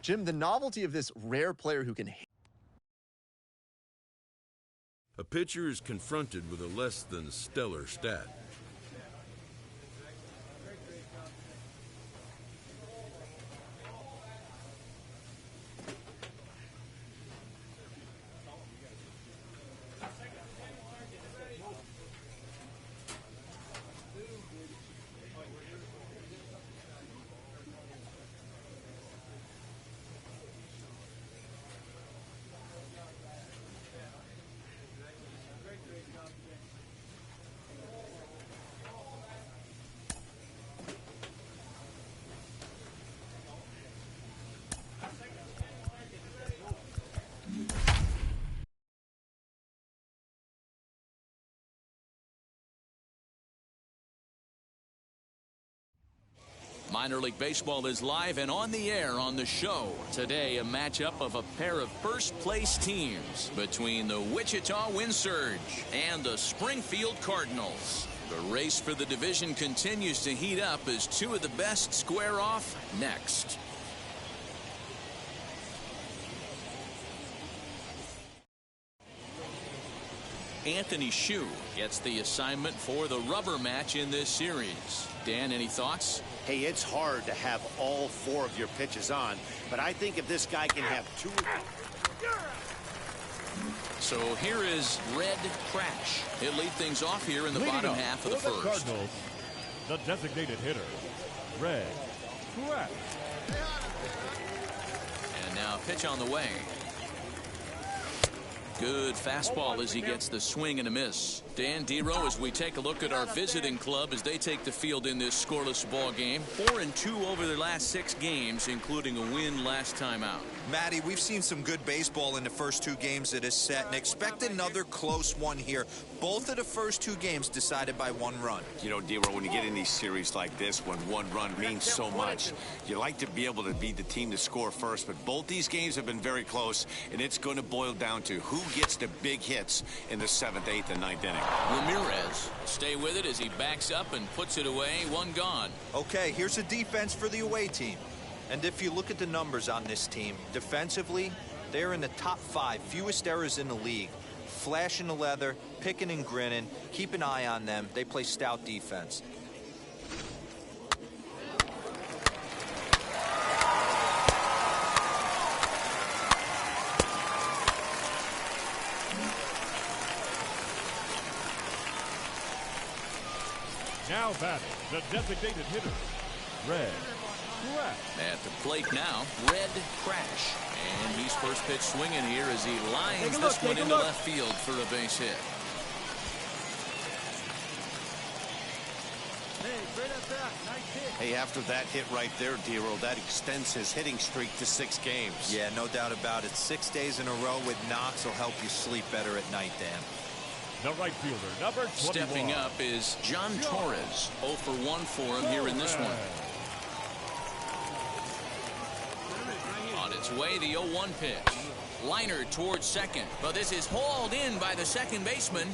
Jim, the novelty of this rare player who can hit. A pitcher is confronted with a less than stellar stat. Minor League Baseball is live and on the air on the show. Today, a matchup of a pair of first-place teams between the Wichita Wind Surge and the Springfield Cardinals. The race for the division continues to heat up as two of the best square off next. Anthony Shue gets the assignment for the rubber match in this series. Dan, any thoughts? Hey, it's hard to have all four of your pitches on, but I think if this guy can have two. So here is Red Crash. He'll lead things off here in the bottom half of the first. Cardinals, the designated hitter, Red Crash. And now pitch on the way. Good fastball as he gets the swing and a miss. Dan Dero, as we take a look at our visiting club as they take the field in this scoreless ball game. 4-2 over their last 6 games, including a win last time out. Matty, we've seen some good baseball in the first 2 games of this set and expect another close one here. Both of the first 2 games decided by 1 run. You know, Dero, when you get in these series like this, when 1 run means so much, you like to be able to be the team to score first. But both these games have been very close, and it's going to boil down to who gets the big hits in the 7th, 8th, and 9th inning. Ramirez stay with it as he backs up and puts it away. 1 gone. Okay, here's a defense for the away team. And if you look at the numbers on this team, defensively, they're in the top 5, fewest errors in the league. Flashing the leather, picking and grinning, keep an eye on them. They play stout defense. Now batting, the designated hitter, Red Crash. At the plate now, Red Crash. And he's first pitch swinging here as he lines this one into left field for a base hit. Hey, after that hit right there, Dero, that extends his hitting streak to 6 games. Yeah, no doubt about it. 6 days in a row with knocks will help you sleep better at night, Dan. The right fielder, number 21. Stepping up is John Torres. 0 for 1 for him here in this one. On its way, the 0-1 pitch. Liner towards second, but this is hauled in by the second baseman.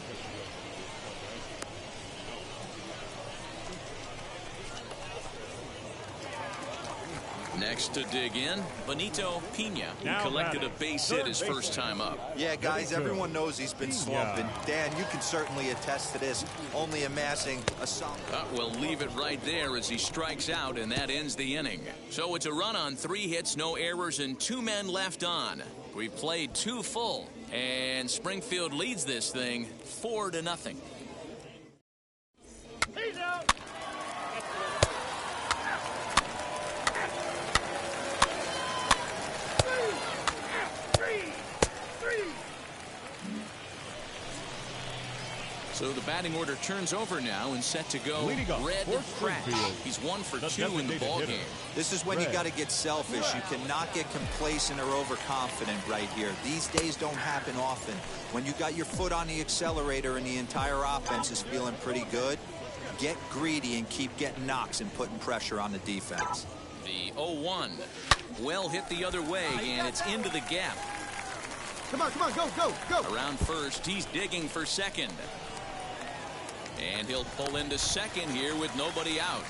Next to dig in, Benito Pena, who collected a base hit his first time up. Yeah, guys, everyone knows he's been slumping. Dan, you can certainly attest to this, only amassing a solid. We'll leave it right there as he strikes out, and that ends the inning. So it's a run on 3 hits, no errors, and 2 men left on. We've played 2 full, and Springfield leads this thing 4-0. He's out. So the batting order turns over now and set to go. Red Crash. He's 1 for 2 in the ballgame. This is when you got to get selfish. You cannot get complacent or overconfident right here. These days don't happen often. When you got your foot on the accelerator and the entire offense is feeling pretty good, get greedy and keep getting knocks and putting pressure on the defense. The 0-1. Well hit the other way, and it's into the gap. Come on, go. Around first, he's digging for second. And he'll pull into second here with nobody out.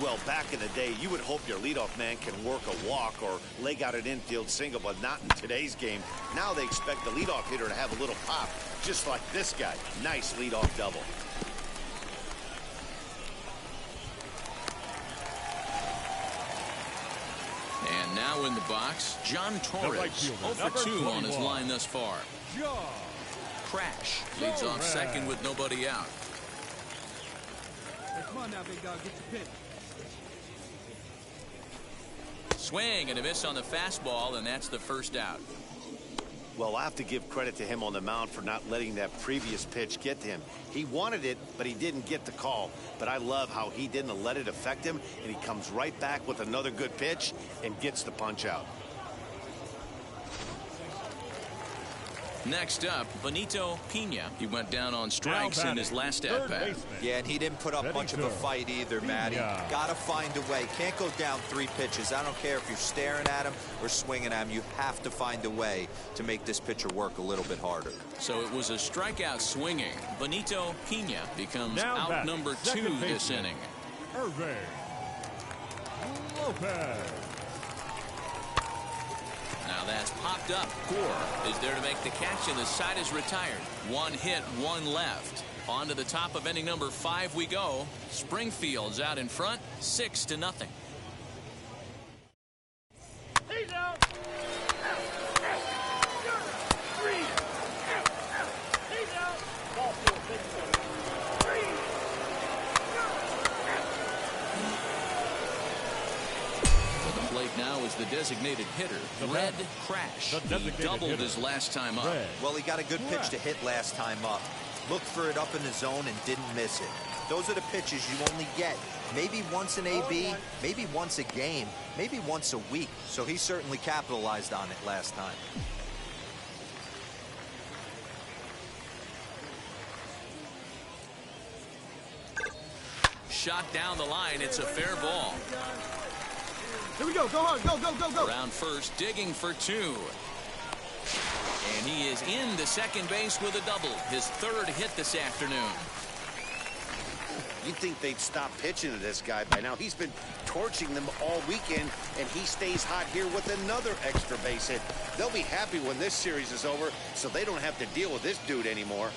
Well, back in the day, you would hope your leadoff man can work a walk or leg out an infield single, but not in today's game. Now they expect the leadoff hitter to have a little pop, just like this guy. Nice leadoff double. And now in the box, John Torres. 0 for 2 on his line thus far. Crash leads off second with nobody out. Come on now, big dog, get the pitch. Swing and a miss on the fastball, and that's the first out. Well, I have to give credit to him on the mound for not letting that previous pitch get to him. He wanted it, but he didn't get the call. But I love how he didn't let it affect him, and he comes right back with another good pitch and gets the punch out. Next up, Benito Pena. He went down on strikes in his last at-bat. Yeah, and he didn't put up much of a fight either, Matty. Gotta find a way. Can't go down 3 pitches. I don't care if you're staring at him or swinging at him. You have to find a way to make this pitcher work a little bit harder. So it was a strikeout swinging. Benito Pena becomes out number 2 this inning. Irving Lopez. Now that's popped up. Core is there to make the catch, and the side is retired. 1 hit, 1 left. On to the top of inning number 5 we go. Springfield's out in front, 6-0. He's out. Now is the designated hitter, Red Crash. He doubled his last time up. Well, he got a good pitch to hit last time up. Looked for it up in the zone and didn't miss it. Those are the pitches you only get maybe once in AB, maybe once a game, maybe once a week. So he certainly capitalized on it last time. Shot down the line. It's a fair ball. Here we go. Go hard. Go. Around first, digging for 2. And he is into second base with a double. His 3rd hit this afternoon. You'd think they'd stop pitching to this guy by now. He's been torching them all weekend, and he stays hot here with another extra base hit. They'll be happy when this series is over, so they don't have to deal with this dude anymore.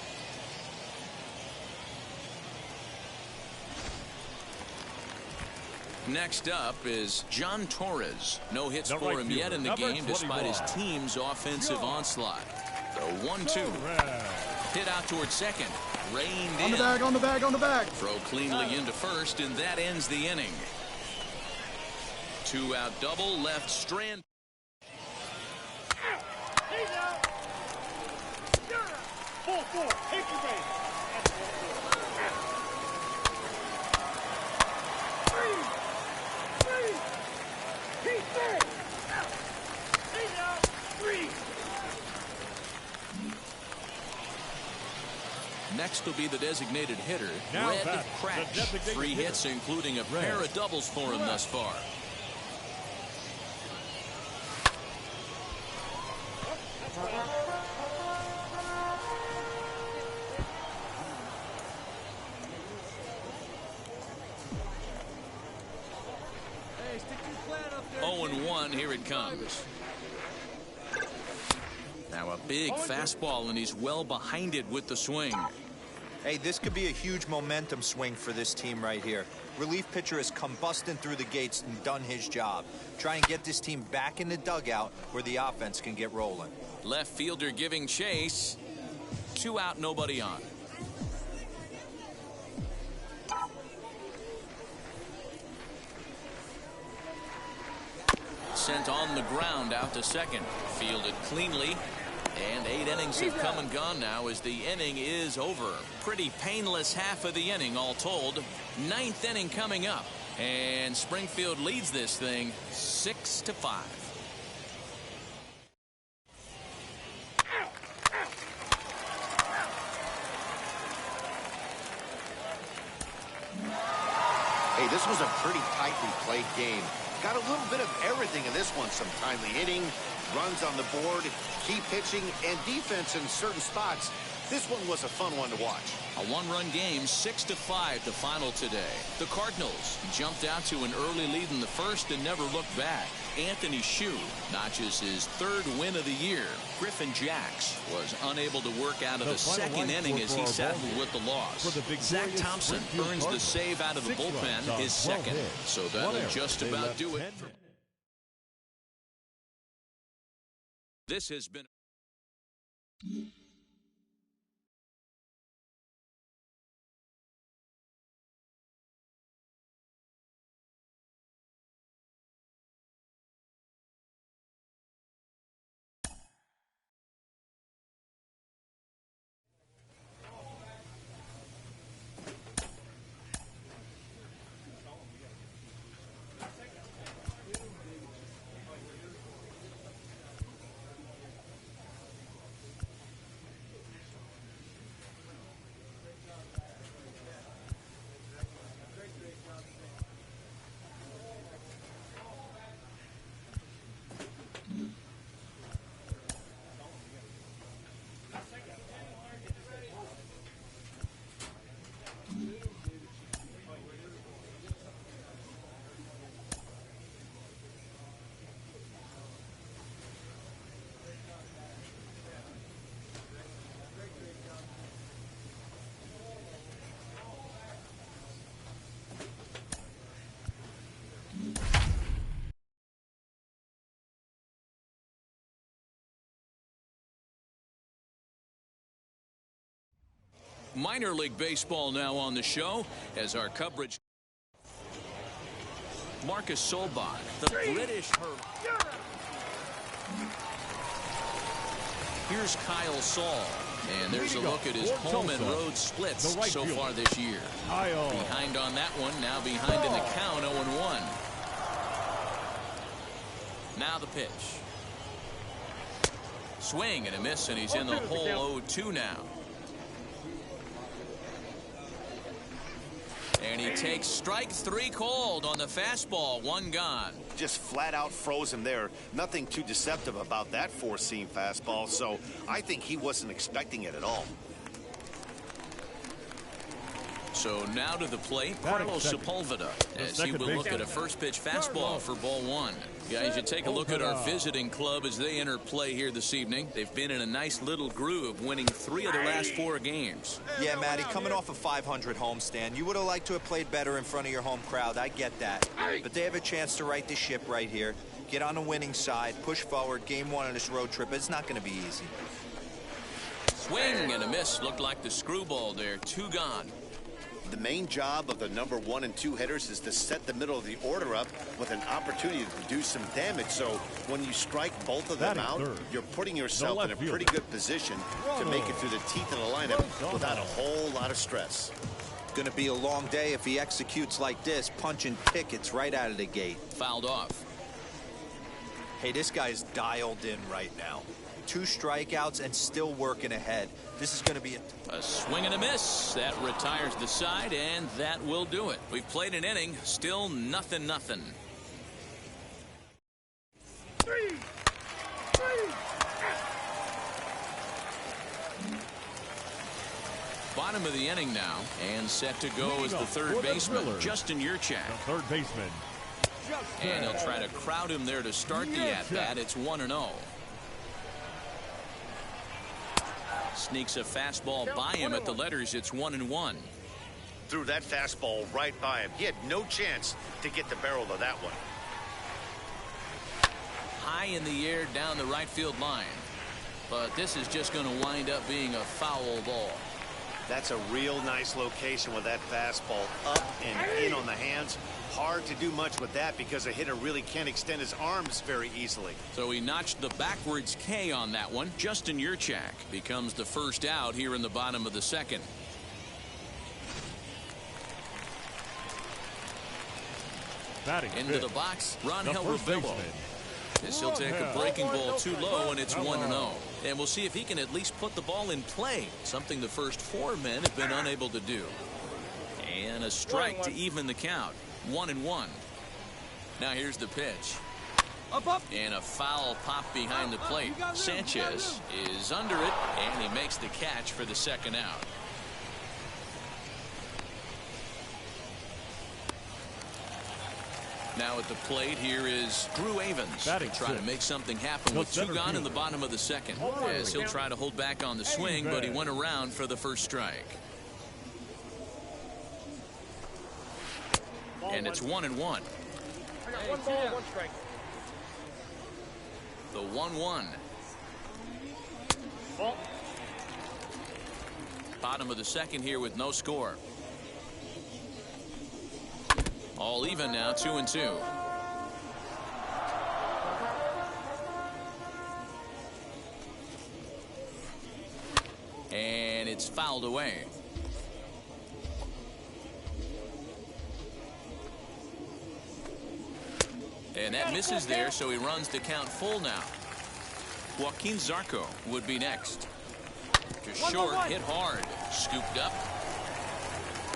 Next up is John Torres. No hits for him yet in the game despite his team's offensive onslaught. The 1-2. Hit out towards second. Reined in. On the bag. Throw cleanly into first, and that ends the inning. 2-out double left Strand. He's out. 4-4. Take your base. Next will be the designated hitter, Now Red back, the Crash. designated 3 hitter. hits, including a Red pair of doubles for him thus far. Hey, stick to your plan up there. 0-1, here it comes. Now a big fastball, and he's well behind it with the swing. Hey, this could be a huge momentum swing for this team right here. Relief pitcher has come busting through the gates and done his job. Try and get this team back in the dugout where the offense can get rolling. Left fielder giving chase. 2 out, nobody on. Sent on the ground out to second. Fielded cleanly. And 8 innings have come and gone now as the inning is over. Pretty painless half of the inning all told. 9th inning coming up. And Springfield leads this thing 6-5. Hey, this was a pretty tightly played game. Got a little bit of everything in this one. Some timely hitting, runs on the board, key pitching, and defense in certain spots. This one was a fun one to watch. A 1-run game, 6-5 the final today. The Cardinals jumped out to an early lead in the first and never looked back. Anthony Shue notches his 3rd win of the year. Griffin Jacks was unable to work out of the second inning as he settled with the loss. Zach Thompson earns the save out of the bullpen, his second. So that'll just about do it. This has been... Minor League Baseball now on the show as our coverage. Marcus Solbach, the British Herb. Here's Kyle Saul, and there's a look at his home and road splits so far this year. Behind on that one, now behind in the count, 0-1. Now the pitch. Swing and a miss, and he's in the hole 0-2 now. And he takes strike 3 called on the fastball, 1 gone. Just flat out froze him there. Nothing too deceptive about that 4-seam fastball, so I think he wasn't expecting it at all. So now to the plate, Carlos Sepulveda, as he will look at a first pitch fastball for ball 1. Guys, you take a look at our visiting club as they enter play here this evening. They've been in a nice little groove, winning 3 of the last 4 games. Yeah, Matty, coming off a 500 homestand, you would have liked to have played better in front of your home crowd. I get that. But they have a chance to right the ship right here. Get on the winning side, push forward, game 1 on this road trip. It's not going to be easy. Swing and a miss. Looked like the screwball there. 2 gone. The main job of the number 1 and 2 hitters is to set the middle of the order up with an opportunity to do some damage. So when you strike both of them out, you're putting yourself in a pretty good position to make it through the teeth of the lineup without a whole lot of stress. Going to be a long day if he executes like this, punching tickets right out of the gate. Fouled off. Hey, this guy's dialed in right now. 2 strikeouts and still working ahead. This is going to be a swing and a miss. That retires the side, and that will do it. We've played an inning, still nothing. Bottom of the inning now, and set to go is the third baseman, Justin Yurchak. The third baseman. And he'll try to crowd him there to start the at-bat. It's 1-0. Sneaks a fastball by him at the letters. It's 1-1. Threw that fastball right by him. He had no chance to get the barrel of that one. High in the air down the right field line. But this is just going to wind up being a foul ball. That's a real nice location with that fastball up and in on the hands. Hard to do much with that because a hitter really can't extend his arms very easily. So he notched the backwards K on that one. Justin Yurchak becomes the first out here in the bottom of the second. Into the box, Ronel Ravello. As he'll take a breaking ball too low, and it's 1-0. And we'll see if he can at least put the ball in play, something the first 4 men have been unable to do. And a strike to even the count. 1-1. Now here's the pitch. And a foul pop behind the plate. Sanchez is under it, and he makes the catch for the second out. Now at the plate, here is Drew Avens. He'll try to make something happen with 2 gone in the bottom of the second. As he'll try to hold back on the swing, but he went around for the first strike. And it's 1-1. The 1-1. Bottom of the second here with no score. All even now, 2-2. And it's fouled away. And that misses there, so he runs the count full now. Joaquin Zarco would be next. Just short, hit hard, scooped up.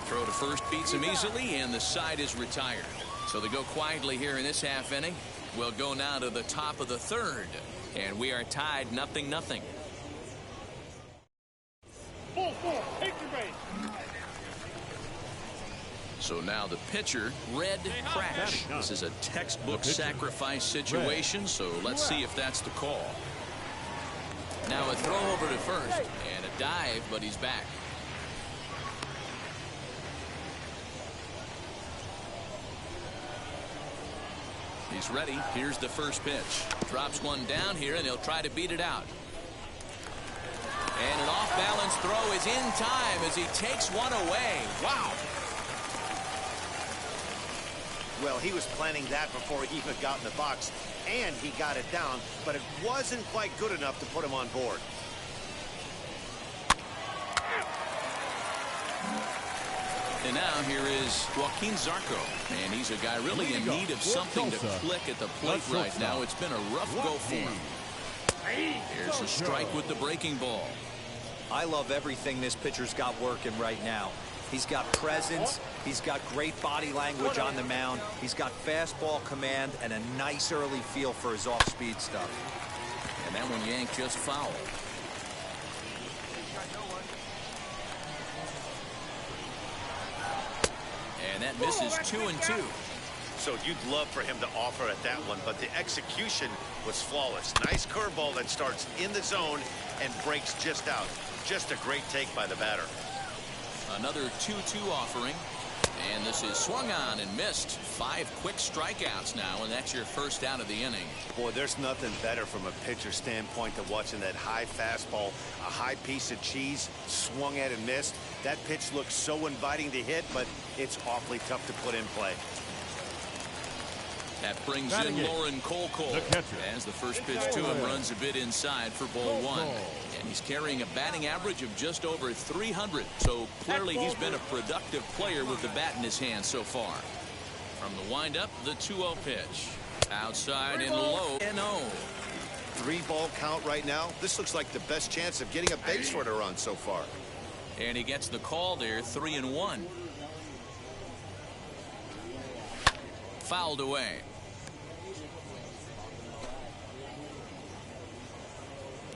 Throw to first beats him easily, and the side is retired. So they go quietly here in this half inning. We'll go now to the top of the third, and we are tied 0-0. So now the pitcher, Red Crash. This is a textbook sacrifice situation, so let's see if that's the call. Now a throw over to first, and a dive, but he's back. He's ready. Here's the first pitch. Drops one down here, and he'll try to beat it out. And an off-balance throw is in time as he takes one away. Wow. Well, he was planning that before he even got in the box, and he got it down, but it wasn't quite good enough to put him on board. And now here is Joaquin Zarco, and he's a guy really in need of something to click at the plate right now. It's been a rough go for him. Here's a strike with the breaking ball. I love everything this pitcher's got working right now. He's got presence, he's got great body language on the mound, he's got fastball command, and a nice early feel for his off-speed stuff. And that one yanked just foul. And that misses 2-2. So you'd love for him to offer at that one, but the execution was flawless. Nice curveball that starts in the zone and breaks just out. Just a great take by the batter. Another 2-2 offering. And this is swung on and missed. 5 quick strikeouts now, and that's your first out of the inning. Boy, there's nothing better from a pitcher standpoint than watching that high fastball, a high piece of cheese, swung at and missed. That pitch looks so inviting to hit, but it's awfully tough to put in play. That brings in Lauren Colcol as the first pitch to him runs a bit inside for ball 1. And he's carrying a batting average of just over 300. So clearly he's been a productive player with the bat in his hand so far. From the windup, the 2-0 pitch. Outside and low. 0. 3-ball count right now. This looks like the best chance of getting a base runner on so far. And he gets the call there, 3-1. Fouled away.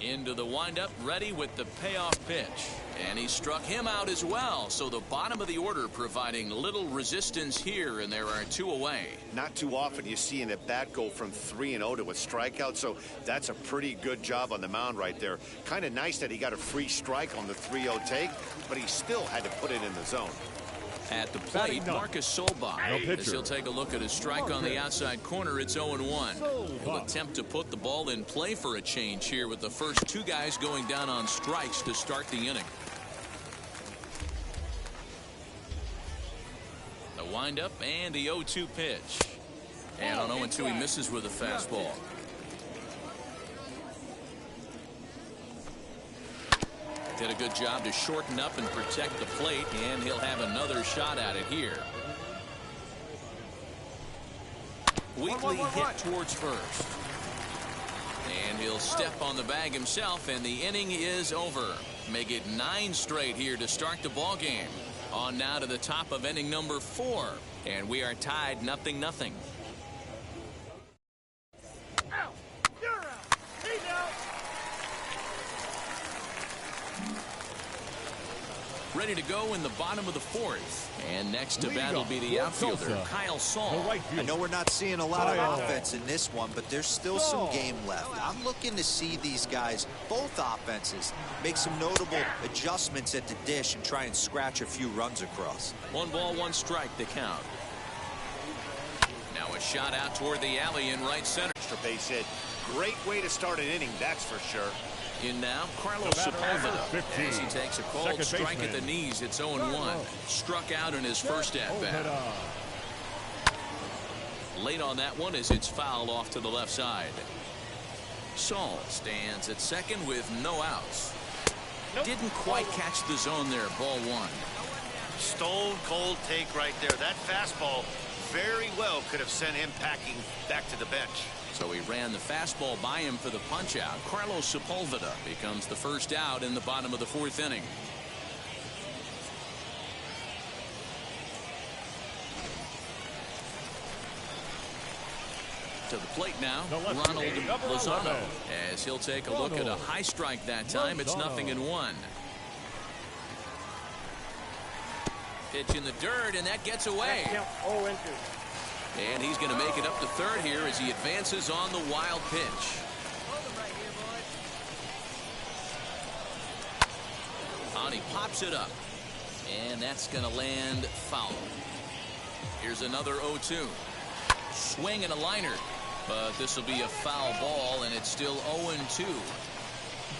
Into the windup, ready with the payoff pitch. And he struck him out as well. So the bottom of the order providing little resistance here, and there are 2 away. Not too often you see an at-bat go from 3-0 to a strikeout, so that's a pretty good job on the mound right there. Kind of nice that he got a free strike on the 3-0 take, but he still had to put it in the zone. At the plate, Marcus Solbach. As he'll take a look at a strike on the outside corner, it's 0-1. He'll attempt to put the ball in play for a change here with the first 2 guys going down on strikes to start the inning. The windup and the 0-2 pitch. And on 0-2 he misses with a fastball. Did a good job to shorten up and protect the plate, and he'll have another shot at it here. Weakly hit towards first. And he'll step on the bag himself, and the inning is over. Make it 9 straight here to start the ball game. On now to the top of inning number 4, and we are tied 0-0. Ready to go in the bottom of the 4th. And next to bat will be the outfielder, Kyle Saul. I know we're not seeing a lot of offense in this one, but there's still some game left. I'm looking to see these guys, both offenses, make some notable adjustments at the dish and try and scratch a few runs across. 1 ball, 1 strike to count. Now a shot out toward the alley in right center. Extra base hit. Great way to start an inning, that's for sure. In now, Carlos Sepulveda. As he takes a called strike at the knees, it's 0-1. Struck out in his first at-bat. Late on that one as it's fouled off to the left side. Saul stands at second with no outs. Didn't quite catch the zone there. Ball 1. Stone cold take right there. That fastball very well could have sent him packing back to the bench. So he ran the fastball by him for the punch out. Carlos Sepulveda becomes the first out in the bottom of the 4th inning. To the plate now, Ronald Lozano. As he'll take a look at a high strike that time. It's 0-1. Pitch in the dirt, and that gets away. And he's going to make it up to third here as he advances on the wild pitch. And he pops it up. And that's going to land foul. Here's another 0-2. Swing and a liner. But this will be a foul ball, and it's still 0-2.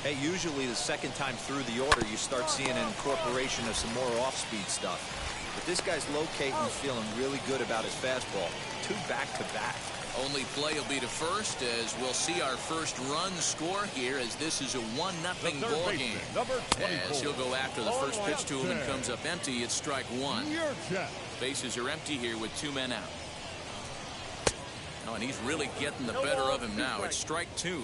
Hey, usually the second time through the order, you start seeing an incorporation of some more off-speed stuff. But this guy's locating and feeling really good about his fastball. 2 back-to-back. Only play will be to first as we'll see our first run score here as this is a 1-0 ball game. As he'll go after the first pitch to him and comes up empty, it's strike 1. Bases are empty here with 2 men out. Oh, and he's really getting the better of him now. It's strike 2.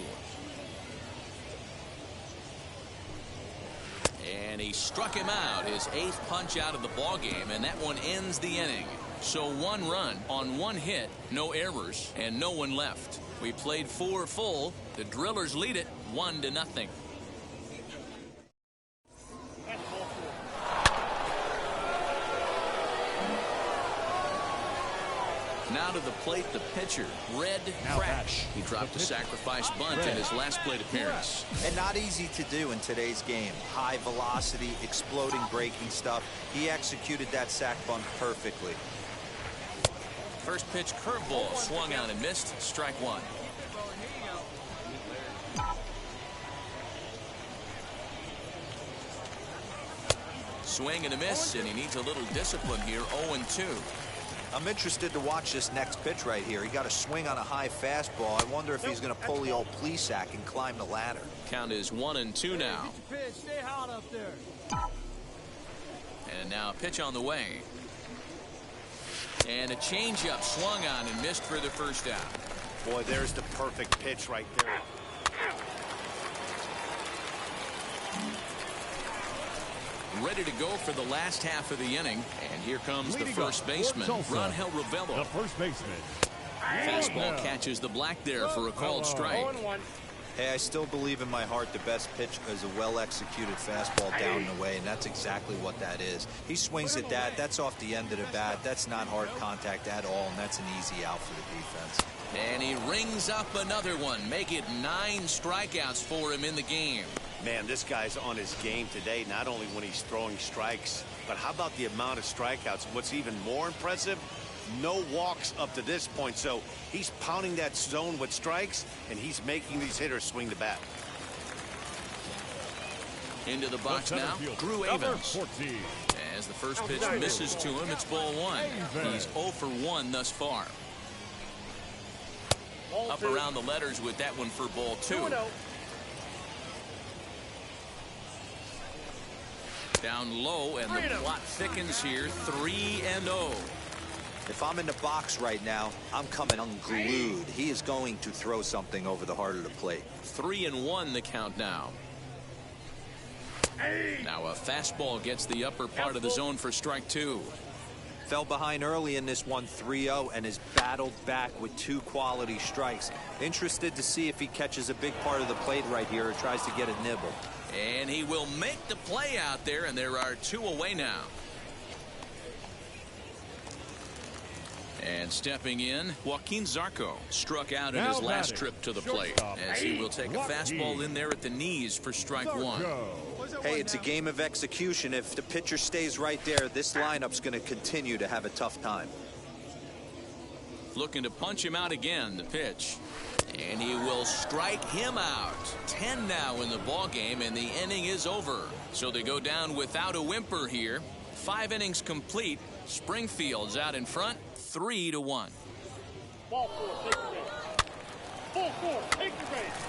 And he struck him out, his 8th punch out of the ball game, and that one ends the inning. So 1 run on 1 hit, no errors, and no one left. We played 4 full. The Drillers lead it 1-0. Now to the plate, the pitcher, Red Crash. He dropped a sacrifice bunt in his last plate appearance. And not easy to do in today's game. High velocity, exploding breaking stuff. He executed that sac bunt perfectly. First pitch curveball swung out and missed. Strike 1. Swing and a miss, and he needs a little discipline here. 0-2. I'm interested to watch this next pitch right here. He got a swing on a high fastball. I wonder if he's going to pull the old Plesac and climb the ladder. Count is 1-2 now. Stay hot up there. And now a pitch on the way. And a changeup swung on and missed for the first out. Boy, there's the perfect pitch right there. ready to go for the last half of the inning. And here comes the first baseman, Rangel Ravelo. The first baseman. Fastball catches the black there for a called strike. Hey, I still believe in my heart the best pitch is a well-executed fastball down and away, and that's exactly what that is. He swings at that. That's off the end of the bat. That's not hard contact at all, and that's an easy out for the defense. And he rings up another one. Make it 9 strikeouts for him in the game. Man, this guy's on his game today, not only when he's throwing strikes, but how about the amount of strikeouts? What's even more impressive, no walks up to this point. So he's pounding that zone with strikes, and he's making these hitters swing the bat. Into the box now, Drew Avens. As the first pitch misses to him, it's ball 1. He's 0 for 1 thus far. Up around the letters with that one for ball 2. Down low, and the plot thickens here, 3-0. If I'm in the box right now, I'm coming unglued. He is going to throw something over the heart of the plate. 3-1 the count now. Now a fastball gets the upper part of the zone for strike 2. Fell behind early in this one, 3-0, and has battled back with 2 quality strikes. Interested to see if he catches a big part of the plate right here or tries to get a nibble. And he will make the play out there, and there are 2 away now. And stepping in, Joaquin Zarco struck out in his last trip to the plate, as he will take a fastball in there at the knees for strike 1. Hey, it's a game of execution. If the pitcher stays right there, this lineup's going to continue to have a tough time. Looking to punch him out again, the pitch. And he will strike him out. 10 now in the ball game, and the inning is over. So they go down without a whimper here. 5 innings complete. Springfield's out in front, 3-1. Ball 4, take your base. Ball 4, take your base.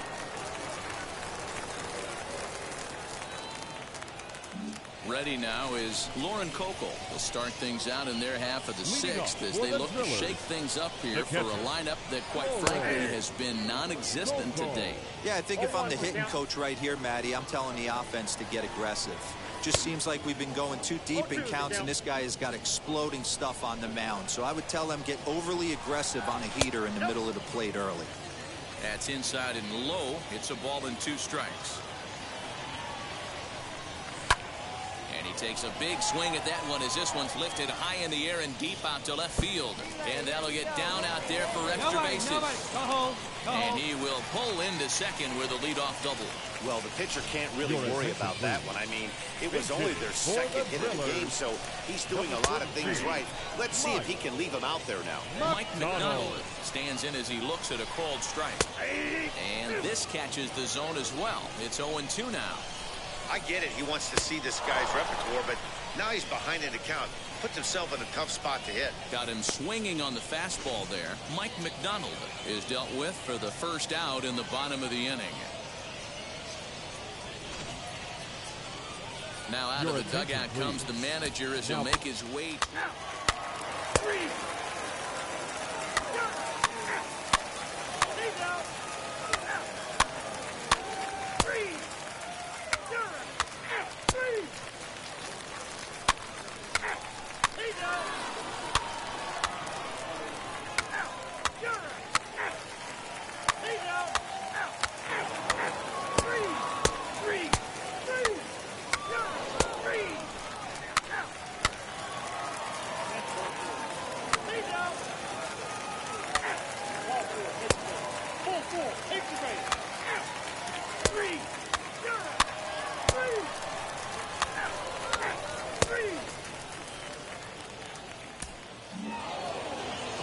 Ready now is Lauren Kokel. They'll start things out in their half of the 6th as they look to shake things up here for a lineup that, quite frankly, has been non-existent today. Yeah, I think if I'm the hitting coach right here, Matty, I'm telling the offense to get aggressive. Just seems like we've been going too deep in counts, and this guy has got exploding stuff on the mound. So I would tell them get overly aggressive on a heater in the middle of the plate early. That's inside and low. It's a ball and 2 strikes. And he takes a big swing at that one as this one's lifted high in the air and deep out to left field. And that'll get down out there for extra bases. And he will pull into second with a leadoff double. Well, the pitcher can't really worry about that one. I mean, it was only their second hit of the game, so he's doing a lot of things right. Let's see if he can leave him out there now. Mike McDonald stands in as he looks at a called strike. And this catches the zone as well. It's 0-2 now. I get it. He wants to see this guy's repertoire, but now he's behind in the count. Puts himself in a tough spot to hit. Got him swinging on the fastball there. Mike McDonald is dealt with for the first out in the bottom of the inning. Now out of the dugout comes the manager as he'll make his way.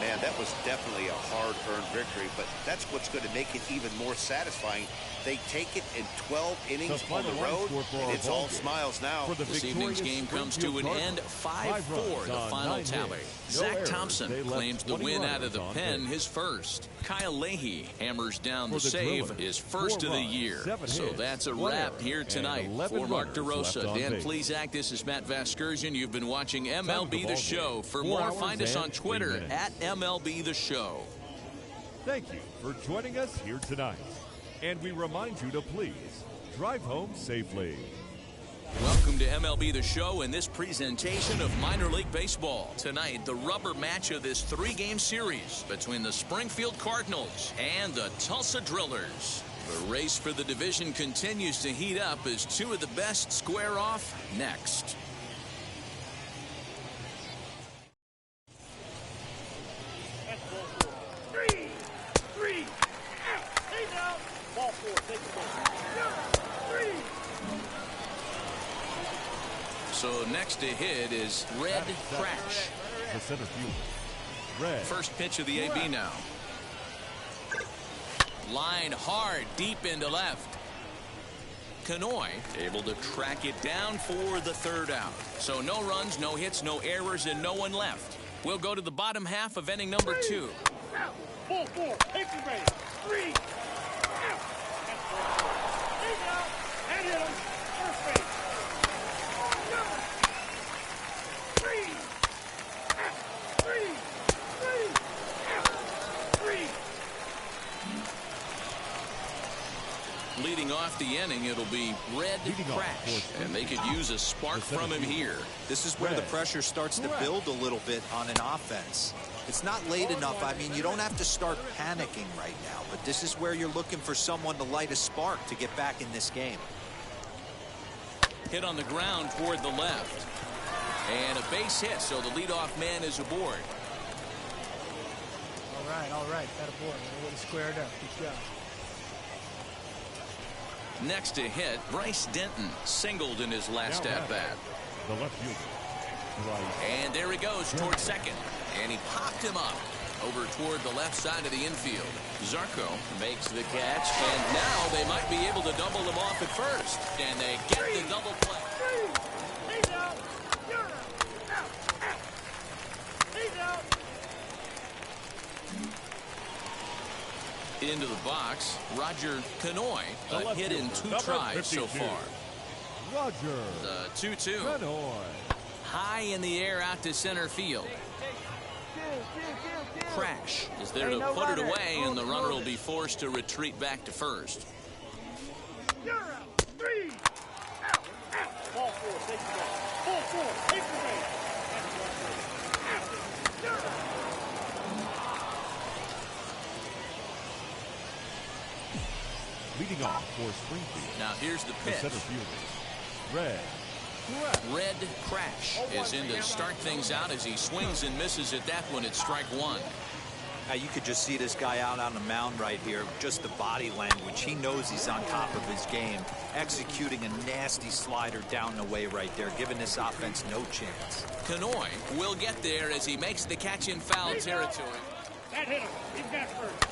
Man, that was definitely a hard-earned victory, but that's what's going to make it even more satisfying. They take it in 12 innings on the road, and it's all smiles now. This evening's game comes to an end, 5-4, the final tally. Zach Thompson claims the win out of the pen, his first. Kyle Leahy hammers down the save, his first of the year. So that's a wrap here tonight. For Mark DeRosa, Dan Plesac, this is Matt Vasgersian. You've been watching MLB The Show. For more, find us on Twitter at MLB The Show. Thank you for joining us here tonight. And we remind you to please drive home safely. Welcome to MLB The Show and this presentation of minor league baseball. Tonight, the rubber match of this 3-game series between the Springfield Cardinals and the Tulsa Drillers. The race for the division continues to heat up as two of the best square off next. So next to hit is Red Crash. The center fielder. Red. First pitch of the AB now. Line hard deep into left. Canoy able to track it down for the 3rd out. So no runs, no hits, no errors, and no one left. We'll go to the bottom half of inning number 2. Full 4, take your base. 3 out. He's out. And hit him. First base. 3 out. 3 out. 3. Leading off the inning, it'll be Red Crash, and they could use a spark from him here. This is where the pressure starts to build a little bit on an offense. It's not late enough. I mean, you don't have to start panicking right now, but this is where you're looking for someone to light a spark to get back in this game. Hit on the ground toward the left. And a base hit, so the leadoff man is aboard. All right. That aboard. Everybody squared up. Good job. Next to hit, Bryce Denton singled in his last at-bat. The left fielder. And there he goes toward second. And he popped him up over toward the left side of the infield. Zarco makes the catch, and now they might be able to double him off at first. And they get the double play. He's out. You're out. Out. He's out. Into the box, Roger Canoy, a hit in 2 tries so far. Roger. The 2-2. Canoy. High in the air out to center field. Crash is there to put it away, and the runner will be forced to retreat back to first. You're out. 3 out. Ball 4, take your base. Ball 4, take your base. You're out. Leading off for Springfield. Now here's the The pitch. center fielder. Red. Red Crash is in to start things out as he swings and misses at that one at strike 1. Now you could just see this guy out on the mound right here. Just the body language. He knows he's on top of his game. Executing a nasty slider down the way right there, giving this offense no chance. Canoy will get there as he makes the catch in foul territory. That hit him. He's got first.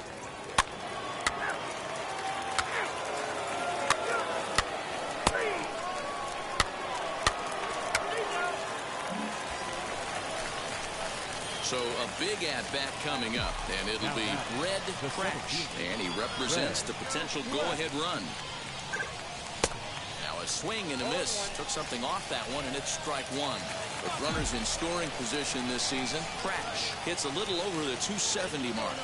So a big at-bat coming up, and it'll be Red Crash, and he represents the potential go-ahead run. Now a swing and a miss. Took something off that one, and it's strike 1. With runners in scoring position this season, Crash hits a little over the 270 mark.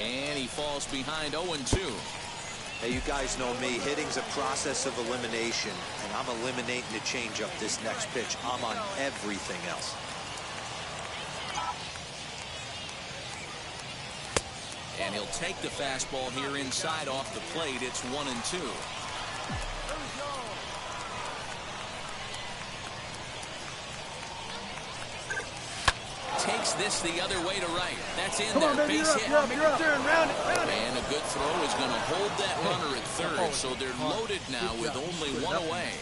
And he falls behind 0-2. Hey, you guys know me. Hitting's a process of elimination, and I'm eliminating the changeup this next pitch. I'm on everything else. And he'll take the fastball here inside off the plate. It's 1-2. Takes this the other way to right. That's in there. Base hit. You're up. And a good throw is going to hold that runner at third. So they're loaded now with only 1 away.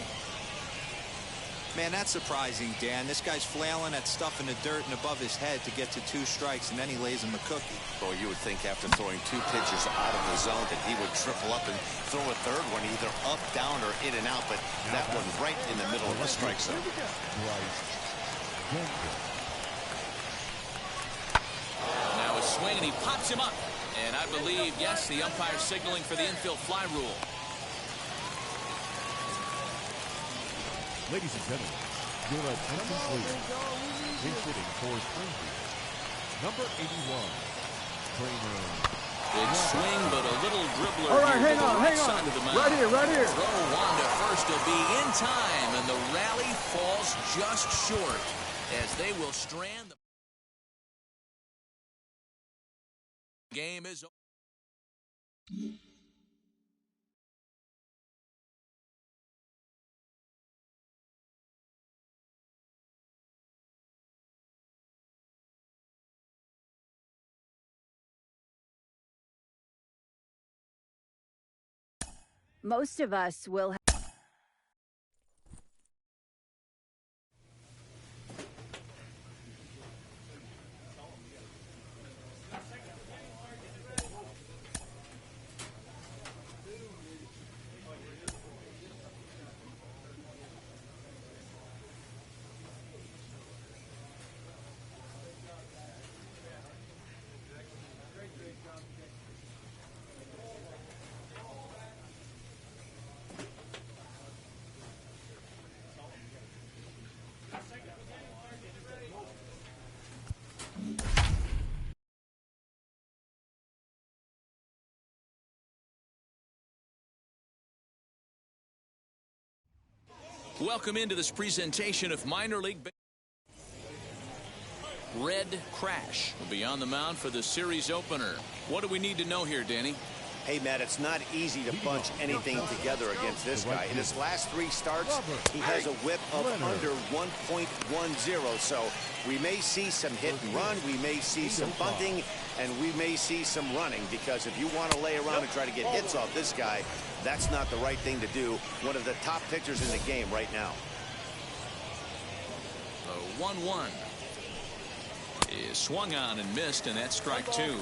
Man, that's surprising, Dan. This guy's flailing at stuff in the dirt and above his head to get to 2 strikes, and then he lays him a cookie. Well, you would think after throwing 2 pitches out of the zone that he would triple up and throw a third one either up, down, or in and out, but that one right in the middle of the strike zone. Now a swing, and he pops him up. And I believe, yes, the umpire signaling for the infield fly rule. Ladies and gentlemen, your attention please. In hitting for Springfield, number 81, trainer Big swing, but a little dribbler. All right, here hang to the on, right hang side on. of the mound. Right here, right here. Throw one to first will be in time, and the rally falls just short as they will strand. The game is over. Most of us will have. Welcome into this presentation of minor league baseball. Red Crash will be on the mound for the series opener. What do we need to know here, Danny? Hey, Matt, it's not easy to bunch anything together against this guy. In his last 3 starts, he has a whip of under 1.10. So we may see some hit and run, we may see some bunting, and we may see some running, because if you want to lay around and try to get hits off this guy, that's not the right thing to do. One of the top pitchers in the game right now. The 1-1 is swung on and missed, and that's strike 2.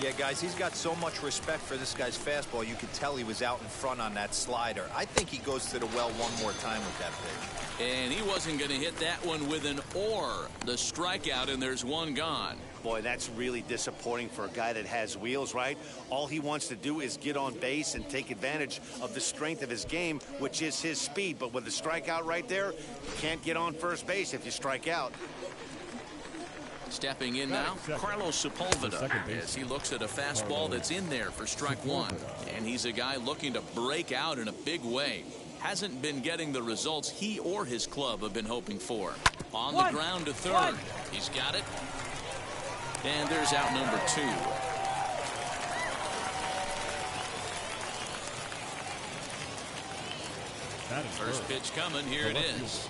Yeah, guys, he's got so much respect for this guy's fastball. You could tell he was out in front on that slider. I think he goes to the well one more time with that pitch. And he wasn't going to hit that one with an or. The strikeout, and there's one gone. Boy, that's really disappointing for a guy that has wheels, right? All he wants to do is get on base and take advantage of the strength of his game, which is his speed. But with the strikeout right there, you can't get on first base if you strike out. Stepping in now, Carlos Sepulveda, as he looks at a fastball that's in there for strike 1. And he's a guy looking to break out in a big way. Hasn't been getting the results he or his club have been hoping for. On the ground to third. He's got it. And there's out number 2. First pitch coming, here it is.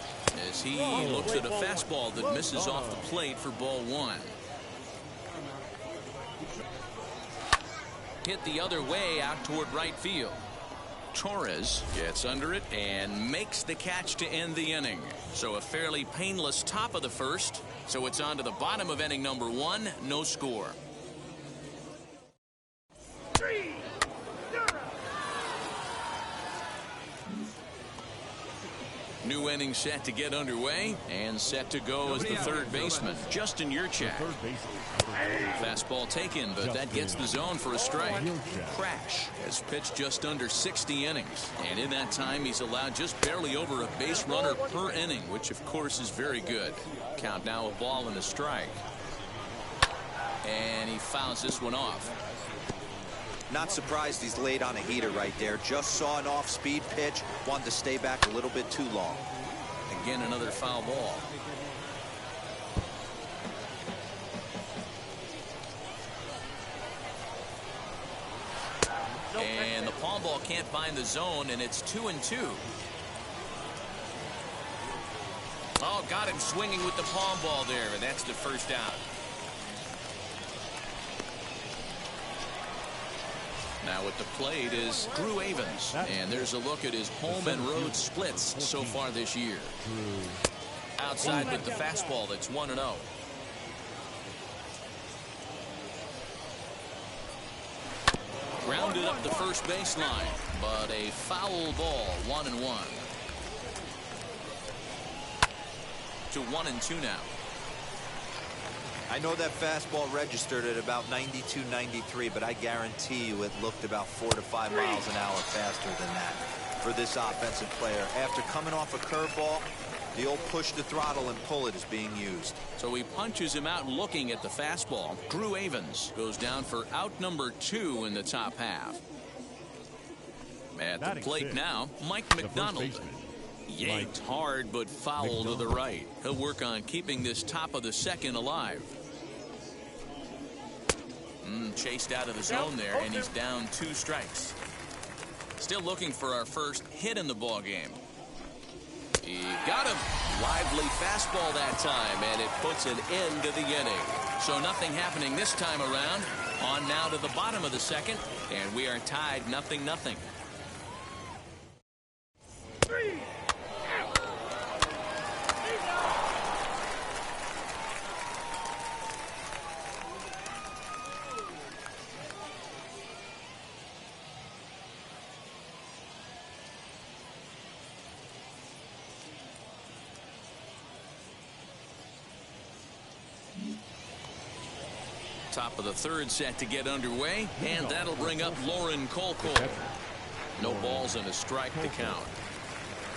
As he looks at a fastball that misses off the plate for ball 1. Hit the other way out toward right field. Torres gets under it and makes the catch to end the inning. So a fairly painless top of the first. So it's on to the bottom of inning number 1. No score. New inning set to get underway, and set to go as the third baseman, Justin Yurchak. Fastball taken, but that gets the zone for a strike. Crash has pitched just under 60 innings, and in that time he's allowed just barely over a base runner per inning, which of course is very good. Count now a ball and a strike. And he fouls this one off. Not surprised he's laid on a heater right there. Just saw an off-speed pitch. Wanted to stay back a little bit too long. Again, another foul ball. And the palm ball can't find the zone, and it's 2-2. Oh, got him swinging with the palm ball there, and that's the first out. Now at the plate is Drew Avens, and there's a look at his home and road splits so far this year. Outside with the fastball, that's 1-0. Grounded up the first baseline, but a foul ball, 1-1. To 1-2 now. I know that fastball registered at about 92, 93, but I guarantee you it looked about 4 to 5 miles an hour faster than that for this offensive player. After coming off a curveball, The old push the throttle and pull it is being used. So he punches him out looking at the fastball. Drew Avens goes down for out number 2 in the top half. At the plate now, Mike McDonald. Yanked hard but foul to the right. He'll work on keeping this top of the second alive. Chased out of the zone there, and he's down 2 strikes. Still looking for our first hit in the ball game. He got him. Lively fastball that time, and it puts an end to the inning. So nothing happening this time around. On now to the bottom of the second, and we are tied 0-0. Top of the third set to get underway, and that'll bring up Lauren Colcole. No balls and a strike to count.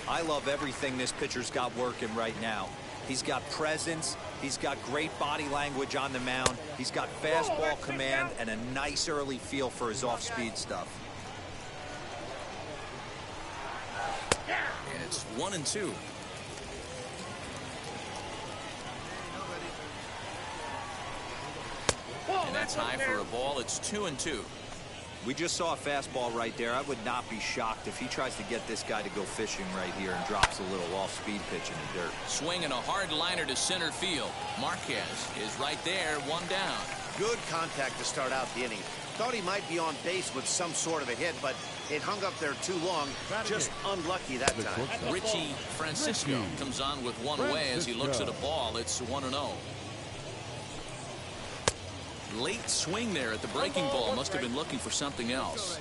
I love everything this pitcher's got working right now. He's got presence, he's got great body language on the mound, he's got fastball command and a nice early feel for his off-speed stuff. It's 1-2. And that's high for a ball. It's 2-2. We just saw a fastball right there. I would not be shocked if he tries to get this guy to go fishing right here and drops a little off-speed pitch in the dirt. Swinging a hard liner to center field. Marquez is right there, 1 down. Good contact to start out the inning. Thought he might be on base with some sort of a hit, but it hung up there too long. Just unlucky that time. Richie Francisco comes on with 1 away as he looks at a ball. It's 1-0. Late swing there at the breaking ball. Must have been looking for something else.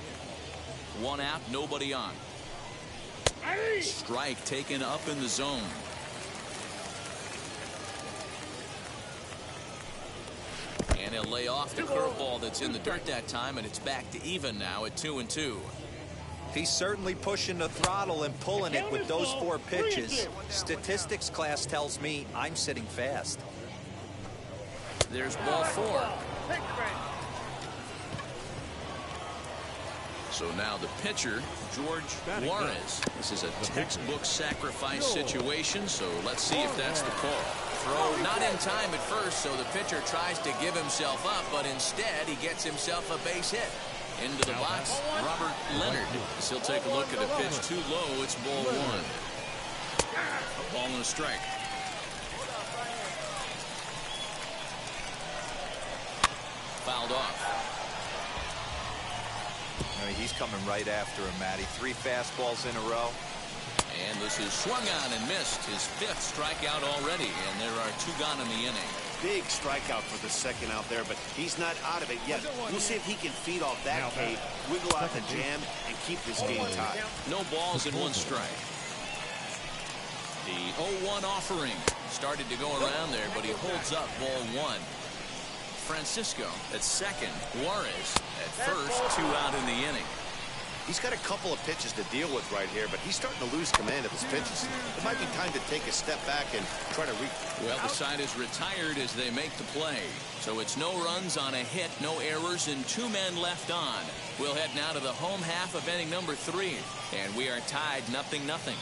1 out, nobody on. Strike taken up in the zone. And he'll lay off the curveball that's in the dirt that time, and it's back to even now at 2-2. He's certainly pushing the throttle and pulling it with those 4 pitches. Statistics class tells me I'm sitting fast. There's ball 4. So now the pitcher, George Juarez. This is a textbook sacrifice situation, so let's see if that's the call. Throw not in time at first, so the pitcher tries to give himself up, but instead he gets himself a base hit. Into the box, Robert Leonard. He'll take a look at a pitch too low. It's ball 1. A ball and a strike. Fouled off. I mean, he's coming right after him, Matty. 3 fastballs in a row. And this is swung on and missed. His 5th strikeout already, and there are 2 gone in the inning. Big strikeout for the second out there, but he's not out of it yet. We'll see if he can feed off that K, wiggle out the jam, and keep this game tied. No balls and 1 strike. The 0-1 offering started to go around there, but he holds up ball 1. Francisco at second. Juarez at first. 2 out in the inning. He's got a couple of pitches to deal with right here, but he's starting to lose command of his pitches. It might be time to take a step back and try to Well, the side is retired as they make the play. So it's no runs on a hit, no errors, and 2 men left on. We'll head now to the home half of inning number 3, and we are tied 0-0.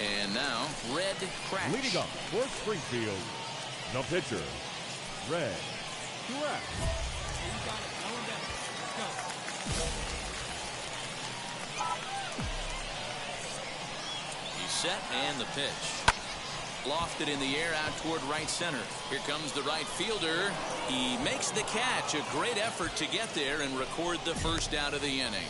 And now, Red Crash. Leading up for Springfield, the pitcher, Red Crash. He's set, and the pitch. Lofted in the air out toward right center. Here comes the right fielder. He makes the catch. A great effort to get there and record the first out of the inning.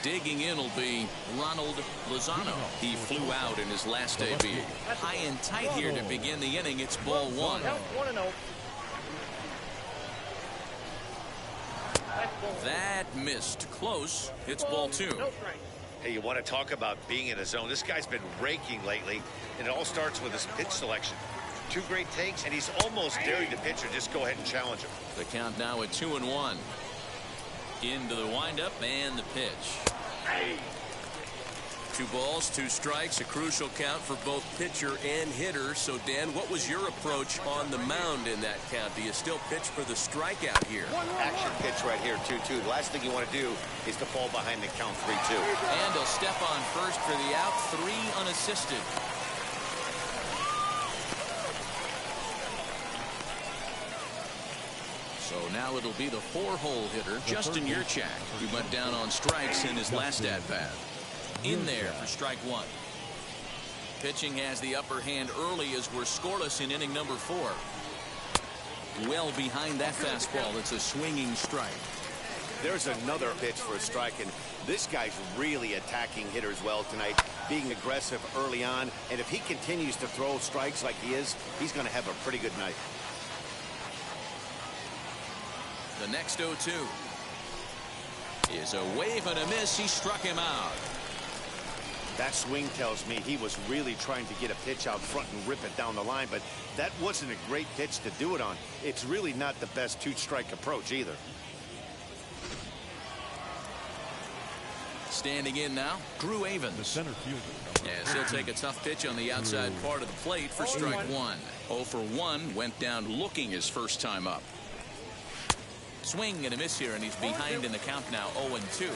Digging in will be Ronald Lozano. He flew out in his last debut. High and tight here to begin the inning. It's ball 1. That missed close. It's ball 2. Hey, you want to talk about being in a zone? This guy's been raking lately, and it all starts with his pitch selection. Two great takes, and he's almost daring the pitcher just go ahead and challenge him. The count now at 2-1. Into the windup and the pitch. 2 balls, 2 strikes, a crucial count for both pitcher and hitter. So, Dan, what was your approach on the mound in that count? Do you still pitch for the strikeout here? Action pitch right here, 2-2. The last thing you want to do is to fall behind the count 3-2. And a step on first for the out, 3 unassisted. So now it'll be the 4-hole hitter, Justin Yurchak, who went down on strikes in his last at-bat. In there for strike 1. Pitching has the upper hand early as we're scoreless in inning number 4. Well behind that fastball. It's a swinging strike. There's another pitch for a strike, and this guy's really attacking hitters well tonight, being aggressive early on, and if he continues to throw strikes like he is, he's going to have a pretty good night. The next 0-2 is a wave and a miss. He struck him out. That swing tells me he was really trying to get a pitch out front and rip it down the line, but that wasn't a great pitch to do it on. It's really not the best 2-strike approach either. Standing in now, Drew Avens. The center fielder. Yes, he'll take a tough pitch on the outside part of the plate for strike 1. 0 for 1, went down looking his first time up. Swing and a miss here, and he's behind in the count now, 0-2.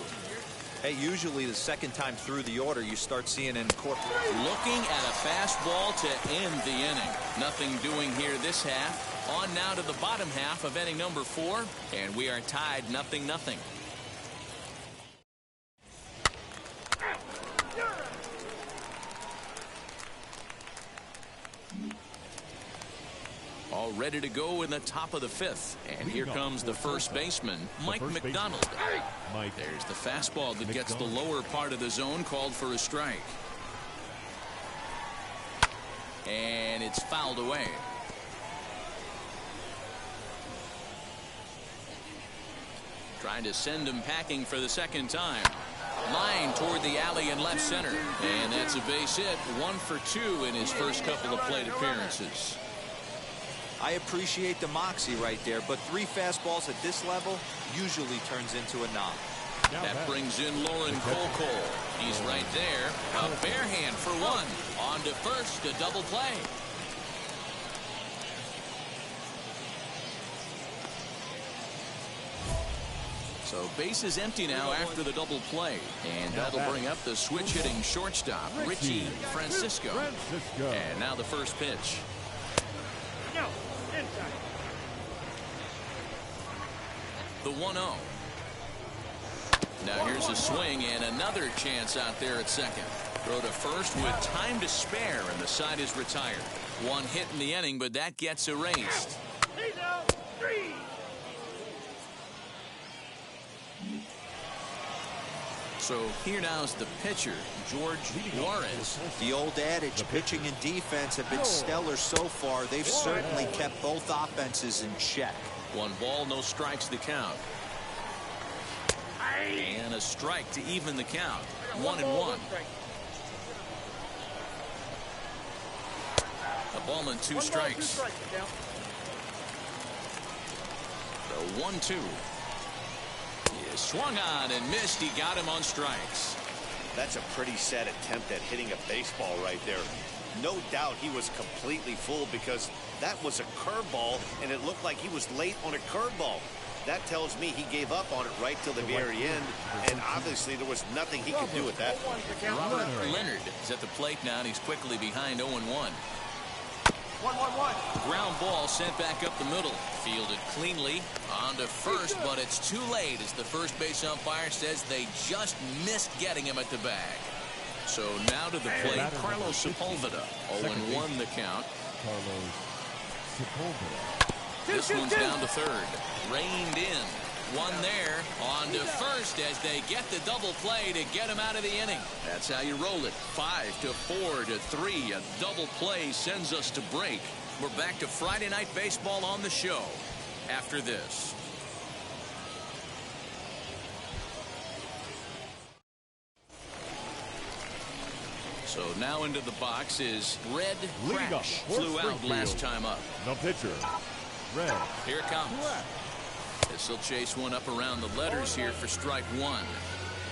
Hey, usually the second time through the order, you start seeing an incorporate. Looking at a fastball to end the inning. Nothing doing here this half. On now to the bottom half of inning number 4, and we are tied 0-0. All ready to go in the top of the 5th. And here comes the first baseman, Mike McDonald. There's the fastball that gets the lower part of the zone, called for a strike. And it's fouled away. Trying to send him packing for the second time. Line toward the alley in left center. And that's a base hit. 1 for 2 in his first couple of plate appearances. I appreciate the moxie right there, but 3 fastballs at this level usually turns into a knock. That brings in Lauren Cole. He's right there. A bare hand for 1. On to first, a double play. So base is empty now after the double play. And that'll bring up the switch hitting shortstop, Richie Francisco. And now the first pitch. No, inside. The 1-0. Now here's a swing and another chance out there at second. Throw to first with time to spare, and the side is retired. 1 hit in the inning, but that gets erased. He's out. 3. So here now is the pitcher, George Juarez. The old adage, pitching and defense have been stellar so far. They've certainly kept both offenses in check. 1 ball, no strikes to count. And a strike to even the count. 1-1. A ball and 2 strikes. The 1-2. He swung on and missed. He got him on strikes. That's a pretty sad attempt at hitting a baseball right there. No doubt he was completely fooled, because that was a curveball, and it looked like he was late on a curveball. That tells me he gave up on it right till the very end, and obviously there was nothing he could do at that point. Robert Leonard is at the plate now, and he's quickly behind 0-1. 1-1-1. Ground ball sent back up the middle. Fielded cleanly on to first, but it's too late as the first base umpire says they just missed getting him at the bag. So now to the plate, Carlos Sepulveda. 0-1 the count. Carlos Sepulveda. This one's down to third. Reined in. 1 there. On to first as they get the double play to get him out of the inning. That's how you roll it. 5 to 4 to 3. A double play sends us to break. We're back to Friday Night Baseball on the show after this. So now into the box is Red Crash. Flew out last time up. The pitcher, Red. Here it comes. This will chase one up around the letters here for strike one.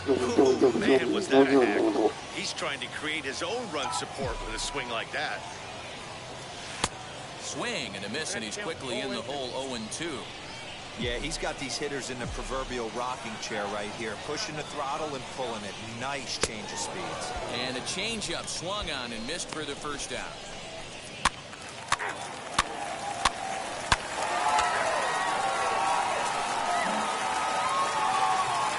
Ooh, man, was that a hack. He's trying to create his own run support with a swing like that. Swing and a miss, and he's quickly in the hole 0-2. Yeah, he's got these hitters in the proverbial rocking chair right here, pushing the throttle and pulling it. Nice change of speeds. And a changeup swung on and missed for the first out.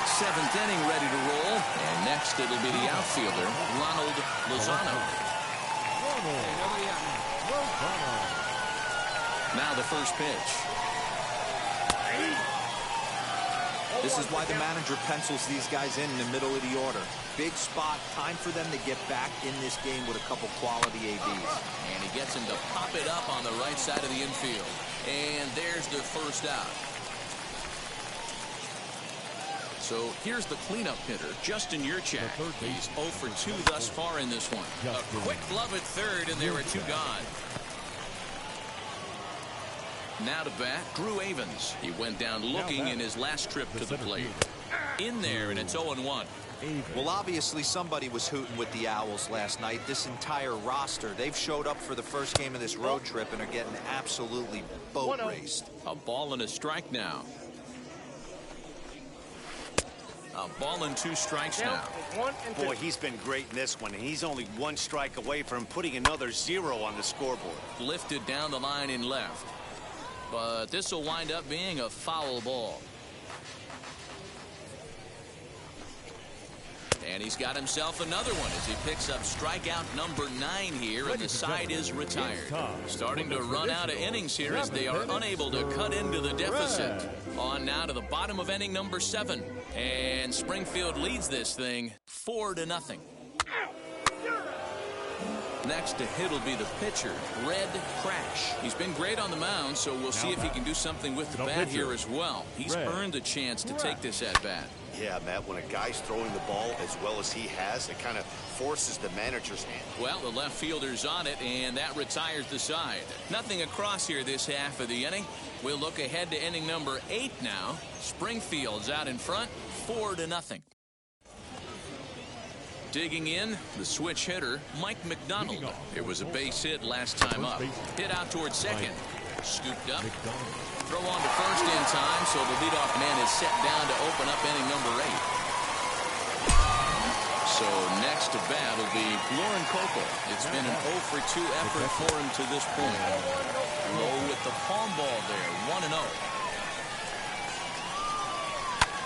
Seventh inning ready to roll, and next it'll be the outfielder, Ronald Lozano. Now the first pitch. This is why the manager pencils these guys in the middle of the order. Big spot, time for them to get back in this game with a couple quality ABs. And he gets him to pop it up on the right side of the infield. And there's their first out. So here's the cleanup hitter, Justin Yurchak. He's 0 for 2 thus far in this one. A quick glove at third, and there are two gone. Now to bat, Drew Avens. He went down looking in his last trip to the plate. In there, and it's 0-1. Well, obviously somebody was hooting with the Owls last night. This entire roster, they've showed up for the first game of this road trip and are getting absolutely boat raced. A ball and a strike now. A ball and 2 strikes now. Boy, he's been great in this one, and he's only 1 strike away from putting another 0 on the scoreboard. Lifted down the line in left. But this will wind up being a foul ball. And he's got himself another one as he picks up strikeout number 9 here, and the side is retired. Starting to run out of innings here as they are unable to cut into the deficit. On now to the bottom of inning number 7. And Springfield leads this thing 4-0. Next to hit will be the pitcher, Red Crash. He's been great on the mound, so we'll see if he can do something with the bat here as well. He's earned a chance to take this at-bat. Yeah, Matt, when a guy's throwing the ball as well as he has, it kind of forces the manager's hand. Well, the left fielder's on it, and that retires the side. Nothing across here this half of the inning. We'll look ahead to inning number 8 now. Springfield's out in front, 4-0. Digging in, the switch hitter, Mike McDonald. It was a base hit last time up. Hit out towards second. Scooped up. Throw on to first in time, so the leadoff man is set down to open up inning number 8. So next to bat will be Lauren Coco. It's been an 0 for 2 effort for him to this point. Low with the palm ball there, 1-0.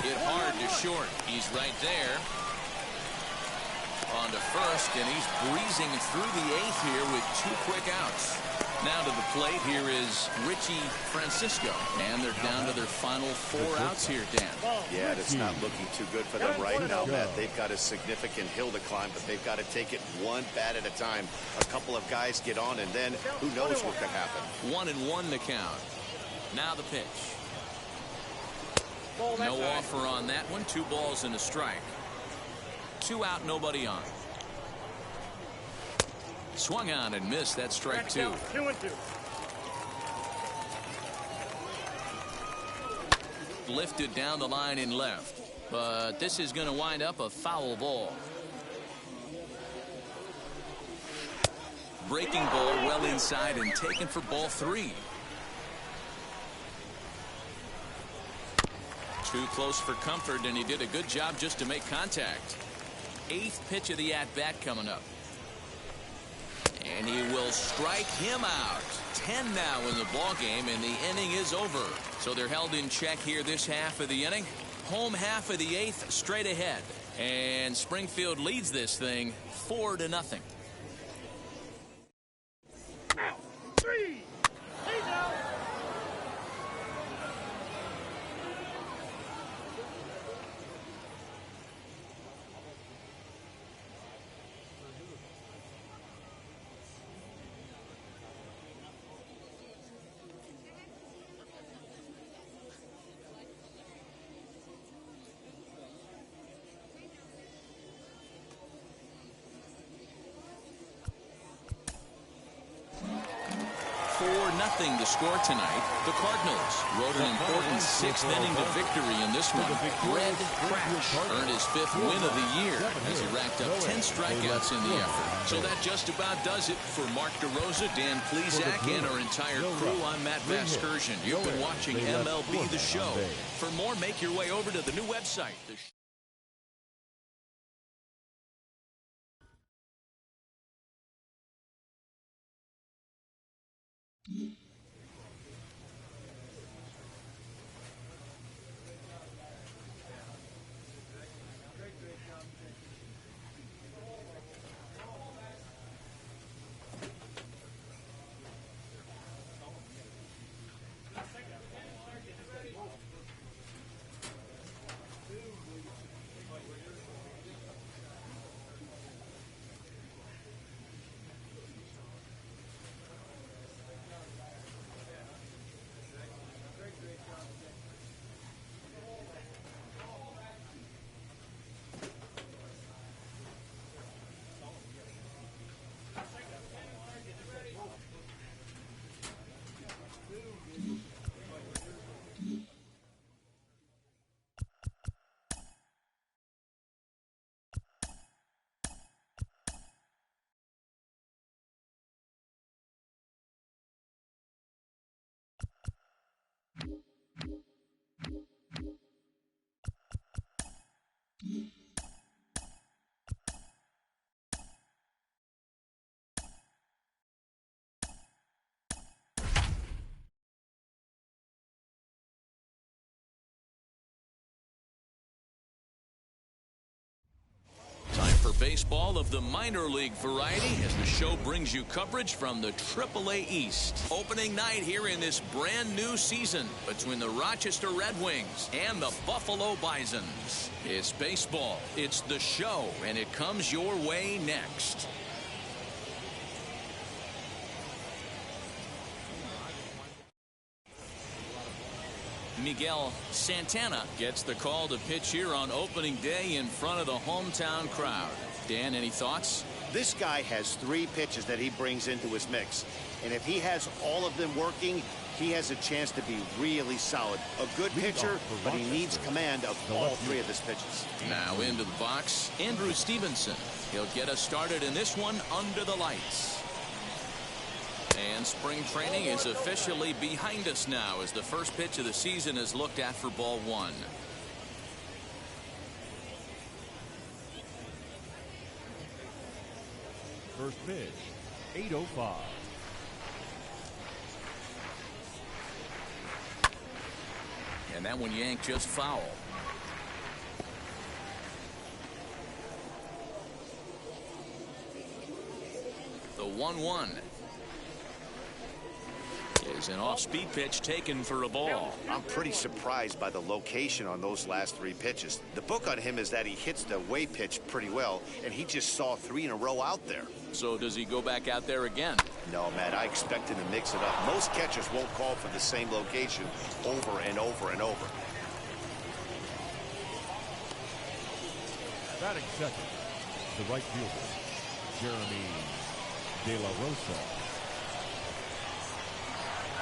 Hit hard to short. He's right there. On to first, and he's breezing through the 8th here with 2 quick outs. Now to the plate, here is Richie Francisco, and they're down to their final 4 outs here, Dan. Yeah, it's not looking too good for them right now, Matt. They've got a significant hill to climb, but they've got to take it one bat at a time. A couple of guys get on, and then who knows what could happen. 1-1 to count. Now the pitch. No offer on that one. 2 balls and a strike. 2 out, nobody on. Swung on and missed. That strike 2. 2-2. Lifted down the line in left, but this is going to wind up a foul ball. Breaking ball well inside and taken for ball 3. Too close for comfort, and he did a good job just to make contact. 8th pitch of the at-bat coming up. And he will strike him out. 10 now in the ballgame, and the inning is over. So they're held in check here this half of the inning. Home half of the 8th straight ahead. And Springfield leads this thing 4-0. 3. He's out. the score tonight. The Cardinals rode an important 6th inning to victory in this one. Red Crash earned his 5th win of the year as he racked up 10 strikeouts in the effort. So that just about does it for Mark DeRosa, Dan Plesac, and our entire crew. I'm Matt Vasgersian. You've been watching MLB The Show. For more, make your way over to the new website. For baseball of the minor league variety, as the show brings you coverage from the AAA East. Opening night here in this brand new season between the Rochester Red Wings and the Buffalo Bisons. It's baseball, it's the show, and it comes your way next. Miguel Santana gets the call to pitch here on opening day in front of the hometown crowd. Dan, any thoughts? This guy has 3 pitches that he brings into his mix. And if he has all of them working, he has a chance to be really solid. A good pitcher, but he needs command of all 3 of his pitches. Now into the box, Andrew Stevenson. He'll get us started in this one under the lights. And spring training is officially behind us now as the first pitch of the season is looked at for ball 1. First pitch, 8:05. And that one yanked just foul. The 1-1. Is an off-speed pitch taken for a ball. I'm pretty surprised by the location on those last 3 pitches. The book on him is that he hits the away pitch pretty well, and he just saw 3 in a row out there. So does he go back out there again? No, Matt, I expect him to mix it up. Most catchers won't call for the same location over and over and over. Batting second, the right fielder, Jeremy De La Rosa.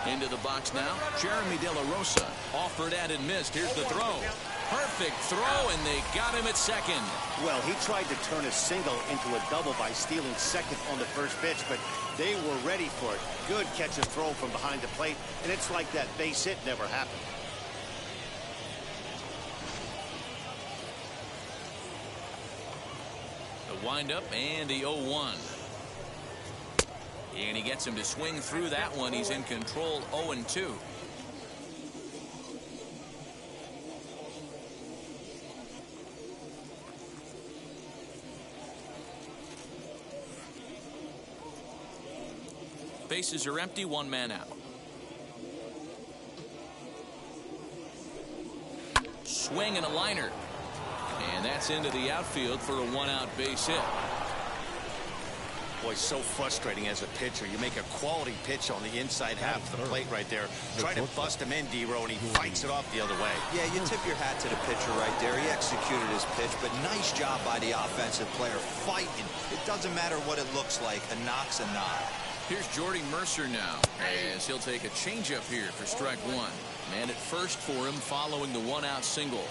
Into the box now, Jeremy De La Rosa. Offered and missed. Here's the throw. Perfect throw, and they got him at second. Well, he tried to turn a single into a double by stealing second on the first pitch, but they were ready for it. Good catch and throw from behind the plate, and it's like that base hit never happened. The windup and the 0-1. And he gets him to swing through that one. He's in control, 0-2. Bases are empty, 1 man out. Swing and a liner. And that's into the outfield for a 1-out base hit. Boy, so frustrating as a pitcher. You make a quality pitch on the inside half of the plate right there. Try to bust him in, D-Row, and he fights it off the other way. Yeah, you tip your hat to the pitcher right there. He executed his pitch, but nice job by the offensive player fighting. It doesn't matter what it looks like. A knock's a knock. Here's Jordy Mercer now, as he'll take a changeup here for strike one. Man at first for him following the one-out single.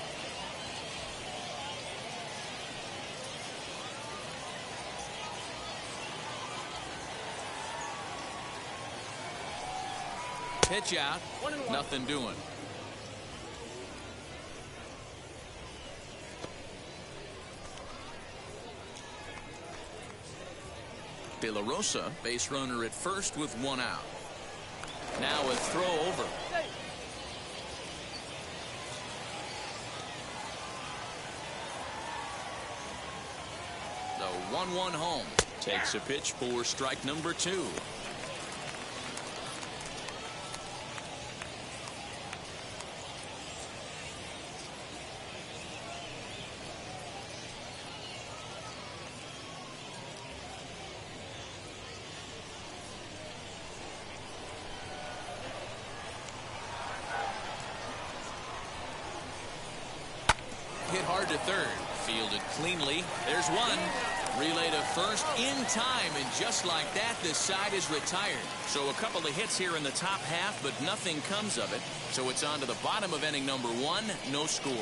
Pitch out, nothing doing. De La Rosa, base runner at first with one out. Now a throw over. The 1-1 home. Takes a pitch for strike number 2. Hit hard to third. Fielded cleanly. There's one. Relay to first in time, and just like that, this side is retired. So a couple of hits here in the top half, but nothing comes of it. So it's on to the bottom of inning number 1. No score.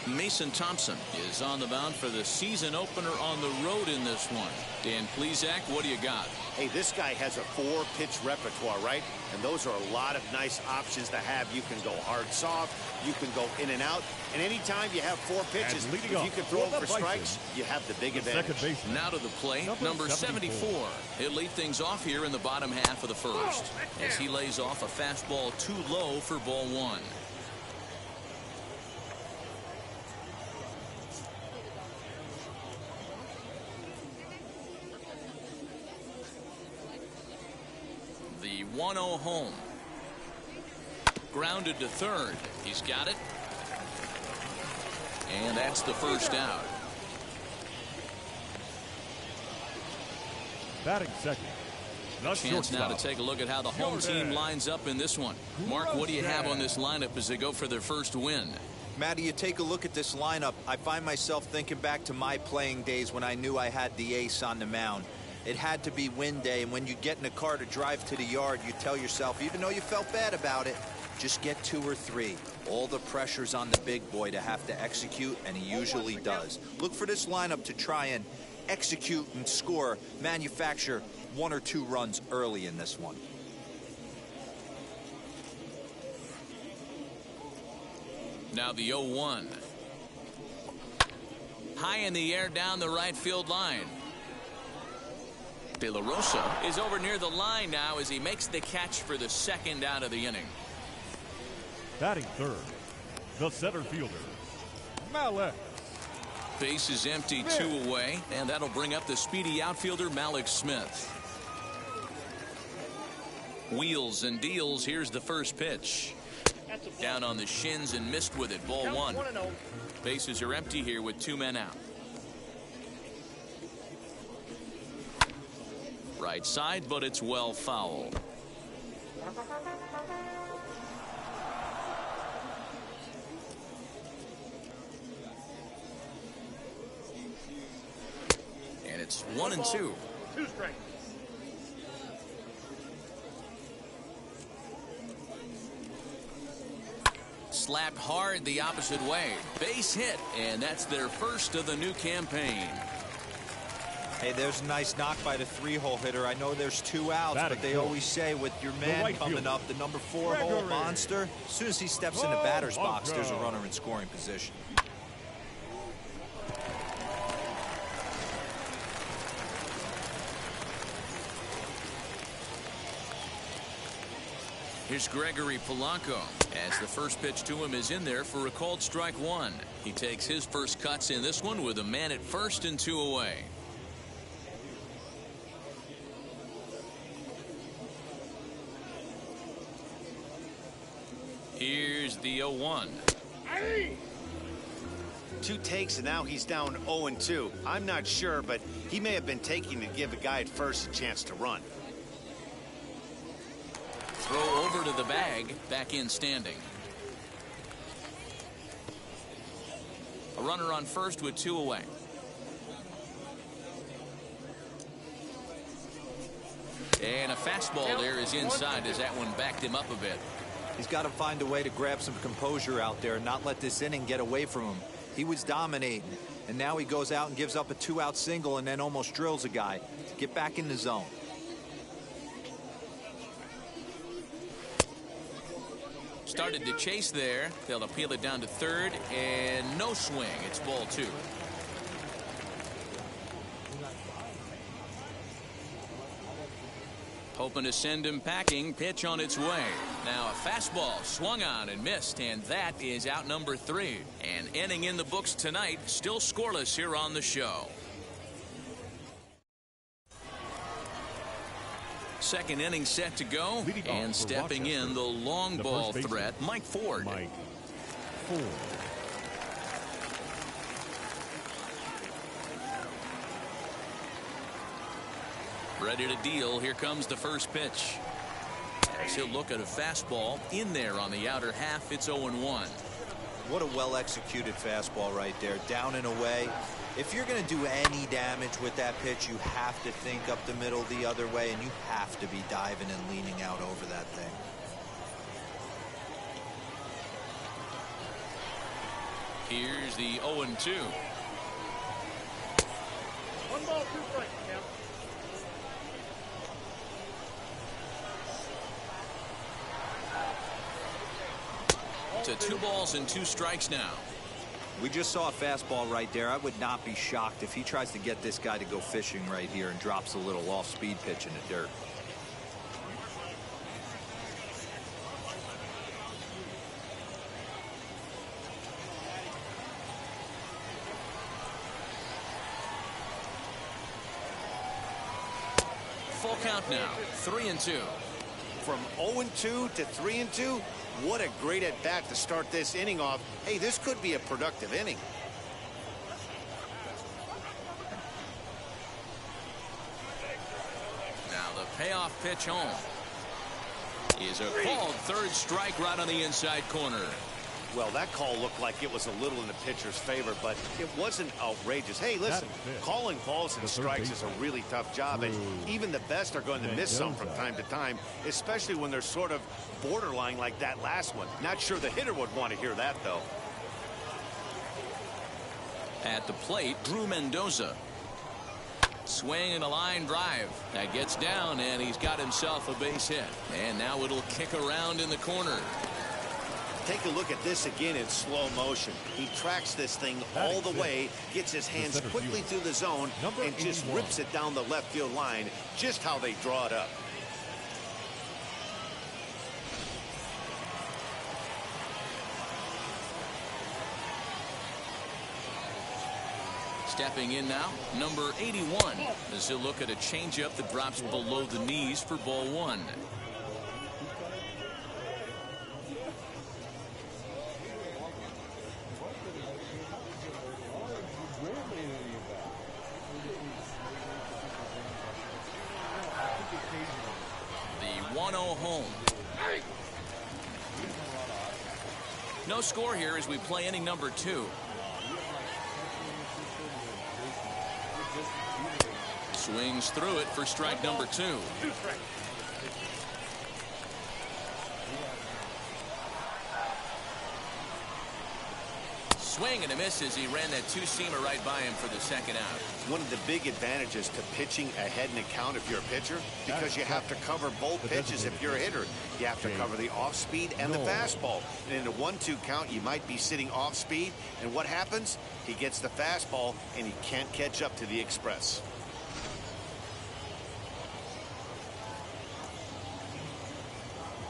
Mason Thompson is on the mound for the season opener on the road in this one. Dan Plesac, what do you got? Hey, this guy has a 4-pitch repertoire, right? And those are a lot of nice options to have. You can go hard, soft. You can go in and out. And anytime you have 4 pitches, if you can throw them for strikes, you have the big advantage. Now to the plate, number 74. He'll lead things off here in the bottom half of the first, as he lays off a fastball too low for ball 1. The 1-0 home. Grounded to third. He's got it. And that's the first out. Batting second. Chance now to take a look at how the home team lines up in this one. Mark, what do you have on this lineup as they go for their first win? Matty, you take a look at this lineup. I find myself thinking back to my playing days when I knew I had the ace on the mound. It had to be win day, and when you get in a car to drive to the yard, you tell yourself, even though you felt bad about it, just get 2 or 3. All the pressure's on the big boy to have to execute, and he usually does. Look for this lineup to try and execute and score, manufacture 1 or 2 runs early in this one. Now the 0-1. High in the air down the right field line. De La Rosa is over near the line now as he makes the catch for the second out of the inning. Batting third, the center fielder, Malik. Base is empty, 2 away, and that'll bring up the speedy outfielder Malik Smith. Wheels and deals. Here's the first pitch. Down on the shins and missed with it. Ball 1. Bases are empty here with 2 men out. Right side, but it's well foul. And it's 1-2. 2 strikes. Slapped hard the opposite way. Base hit, and that's their first of the new campaign. Hey, there's a nice knock by the 3-hole hitter. I know there's 2 outs, but they always say with your man coming up, the number 4-hole monster, as soon as he steps in the batter's box, there's a runner in scoring position. Here's Gregory Polanco, as the first pitch to him is in there for a called strike 1. He takes his first cuts in this one with a man at first and 2 away. Here's the 0-1. 2 takes, and now he's down 0-2. I'm not sure, but he may have been taking to give a guy at first a chance to run. Throw over to the bag, back in standing. A runner on first with 2 away. And a fastball there is inside as that one backed him up a bit. He's got to find a way to grab some composure out there and not let this inning get away from him. He was dominating, and now he goes out and gives up a 2-out single and then almost drills a guy. Get back in the zone. Started to chase there. They'll appeal it down to third, and no swing. It's ball 2. Hoping to send him packing. Pitch on its way. Now a fastball swung on and missed, and that is out number 3. And inning in the books tonight, still scoreless here on the show. Second inning set to go, and stepping in the long ball threat, Mike Ford. Mike Ford. Ready to deal. Here comes the first pitch. As he'll look at a fastball in there on the outer half. It's 0-1. What a well-executed fastball right there. Down and away. If you're going to do any damage with that pitch, you have to think up the middle the other way, and you have to be diving and leaning out over that thing. Here's the 0-2. 1 ball, 2 strikes, Cam. To 2 balls and 2 strikes now. We just saw a fastball right there. I would not be shocked if he tries to get this guy to go fishing right here and drops a little off-speed pitch in the dirt. Full count now. 3-2. From 0-2 to 3-2, what a great at-bat to start this inning off. Hey, this could be a productive inning. Now the payoff pitch home is a called third strike right on the inside corner. Well, that call looked like it was a little in the pitcher's favor, but it wasn't outrageous. Hey, listen, calling balls and strikes is a really tough job, and even the best are going to miss some from time to time, especially when they're sort of borderline like that last one. Not sure the hitter would want to hear that, though. At the plate, Drew Mendoza. Swing and a line drive. That gets down, and he's got himself a base hit. And now it'll kick around in the corner. Take a look at this again in slow motion. He tracks this thing all the way, gets his hands quickly through the zone, and just rips it down the left field line, just how they draw it up. Stepping in now, number 81. As he'll look at a changeup that drops below the knees for ball 1. The 1-0 home. No score here as we play inning number 2. Swings through it for strike number 2. Swing and a miss as he ran that 2-seamer right by him for the second out. One of the big advantages to pitching ahead in the count if you're a pitcher, because you have to cover both pitches if you're a hitter. You have to cover the off-speed and the fastball. And in a 1-2 count, you might be sitting off-speed, and what happens? He gets the fastball, and he can't catch up to the express.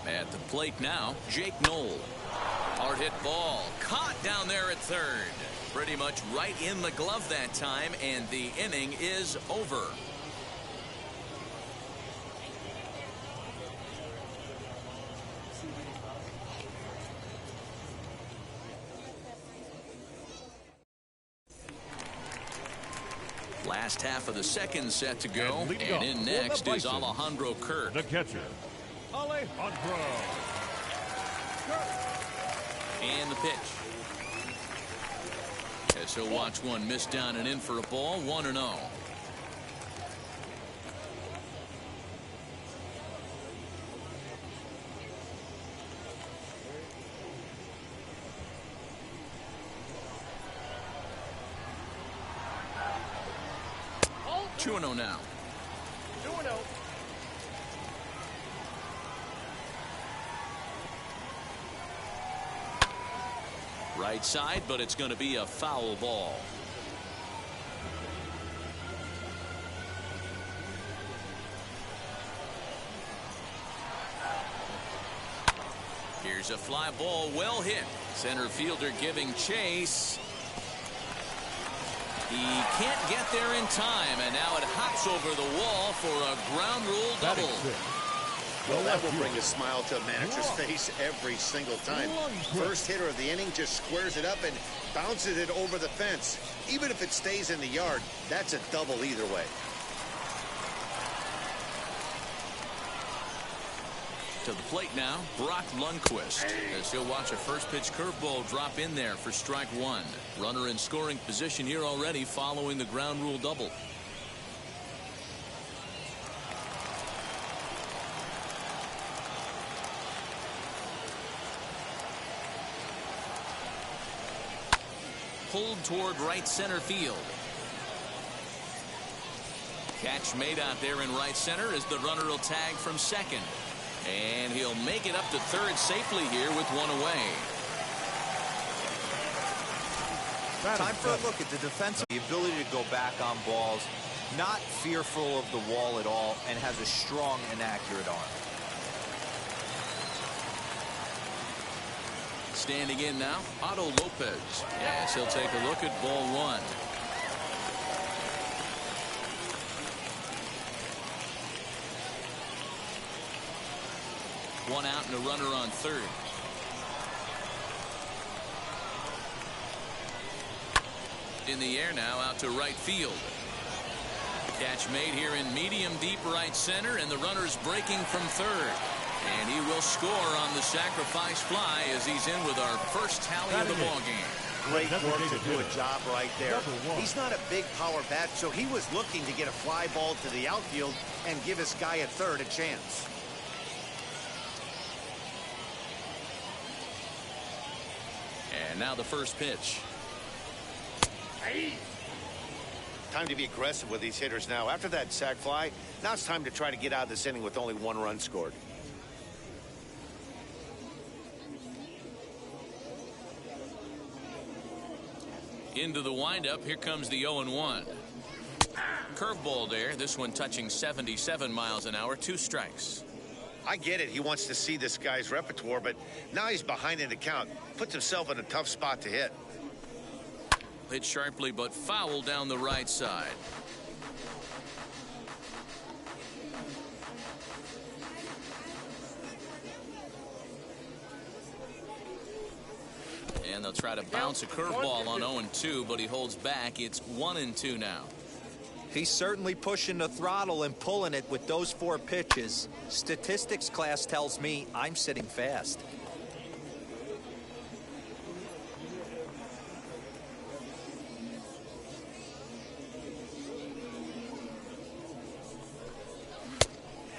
At the plate now, Jake Knoll. Hard hit ball caught down there at third. Pretty much right in the glove that time, and the inning is over. Last half of the second set to go, and in next is Alejandro Kirk. The catcher, Alejandro. And the pitch. As he'll watch one miss down and in for a ball, 1-0. 2-0 now. 2-0. Right side, but it's going to be a foul ball. Here's a fly ball, well hit. Center fielder giving chase. He can't get there in time, and now it hops over the wall for a ground rule double. Well, that will bring a smile to a manager's face every single time. First hitter of the inning just squares it up and bounces it over the fence. Even if it stays in the yard, that's a double either way. To the plate now, Brock Lundquist, as he'll watch a first pitch curveball drop in there for strike one. Runner in scoring position here already following the ground rule double. Pulled toward right center field. Catch made out there in right center as the runner will tag from second. And he'll make it up to third safely here with one away. Time for a look at the defensive. The ability to go back on balls, not fearful of the wall at all, and has a strong and accurate arm. Standing in now, Otto Lopez. Yes, he'll take a look at ball one. One out and a runner on third. In the air now, out to right field. Catch made here in medium deep right center, and the runner's breaking from third. And he will score on the sacrifice fly as he's in with our first tally of the ball game. Great work to do a job right there. He's not a big power bat, so he was looking to get a fly ball to the outfield and give his guy at third a chance. And now the first pitch. Time to be aggressive with these hitters now. After that sac fly, now it's time to try to get out of this inning with only one run scored. Into the windup, here comes the 0-1. Curveball there, this one touching 77 miles an hour, 2 strikes. I get it, he wants to see this guy's repertoire, but now he's behind in the count. Puts himself in a tough spot to hit. Hit sharply, but foul down the right side. And they'll try to bounce a curveball on 0-2, but he holds back. It's 1-2 now. He's certainly pushing the throttle and pulling it with those 4 pitches. Statistics class tells me I'm sitting fast.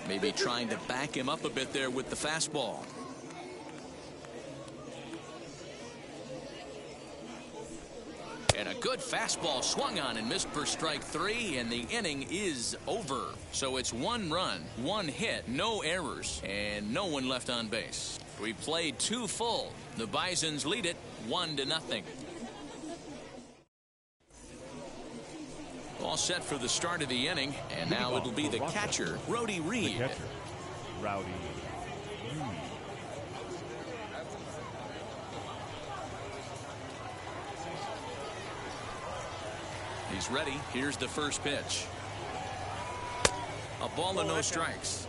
Maybe trying to back him up a bit there with the fastball. And a good fastball swung on and missed for strike 3, and the inning is over. So it's 1 run, 1 hit, no errors, and no one left on base. We played 2 full. The Bisons lead it 1-0. All set for the start of the inning, and now it'll be the catcher, Rowdy Reed. Rowdy Reed. He's ready. Here's the first pitch. A ball and no strikes.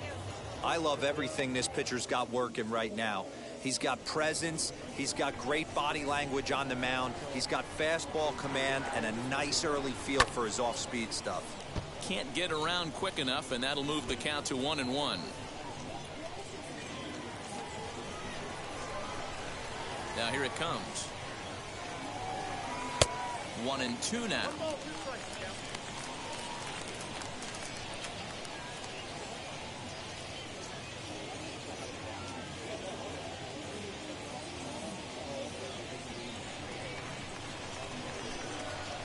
I love everything this pitcher's got working right now. He's got presence. He's got great body language on the mound. He's got fastball command and a nice early feel for his off-speed stuff. Can't get around quick enough, and that'll move the count to 1-1. Now here it comes. 1-2 now.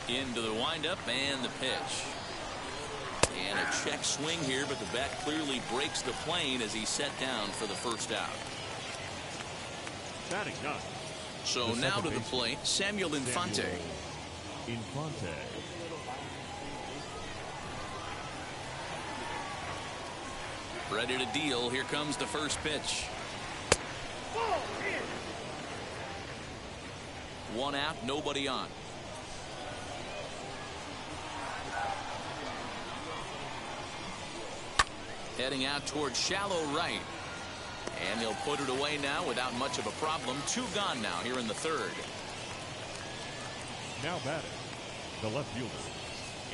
Into the windup and the pitch. And a check swing here, but the bat clearly breaks the plane as he's set down for the first out. Batting ninth. So now to the plate, Samuel Infante. Infante. Ready to deal. Here comes the first pitch. One out, nobody on. Heading out towards shallow right. And he'll put it away now without much of a problem. Two gone now here in the third. Now batting, the left fielder,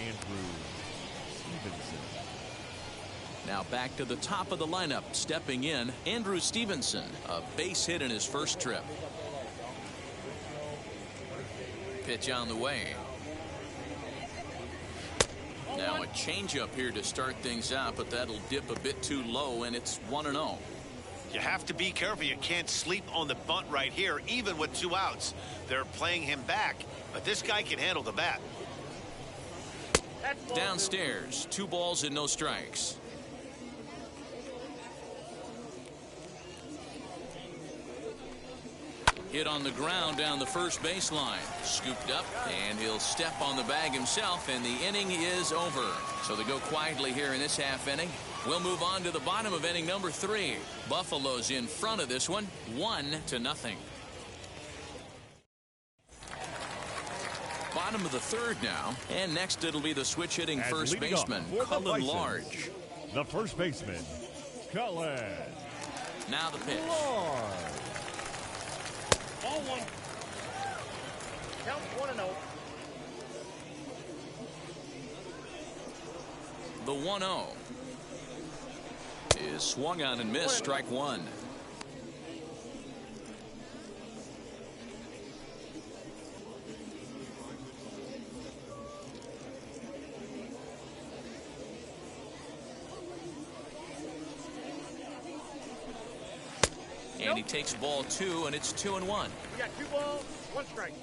Andrew Stevenson. Now back to the top of the lineup. Stepping in, Andrew Stevenson. A base hit in his first trip. Pitch on the way. Now a changeup here to start things out, but that'll dip a bit too low, and it's 1-0. You have to be careful. You can't sleep on the bunt right here, even with 2 outs. They're playing him back, but this guy can handle the bat. Downstairs, 2 balls and no strikes. Hit on the ground down the first baseline. Scooped up, and he'll step on the bag himself, and the inning is over. So they go quietly here in this half inning. We'll move on to the bottom of inning number 3. Buffalo's in front of this one, 1-0. Bottom of the third now, and next it'll be the switch hitting first baseman, Cullen Large. The first baseman, Cullen. Now the pitch. Large. Ball 1. Count 1-0. The 1-0 is swung on and missed. Strike 1. And he takes ball 2, and it's 2-1. We got 2 balls, 1 strike.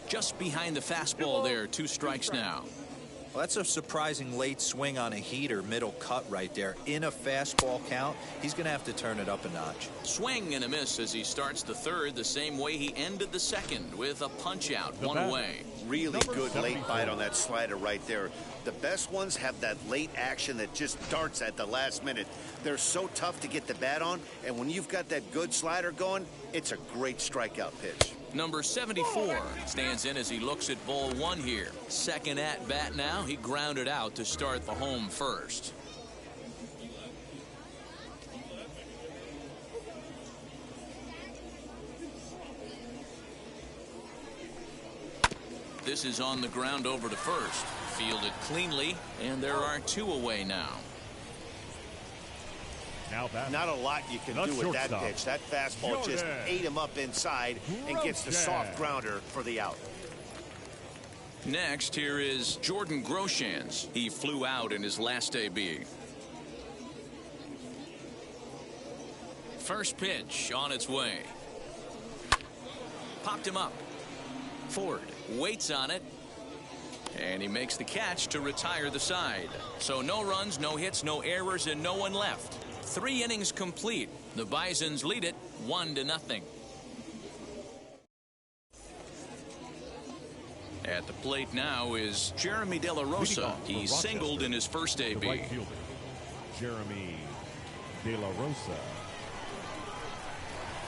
Just behind the fastball there. 2 strikes now. Well, that's a surprising late swing on a heater, middle cut right there. In a fastball count, he's going to have to turn it up a notch. Swing and a miss as he starts the third the same way he ended the second, with a punch out, 1 away. Really good late bite on that slider right there. The best ones have that late action that just darts at the last minute. They're so tough to get the bat on, and when you've got that good slider going, it's a great strikeout pitch. Number 74 stands in as he looks at ball 1 here. Second at bat now. He grounded out to start the home first. This is on the ground over to first. Fielded cleanly, and there are 2 away now. Not a lot you can do with that pitch. That fastball just ate him up inside and gets the soft grounder for the out. Next, here is Jordan Groshans. He flew out in his last AB. First pitch on its way. Popped him up. Ford waits on it. And he makes the catch to retire the side. So no runs, no hits, no errors, and no one left. 3 innings complete. The Bisons lead it 1-0. At the plate now is Jeremy De La Rosa. He singled in his first AB. Right fielder, Jeremy De La Rosa.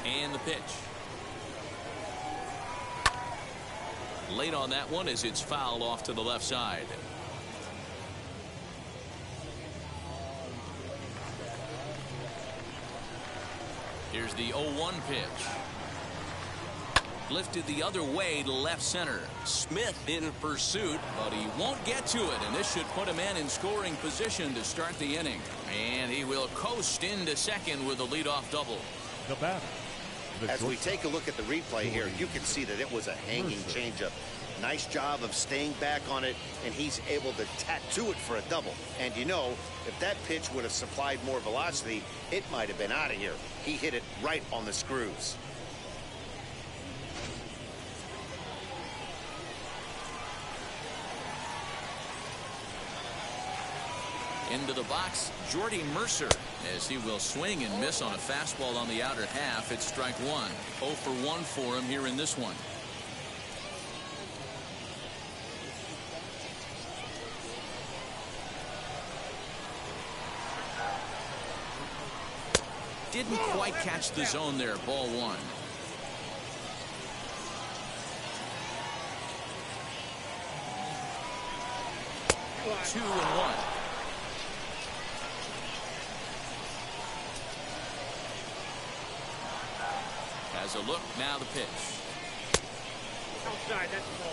And the pitch. Late on that one as it's fouled off to the left side. Here's the 0-1 pitch. Lifted the other way to left center. Smith in pursuit, but he won't get to it, and this should put a man in scoring position to start the inning. And he will coast into second with a leadoff double. The batter. As we take a look at the replay here, you can see that it was a hanging changeup. Nice job of staying back on it, and he's able to tattoo it for a double. And you know, if that pitch would have supplied more velocity, it might have been out of here. He hit it right on the screws. Into the box, Jordy Mercer, as he will swing and miss on a fastball on the outer half. It's strike one. 0 for 1 for him here in this one. Didn't quite catch the zone there. Ball one. 2-1. Has a look. Now the pitch. Outside, that's the ball.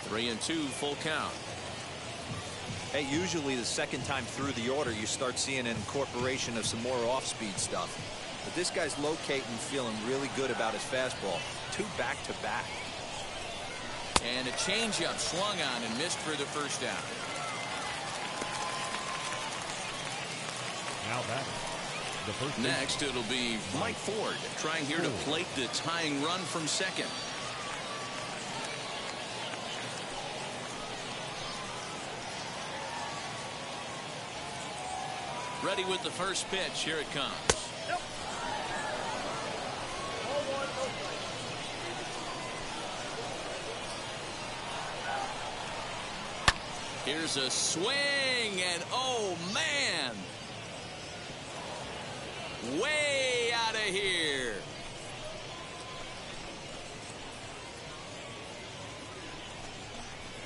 3-2, full count. Hey, usually the second time through the order, you start seeing an incorporation of some more off-speed stuff. But this guy's locating, feeling really good about his fastball. 2 back-to-back. And a changeup swung on and missed for the first out. Now batting. The first Next, it'll be Mike Ford trying here to plate the tying run from second. Ready with the first pitch. Here it comes. Yep. Here's a swing, and oh man, way out of here.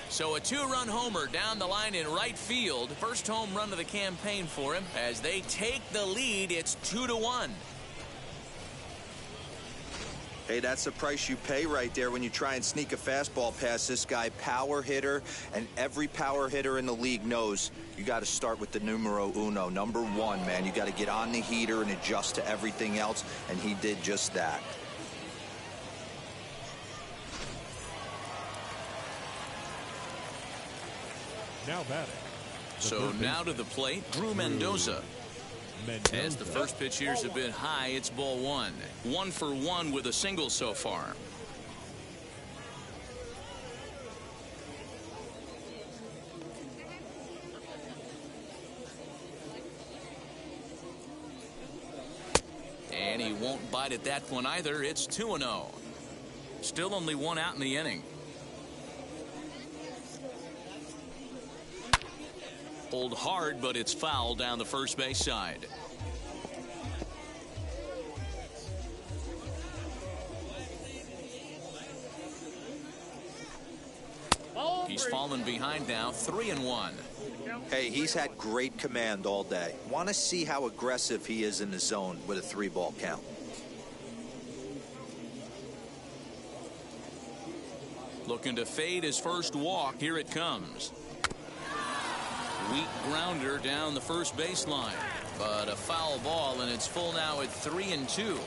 So a 2-run homer down the line in right field. First home run of the campaign for him. As they take the lead, it's 2-1. Hey, that's the price you pay right there when you try and sneak a fastball past this guy. Power hitter, and every power hitter in the league knows you got to start with the numero uno, number 1, man. You got to get on the heater and adjust to everything else, and he did just that. Now batting. So now to the plate, Drew Mendoza. As the first pitch here has been high, it's ball 1. 1 for 1 with a single so far. And he won't bite at that one either. It's 2-0. Still only 1 out in the inning. Pulled hard, but it's foul down the first base side. He's fallen behind now, 3-1. Hey, he's had great command all day. Want to see how aggressive he is in the zone with a 3-ball count. Looking to fade his first walk. Here it comes. Weak grounder down the first baseline, but a foul ball, and it's full now at 3-2.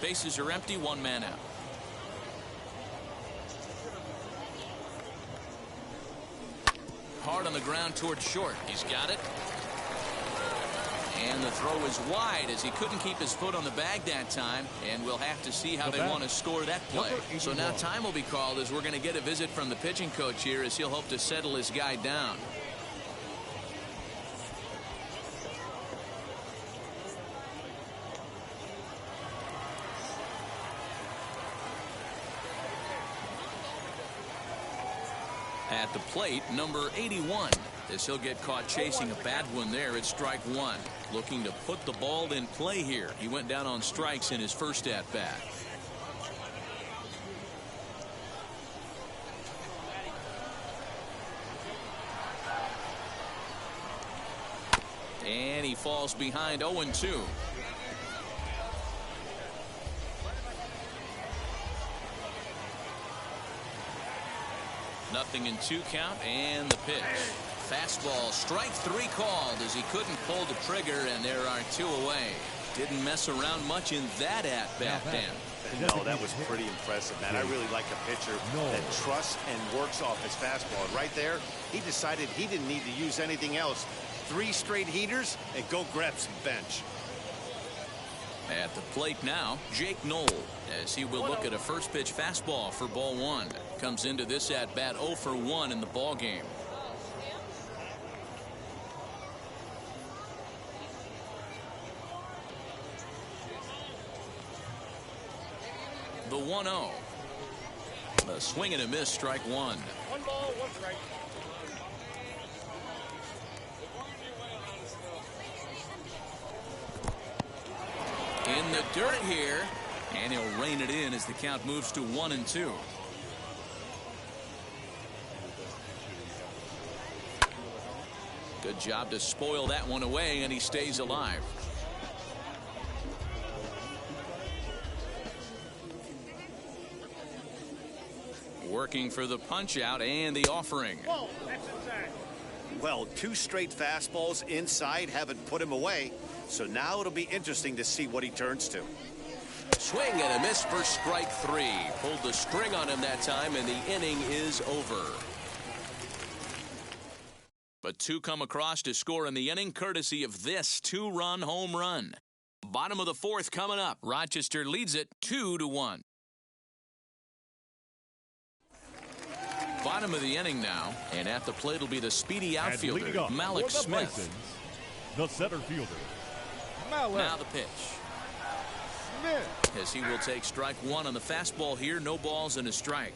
Bases are empty, 1 man out. Hard on the ground towards short. He's got it. And the throw is wide as he couldn't keep his foot on the bag that time, and we'll have to see how they want to score that play. So now time will be called as we're going to get a visit from the pitching coach here as he'll hope to settle his guy down. At the plate, number 81. As he'll get caught chasing a bad one there, it's strike 1. Looking to put the ball in play here. He went down on strikes in his first at-bat. And he falls behind 0-2. Nothing in 2 count, and the pitch. Fastball, strike 3 called as he couldn't pull the trigger, and there are 2 away. Didn't mess around much in that at-bat, Dan. No, that was pretty impressive, man. I really like a pitcher that trusts and works off his fastball. Right there, he decided he didn't need to use anything else. 3 straight heaters and go grab some bench. At the plate now, Jake Knoll, as he will look at a first pitch fastball for ball one. Comes into this at bat 0 for 1 in the ball game. The 1-0. A swing and a miss, strike one. 1 ball, 1 strike. In the dirt here, and he'll rein it in as the count moves to 1-2. Good job to spoil that one away, and he stays alive. Working for the punch out and the offering. Whoa, that's inside. Well, 2 straight fastballs inside haven't put him away. So now it'll be interesting to see what he turns to. Swing and a miss for strike 3. Pulled the string on him that time, and the inning is over. But 2 come across to score in the inning, courtesy of this 2-run home run. Bottom of the 4th coming up. Rochester leads it 2-1. Bottom of the inning now, and at the plate will be the speedy outfielder, Malik Smith. The center fielder, Malik. Now the pitch. Smith. As he will take strike 1 on the fastball here. No balls and a strike.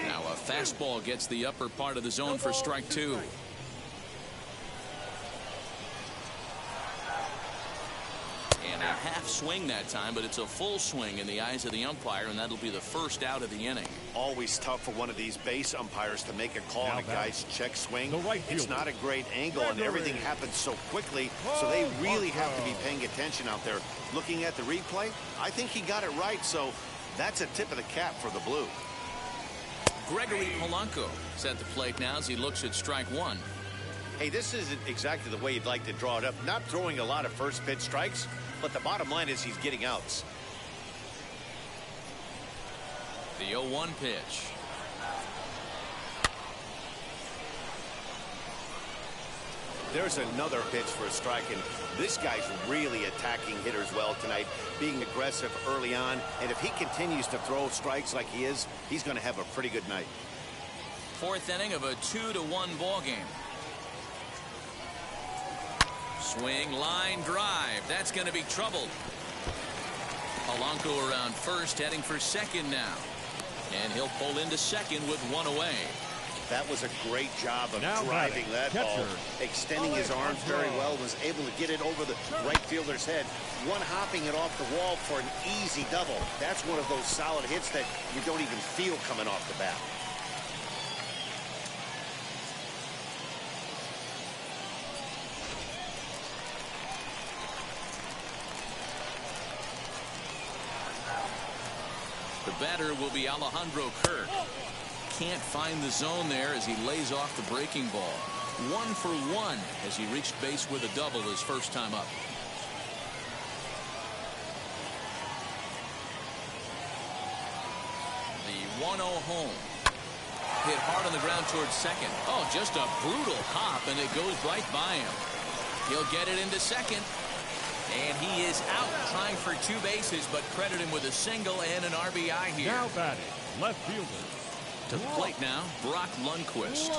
Now a fastball gets the upper part of the zone for strike 2. And a half swing that time, but it's a full swing in the eyes of the umpire, and that'll be the first out of the inning. Always tough for one of these base umpires to make a call on a guy's check swing. Right, it's not a great angle, and everything happens so quickly, so they really have to be paying attention out there. Looking at the replay, I think he got it right, so that's a tip of the cap for the Blue. Gregory Polanco is at the plate now as he looks at strike 1. Hey, this isn't exactly the way you'd like to draw it up. Not throwing a lot of first pitch strikes, but the bottom line is he's getting outs. The 0-1 pitch. There's another pitch for a strike, and this guy's really attacking hitters well tonight, being aggressive early on, and if he continues to throw strikes like he is, he's going to have a pretty good night. 4th inning of a 2-1 ball game. Swing, line, drive. That's going to be troubled. Polanco around first, heading for second now. And he'll pull into second with 1 away. That was a great job of now driving that ball. catcher, Extending his arms very well, was able to get it over the right fielder's head. One-hopping it off the wall for an easy double. That's one of those solid hits that you don't even feel coming off the bat. The batter will be Alejandro Kirk. Can't find the zone there as he lays off the breaking ball. 1 for 1 as he reached base with a double his first time up. The 1-0 home. Hit hard on the ground towards second. Oh, just a brutal hop, and it goes right by him. He'll get it into second. And he is out trying for 2 bases, but credit him with a single and an RBI here. Now batting, left fielder. To the plate now, Brock Lundquist.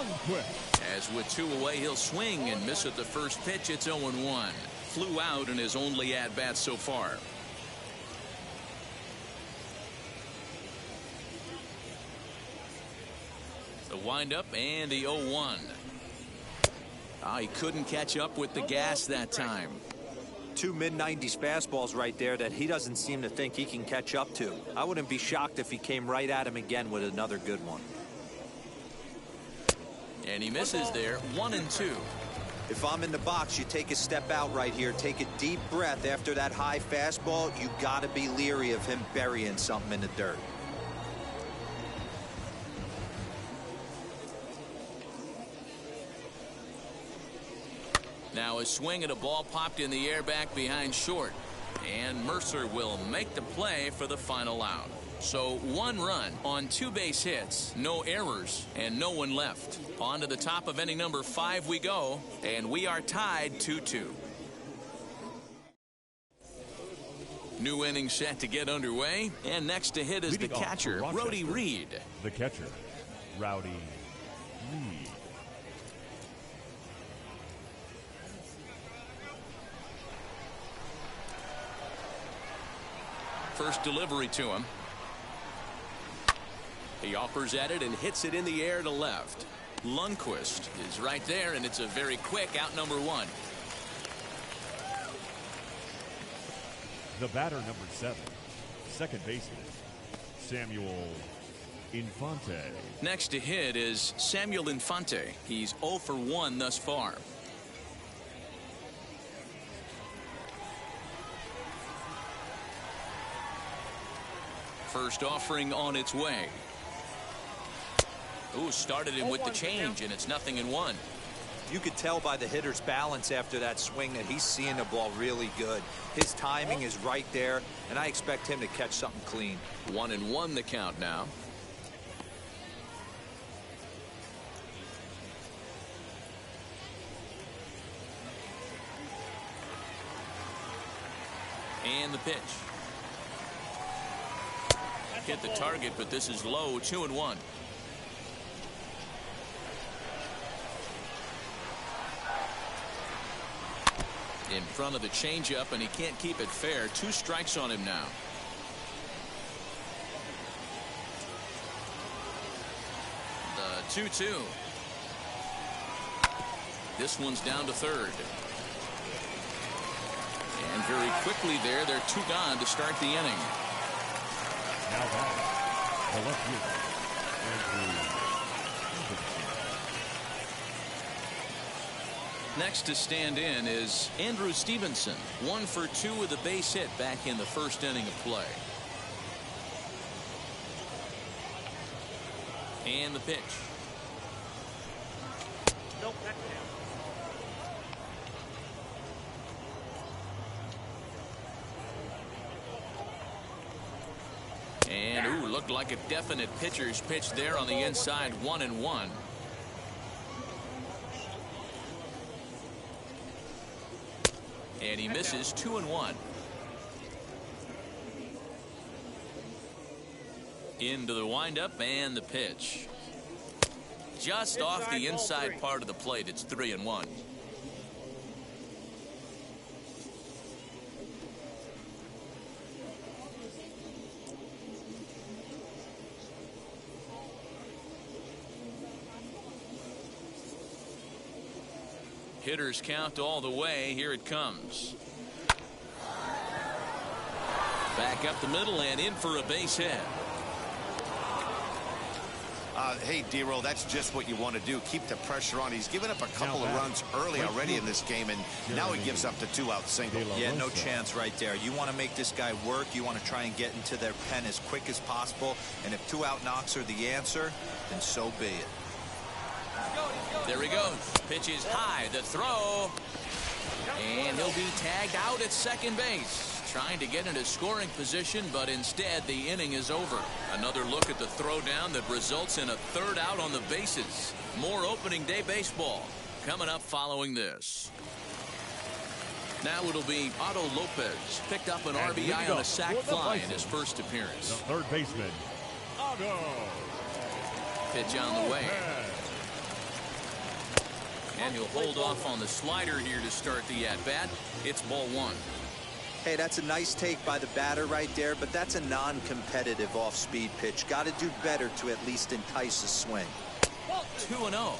As with 2 away, he'll swing and miss at the first pitch. It's 0-1. Flew out in his only at-bat so far. The windup and the 0-1. He couldn't catch up with the gas that time. 2 mid-90s fastballs right there that he doesn't seem to think he can catch up to. I wouldn't be shocked if he came right at him again with another good one. And he misses there. 1-2. If I'm in the box, you take a step out right here. Take a deep breath after that high fastball. You got to be leery of him burying something in the dirt. Now a swing and a ball popped in the air back behind short. And Mercer will make the play for the final out. So 1 run on 2 base hits, no errors, and no one left. On to the top of inning number 5 we go, and we are tied 2-2. New inning set to get underway, and next to hit is the catcher, Rowdy Reed. The catcher, Rowdy Reed. First delivery to him. He offers at it and hits it in the air to left. Lundqvist is right there, and it's a very quick out number 1. The batter, number 7, second baseman, Samuel Infante. Next to hit is Samuel Infante. He's 0 for 1 thus far. First offering on its way. Ooh, started him with the change, and it's 0-1. You could tell by the hitter's balance after that swing that he's seeing the ball really good. His timing is right there, and I expect him to catch something clean. 1-1 the count now. And the pitch. Hit the target, but this is low. 2-1. In front of the changeup, and he can't keep it fair. 2 strikes on him now. The 2-2. This one's down to third. And very quickly there, they're 2 gone to start the inning. Now back, the left fielder, Andrew. Next to stand in is Andrew Stevenson. 1 for 2 with a base hit back in the first inning of play. And the pitch. Nope, that's down. And ooh, looked like a definite pitcher's pitch there on the inside. 1-1. And he misses. 2-1. Into the windup and the pitch. Just off the inside part of the plate. It's 3-1. Hitters count all the way. Here it comes. Back up the middle and in for a base hit. Hey, D-Roll, that's just what you want to do. Keep the pressure on. He's given up a couple of runs early already in this game, and now he gives up the 2-out single. Yeah, no chance right there. You want to make this guy work. You want to try and get into their pen as quick as possible. And if 2-out knocks are the answer, then so be it. There he goes. Pitch is high. The throw. And he'll be tagged out at second base. Trying to get into scoring position, but instead the inning is over. Another look at the throwdown that results in a 3rd out on the bases. More opening day baseball coming up following this. Now it'll be Otto Lopez. Picked up an RBI on a sac fly in his first appearance. The third baseman, Otto. Pitch on the way. And he'll hold off on the slider here to start the at-bat. It's ball 1. Hey, that's a nice take by the batter right there, but that's a non-competitive off-speed pitch. Got to do better to at least entice a swing. 2-0.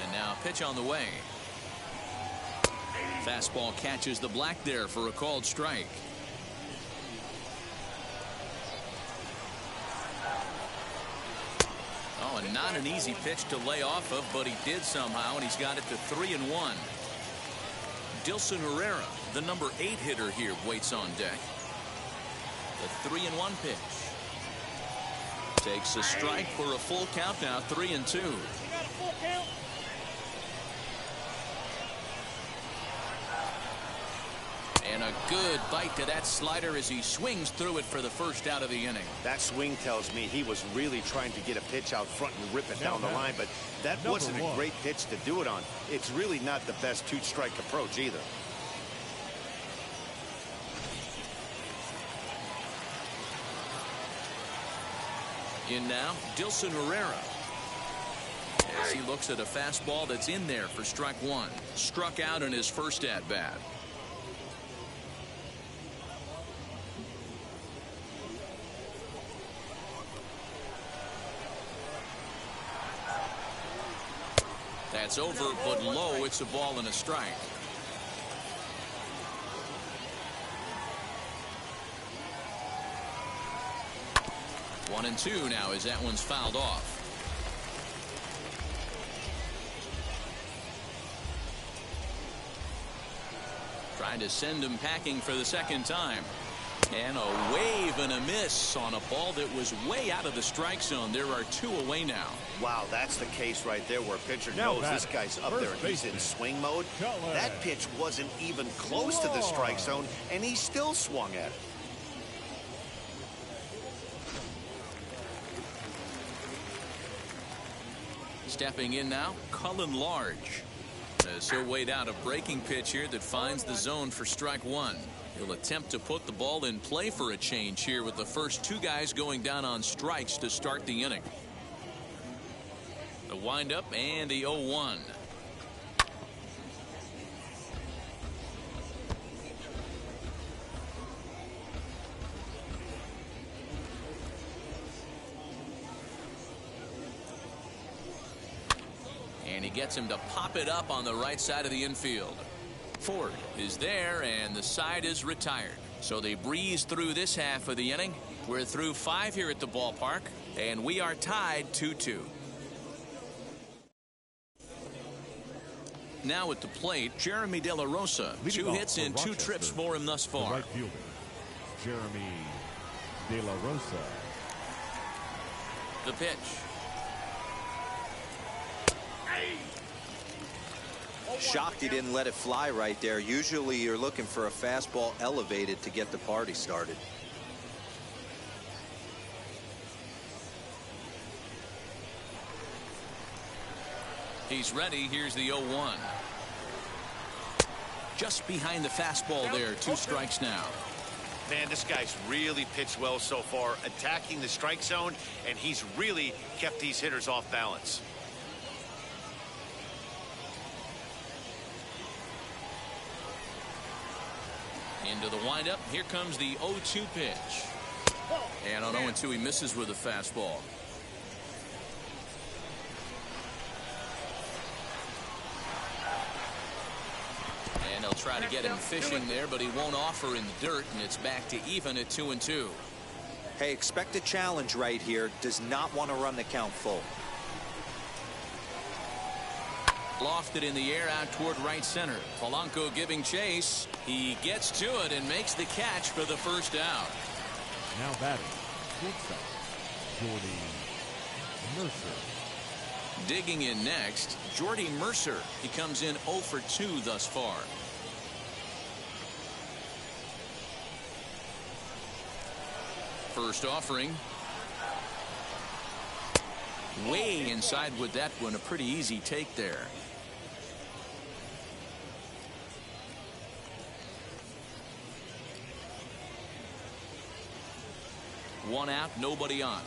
And now pitch on the way. Fastball catches the black there for a called strike. Oh, and not an easy pitch to lay off of, but he did somehow, and he's got it to 3-1. Dilson Herrera, the number 8 hitter here, waits on deck. The 3-1 pitch. Takes a strike for a full count now, 3-2. You got a full count? And a good bite to that slider as he swings through it for the first out of the inning. That swing tells me he was really trying to get a pitch out front and rip it down the line, but that wasn't a great pitch to do it on. It's really not the best two-strike approach either. In now, Dilson Herrera. As he looks at a fastball that's in there for strike 1. Struck out in his first at-bat. That's over, but low. It's a ball and a strike. One and two now as that one's fouled off. Trying to send him packing for the second time. And a wave and a miss on a ball that was way out of the strike zone. There are 2 away now. Wow, that's the case right there where a pitcher knows this guy's up there and he's in swing mode. That pitch wasn't even close to the strike zone, and he still swung at it. Stepping in now, Cullen Large. As he'll wait out a breaking pitch here that finds the zone for strike 1. He'll attempt to put the ball in play for a change here with the first 2 guys going down on strikes to start the inning. The windup and the 0-1. And he gets him to pop it up on the right side of the infield. Ford is there, and the side is retired. So they breeze through this half of the inning. We're through 5 here at the ballpark, and we are tied 2-2. Now at the plate, Jeremy De La Rosa. 2 hits and 2 trips for him thus far. Right fielder, Jeremy De La Rosa. The pitch. Shocked he didn't let it fly right there. Usually you're looking for a fastball elevated to get the party started. He's ready. Here's the 0-1. Just behind the fastball there. 2 strikes now. Man, this guy's really pitched well so far, attacking the strike zone, and he's really kept these hitters off balance. Into the windup. Here comes the 0-2 pitch. And on 0-2, he misses with a fastball. And they'll try to get him fishing there, but he won't offer in the dirt, and it's back to even at 2-2. Hey, expect a challenge right here. Does not want to run the count full. Lofted in the air out toward right center. Polanco giving chase. He gets to it and makes the catch for the first out. Now batting, shortstop, Jordy Mercer. Digging in next, Jordy Mercer. He comes in 0 for 2 thus far. First offering. Way inside with that one. A pretty easy take there. One out, nobody on.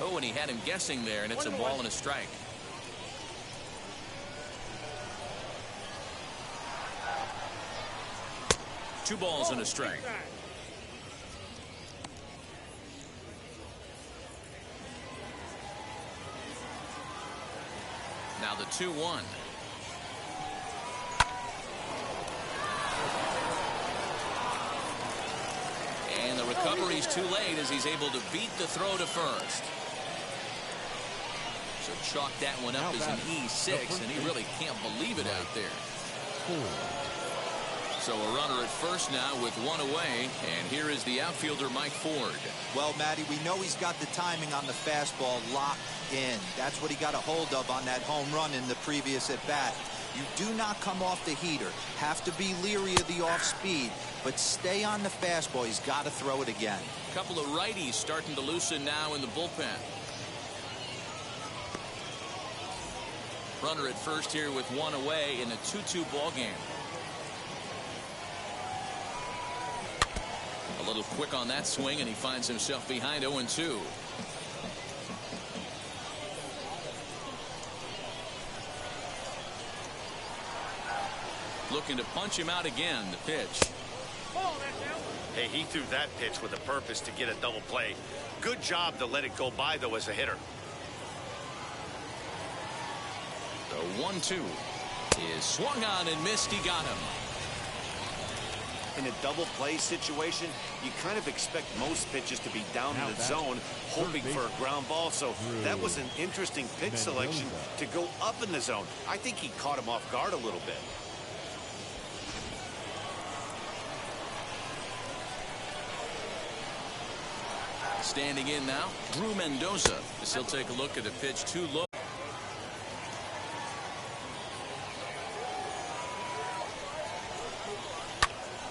Oh, and he had him guessing there, and it's a ball and a strike. Two balls and a strike. Now the 2-1. And the recovery's too late as he's able to beat the throw to first. So chalk that one up as an E6, and he really can't believe it out there. So a runner at first now with one away, and here is the outfielder Mike Ford. Well, Matty, we know he's got the timing on the fastball locked in. That's what he got a hold of on that home run in the previous at bat. You do not come off the heater. Have to be leery of the off speed, but stay on the fastball. He's got to throw it again. A couple of righties starting to loosen now in the bullpen. Runner at first here with one away in a 2-2 ball game. A little quick on that swing, and he finds himself behind 0-2. Looking to punch him out again. The pitch. Hey, he threw that pitch with a purpose to get a double play. Good job to let it go by, though, as a hitter. The 1-2 is swung on and missed. He got him. In a double play situation, you kind of expect most pitches to be down in the zone, hoping for a ground ball. So that was an interesting pitch selection to go up in the zone. I think he caught him off guard a little bit. Standing in now, Drew Mendoza. As he'll take a look at a pitch too low.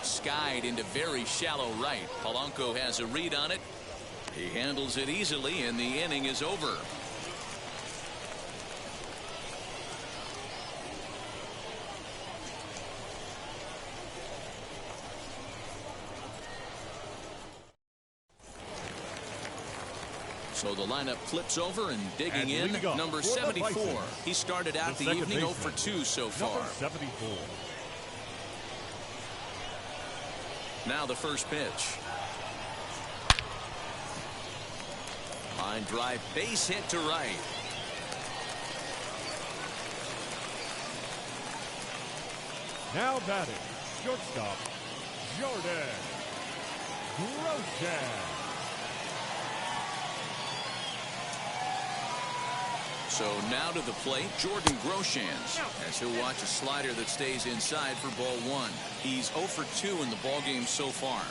Skied into very shallow right. Polanco has a read on it. He handles it easily, and the inning is over. So the lineup flips over, and digging in, number 74. He started out the evening 0 for 2 so far. 74. Now the first pitch. Line drive, base hit to right. Now batting, shortstop, Jordan Groshans. So now to the plate, Jordan Groshans, as he'll watch a slider that stays inside for ball 1. He's 0 for 2 in the ball game so far.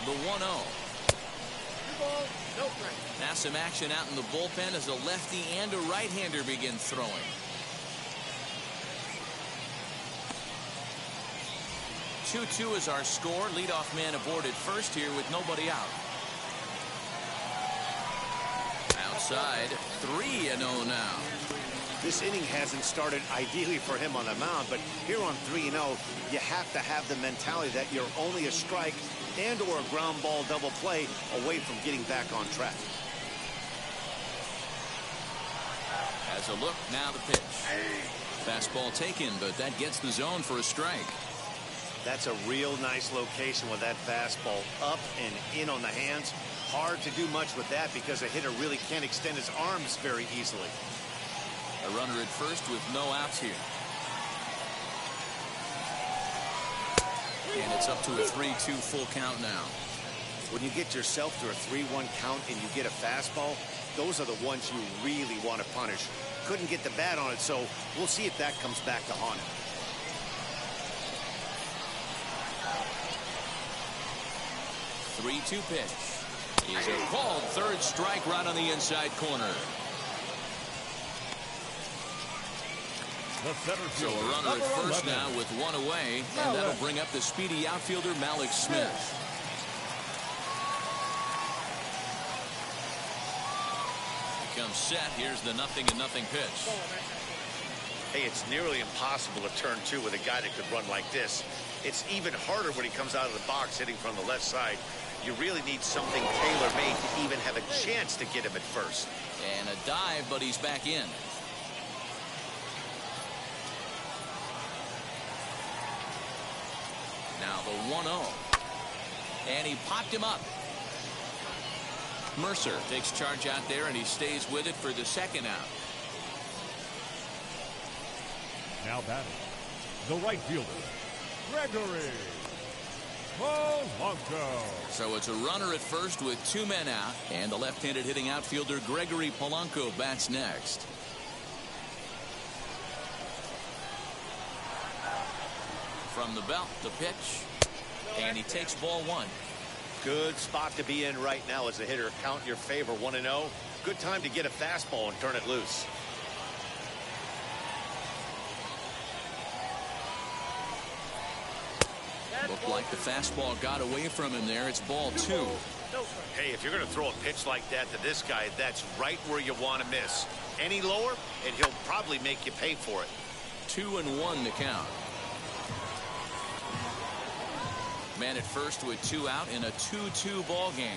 The 1-0. Now some action out in the bullpen as a lefty and a right-hander begin throwing. 2-2 is our score. Leadoff man aboard at first here with nobody out. Outside, 3-0 now. This inning hasn't started ideally for him on the mound, but here on 3-0, you have to have the mentality that you're only a strike and or a ground ball double play away from getting back on track. As a look, now the pitch. Fastball taken, but that gets the zone for a strike. That's a real nice location with that fastball up and in on the hands. Hard to do much with that because a hitter really can't extend his arms very easily. A runner at first with no outs here. And it's up to a 3-2 full count now. When you get yourself to a 3-1 count and you get a fastball, those are the ones you really want to punish. Couldn't get the bat on it, so we'll see if that comes back to haunt him. 3-2 pitch. He's a called third strike right on the inside corner. So a runner at first now with one away, and that'll bring up the speedy outfielder Malik Smith. Becomes set. Here's the 0-0 pitch. Hey, it's nearly impossible to turn 2 with a guy that could run like this. It's even harder when he comes out of the box hitting from the left side. You really need something tailor-made to even have a chance to get him at first. And a dive, but he's back in. Now the 1-0. And he popped him up. Mercer takes charge out there, and he stays with it for the second out. Now batting, the right fielder, Gregory Polanco. So it's a runner at first with 2 men out, and the left-handed hitting outfielder Gregory Polanco bats next. From the belt, the pitch, and he takes ball 1. Good spot to be in right now as a hitter. Count your favor 1-0. Good time to get a fastball and turn it loose. Looked like the fastball got away from him there. It's ball 2. Hey, if you're going to throw a pitch like that to this guy, that's right where you want to miss. Any lower, and he'll probably make you pay for it. 2-1 to count. Man at first with 2 out in a 2-2 ball game.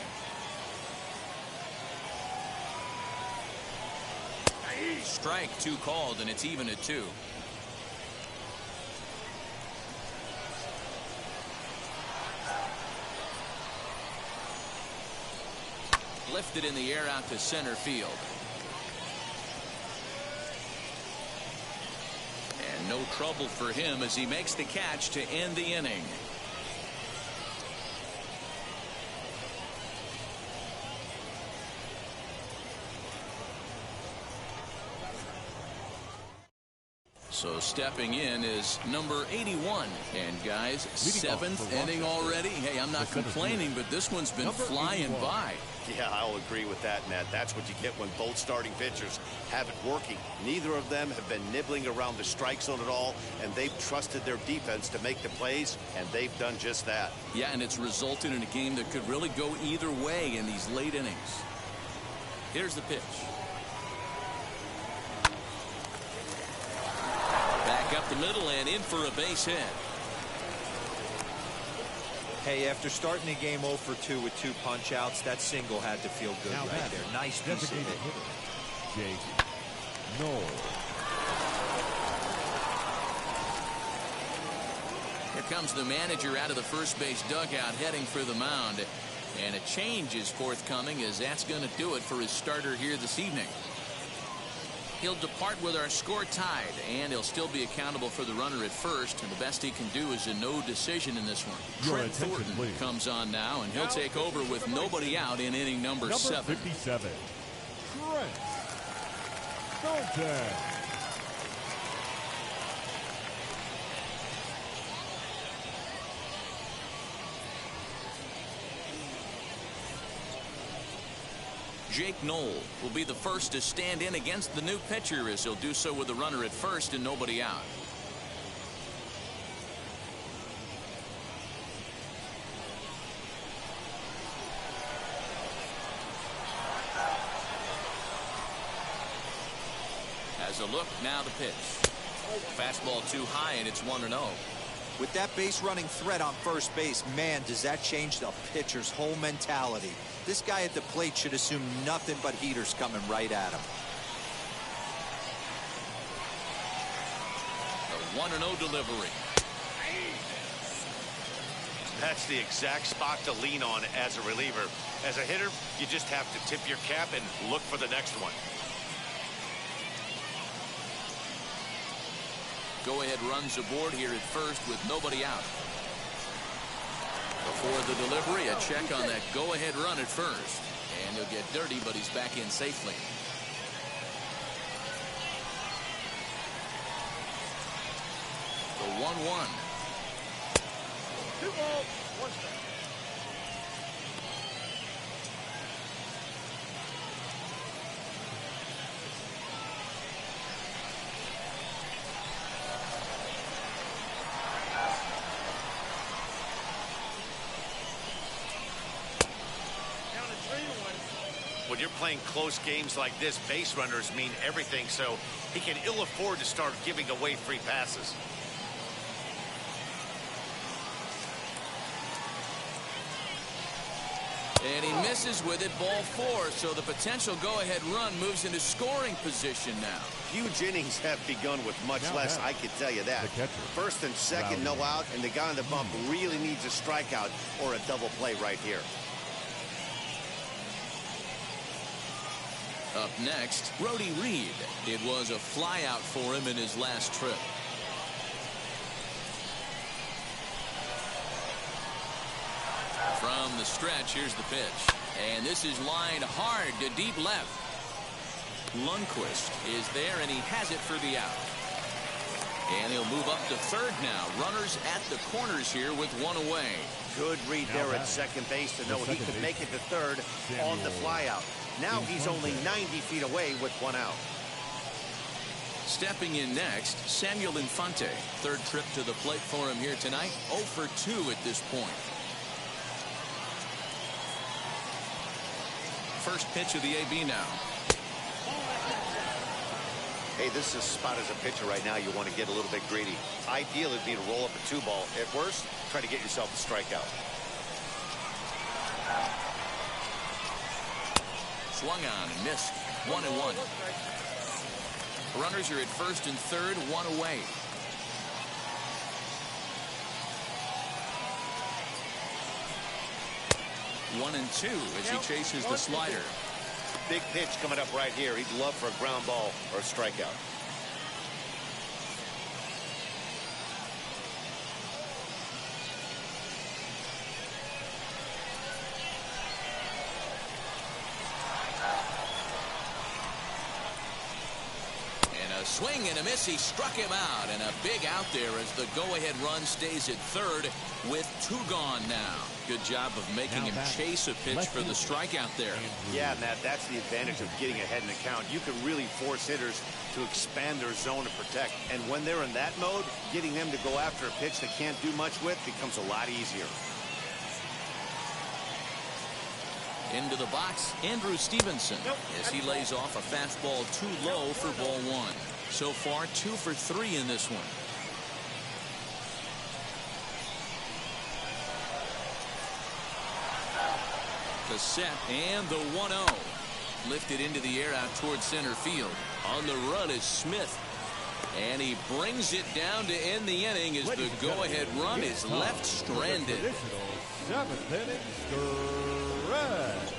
Strike 2 called, and it's even at 2. Lifted in the air out to center field. And no trouble for him as he makes the catch to end the inning. So stepping in is number 81. And guys, 7th inning already. Hey, I'm not complaining, but this one's been flying by. Yeah, I'll agree with that, Matt. That's what you get when both starting pitchers have it working. Neither of them have been nibbling around the strike zone at all, and they've trusted their defense to make the plays, and they've done just that. Yeah, and it's resulted in a game that could really go either way in these late innings. Here's the pitch. Back up the middle and in for a base hit. Hey, after starting the game 0 for 2 with 2 punch-outs, that single had to feel good now right there. Nice piece of hit. Jake Noel. Here comes the manager out of the first base dugout heading for the mound. And a change is forthcoming as that's going to do it for his starter here this evening. He'll depart with our score tied, and he'll still be accountable for the runner at first, and the best he can do is a no decision in this one. Trent Thornton comes on now, and he'll take over with nobody out in inning number 7. 57. Trent Thornton. Jake Noel will be the first to stand in against the new pitcher as he'll do so with the runner at first and nobody out. As a look, now the pitch. Fastball too high, and it's 1-0. With that base running threat on first base, man, does that change the pitcher's whole mentality. This guy at the plate should assume nothing but heaters coming right at him. The 1-0 delivery. That's the exact spot to lean on as a reliever. As a hitter, you just have to tip your cap and look for the next one. Go-ahead runs aboard here at first with nobody out. Before the delivery, a check on that go-ahead run at first. And he'll get dirty, but he's back in safely. The 1-1. 2 balls, 1 strike. When you're playing close games like this, base runners mean everything, so he can ill afford to start giving away free passes. And he misses with it, ball 4, so the potential go-ahead run moves into scoring position now. Huge innings have begun with much less, I can tell you that. First and second, no out, and the guy on the bump really needs a strikeout or a double play right here. Up next, Brody Reed. It was a flyout for him in his last trip. from the stretch. Here's the pitch. And this is lined hard to deep left. Lundqvist is there, and he has it for the out. And he'll move up to third now. Runners at the corners here with one away. Good read there at second base to know he could make it to third on the flyout. Now he's only 90 feet away with one out. Stepping in next, Samuel Infante. Third trip to the plate for him here tonight. 0 for 2 at this point. First pitch of the AB now. Hey, this is a spot as a pitcher right now. You want to get a little bit greedy. Ideal would be to roll up a 2-ball. At worst, try to get yourself a strikeout. Swung on and missed. 1-1. Runners are at first and third, one away. One and two as he chases the slider. Big pitch coming up right here. He'd love for a ground ball or a strikeout. Swing and a miss. He struck him out, and a big out there as the go-ahead run stays at third with two gone now. Good job of making him chase a pitch for the strikeout there. Yeah, Matt, that's the advantage of getting ahead in the count. You can really force hitters to expand their zone to protect, and when they're in that mode, getting them to go after a pitch they can't do much with becomes a lot easier. Into the box, Andrew Stevenson, as he lays off a fastball too low for ball one. So far, 2 for 3 in this one. The set and the 1-0. Lifted into the air out towards center field. On the run is Smith. And he brings it down to end the inning as the go-ahead run is left stranded. Seventh inning stretch.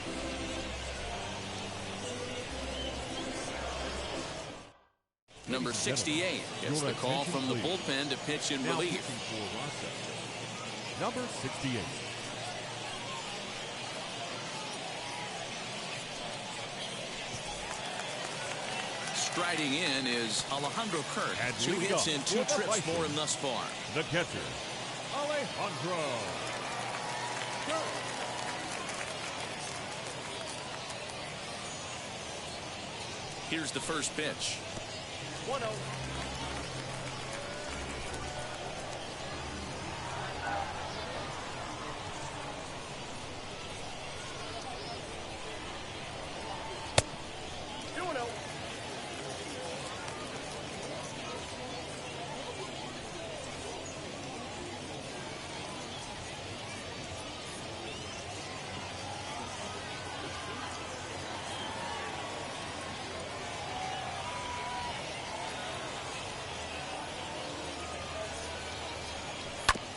Number 68 gets the call from the bullpen to pitch in relief. Number 68. Striding in is Alejandro Kirk. 2 hits and 2 trips for him thus far. The catcher, Alejandro Kirk. Here's the first pitch. 1-0.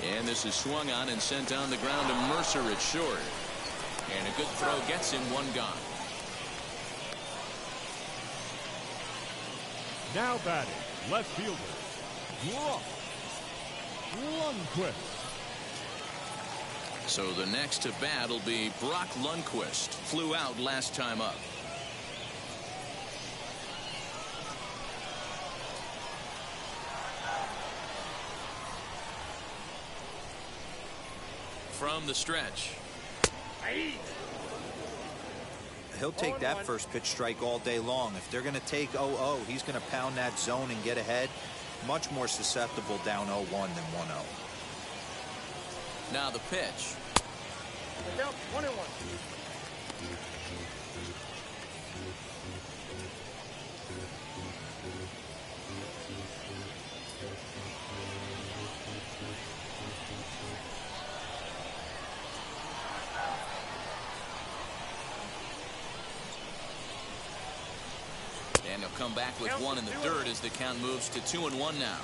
And this is swung on and sent down the ground to Mercer at short. And a good throw gets him one gone. Now batting, left fielder, Brock Lundqvist. So the next to bat will be Brock Lundqvist. Flew out last time up. From the stretch. He'll take that first pitch strike all day long. If they're going to take 0-0, he's going to pound that zone and get ahead. Much more susceptible down 0-1 than 1-0. Now the pitch. Down 1-1. And he'll come back with one in the third as the count moves to 2-1 now.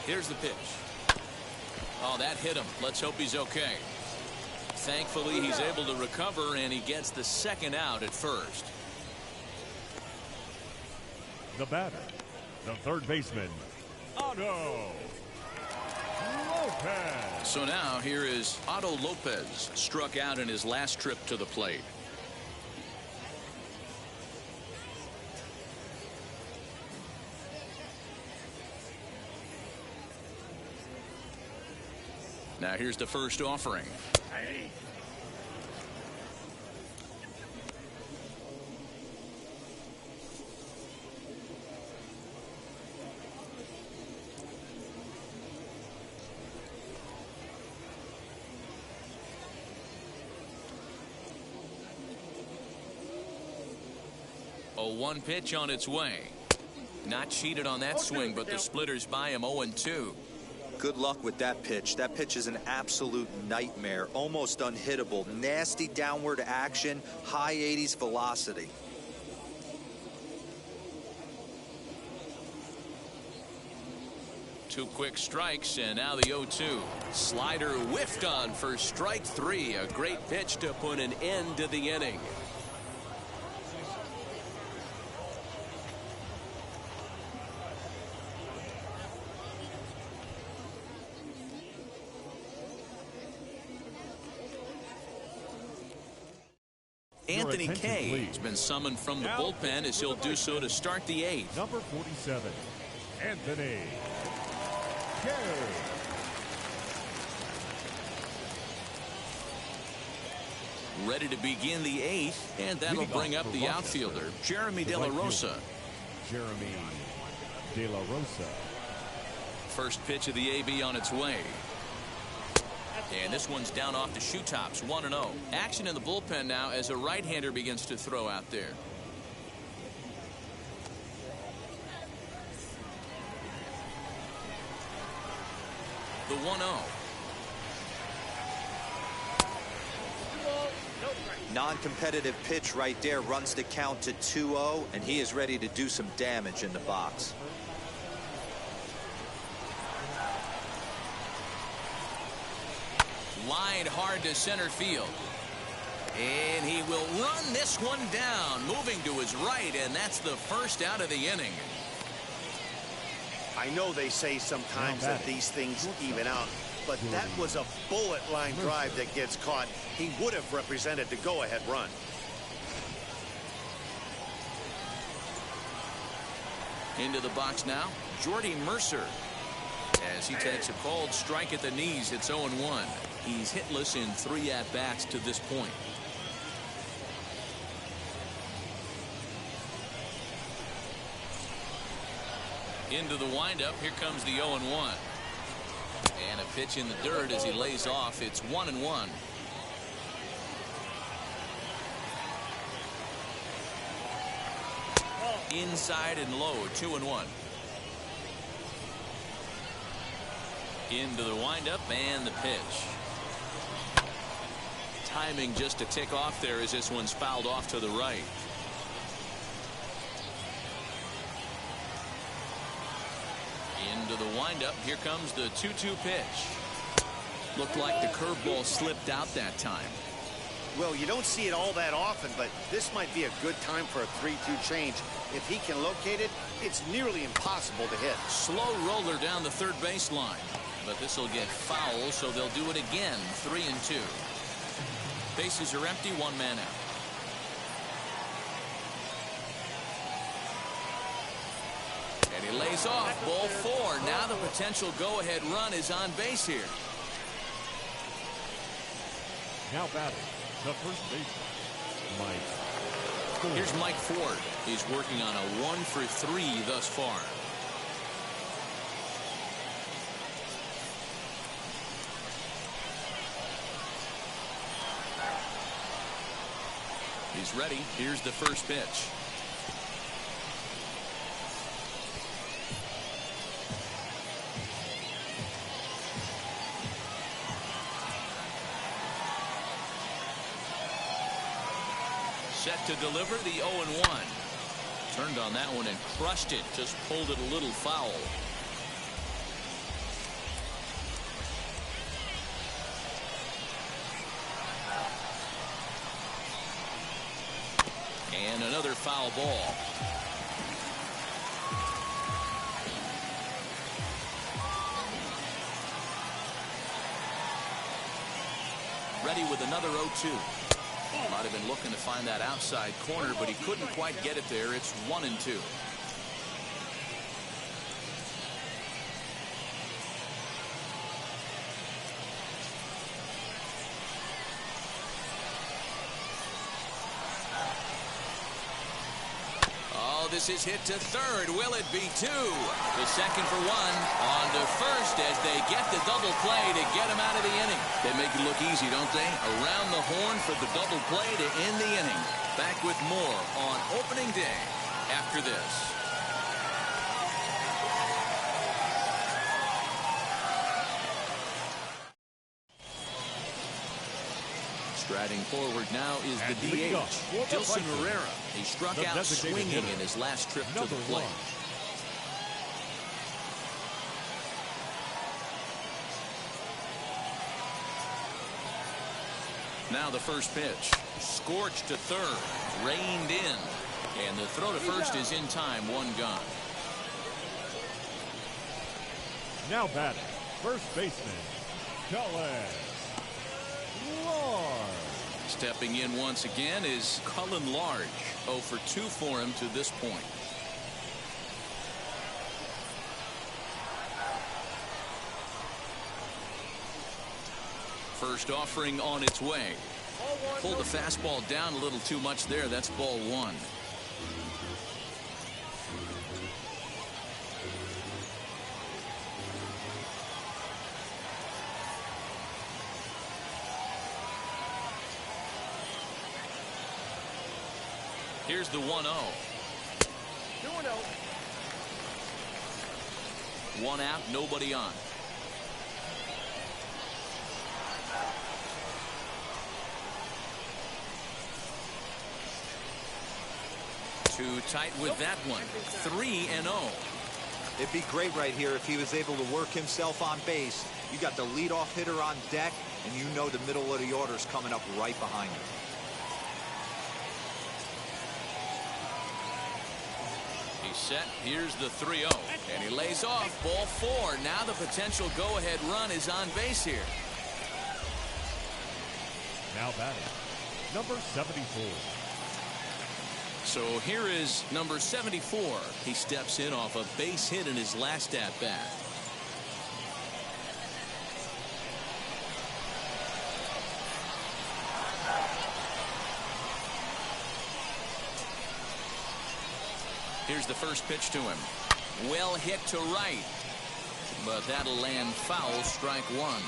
Here's the pitch. Oh, that hit him. Let's hope he's okay. Thankfully, he's able to recover, and he gets the second out at first. The batter, the third baseman, Otto Lopez. So now here is Otto Lopez, struck out in his last trip to the plate. Now here's the first offering. Hey. A 1 pitch on its way. Not cheated on that swing, but the splitters by him 0-2. Good luck with that pitch. That pitch is an absolute nightmare. Almost unhittable. Nasty downward action. High 80s velocity. Two quick strikes, and now the 0-2. Slider whiffed on for strike 3. A great pitch to put an end to the inning. Anthony Kay has been summoned from the bullpen as he'll do so to start the 8th. Number 47, Anthony Kay. Ready to begin the 8th, and that'll bring up the outfielder, Jeremy De La Rosa. Jeremy De La Rosa. First pitch of the AB on its way. And this one's down off the shoe tops, 1-0. Action in the bullpen now as a right-hander begins to throw out there. The 1-0. Non-competitive pitch right there runs the count to 2-0, and he is ready to do some damage in the box. Lined hard to center field. And he will run this one down, moving to his right, and that's the first out of the inning. I know they say sometimes that these things even out, but that was a bullet line drive that gets caught. He would have represented the go-ahead run. Into the box now, Jordy Mercer. As he takes a cold strike at the knees, it's 0-1. He's hitless in 3 at-bats to this point. Into the windup, here comes the 0-1. And a pitch in the dirt as he lays off. It's 1-1. Inside and low, 2-1. Into the windup and the pitch. Timing just to tick off there as this one's fouled off to the right. Into the windup. Here comes the 2-2 pitch. Looked like the curveball slipped out that time. Well, you don't see it all that often, but this might be a good time for a 3-2 change. If he can locate it, it's nearly impossible to hit. Slow roller down the third baseline. But this will get foul, so they'll do it again. 3-2. Bases are empty, 1 man out. And he lays off. Ball 4. Now the potential go-ahead run is on base here. Now batting, the first baseman, Mike Ford. Here's Mike Ford. He's working on a 1 for 3 thus far. He's ready. Here's the first pitch. Set to deliver the 0-1. Turned on that one and crushed it. Just pulled it a little foul. foul ball. Ready with another 0-2. Might have been looking to find that outside corner, but he couldn't quite get it there. It's 1-2. This is hit to third. Will it be two? The second for one. On to first as they get the double play to get him out of the inning. They make it look easy, don't they? Around the horn for the double play to end the inning. Back with more on opening day after this. Striding forward now is the DH, Dilson Herrera. He struck out swinging in his last trip to the plate. Now the first pitch. Scorched to third. Reined in. And the throw to first is in time. One gone. Now batting, first baseman, Cullen. Stepping in once again is Cullen Large. 0 for 2 for him to this point. First offering on its way. Pulled the fastball down a little too much there. That's ball one. Here's the 1-0. 2-0. One out, nobody on. Too tight with that one. 3-0. It'd be great right here if he was able to work himself on base. You got the leadoff hitter on deck, and you know the middle of the order's coming up right behind him. Set. Here's the 3-0. And he lays off. Ball 4. Now the potential go-ahead run is on base here. Now batting, number 74. So here is number 74. He steps in off a base hit in his last at-bat. Here's the first pitch to him. Well hit to right. But that'll land foul, strike one.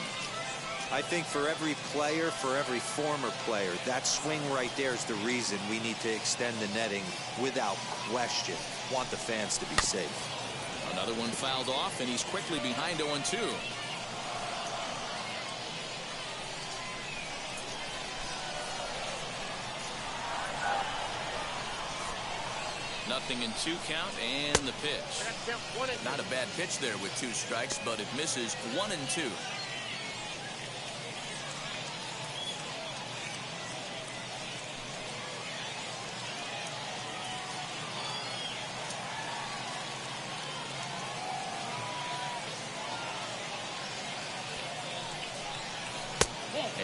I think for every player, for every former player, that swing right there is the reason we need to extend the netting without question. Want the fans to be safe. Another one fouled off, and he's quickly behind 0-2. Nothing in 2 count, and the pitch. Not a bad pitch there with 2 strikes, but it misses 1-2.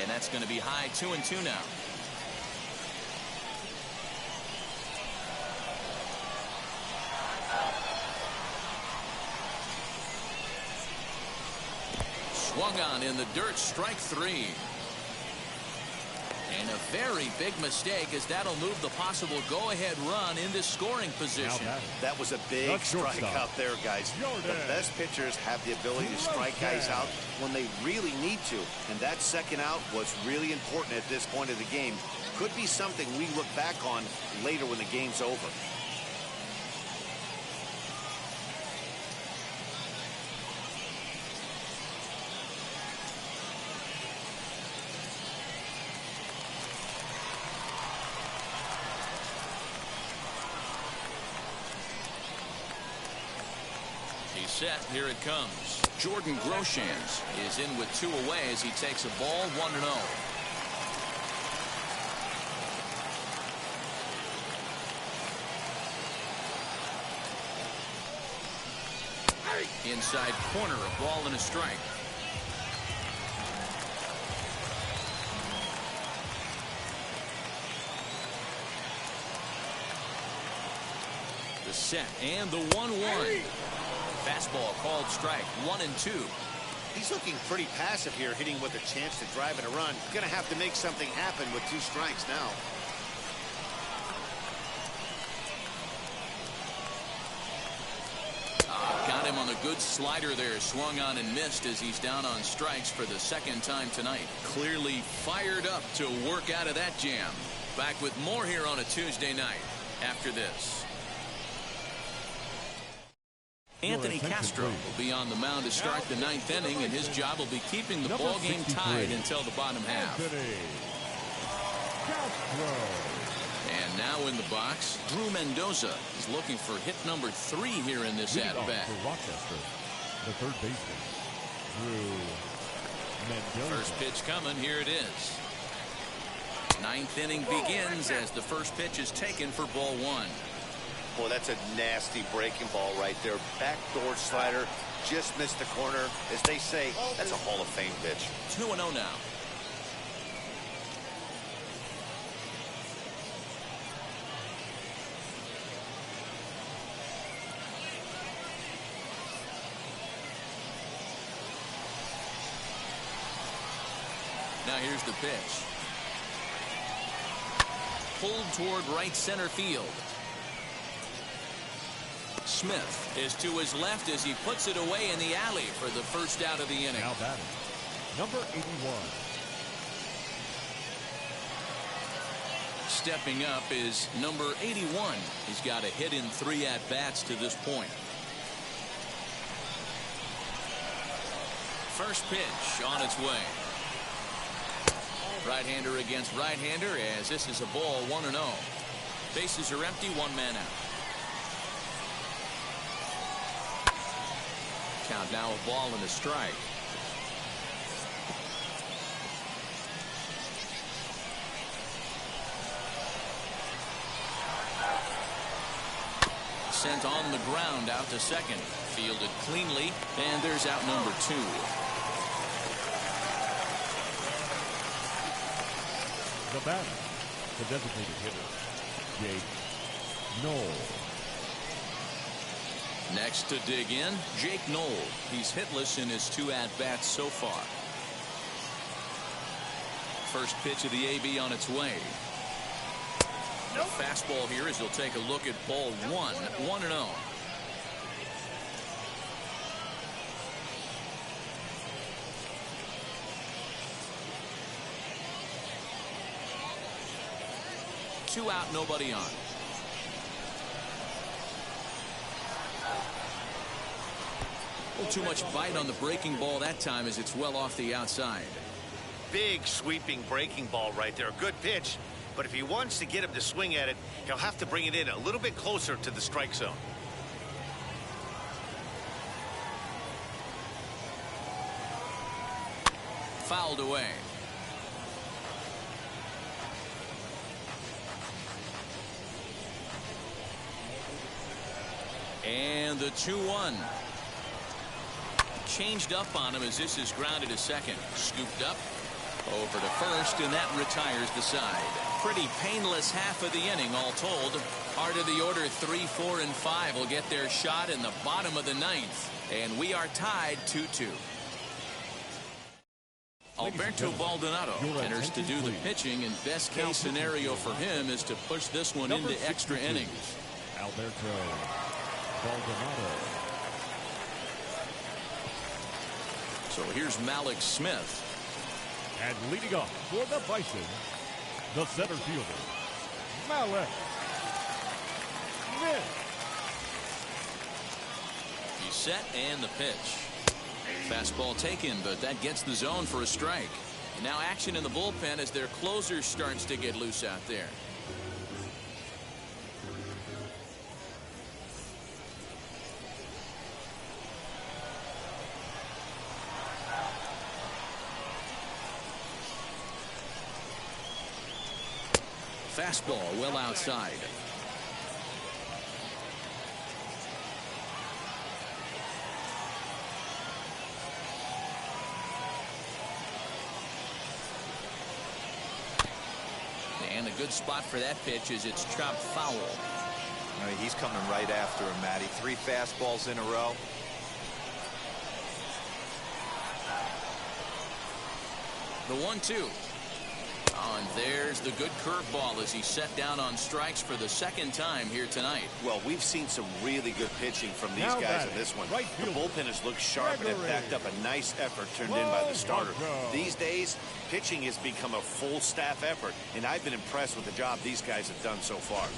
And that's going to be high. 2-2 now. Swung on in the dirt, strike 3. And a very big mistake, as that'll move the possible go-ahead run into scoring position. That was a big strike out there, guys. The best pitchers have the ability to strike guys out when they really need to. And that second out was really important at this point of the game. Could be something we look back on later when the game's over. Set. Here it comes. Jordan Groshans is in with 2 away as he takes a ball 1-0. Inside corner, a ball and a strike. The set and the 1-1. Fastball called strike, 1-2. He's looking pretty passive here, hitting with a chance to drive in a run. Gonna have to make something happen with 2 strikes now. Got him on a good slider there. Swung on and missed as he's down on strikes for the 2nd time tonight. Clearly fired up to work out of that jam. Back with more here on a Tuesday night after this. Anthony Castro will be on the mound to start the 9th inning, and his job will be keeping the ball game tied until the bottom half. And now in the box, Drew Mendoza is looking for hit number 3 here in this at-bat. For Rochester, the third baseman, Drew Mendoza. First pitch coming. Here it is. 9th inning begins as the first pitch is taken for ball 1. Boy, that's a nasty breaking ball right there. Backdoor slider, just missed the corner. As they say, that's a Hall of Fame pitch. 2-0 now. Now here's the pitch. Pulled toward right center field. Smith is to his left as he puts it away in the alley for the first out of the inning. Now batting, number 81. Stepping up is number 81. He's got a hit in 3 at-bats to this point. First pitch on its way. Right-hander against right-hander as this is a ball, 1-0. Bases are empty, 1 man out. Count now, a ball and a strike. Sent on the ground out to second. Fielded cleanly, and there's out number 2. The batter, the designated hitter, Jake Knoll. Next to dig in, Jake Knoll. He's hitless in his 2 at-bats so far. First pitch of the AB on its way. The fastball here as he'll take a look at ball 1, 1-0. Two out, nobody on. A little too much bite on the breaking ball that time as it's well off the outside. Big sweeping breaking ball right there. Good pitch. But if he wants to get him to swing at it, he'll have to bring it in a little bit closer to the strike zone. Fouled away. And the 2-1. Changed up on him as this is grounded to second. Scooped up over to first, and that retires the side. Pretty painless half of the inning all told. Heart of the order 3, 4, and 5 will get their shot in the bottom of the 9th. And we are tied 2-2. Alberto Baldonado enters to do the pitching, and best case scenario for him is to push this one into extra innings. Alberto Baldonado. So here's Malik Smith. And leading off for the Bison, the center fielder, Malik Smith. He's set and the pitch. Fastball taken, but that gets the zone for a strike. And now action in the bullpen as their closer starts to get loose out there. Fastball well outside. And a good spot for that pitch as it's chopped foul. I mean, he's coming right after him, Matty. 3 fastballs in a row. The 1-2. Oh, and there's the good curveball as he's set down on strikes for the second time here tonight. Well, we've seen some really good pitching from these guys in this one. The bullpen has looked sharp and have backed up a nice effort turned in by the starter. These days, pitching has become a full staff effort, and I've been impressed with the job these guys have done so far.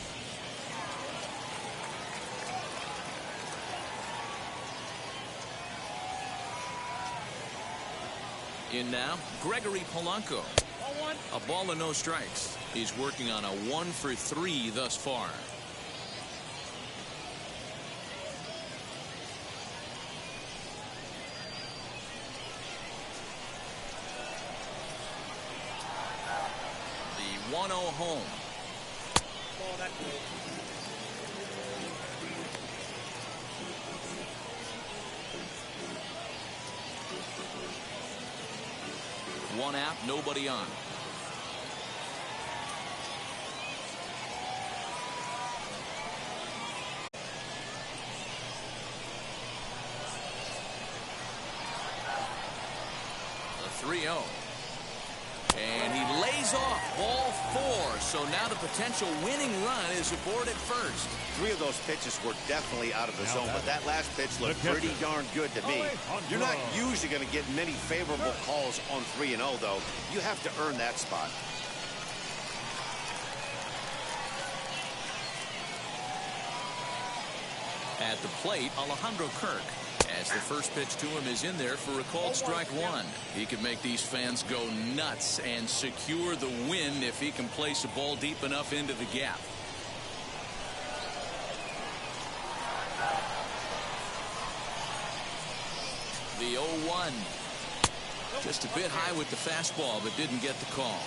In now, Gregory Polanco. A ball and no strikes. He's working on a 1 for 3 thus far. The 1-0 home. One out, nobody on. The 3-0. And he lays off ball 4. So now the potential winning run is aboard at first. 3 of those pitches were definitely out of the zone, but that last pitch looked pretty darn good to me. You're not usually going to get many favorable calls on 3-0, though. You have to earn that spot. At the plate, Alejandro Kirk. As the first pitch to him is in there for a called strike 1. He could make these fans go nuts and secure the win if he can place a ball deep enough into the gap. The 0-1. Just a bit high with the fastball, but didn't get the call.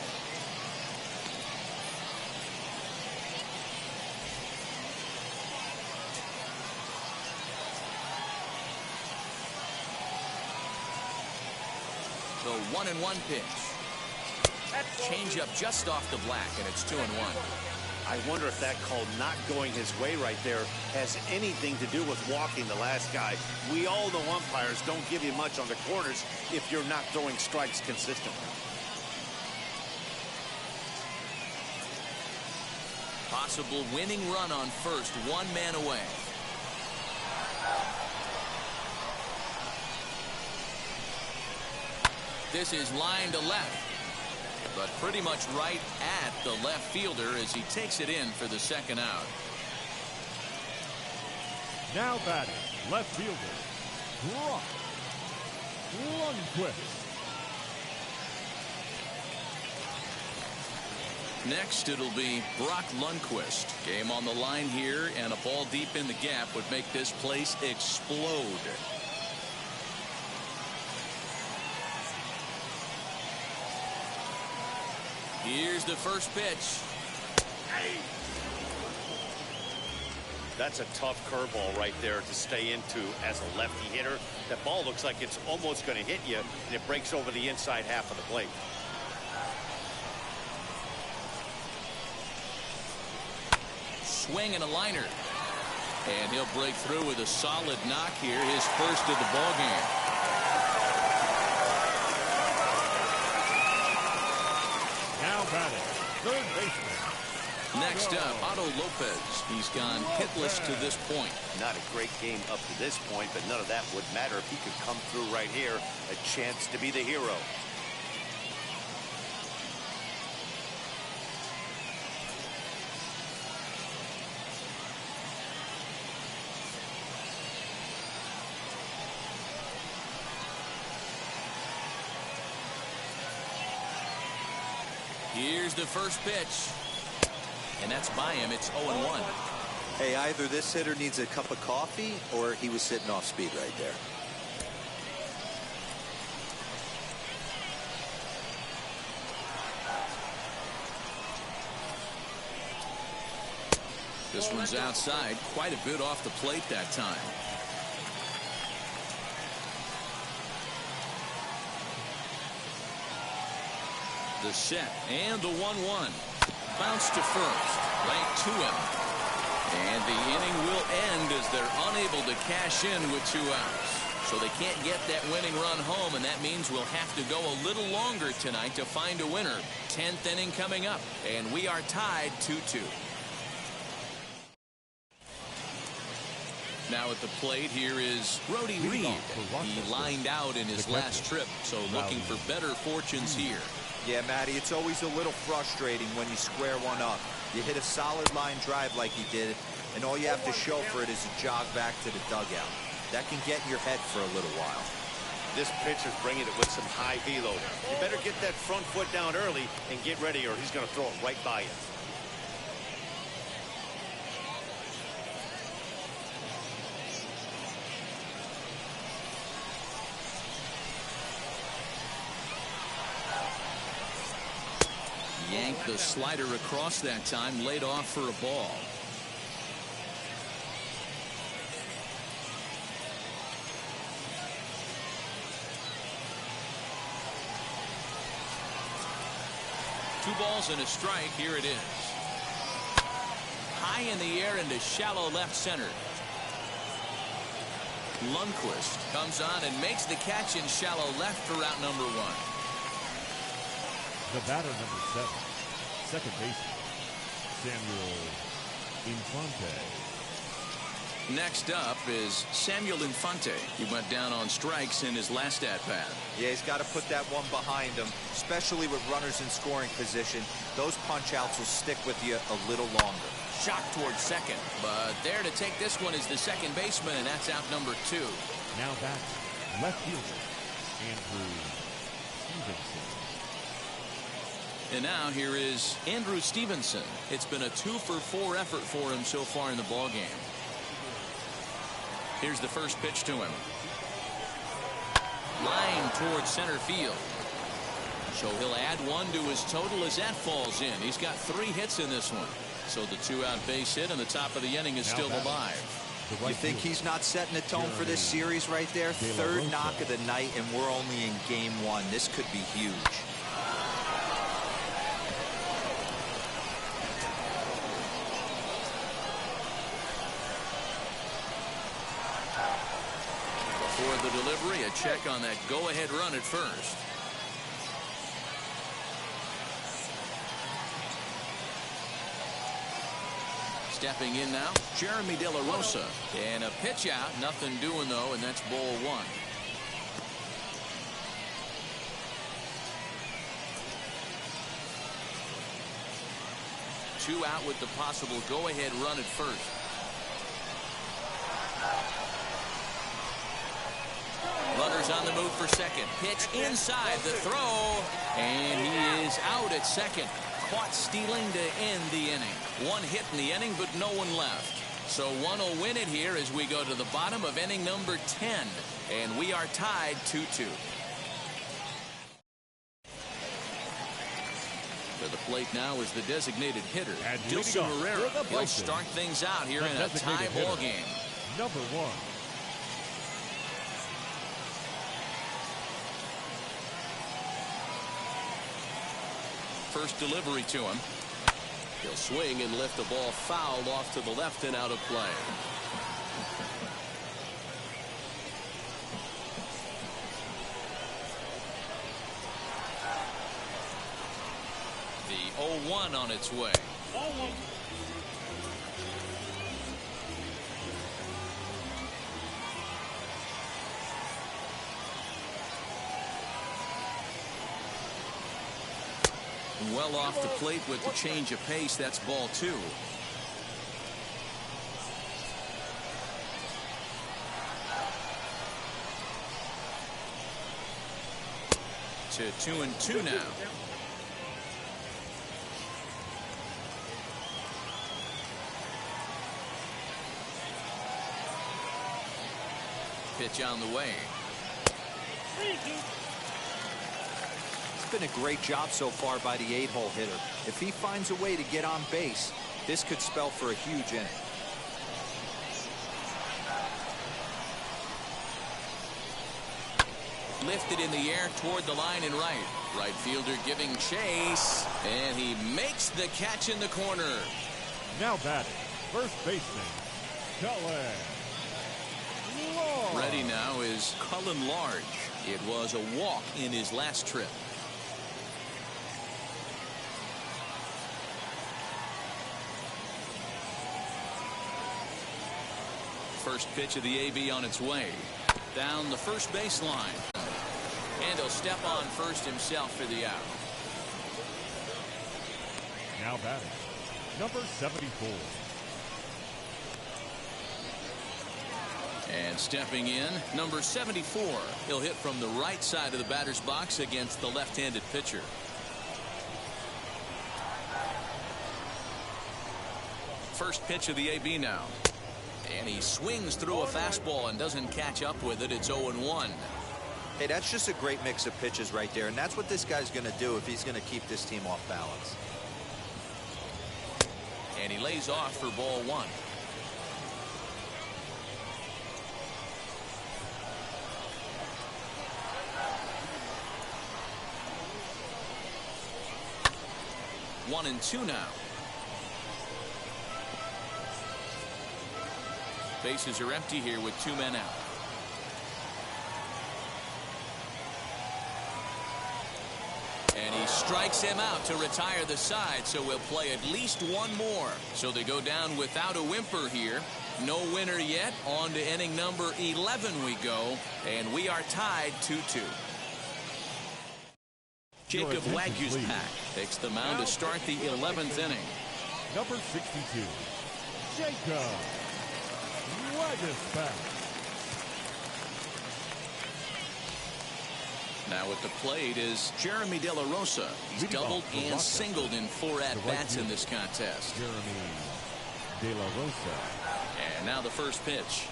The 1-1 pitch. Change up just off the black, and it's 2-1. I wonder if that call not going his way right there has anything to do with walking the last guy. We all know umpires don't give you much on the corners if you're not throwing strikes consistently. Possible winning run on first, 1 man away. This is line to left, but pretty much right at the left fielder as he takes it in for the second out. Now batting, left fielder, Brock Lundquist. Next, it'll be Brock Lundquist. Game on the line here, and a ball deep in the gap would make this place explode. Here's the first pitch. That's a tough curveball right there to stay into as a lefty hitter. That ball looks like it's almost going to hit you, and it breaks over the inside half of the plate. Swing and a liner. And he'll break through with a solid knock here, his first of the ball game. Now batting, third baseman. Next up, Otto Lopez. He's gone hitless to this point. Not a great game up to this point, but none of that would matter if he could come through right here. A chance to be the hero. Here's the first pitch. And that's by him. It's 0-1. Hey, either this hitter needs a cup of coffee or he was sitting off speed right there. This one's outside, quite a bit off the plate that time. The set and the 1-1. bounce to first, right to him. And the inning will end as they're unable to cash in with 2 outs. So they can't get that winning run home, and that means we'll have to go a little longer tonight to find a winner. 10th inning coming up, and we are tied 2-2. Now at the plate, here is Brody Reed. He lined out in his last trip, so looking for better fortunes here. Yeah, Matty, it's always a little frustrating when you square one up. You hit a solid line drive like he did, and all you have to show for it is a jog back to the dugout. That can get in your head for a little while. This pitcher's bringing it with some high velo. You better get that front foot down early and get ready, or he's going to throw it right by you. Yanked the slider across that time, laid off for a ball. Two balls and a strike. Here it is. High in the air into shallow left center. Lundqvist comes on and makes the catch in shallow left for out number 1. The batter, number 7, second baseman, Samuel Infante. Next up is Samuel Infante. He went down on strikes in his last at-bat. Yeah, he's got to put that one behind him, especially with runners in scoring position. Those punch-outs will stick with you a little longer. Shot towards second, but there to take this one is the second baseman, and that's out number 2. Now back, left fielder, Andrew Stevenson. And now here is Andrew Stevenson. It's been a 2-for-4 effort for him so far in the ballgame. Here's the first pitch to him. Line towards center field. So he'll add 1 to his total as that falls in. He's got 3 hits in this one. So the 2-out base hit and the top of the inning is still alive. You think he's not setting the tone for this series right there? Third knock of the night, and we're only in game 1. This could be huge. For the delivery, a check on that go-ahead run at first. Stepping in now, Jeremy De La Rosa. And a pitch out, nothing doing though, and that's ball 1. Two out with the possible go-ahead run at first. Runners on the move for second. Pitch inside the throw. And he is out at second. Caught stealing to end the inning. 1 hit in the inning, but no one left. So one will win it here as we go to the bottom of inning number 10. And we are tied 2-2. To the plate now is the designated hitter, Dilson Herrera. He'll start things out here in a tie ball game. Number 1. First delivery to him. He'll swing and lift the ball foul off to the left and out of play. The 0-1 on its way. 0-1. Well off the plate with the change of pace. That's ball 2. To 2-2 now. Pitch on the way. 3-2. Been a great job so far by the 8-hole hitter. If he finds a way to get on base, this could spell for a huge inning. Lifted in the air toward the line and right. Right fielder giving chase. And he makes the catch in the corner. Now batting, first baseman, Cullen Large. Ready now is Cullen Large. It was a walk in his last trip. First pitch of the AB on its way. Down the first baseline. And he'll step on first himself for the out. Now batting, number 74. And stepping in, number 74. He'll hit from the right side of the batter's box against the left-handed pitcher. First pitch of the AB now. And he swings through a fastball and doesn't catch up with it. It's 0-1. Hey, that's just a great mix of pitches right there, and that's what this guy's going to do if he's going to keep this team off balance. And he lays off for ball one. One and two now. Bases are empty here with two men out. And he strikes him out to retire the side, so we'll play at least one more. So they go down without a whimper here. No winner yet. On to inning number 11 we go, and we are tied 2-2. Jacob Wagyu's pack takes the mound to start the 11th inning. Number 62, Jacob Wagyu's pack. Now at the plate is Jeremy De La Rosa. He's doubled and singled in 4 at-bats in this contest. Jeremy De La Rosa. And now the first pitch.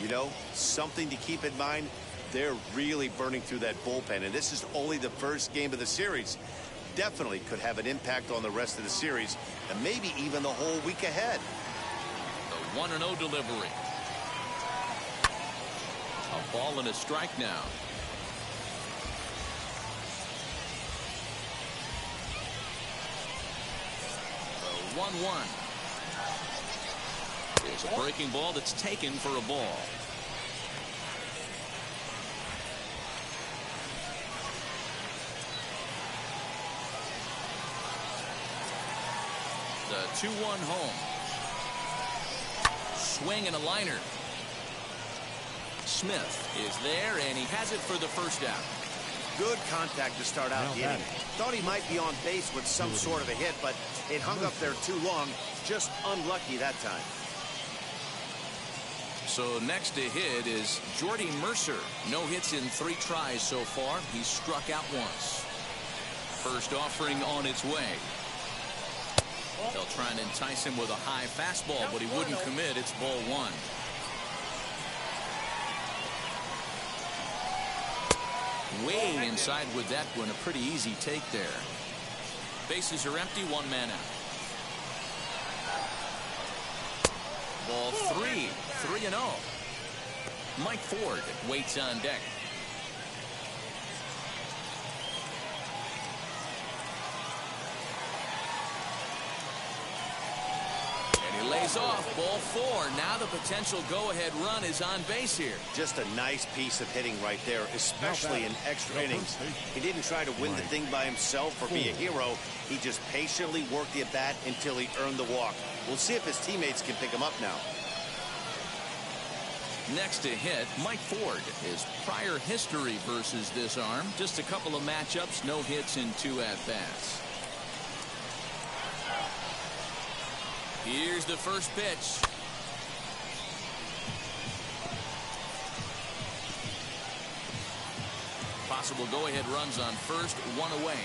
You know, something to keep in mind, they're really burning through that bullpen, and this is only the first game of the series. Definitely could have an impact on the rest of the series, and maybe even the whole week ahead. The 1-0 delivery. A ball and a strike now. The 1-1. It's a breaking ball that's taken for a ball. The 2-1 home. Swing and a liner. Smith is there, and he has it for the first out. Good contact to start out the inning. Thought he might be on base with some sort of a hit, but it hung up there too long. Just unlucky that time. So next to hit is Jordy Mercer. No hits in 3 tries so far. He's struck out once. First offering on its way. They'll try and entice him with a high fastball, but he wouldn't commit. It's ball 1. Way inside with that one. A pretty easy take there. Bases are empty. 1 man out. Ball 3. 3-0. Mike Ford waits on deck. Lays off. Ball 4. Now the potential go-ahead run is on base here. Just a nice piece of hitting right there, especially in extra innings. He didn't try to win the thing by himself or be a hero. He just patiently worked the at-bat until he earned the walk. We'll see if his teammates can pick him up now. Next to hit, Mike Ford. His prior history versus this arm. Just a couple of matchups. No hits in 2 at-bats. Here's the first pitch. Possible go-ahead runs on first, 1 away.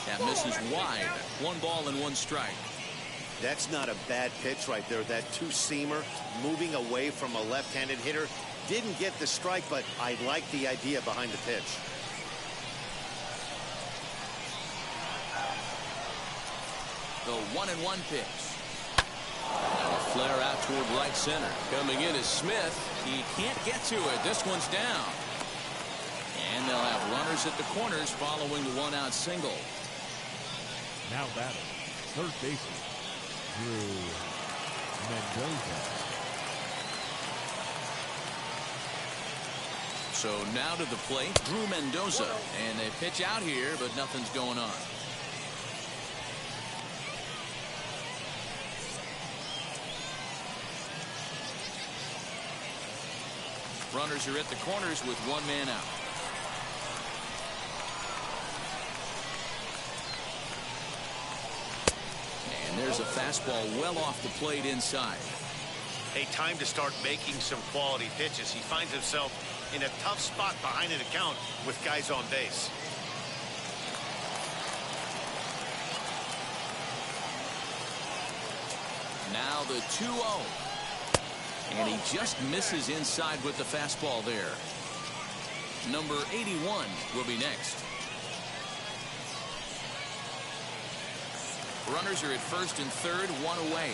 That misses wide. 1 ball and 1 strike. That's not a bad pitch right there. That two-seamer moving away from a left-handed hitter. Didn't get the strike, but I like the idea behind the pitch. The 1-1 pitch. Now a flare out toward right center. Coming in is Smith. He can't get to it. This one's down. And they'll have runners at the corners following the one-out single. Now batting, third baseman, Drew Mendoza. So now to the plate, Drew Mendoza. And they pitch out here, but nothing's going on. Runners are at the corners with one man out. And there's a fastball well off the plate inside. Hey, time to start making some quality pitches. He finds himself in a tough spot behind an account with guys on base. Now the 2-0. And he just misses inside with the fastball there. Number 81 will be next. Runners are at first and third, one away.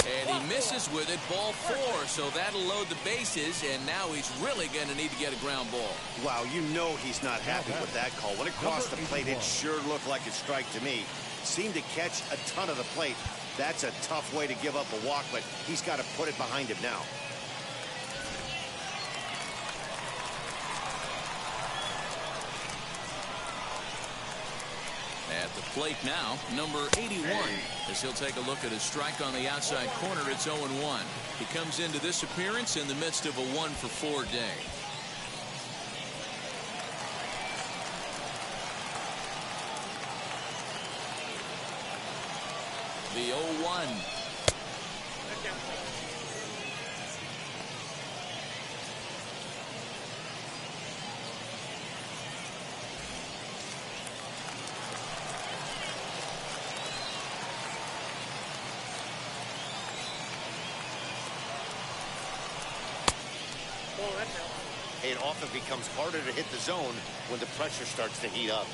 And he misses with it, ball 4, so that'll load the bases, and now he's really going to need to get a ground ball. Wow, you know he's not happy with that call. When it crossed the plate, it sure looked like a strike to me. Seemed to catch a ton of the plate. That's a tough way to give up a walk, but he's got to put it behind him now. At the plate now, number 81, as he'll take a look at a strike on the outside corner. It's 0-1. He comes into this appearance in the midst of a 1-for-4 day. The 0-1. It often becomes harder to hit the zone when the pressure starts to heat up.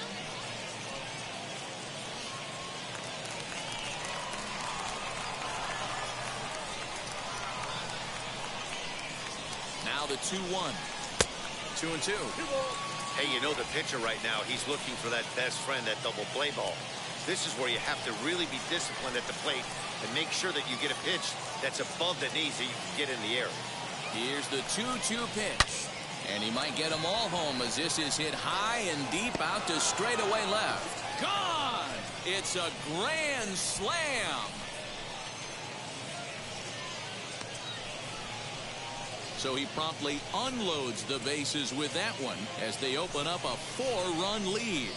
Now the 2-1. 2-2. Hey, you know the pitcher right now, he's looking for that best friend, that double play ball. This is where you have to really be disciplined at the plate and make sure that you get a pitch that's above the knees that you can get in the air. Here's the 2-2 pitch. And he might get them all home as this is hit high and deep out to straightaway left. Gone! It's a grand slam. So he promptly unloads the bases with that one as they open up a 4-run lead.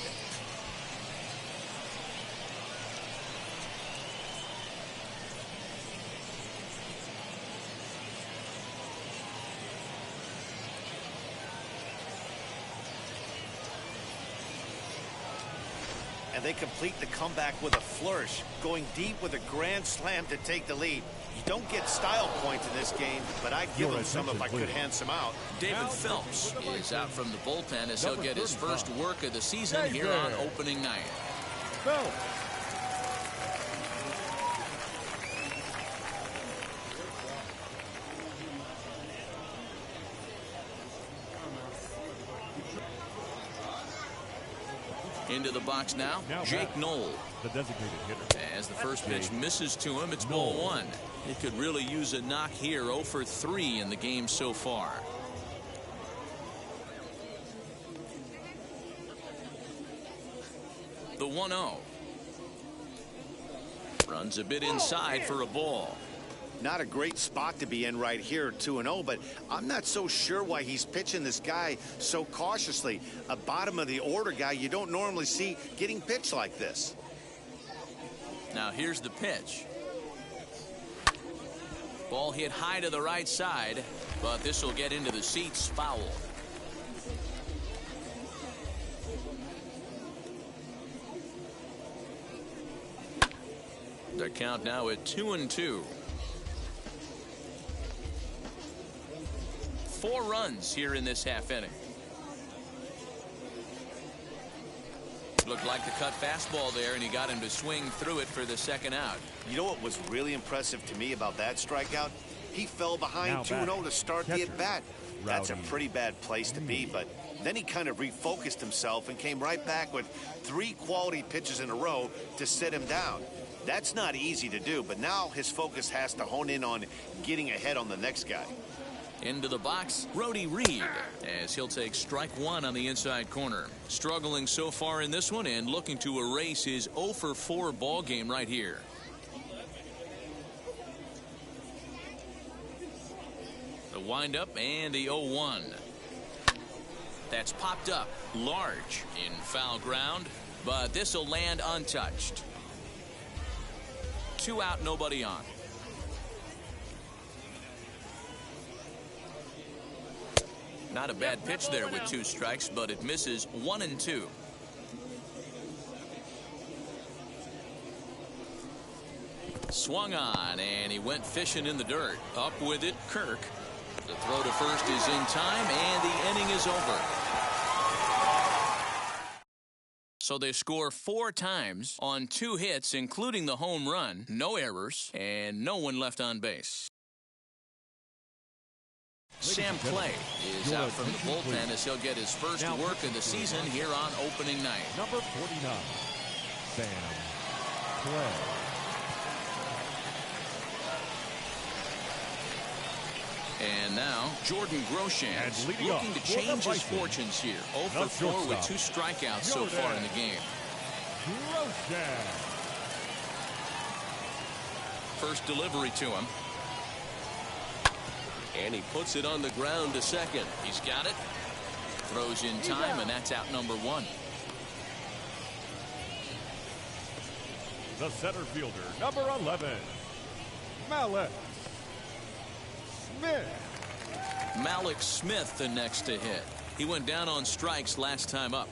And they complete the comeback with a flourish, going deep with a grand slam to take the lead. You don't get style points in this game, but I'd give him some if I could hand some out. David Phelps is out from the bullpen as he'll get his first work of the season here on opening night. Into the box now, Jake Knoll. The designated hitter. As the first pitch misses to him, it's ball 1. He could really use a knock here. 0 for 3 in the game so far. The 1-0. Runs a bit inside for a ball. Not a great spot to be in right here, 2-0, but I'm not so sure why he's pitching this guy so cautiously. A bottom of the order guy you don't normally see getting pitched like this. Now here's the pitch. Ball hit high to the right side, but this will get into the seats, foul. The count now at 2-2. 4 runs here in this half inning. Looked like the cut fastball there, and he got him to swing through it for the second out. You know what was really impressive to me about that strikeout? He fell behind 2-0 to start the at-bat. That's a pretty bad place to be, but then he kind of refocused himself and came right back with 3 quality pitches in a row to sit him down. That's not easy to do, but now his focus has to hone in on getting ahead on the next guy. Into the box, Brody Reed, as he'll take strike 1 on the inside corner. Struggling so far in this one and looking to erase his 0 for 4 ball game right here. The windup and the 0-1. That's popped up large in foul ground, but this will land untouched. 2 out, nobody on. Not a bad pitch there with 2 strikes, but it misses 1 and 2. Swung on, and he went fishing in the dirt. Up with it, Kirk. The throw to first is in time, and the inning is over. So they score 4 times on 2 hits, including the home run, no errors, and no one left on base. Sam Clay is out from the bullpen as he'll get his first work of the season here on opening night. Number 49, Sam Clay. And now Jordan Groshans looking to change his fortunes here. 0 for 4 with 2 strikeouts so far in the game. First delivery to him. And he puts it on the ground to second. He's got it. Throws in time, and that's out number 1. The center fielder, number 11, Malik Smith. Malik Smith, the next to hit. He went down on strikes last time up.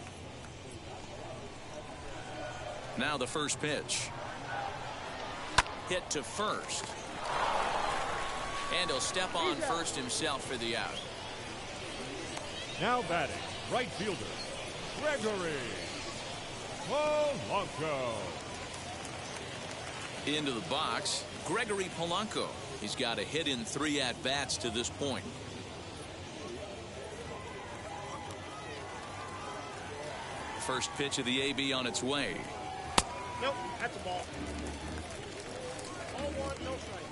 Now the first pitch. Hit to first. And he'll step on first himself for the out. Now batting, right fielder, Gregory Polanco. Into the box, Gregory Polanco. He's got a hit in 3 at-bats to this point. First pitch of the AB on its way. Nope, that's a ball. 0-1, no strike.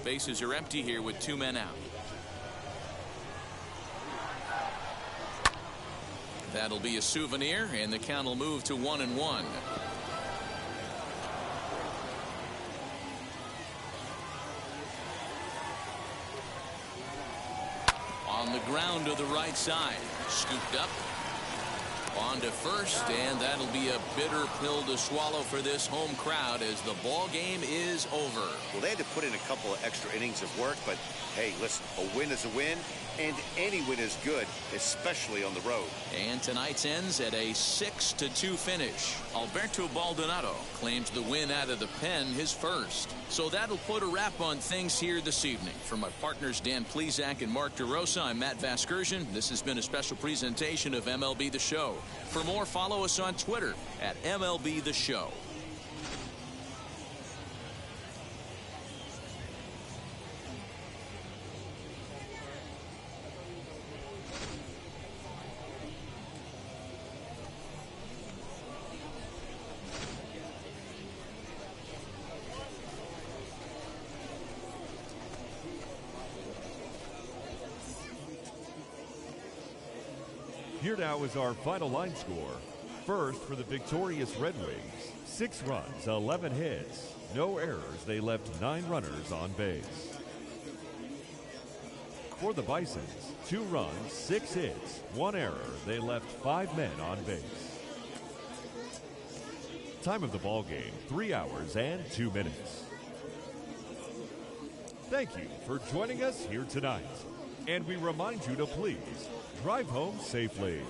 Bases are empty here with 2 men out. That'll be a souvenir, and the count will move to 1-1. On the ground to the right side. Scooped up. On to first, and that'll be a bitter pill to swallow for this home crowd as the ball game is over. Well, they had to put in a couple of extra innings of work, but hey, listen, a win is a win, and any win is good, especially on the road. And tonight's ends at a 6-2 finish. Alberto Baldonado claims the win out of the pen, his first. So that'll put a wrap on things here this evening. For my partners Dan Plesac and Mark DeRosa, I'm Matt Vasgersian. This has been a special presentation of MLB The Show. For more, follow us on Twitter at MLB The Show. Here now is our final line score. First, for the victorious Red Wings, 6 runs, 11 hits, no errors. They left 9 runners on base. For the Bisons, 2 runs, 6 hits, 1 error. They left 5 men on base. Time of the ball game, 3 hours and 2 minutes. Thank you for joining us here tonight. And we remind you to please drive home safely.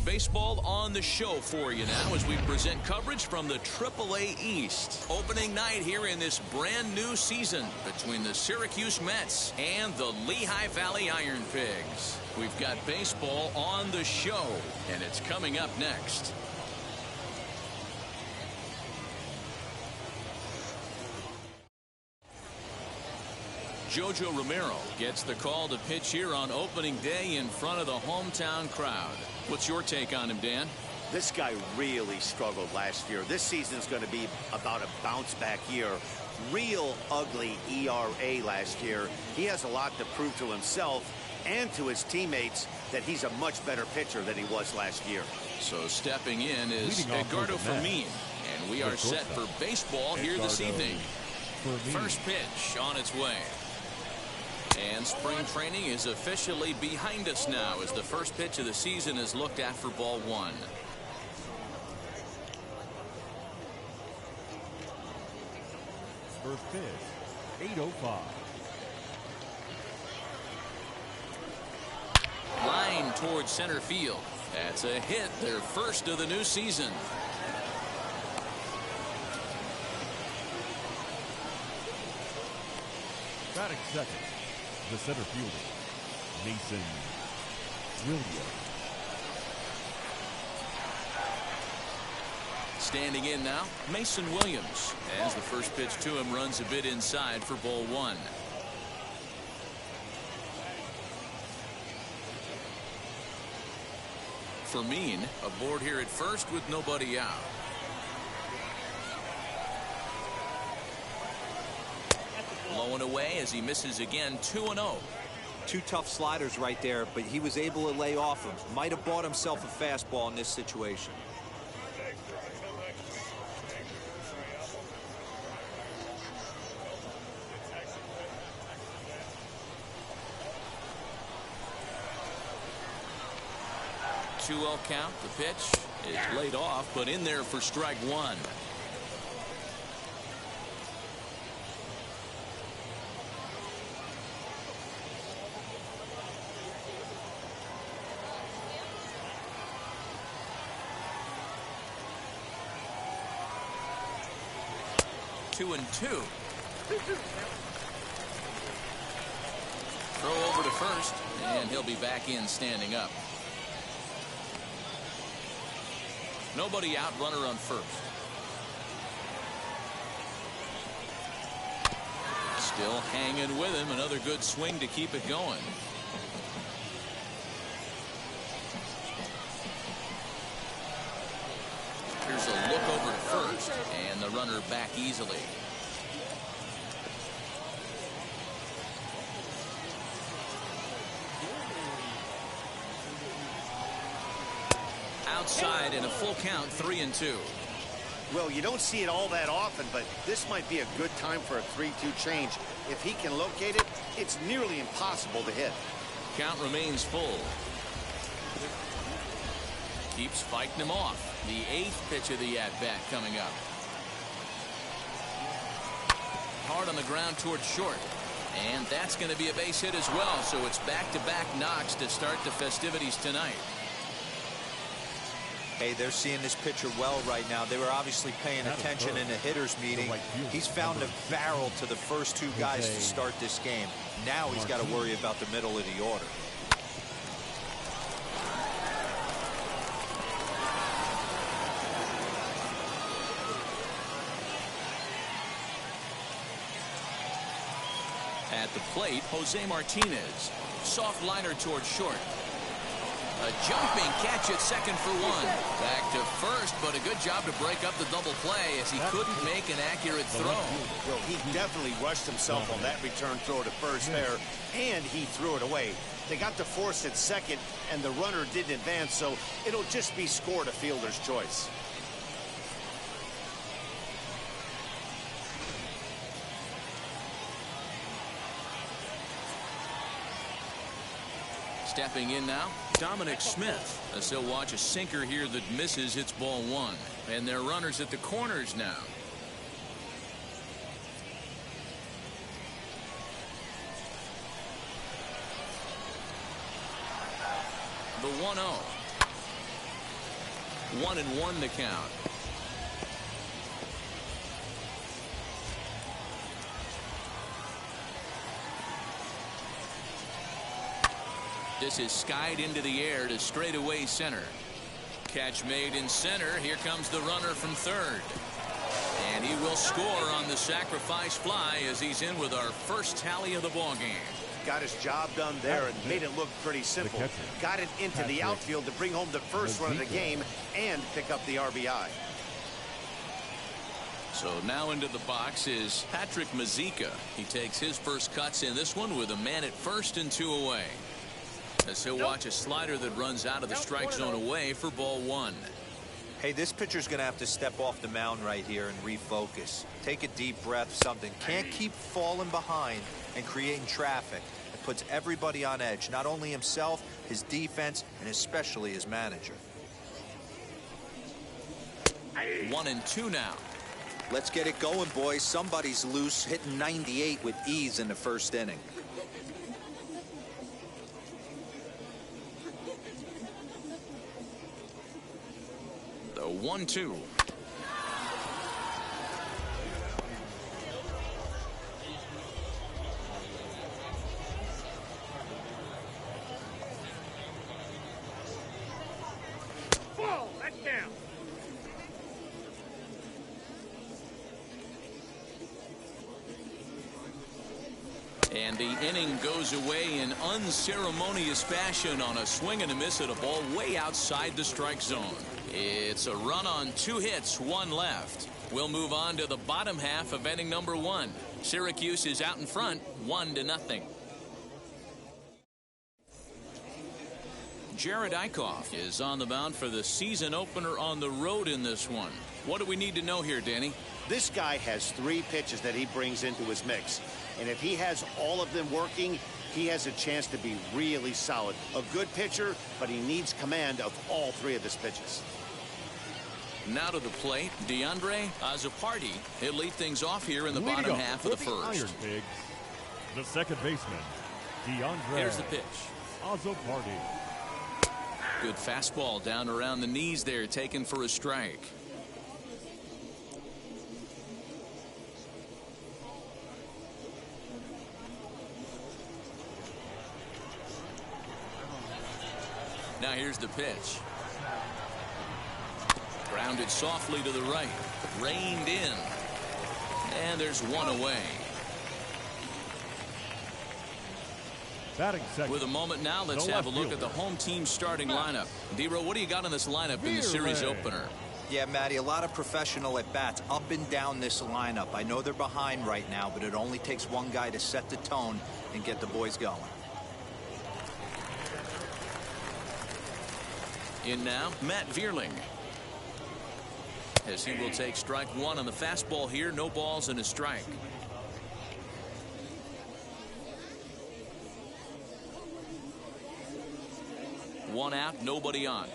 Baseball on the show for you now as we present coverage from the AAA East. Opening night here in this brand new season between the Syracuse Mets and the Lehigh Valley Iron Pigs. We've got baseball on the show, and it's coming up next. Jojo Romero gets the call to pitch here on opening day in front of the hometown crowd. What's your take on him, Dan? This guy really struggled last year. This season's going to be about a bounce-back year. Real ugly ERA last year. He has a lot to prove to himself and to his teammates that he's a much better pitcher than he was last year. So stepping in is Edgardo Fermin, and we are set for baseball here this evening. First pitch on its way. And spring training is officially behind us now as the first pitch of the season is looked at for ball one. First pitch, 8:05. Line towards center field. That's a hit, their first of the new season. Batting second, the center fielder, Mason Williams. Standing in now, Mason Williams, as the first pitch to him runs a bit inside for ball one. Fermin aboard here at first with nobody out. Low and away as he misses again, 2-0. Two tough sliders right there, but he was able to lay off them. Might have bought himself a fastball in this situation. Two-0 count. The pitch is laid off, but in there for strike one. Two and two. Throw over to first, and he'll be back in standing up. Nobody out, runner on first. Still hanging with him. Another good swing to keep it going. Here's a look over to first, and the runner back easily. Outside in a full count, 3-2. Well, you don't see it all that often, but this might be a good time for a 3-2 change. If he can locate it, it's nearly impossible to hit. Count remains full. Keeps fighting him off. The 8th pitch of the at-bat coming up. Hard on the ground towards short. And that's going to be a base hit as well. So it's back-to-back knocks to start the festivities tonight. Hey, they're seeing this pitcher well right now. They were obviously paying attention in the hitters meeting. He's found a barrel to the first two guys to start this game. Now he's got to worry about the middle of the order. At the plate, Jose Martinez. Soft liner towards short. A jumping catch at second for one. Back to first, but a good job to break up the double play as he couldn't make an accurate throw. Well, he definitely rushed himself on that return throw to first there, and he threw it away. They got to force at second, and the runner didn't advance, so it'll just be scored a fielder's choice. Stepping in now, Dominic Smith. As he'll watch a sinker here that misses, hits ball one. And they're runners at the corners now. The 1-0. 1-1 the count. This is skied into the air to straightaway center. Catch made in center. Here comes the runner from third. And he will score on the sacrifice fly as he's in with our first tally of the ball game. Got his job done there and made it look pretty simple. Got it into the outfield to bring home the first run of the game and pick up the RBI. So now into the box is Patrick Mazika. He takes his first cuts in this one with a man at first and 2 away. As he'll watch a slider that runs out of the strike zone away for ball one. Hey, this pitcher's going to have to step off the mound right here and refocus. Take a deep breath, something. Can't keep falling behind and creating traffic. It puts everybody on edge, not only himself, his defense, and especially his manager. 1-2 now. Let's get it going, boys. Somebody's loose, hitting 98 with ease in the first inning. The 1-2. Ball, that's down. And the inning goes away in unceremonious fashion on a swing and a miss at a ball way outside the strike zone. It's a run on 2 hits, 1 left. We'll move on to the bottom half of inning number 1. Syracuse is out in front, 1-0. Jared Eichhoff is on the mound for the season opener on the road in this one. What do we need to know here, Danny? This guy has 3 pitches that he brings into his mix. And if he has all of them working, he has a chance to be really solid. A good pitcher, but he needs command of all 3 of his pitches. Now to the plate, DeAndre Azapardi. He'll lead things off here in the bottom half of the first. Iron Pigs, the second baseman, DeAndre. Here's the pitch. Azapardi. Good fastball down around the knees there, taken for a strike. Now here's the pitch. Grounded softly to the right. Reined in. And there's 1 away. Batting second. With a moment now, let's have a look at the home team starting lineup. D-Row, what do you got in this lineup in the series opener? Yeah, Matty, a lot of professional at-bats up and down this lineup. I know they're behind right now, but it only takes one guy to set the tone and get the boys going. In now, Matt Vierling. As he will take strike 1 on the fastball here. No balls and a strike. One out, nobody on.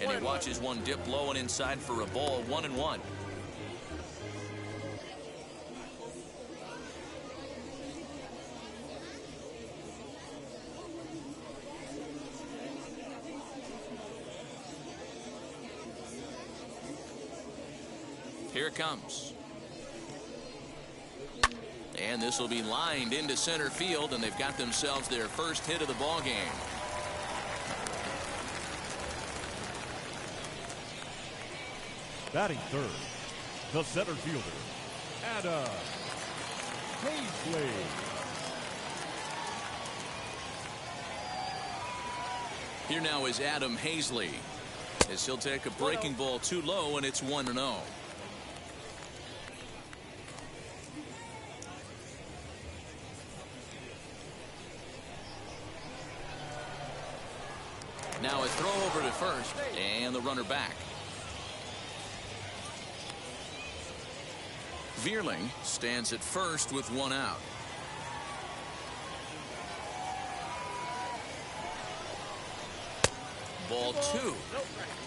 And he watches one dip low and inside for a ball. 1-1. Here it comes. And this will be lined into center field, and they've got themselves their first hit of the ball game. Batting third, the center fielder, Adam Hazley. Here now is Adam Hazley, as he'll take a breaking ball too low, and it's 1-0. Now a throw over to first, and the runner back. Vierling stands at first with 1 out. Ball 2.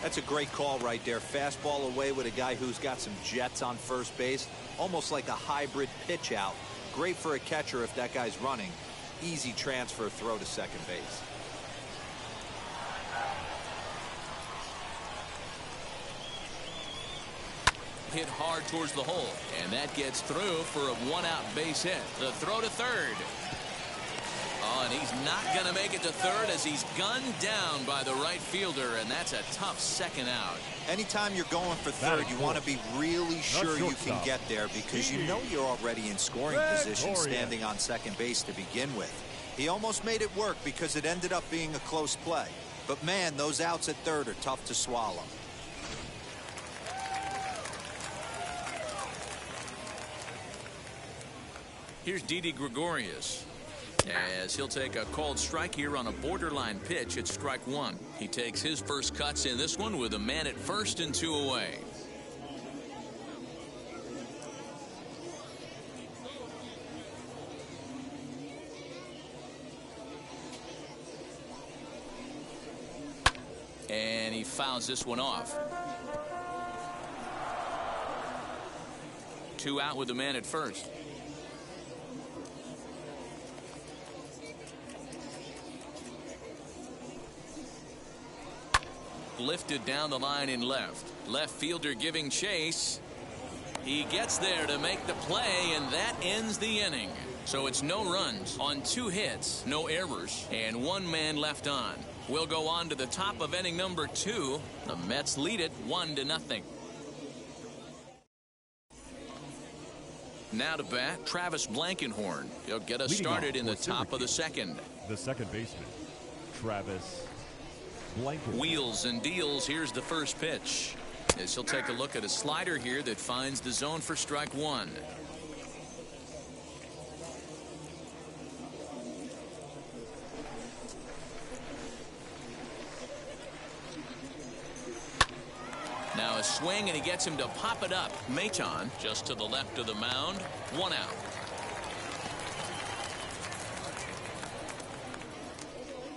That's a great call right there. Fastball away with a guy who's got some jets on first base. Almost like a hybrid pitch out. Great for a catcher if that guy's running. Easy transfer throw to second base. Hit hard towards the hole, and that gets through for a 1-out base hit. The throw to third. Oh, and he's not going to make it to third as he's gunned down by the right fielder, and that's a tough second out. Anytime you're going for third, you want to be really sure you can get there because you know you're already in scoring position standing on second base to begin with. He almost made it work because it ended up being a close play. But man, those outs at third are tough to swallow. Here's Didi Gregorius, as he'll take a called strike here on a borderline pitch at strike 1. He takes his first cuts in this one with a man at first and 2 away. And he fouls this one off. 2 out with the man at first. Lifted down the line in left. Left fielder giving chase. He gets there to make the play, and that ends the inning. So it's no runs on 2 hits, no errors, and 1 man left on. We'll go on to the top of inning number 2. The Mets lead it 1-0. Now to bat, Travis Blankenhorn. He'll get us started in the top of the second. The second baseman, Travis Blankenhorn. Wheels and deals. Here's the first pitch, as he'll take a look at a slider here that finds the zone for strike 1. Now a swing, and he gets him to pop it up. Maton just to the left of the mound. 1 out.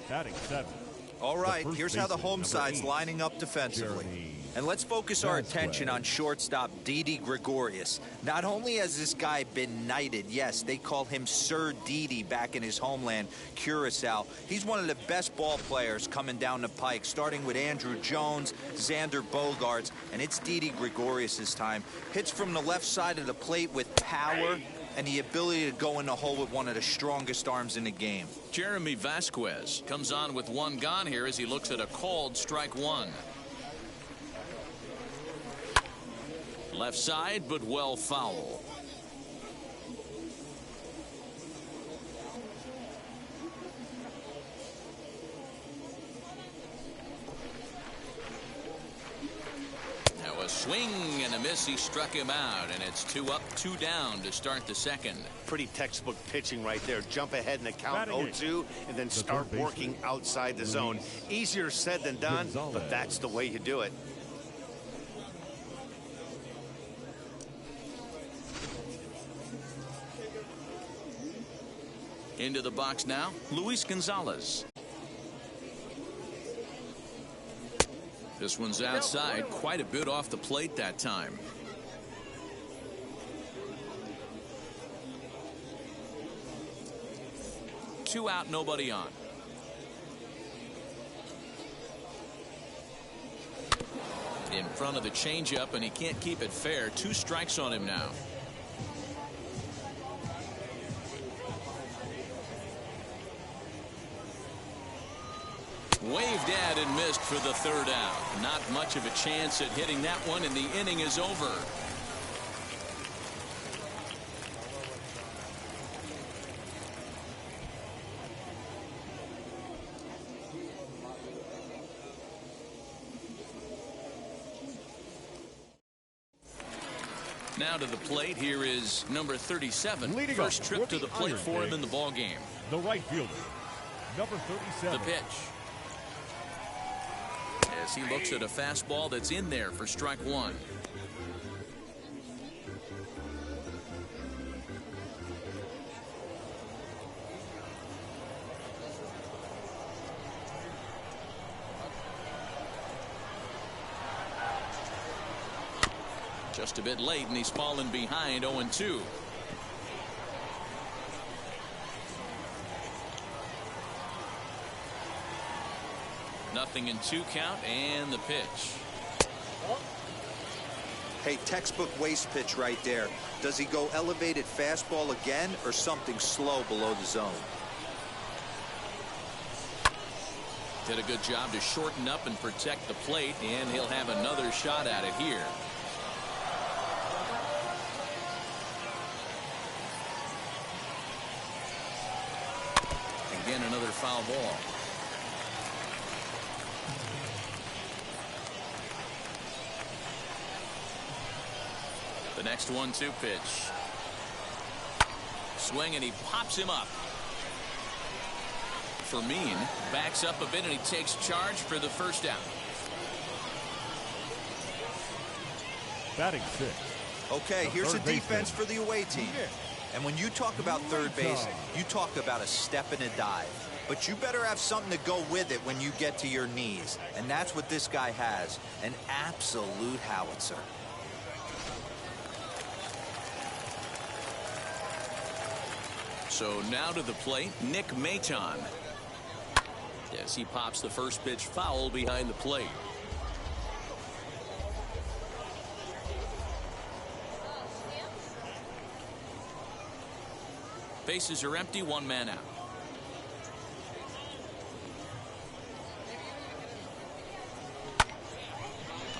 Batting 7. All right, here's how the home side's lining up defensively. And let's focus our attention on shortstop Didi Gregorius. Not only has this guy been knighted, yes, they call him Sir Didi back in his homeland, Curacao. He's one of the best ball players coming down the pike, starting with Andrew Jones, Xander Bogaerts, and it's Didi Gregorius' time. Hits from the left side of the plate with power and the ability to go in the hole with one of the strongest arms in the game. Jeremy Vasquez comes on with 1 gone here as he looks at a called strike 1. Left side, but well foul. Now a swing and a miss. He struck him out, and it's 2 up, 2 down to start the second. Pretty textbook pitching right there. Jump ahead in the count 0-2 and then start working outside the zone. Easier said than done, but that's the way you do it. Into the box now, Luis Gonzalez. This one's outside, quite a bit off the plate that time. Two out, nobody on. In front of the changeup, and he can't keep it fair. 2 strikes on him now. Waved at and missed for the 3rd out. Not much of a chance at hitting that one, and the inning is over. Now to the plate, here is number 37. Leading First up trip for to the plate Iron for him in the Pigs, ball game. the right fielder, number 37. The pitch. As he looks at a fastball that's in there for strike one. Just a bit late, and he's fallen behind 0-2. Nothing in 2 count, and the pitch. Hey, textbook waste pitch right there. Does he go elevated fastball again or something slow below the zone? Did a good job to shorten up and protect the plate, and he'll have another shot at it here. Again, another foul ball. The next 1-2 pitch. Swing, and he pops him up. Fermin backs up a bit, and he takes charge for the first down. Batting 6. Okay, here's a defense for the away team. And when you talk about third base, you talk about a step and a dive. But you better have something to go with it when you get to your knees. And that's what this guy has, an absolute howitzer. So now to the plate, Nick Maton. Yes, he pops the first pitch foul behind the plate. Bases are empty, 1 man out.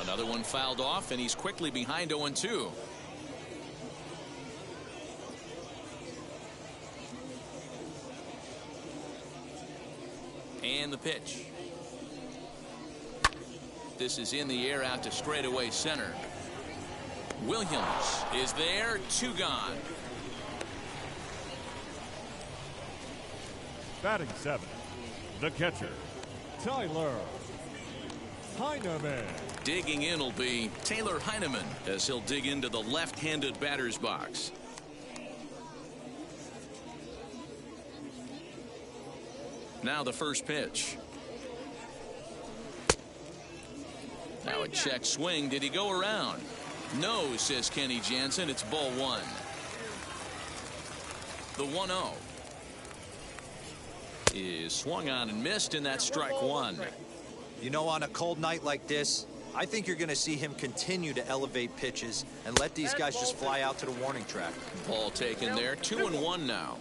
Another one fouled off, and he's quickly behind 0-2. And the pitch. This is in the air out to straightaway center. Williams is there, 2 gone. Batting 7. The catcher, Tyler Heineman. Digging in will be Taylor Heineman as he'll dig into the left-handed batter's box. Now the first pitch. Now a check swing. Did he go around? No, says Kenny Jansen. It's ball 1. The 1-0 is swung on and missed, and that's strike 1. You know, on a cold night like this, I think you're going to see him continue to elevate pitches and let these guys just fly out to the warning track. Ball taken there. 2-1 now.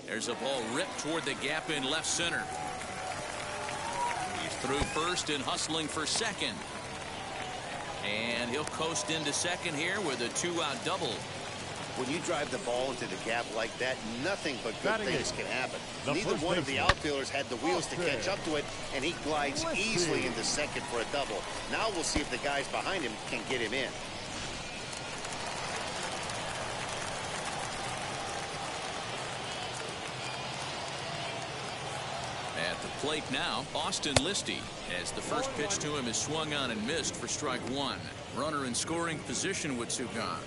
There's a ball ripped toward the gap in left center. He's through first and hustling for second. And he'll coast into second here with a 2-out double. When you drive the ball into the gap like that, nothing but good things can happen. The Neither one of the outfielders had the wheels to catch up to it, and he glides easily into second for a double. Now we'll see if the guys behind him can get him in. At the plate now, Austin Listy, as the first pitch to him is swung on and missed for strike 1. Runner in scoring position with 2 gone.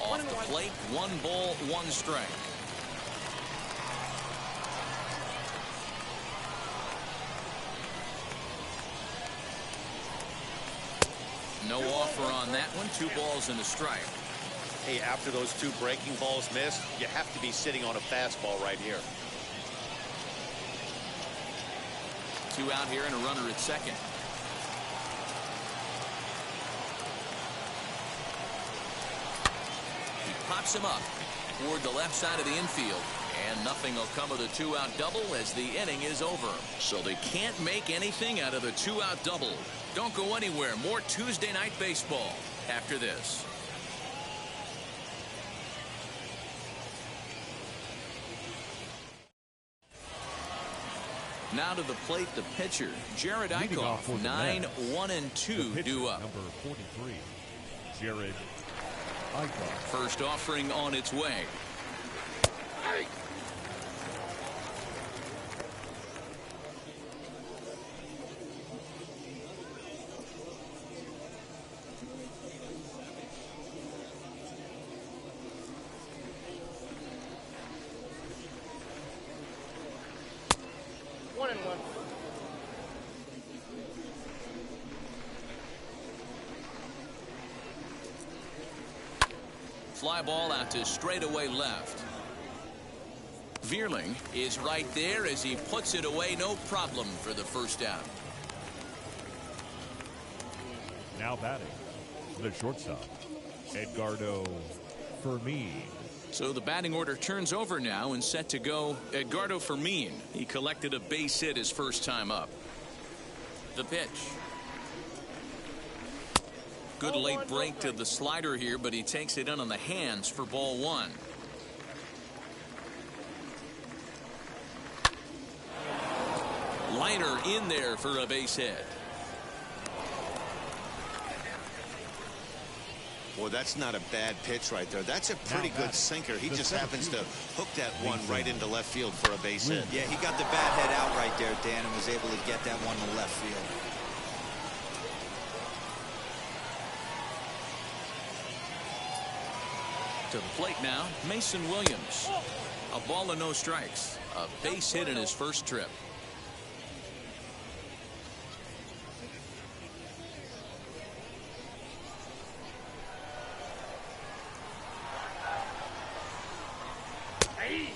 Off the plate, 1 ball, 1 strike. No offer on that one. 2 balls and a strike. Hey, after those 2 breaking balls missed, you have to be sitting on a fastball right here. 2 out here and a runner at second. He pops him up toward the left side of the infield. And nothing will come of the two-out double as the inning is over. So they can't make anything out of the two-out double. Don't go anywhere. More Tuesday Night Baseball after this. Now to the plate, the pitcher, Jared Eichhoff. 9-1-2 due up. Number 43, Jared Eichhoff. First offering on its way. Hey! Fly ball out to straightaway left. Vierling is right there as he puts it away. No problem for the first out. Now batting, the shortstop, Edgardo Fermin. So the batting order turns over now and set to go Edgardo Fermin. He collected a base hit his first time up. The pitch. Good late break to the slider here, but he takes it in on the hands for ball one. Liner in there for a base hit. Well, that's not a bad pitch right there. That's a pretty good sinker. He just happens to hook that one right into left field for a base hit. Yeah, he got the bat head out right there, Dan, and was able to get that one to left field. To the plate now, Mason Williams. A ball and no strikes. A base hit in his first trip.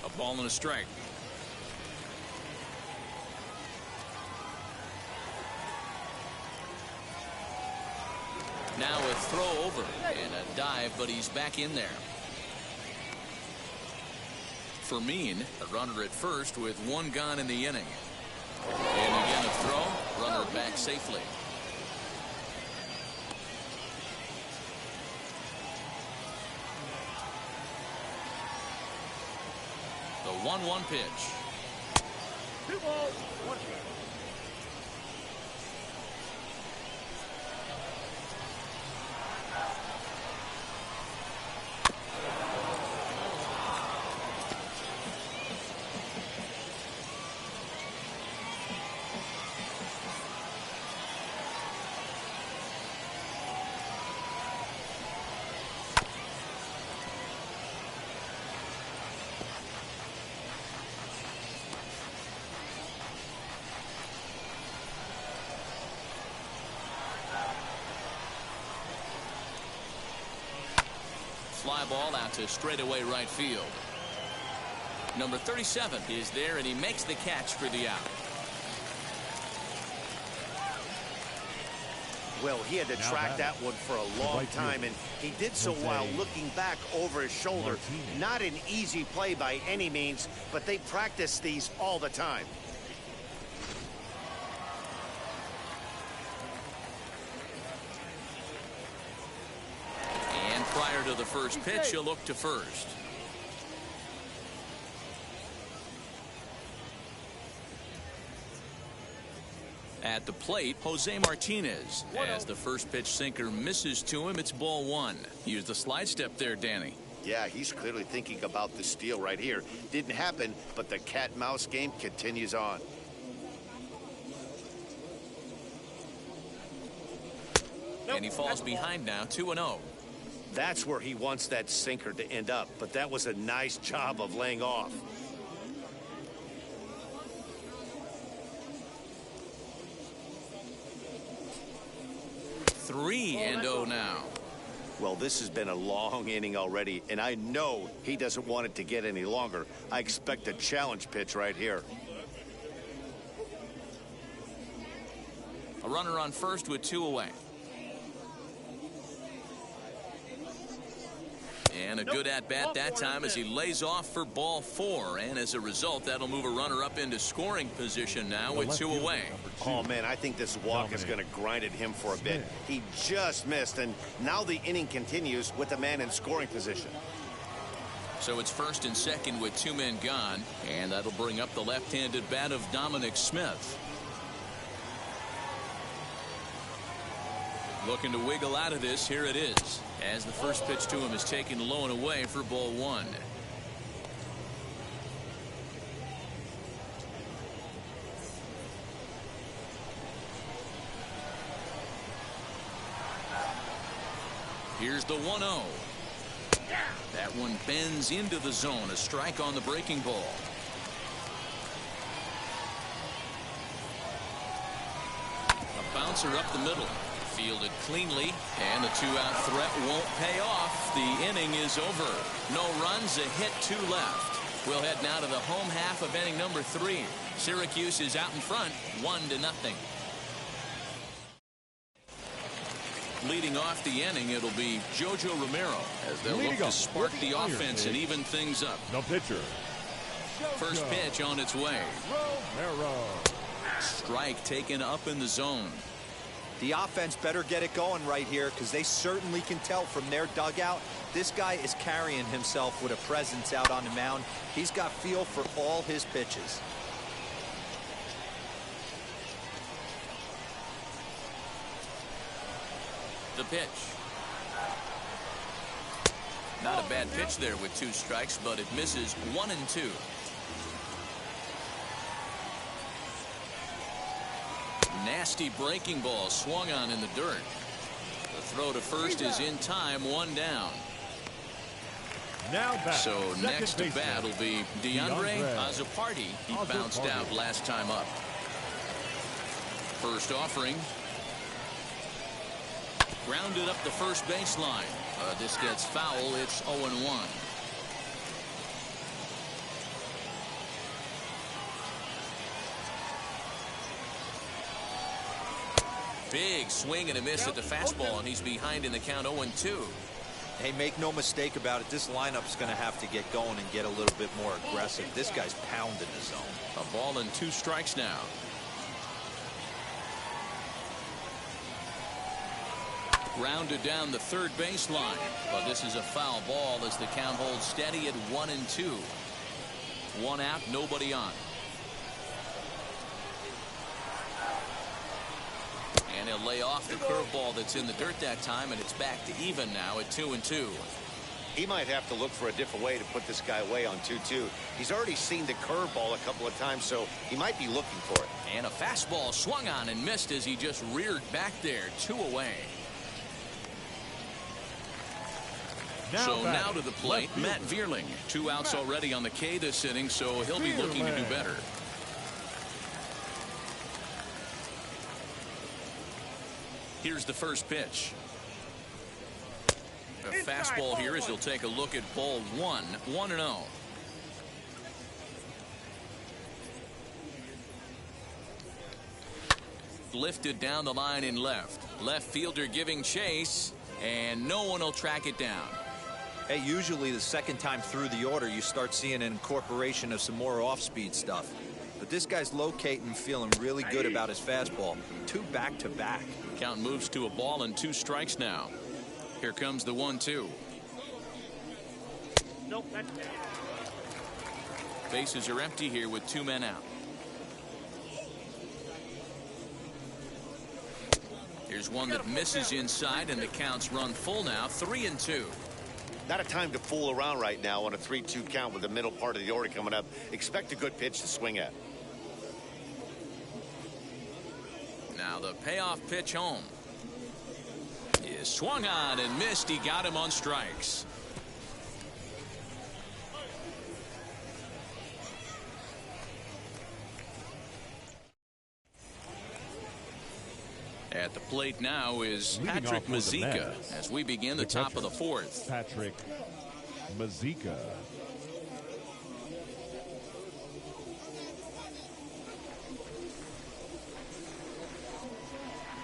A ball and a strike. Now a throw over and a dive, but he's back in there. Fermin, a runner at first with one gone in the inning. And again a throw, runner back safely. The 1-1 pitch. 2 balls, 1 strike. Fly ball out to straightaway right field. Number 37 is there, and he makes the catch for the out. Well, he had to track that one for a long time, and he did so while looking back over his shoulder. Not an easy play by any means, but they practice these all the time. Prior to the first pitch, he'll look to first. At the plate, Jose Martinez. As the first pitch sinker misses to him, it's ball one. Use the slide step there, Danny. Yeah, he's clearly thinking about the steal right here. Didn't happen, but the cat-mouse game continues on. And he falls behind now, 2-0. That's where he wants that sinker to end up, but that was a nice job of laying off. Three and 0 now. Well, this has been a long inning already, and I know he doesn't want it to get any longer. I expect a challenge pitch right here. A runner on first with 2 away. And a good at-bat that time as he lays off for ball 4. And as a result, that'll move a runner up into scoring position now with 2 away. Oh, man, I think this walk is going to grind at him for a bit. He just missed, and now the inning continues with the man in scoring position. So it's first and second with 2 men gone, and that'll bring up the left-handed bat of Dominic Smith. Looking to wiggle out of this. Here it is, as the first pitch to him is taken low and away for ball 1. Here's the 1-0. That one bends into the zone. A strike on the breaking ball. A bouncer up the middle. Fielded cleanly, and the 2-out threat won't pay off. The inning is over. No runs, a hit, 2 left. We'll head now to the home half of inning number 3. Syracuse is out in front, 1-0. Leading off the inning, it'll be Jojo Romero as they'll look to spark the offense and even things up. No pitcher. First pitch on its way. Romero. Strike taken up in the zone. The offense better get it going right here, because they certainly can tell from their dugout this guy is carrying himself with a presence out on the mound. He's got feel for all his pitches. The pitch. Not a bad pitch there with 2 strikes, but it misses 1-2. Nasty breaking ball swung on in the dirt. The throw to first is in time, 1 down. Now back. So next to bat will be DeAndre Azzopardi. He bounced out last time up. First offering. Grounded up the first baseline. This gets foul. It's 0-1. Big swing and a miss at the fastball, and he's behind in the count 0-2. Hey, make no mistake about it. This lineup's going to have to get going and get a little bit more aggressive. This guy's pounding the zone. A ball and 2 strikes now. Grounded down the third baseline, but this is a foul ball as the count holds steady at 1-2. 1 out, nobody on. And he'll lay off the curveball that's in the dirt that time, and it's back to even now at 2-2. He might have to look for a different way to put this guy away on 2-2. He's already seen the curveball a couple of times, so he might be looking for it. And a fastball swung on and missed as he just reared back there. 2 away. Now to the plate, Matt Vierling. 2 outs already on the K this inning, so he'll be looking to do better. Here's the first pitch. A fastball here as he'll take a look at ball 1. 1-0. Lifted down the line in left. Left fielder giving chase, and no one will track it down. Hey, usually the second time through the order, you start seeing an incorporation of some more off-speed stuff. But this guy's locating, feeling really good about his fastball. 2 back-to-back. Count moves to a ball and 2 strikes now. Here comes the 1-2. Nope, that's bad. Bases are empty here with 2 men out. Here's one that misses inside, and the counts run full now. 3-2. Not a time to fool around right now on a 3-2 count with the middle part of the order coming up. Expect a good pitch to swing at. Now the payoff pitch home is swung on and missed. He got him on strikes. At the plate now is Patrick Mazeika as we begin the top of the 4th. Patrick Mazeika.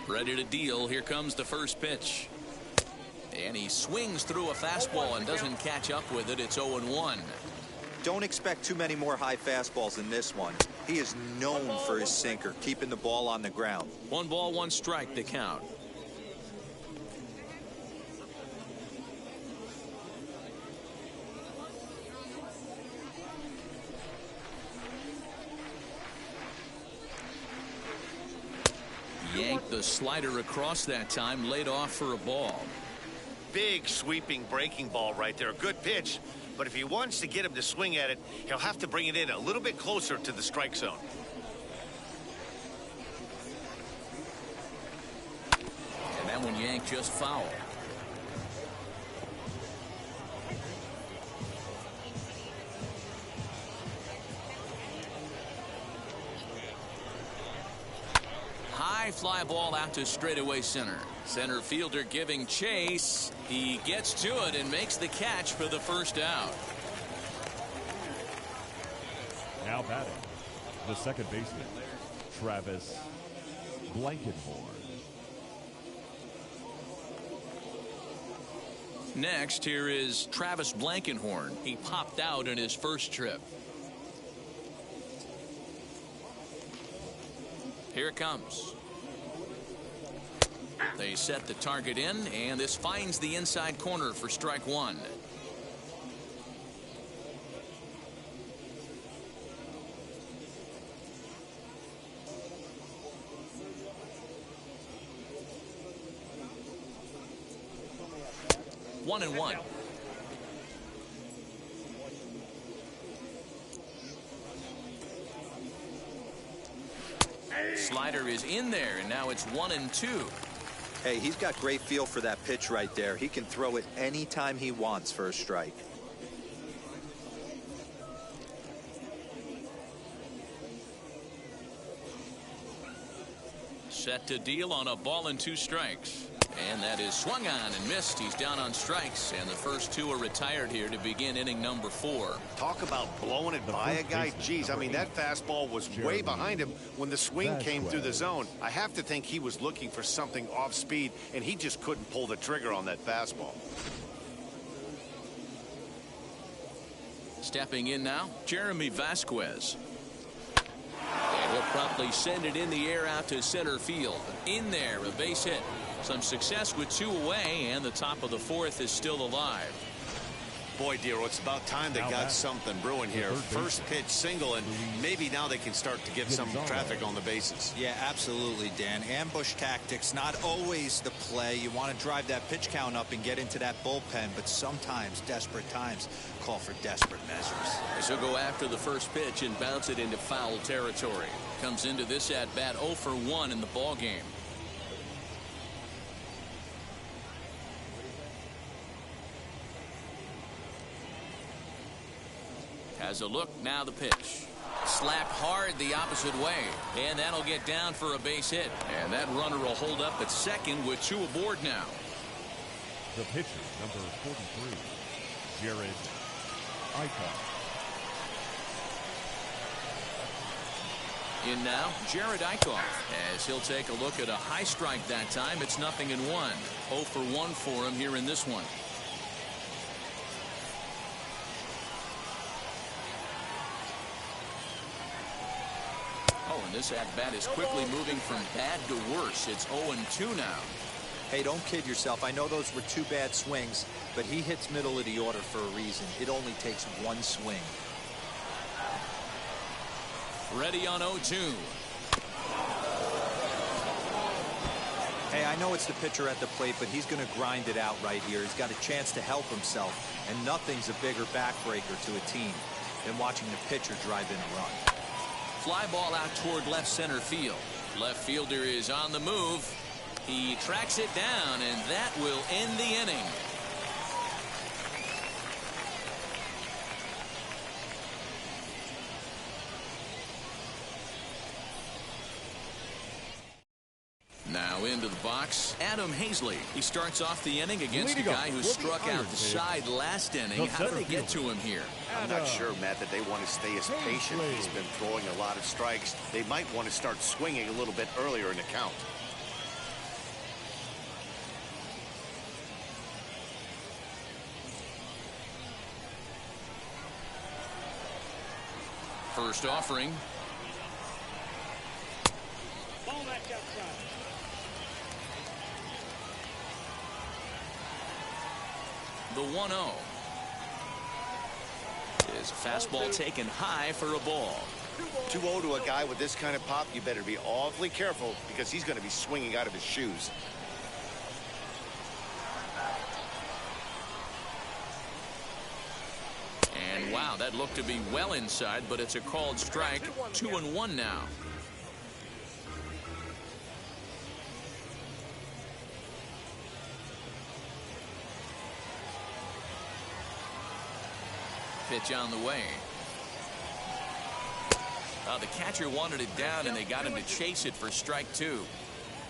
Ready to deal. Here comes the first pitch. And he swings through a fastball and doesn't catch up with it. It's 0-1. Don't expect too many more high fastballs in this one. He is known for his sinker, keeping the ball on the ground. 1 ball, 1 strike, the count. Yanked the slider across that time, laid off for a ball. Big sweeping breaking ball right there. Good pitch. But if he wants to get him to swing at it, he'll have to bring it in a little bit closer to the strike zone. And that one yanked just foul. High fly ball out to straightaway center. Center fielder giving chase. He gets to it and makes the catch for the first out. Now batting, the second baseman, Travis Blankenhorn. Next, here is Travis Blankenhorn. He popped out in his first trip. Here it comes. They set the target in, and this finds the inside corner for strike 1. One and one. Slider is in there, and now it's 1-2. Hey, he's got great feel for that pitch right there. He can throw it anytime he wants for a strike. Set to deal on a ball and 2 strikes. And that is swung on and missed. He's down on strikes, and the first 2 are retired here to begin inning number 4. Talk about blowing it by a guy. Geez, I mean, that fastball was way behind him when the swing came through the zone. I have to think he was looking for something off speed, and he just couldn't pull the trigger on that fastball. Stepping in now, Jeremy Vasquez. And he'll promptly send it in the air out to center field. In there, a base hit. Some success with 2 away, and the top of the 4th is still alive. Boy, Dero, it's about time they got something brewing here. First pitch single, and maybe now they can start to get some traffic on the bases. Yeah, absolutely, Dan. Ambush tactics, not always the play. You want to drive that pitch count up and get into that bullpen, but sometimes desperate times call for desperate measures. So go after the first pitch and bounce it into foul territory. Comes into this at-bat 0 for 1 in the ball game. Has a look, now the pitch. Slapped hard the opposite way, and that'll get down for a base hit. And that runner will hold up at second with 2 aboard now. The pitcher, number 43, Jared Eichhoff. In now, Jared Eichhoff, as he'll take a look at a high strike that time. It's 0-1. 0 for 1 for him here in this one. And this at-bat is quickly moving from bad to worse. It's 0-2 now. Hey, don't kid yourself. I know those were 2 bad swings, but he hits middle of the order for a reason. It only takes 1 swing. Ready on 0-2. Hey, I know it's the pitcher at the plate, but he's going to grind it out right here. He's got a chance to help himself, and nothing's a bigger backbreaker to a team than watching the pitcher drive in a run. Fly ball out toward left center field. Left fielder is on the move. He tracks it down, and that will end the inning. Now into the box, Adam Hazley. He starts off the inning against a guy who struck out the side last inning. How do they get to him here? I'm not sure, Matt, that they want to stay as patient. He's been throwing a lot of strikes. They might want to start swinging a little bit earlier in the count. First offering. Ball back outside. The 1-0. His fastball taken high for a ball. 2-0 to a guy with this kind of pop, you better be awfully careful because he's going to be swinging out of his shoes. And wow, that looked to be well inside, but it's a called strike. 2-1 now. Pitch on the way. The catcher wanted it down, and they got him to chase it for strike 2.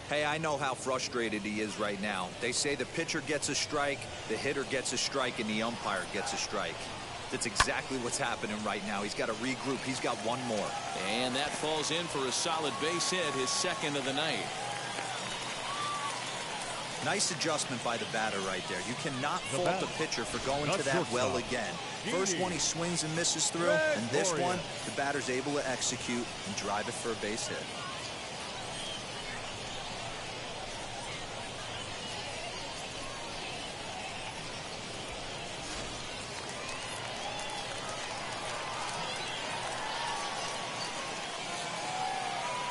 Hey, I know how frustrated he is right now. They say the pitcher gets a strike, the hitter gets a strike, and the umpire gets a strike. That's exactly what's happening right now. He's got to regroup. He's got one more. And that falls in for a solid base hit, his second of the night. Nice adjustment by the batter right there. You cannot fault the pitcher for going to that well again. First one he swings and misses through, and this one the batter's able to execute and drive it for a base hit.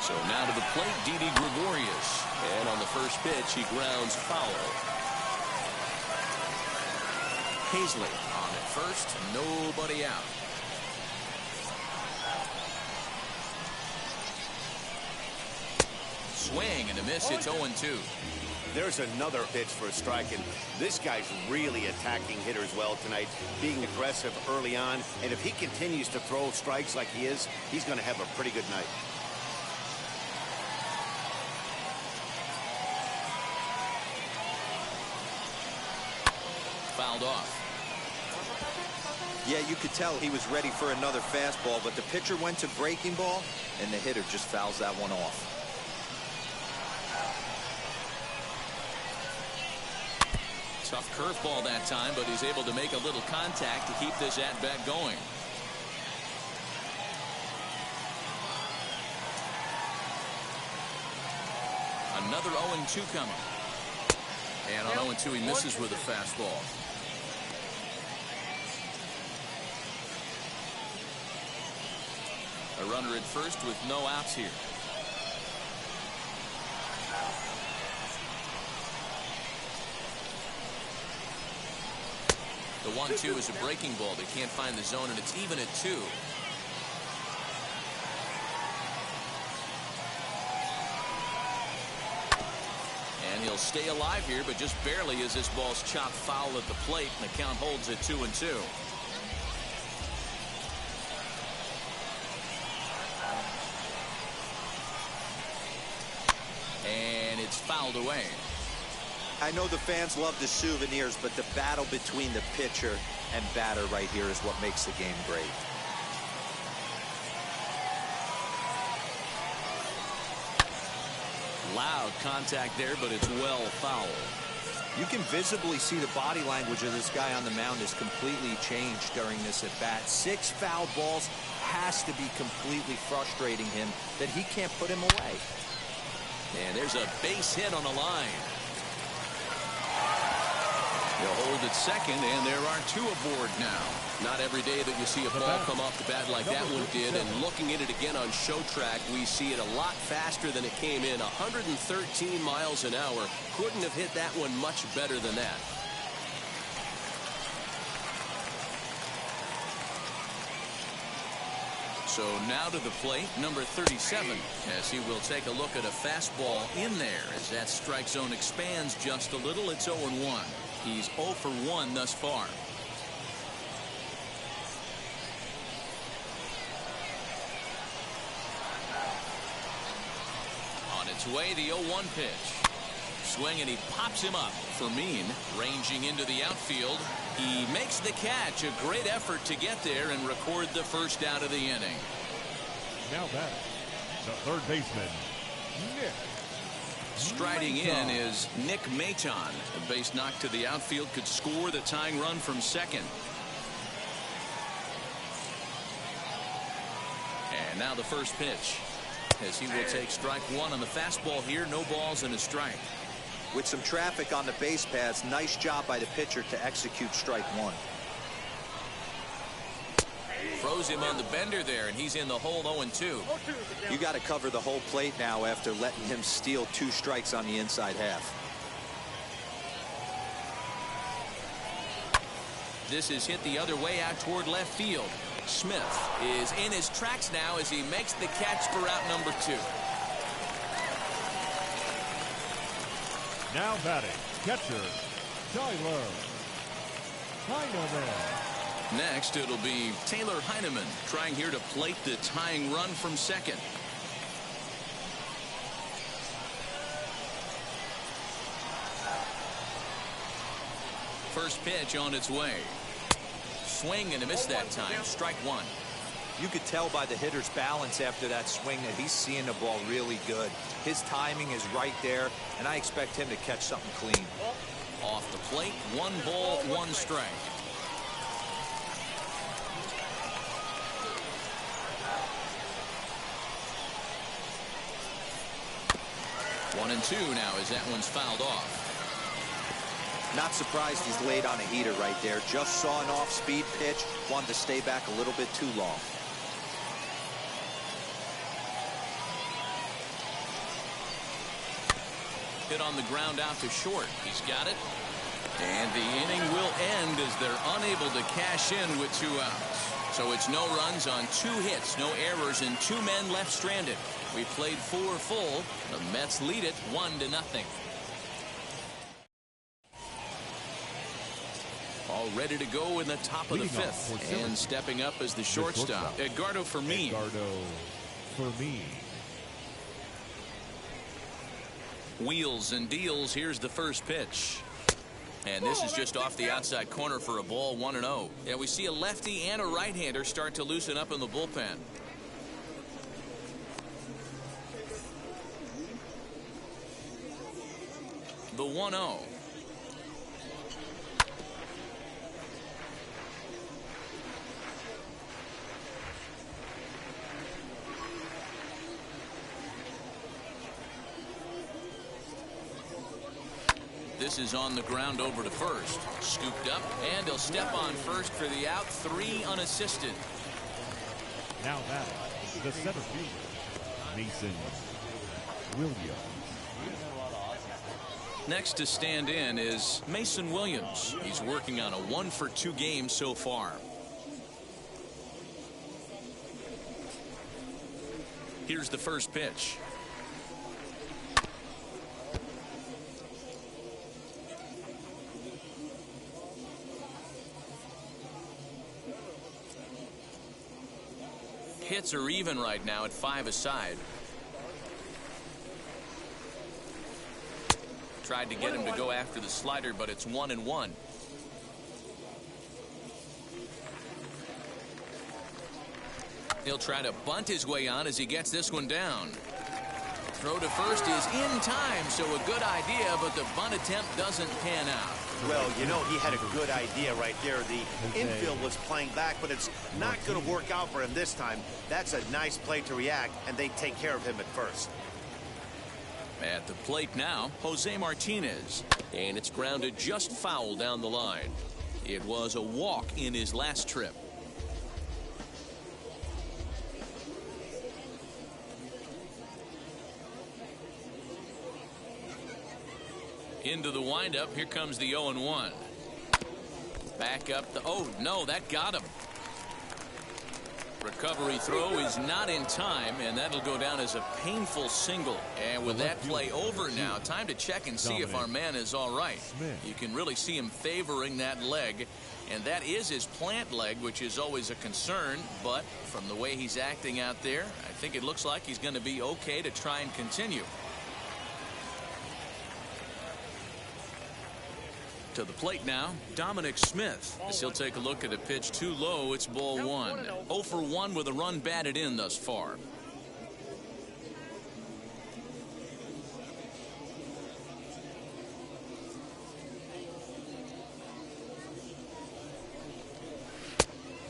So now to the plate, Didi Gregorius. And on the first pitch, he grounds foul. Hazley on at first, nobody out. Swing and a miss, it's 0-2. There's another pitch for a strike, and this guy's really attacking hitters well tonight, being aggressive early on, and if he continues to throw strikes like he is, he's going to have a pretty good night. Fouled off. Yeah, you could tell he was ready for another fastball, but the pitcher went to breaking ball, and the hitter just fouls that one off. Tough curveball that time, but he's able to make a little contact to keep this at-bat going. Another 0-2 coming. And on 0-2, he misses with a fastball. A runner at first with no outs here. The 1-2 is a breaking ball. They can't find the zone, and it's even at 2. And he'll stay alive here, but just barely as this ball's chopped foul at the plate, and the count holds at 2-2. And it's fouled away. I know the fans love the souvenirs, but the battle between the pitcher and batter right here is what makes the game great. Loud contact there, but it's well foul. You can visibly see the body language of this guy on the mound is completely changed during this at-bat. 6 foul balls has to be completely frustrating him that he can't put him away. And there's a base hit on the line. They'll hold at second, and there are 2 aboard now. Not every day that you see a ball come off the bat like that one did, and looking at it again on show track, we see it a lot faster than it came in. 113 miles an hour. Couldn't have hit that one much better than that. So now to the plate, number 37, as he will take a look at a fastball in there. As that strike zone expands just a little, it's 0-1. He's 0 for 1 thus far. On its way, the 0-1 pitch. Swing, and he pops him up. Fermin ranging into the outfield. He makes the catch. A great effort to get there and record the first out of the inning. Now batting, the third baseman, Nick. Striding in is Nick Maton. A base knock to the outfield could score the tying run from second. And now the first pitch, as he will take strike one on the fastball here. No balls and a strike. With some traffic on the base paths, nice job by the pitcher to execute strike one. Throws him on the bender there, and he's in the hole 0-2. You got to cover the whole plate now after letting him steal 2 strikes on the inside half. This is hit the other way out toward left field. Smith is in his tracks now as he makes the catch for out number 2. Now batting, catcher, Tyler Heineman. Next, it'll be Taylor Heineman trying here to plate the tying run from second. First pitch on its way. Swing and a miss that time. Strike one. You could tell by the hitter's balance after that swing that he's seeing the ball really good. His timing is right there, and I expect him to catch something clean. Off the plate, 1 ball, 1 strike. One and 2 now as that one's fouled off. Not surprised he's laid on a heater right there. Just saw an off-speed pitch. Wanted to stay back a little bit too long. Hit on the ground out to short. He's got it. And the inning will end as they're unable to cash in with 2 outs. So it's no runs on 2 hits, no errors, and 2 men left stranded. We played 4 full. The Mets lead it 1-0. All ready to go in the top of the 5th. And stepping up as the shortstop, Edgardo Fermin. Wheels and deals. Here's the first pitch. And this is just off the outside corner for a ball, 1-0. Yeah, we see a lefty and a right-hander start to loosen up in the bullpen. The 1-0. This is on the ground over to first. Scooped up, and he'll step on first for the out. 3 unassisted. Now that the center fielder, Mason Williams. Next to stand in is Mason Williams. He's working on a 1-for-2 game so far. Here's the first pitch. Hits are even right now at 5 aside. Tried to get him to go after the slider, but it's 1-1. He'll try to bunt his way on as he gets this one down. Throw to first is in time, so a good idea, but the bunt attempt doesn't pan out. Well, you know, he had a good idea right there. The infield was playing back, but it's not going to work out for him this time. That's a nice play to react, and they take care of him at first. At the plate now, Jose Martinez. And it's grounded just foul down the line. It was a walk in his last trip. Into the windup. Here comes the 0-1. Back up the. Oh, no, that got him. Recovery throw is not in time, and that'll go down as a painful single. And with that play over now, time to check and see if our man is all right. You can really see him favoring that leg, and that is his plant leg, which is always a concern. But from the way he's acting out there, I think it looks like he's going to be okay to try and continue. To the plate now, Dominic Smith. As he'll take a look at a pitch too low, it's ball 1. 0 for 1 with a run batted in thus far.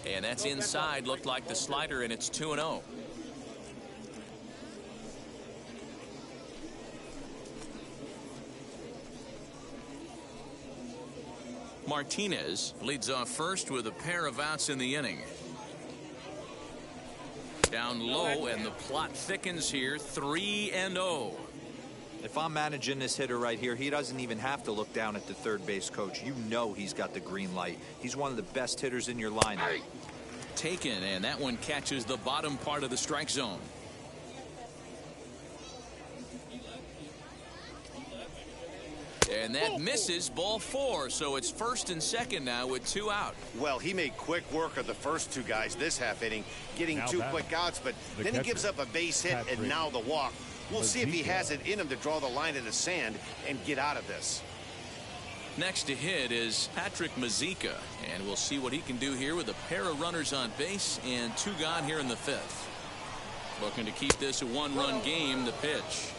And that's inside. Looked like the slider, and it's 2-0. Martinez leads off first with a pair of outs in the inning. Down low, and the plot thickens here, 3-0. If I'm managing this hitter right here, he doesn't even have to look down at the third base coach. You know he's got the green light. He's one of the best hitters in your lineup. Taken, and that one catches the bottom part of the strike zone. And that misses, ball 4, so it's first and second now with 2 out. Well, he made quick work of the first 2 guys this half inning, getting now 2 quick outs, but then he gives up a base hit and now the walk. We'll see if he has it in him to draw the line in the sand and get out of this. Next to hit is Patrick Mazeika, and we'll see what he can do here with a pair of runners on base and 2 gone here in the 5th. Looking to keep this a 1-run game. The pitch.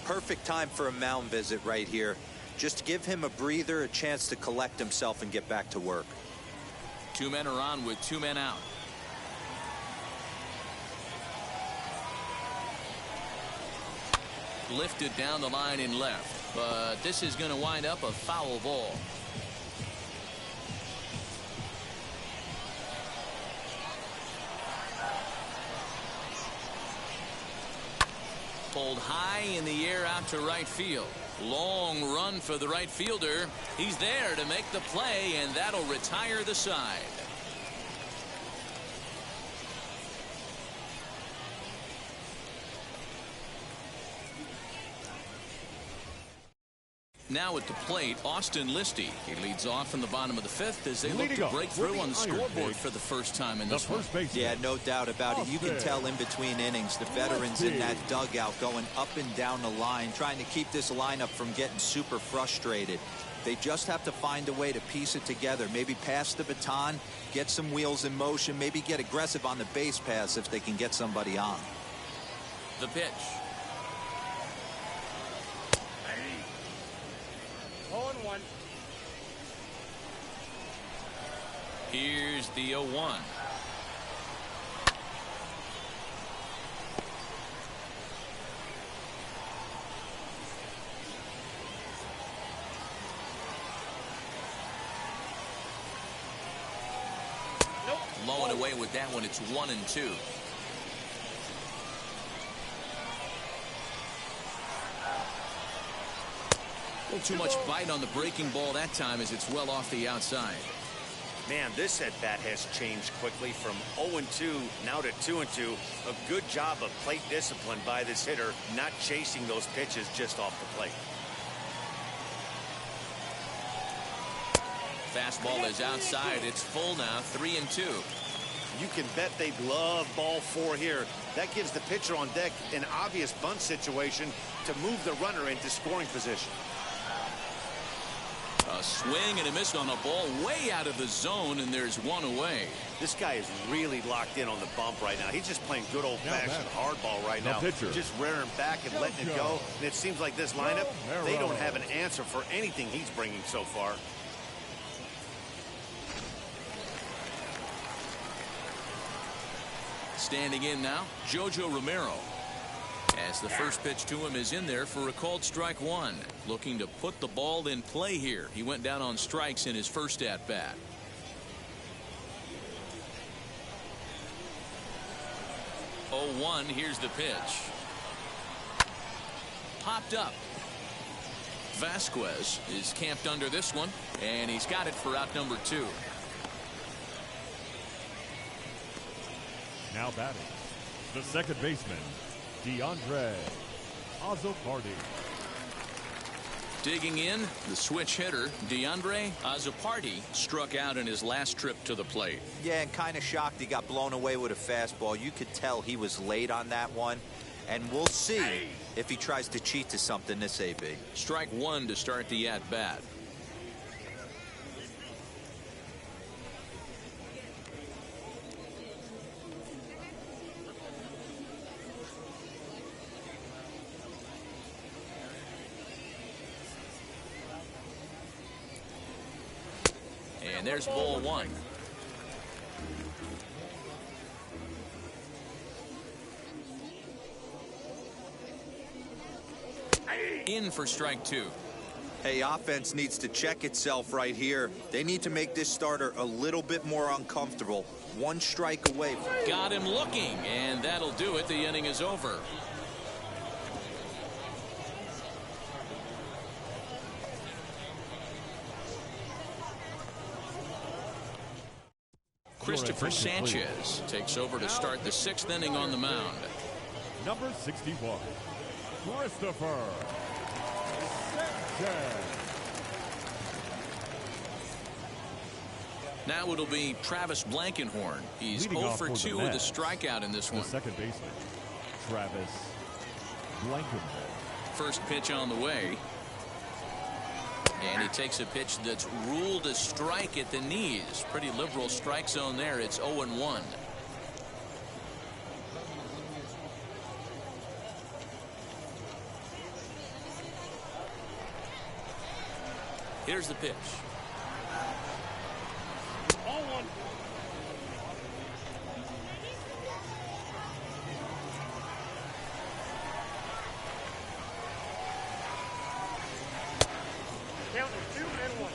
Perfect time for a mound visit right here. Just give him a breather, a chance to collect himself and get back to work. 2 men are on with 2 men out. Lifted down the line in left, but this is going to wind up a foul ball. Pulled high in the air out to right field. Long run for the right fielder. He's there to make the play, and that'll retire the side. Now at the plate, Austin Listy. He leads off in the bottom of the 5th as they look to break through on the scoreboard for the first time in this one. Yeah, no doubt about it. You can tell in between innings the veterans in that dugout going up and down the line, trying to keep this lineup from getting super frustrated. They just have to find a way to piece it together. Maybe pass the baton, get some wheels in motion, maybe get aggressive on the base pass if they can get somebody on. The pitch. 0-1. Here's the 0-1. Nope. Low and away with that one. It's 1-2. A little too much bite on the breaking ball that time as it's well off the outside. Man, this at-bat has changed quickly from 0-2 now to 2-2. A good job of plate discipline by this hitter, not chasing those pitches just off the plate. Fastball is outside. It's full now, 3-2. You can bet they'd love ball 4 here. That gives the pitcher on deck an obvious bunt situation to move the runner into scoring position. A swing and a miss on a ball way out of the zone, and there's 1 away. This guy is really locked in on the bump right now. He's just playing good old-fashioned hardball right now. Just rearing back and letting it go. And it seems like this lineup, they don't have an answer for anything he's bringing so far. Standing in now, Jojo Romero. As the first pitch to him is in there for a called strike 1. Looking to put the ball in play here. He went down on strikes in his first at-bat. Oh, 1, here's the pitch. Popped up. Vasquez is camped under this one, and he's got it for out number 2. Now batting, the second baseman, DeAndre Azzopardi. Digging in, the switch hitter, DeAndre Azzopardi, struck out in his last trip to the plate. Yeah, and kind of shocked he got blown away with a fastball. You could tell he was late on that one. And we'll see if he tries to cheat to something this AB. Strike 1 to start the at-bat. And there's ball 1. In for strike 2. Hey, offense needs to check itself right here. They need to make this starter a little bit more uncomfortable. One strike away. Got him looking, and that'll do it. The inning is over. Christopher Sanchez takes over to start the 6th inning on the mound. Number 61, Christopher Sanchez. Now it'll be Travis Blankenhorn. He's 0 for 2 with a strikeout in this one. The second baseman, Travis Blankenhorn. First pitch on the way. And he takes a pitch that's ruled a strike at the knees. Pretty liberal strike zone there. It's 0-1. Here's the pitch. 0-1. Count is 2-1.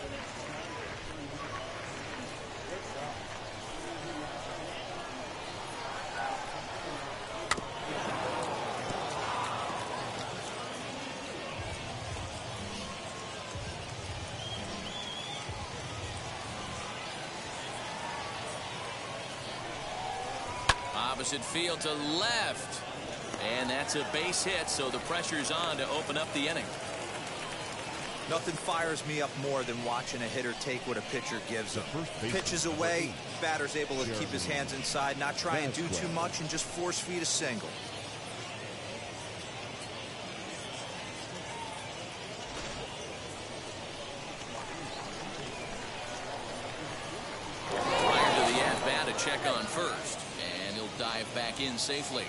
Opposite field to left. And that's a base hit, so the pressure's on to open up the inning. Nothing fires me up more than watching a hitter take what a pitcher gives him. Pitches away, batter's able to keep his hands inside, not try and do too much, and just force feed a single. Prior to the at-bat, a check on first, and he'll dive back in safely.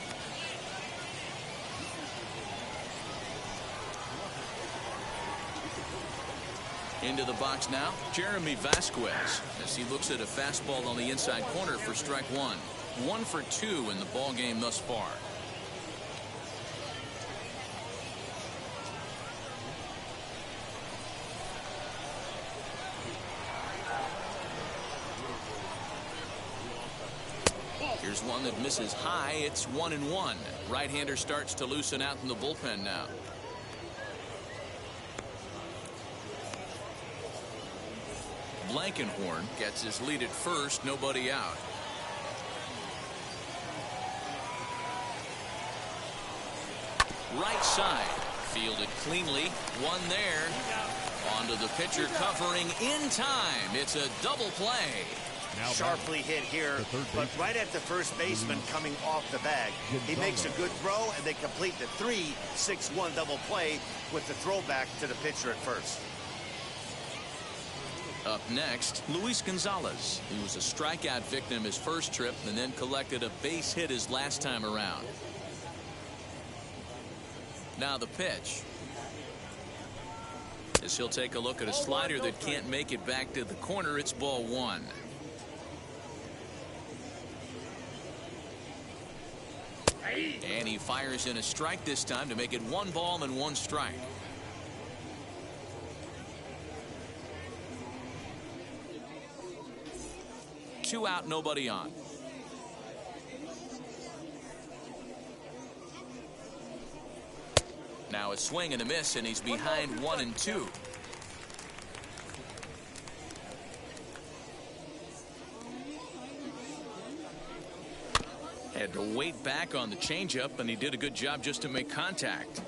Into the box now, Jeremy Vasquez, as he looks at a fastball on the inside corner for strike one. 1 for 2 in the ball game thus far. Here's one that misses high. It's 1-1. Right-hander starts to loosen out in the bullpen now. Blankenhorn gets his lead at first, nobody out. Right side, fielded cleanly, one there. Onto the pitcher covering in time. It's a double play. Now sharply hit here, but right at the first baseman coming off the bag. He makes a good throw, and they complete the 3-6-1 double play with the throwback to the pitcher at first. Up next, Luis Gonzalez. He was a strikeout victim his first trip and then collected a base hit his last time around. Now the pitch. As he'll take a look at a slider that can't make it back to the corner, it's ball one. And he fires in a strike this time to make it 1 ball and 1 strike. Two out, nobody on. Now a swing and a miss, and he's behind 1-2. Had to wait back on the changeup, and he did a good job just to make contact.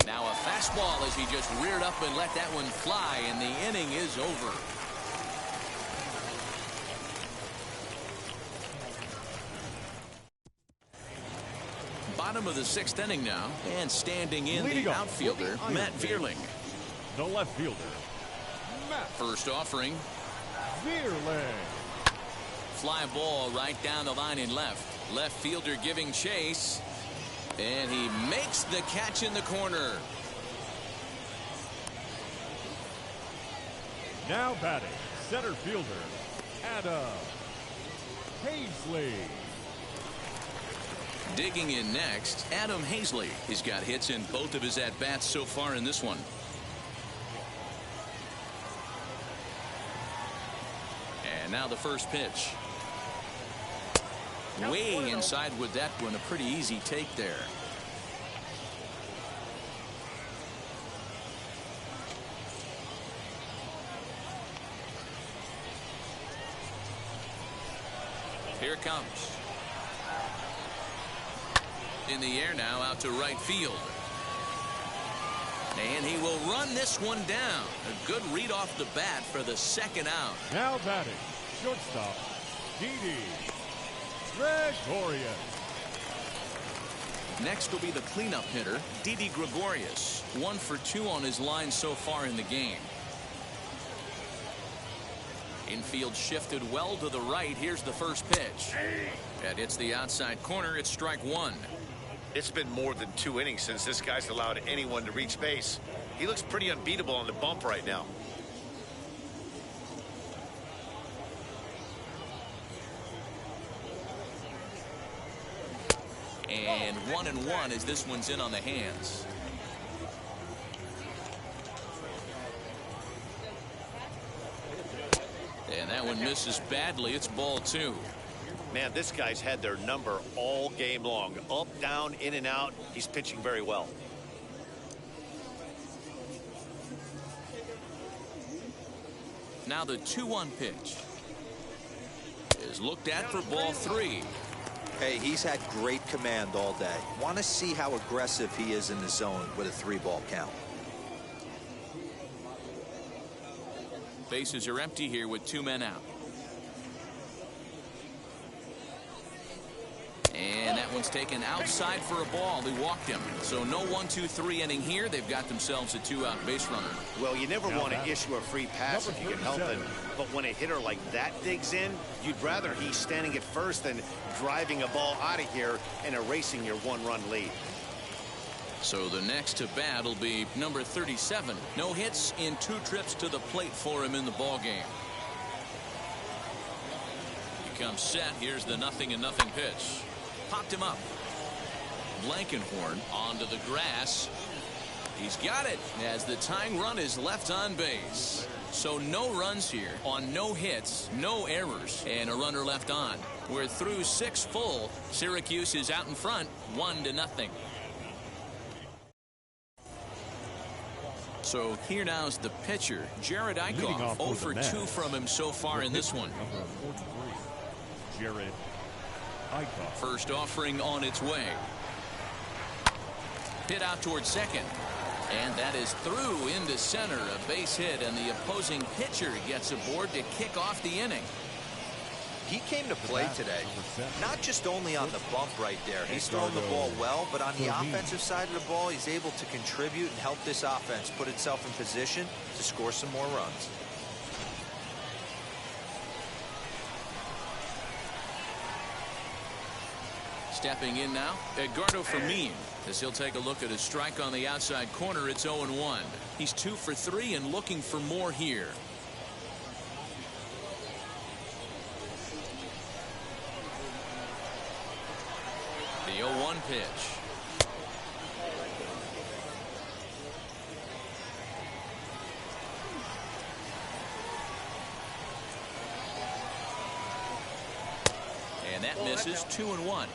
Now a fastball as he just reared up and let that one fly, and the inning is over. Bottom of the 6th inning now, and standing in the outfielder, Matt Vierling. The left fielder, Matt. First offering. Vierling. Fly ball right down the line in left. Left fielder giving chase. And he makes the catch in the corner. Now batting, center fielder, Adam Hazley. Digging in next, Adam Hazley. He's got hits in both of his at-bats so far in this one. And now the first pitch. Way inside with that one. A pretty easy take there. Here it comes. In the air now, out to right field. And he will run this one down. A good read off the bat for the second out. Now batting, shortstop, Didi Gregorius. Next will be the cleanup hitter, Didi Gregorius. 1 for 2 on his line so far in the game. Infield shifted well to the right. Here's the first pitch. And it's the outside corner. It's strike 1. It's been more than 2 innings since this guy's allowed anyone to reach base. He looks pretty unbeatable on the bump right now. And 1-1 as this one's in on the hands. And that one misses badly. It's ball 2. Man, this guy's had their number all game long. Up, down, in and out. He's pitching very well. Now the 2-1 pitch is looked at for ball 3. Hey, he's had great command all day. Want to see how aggressive he is in the zone with a 3-ball count. Bases are empty here with 2 men out. And that one's taken outside for a ball. They walked him. So no 1-2-3 inning here. They've got themselves a 2-out base runner. Well, you never want to issue a free pass if you can help it. But when a hitter like that digs in, you'd rather he's standing at first than driving a ball out of here and erasing your 1-run lead. So the next to bat will be number 37. No hits in 2 trips to the plate for him in the ball game. He comes set. Here's the 0-0 pitch. Popped him up. Blankenhorn onto the grass. He's got it as the tying run is left on base. So no runs here on no hits, no errors, and a runner left on. We're through 6 full. Syracuse is out in front, 1-0. So here now is the pitcher, Jared Eichhoff. 0 for 2 from him so far in this one. Number 43, Jared Eichhoff. First offering on its way. Hit out towards second. And that is through into center. A base hit, and the opposing pitcher gets aboard to kick off the inning. He came to play today, not just only on the bump right there. He's thrown the ball well, but on the offensive side of the ball, he's able to contribute and help this offense put itself in position to score some more runs. Stepping in now, Edgardo Fermin, as he'll take a look at his strike on the outside corner. It's 0-1. He's 2 for 3 and looking for more here. The 0-1 pitch. And that misses. 2-1.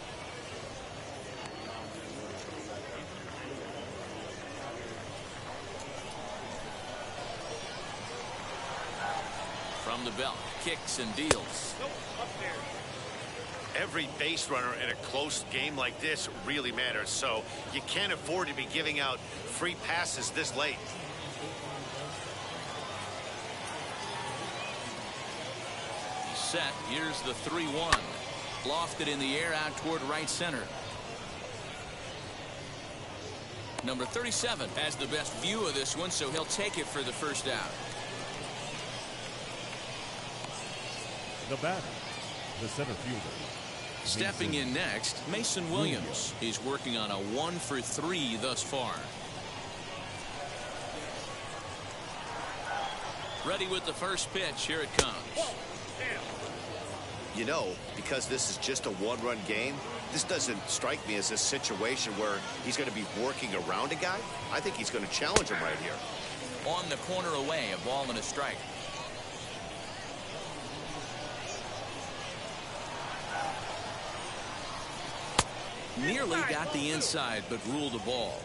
From the belt, kicks and deals. Every base runner in a close game like this really matters, so you can't afford to be giving out free passes this late. Set. Here's the 3-1. Lofted in the air out toward right center. Number 37 has the best view of this one, so he'll take it for the first out. The batter, the center fielder. Stepping in next, Mason Williams. He's working on a 1 for 3 thus far. Ready with the first pitch. Here it comes. You know, because this is just a one-run game, this doesn't strike me as a situation where he's going to be working around a guy. I think he's going to challenge him right here. On the corner away, a ball and a strike. Nearly got the inside, but ruled the ball.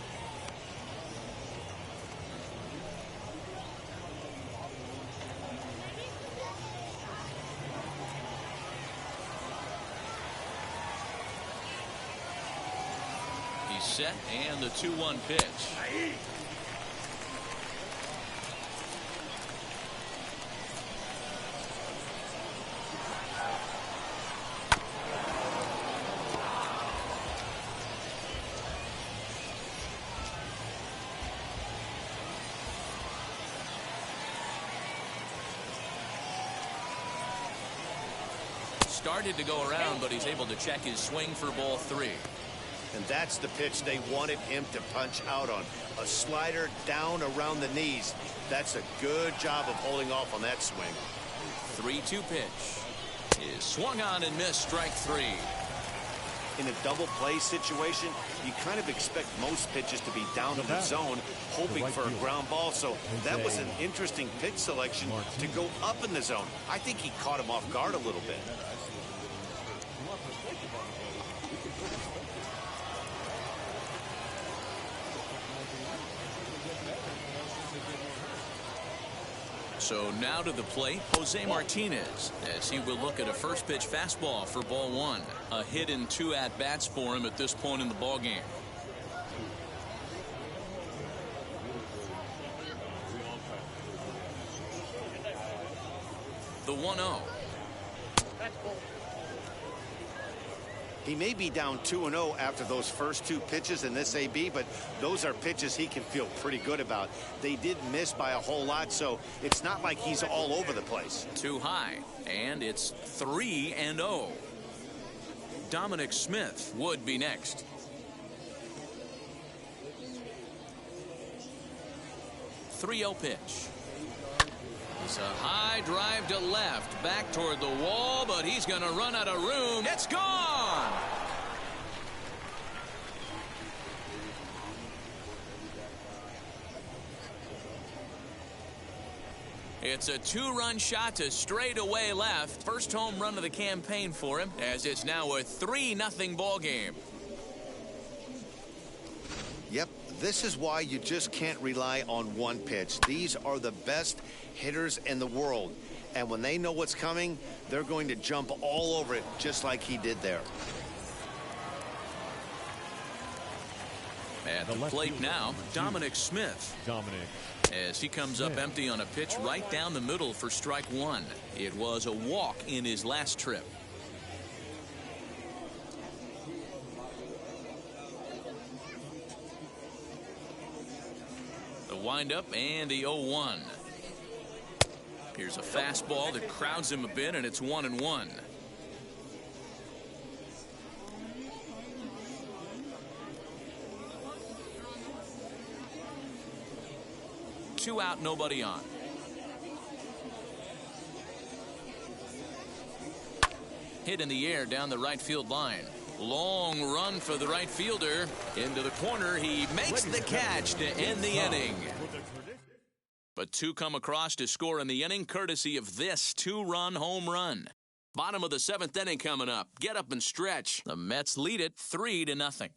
He's set, and the 2-1 pitch. Started to go around, but he's able to check his swing for ball 3. And that's the pitch they wanted him to punch out on. A slider down around the knees. That's a good job of holding off on that swing. 3-2 pitch is swung on and missed, strike 3. In a double play situation, you kind of expect most pitches to be down in the zone, hoping for a ground ball. So that was an interesting pitch selection to go up in the zone. I think he caught him off guard a little bit. So now to the plate, Jose Martinez, as he will look at a first pitch fastball for ball 1. A hit in 2 at-bats for him at this point in the ballgame. The 1-0. He may be down 2-0 after those first 2 pitches in this AB, but those are pitches he can feel pretty good about. They did miss by a whole lot, so it's not like he's all over the place. Too high, and it's 3-0. Dominic Smith would be next. .3-0 pitch. It's a high drive to left, back toward the wall, but he's going to run out of room. It's gone! It's a 2-run shot to straightaway left. First home run of the campaign for him, as it's now a 3-0 ball game. Yep, this is why you just can't rely on one pitch. These are the best hitters in the world, and when they know what's coming, they're going to jump all over it, just like he did there. At the plate now, Dominic Smith. As he comes up empty on a pitch right down the middle for strike 1. It was a walk in his last trip. The windup and the 0-1. Here's a fastball that crowds him a bit, and it's 1-1. Two out, nobody on. Hit in the air down the right field line. Long run for the right fielder. Into the corner. He makes the catch to end the inning. But 2 come across to score in the inning, courtesy of this 2-run home run. Bottom of the 7th inning coming up. Get up and stretch. The Mets lead it 3-0.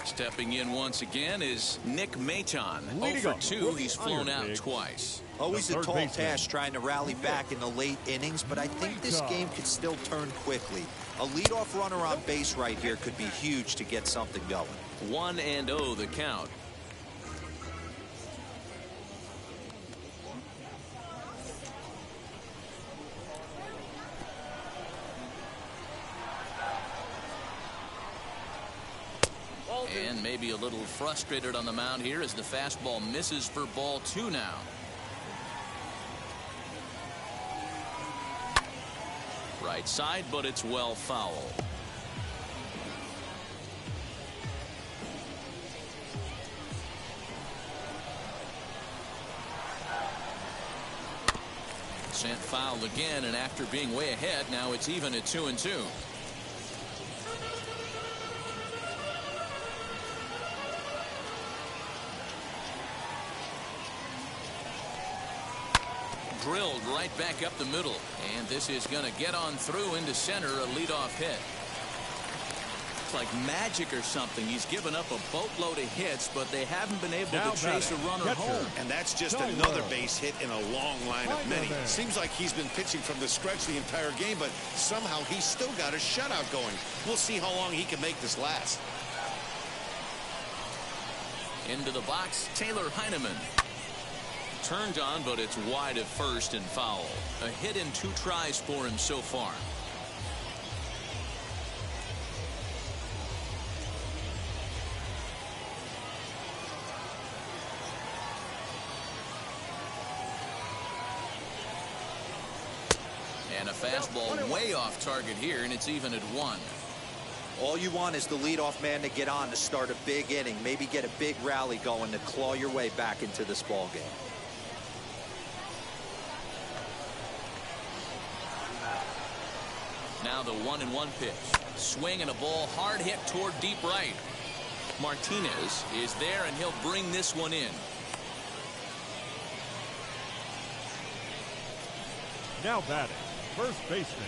Stepping in once again is Nick Maton. 0 for 2. He's flown out twice. Always a tall task trying to rally back in the late innings, but I think this game could still turn quickly. A leadoff runner on base right here could be huge to get something going. 1-0 the count. And maybe a little frustrated on the mound here as the fastball misses for ball 2 now. Right side, but it's well foul. Sent foul again, and after being way ahead, now it's even at 2-2. Drilled right back up the middle, and this is going to get on through into center, a leadoff hit. It's like magic or something. He's given up a boatload of hits, but they haven't been able to chase a runner home. And that's just another base hit in a long line of many. Seems like he's been pitching from the stretch the entire game, but somehow he's still got a shutout going. We'll see how long he can make this last. Into the box, Taylor Heineman. Turned on, but it's wide at first and foul. A hit in 2 tries for him so far. And a fastball way off target here, and it's even at 1. All you want is the leadoff man to get on to start a big inning, maybe get a big rally going to claw your way back into this ball game. Now the 1-1 pitch. Swing and a ball hard hit toward deep right. Martinez is there, and he'll bring this one in. Now batting, first baseman,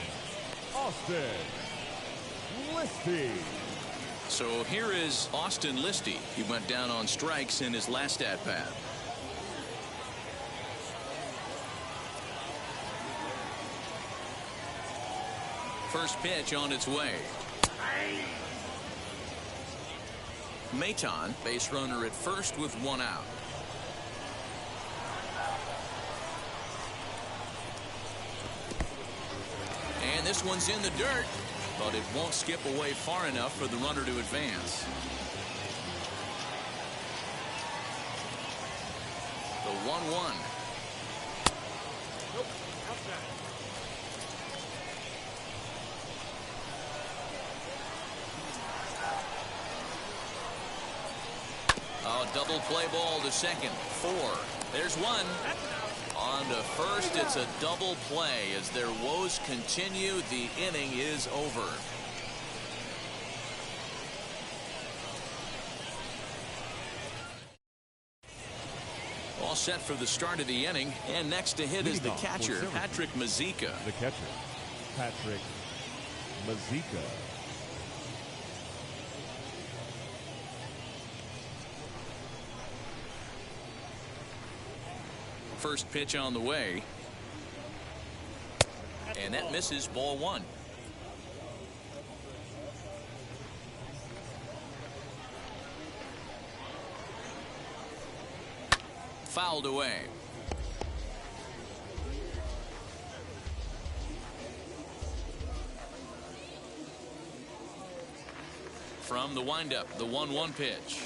Austin Listy. So here is Austin Listy. He went down on strikes in his last at-bat. First pitch on its way. Maton, base runner at first with 1 out. And this one's in the dirt, but it won't skip away far enough for the runner to advance. The 1-1. Nope, outside. Oh, double play ball to second. 4. There's 1. On to first, it's a double play. As their woes continue, the inning is over. All set for the start of the inning, and next to hit is the catcher, Patrick Mazeika. The catcher, Patrick Mazeika. First pitch on the way, and that misses, ball 1. Fouled away. From the windup, the 1-1 pitch.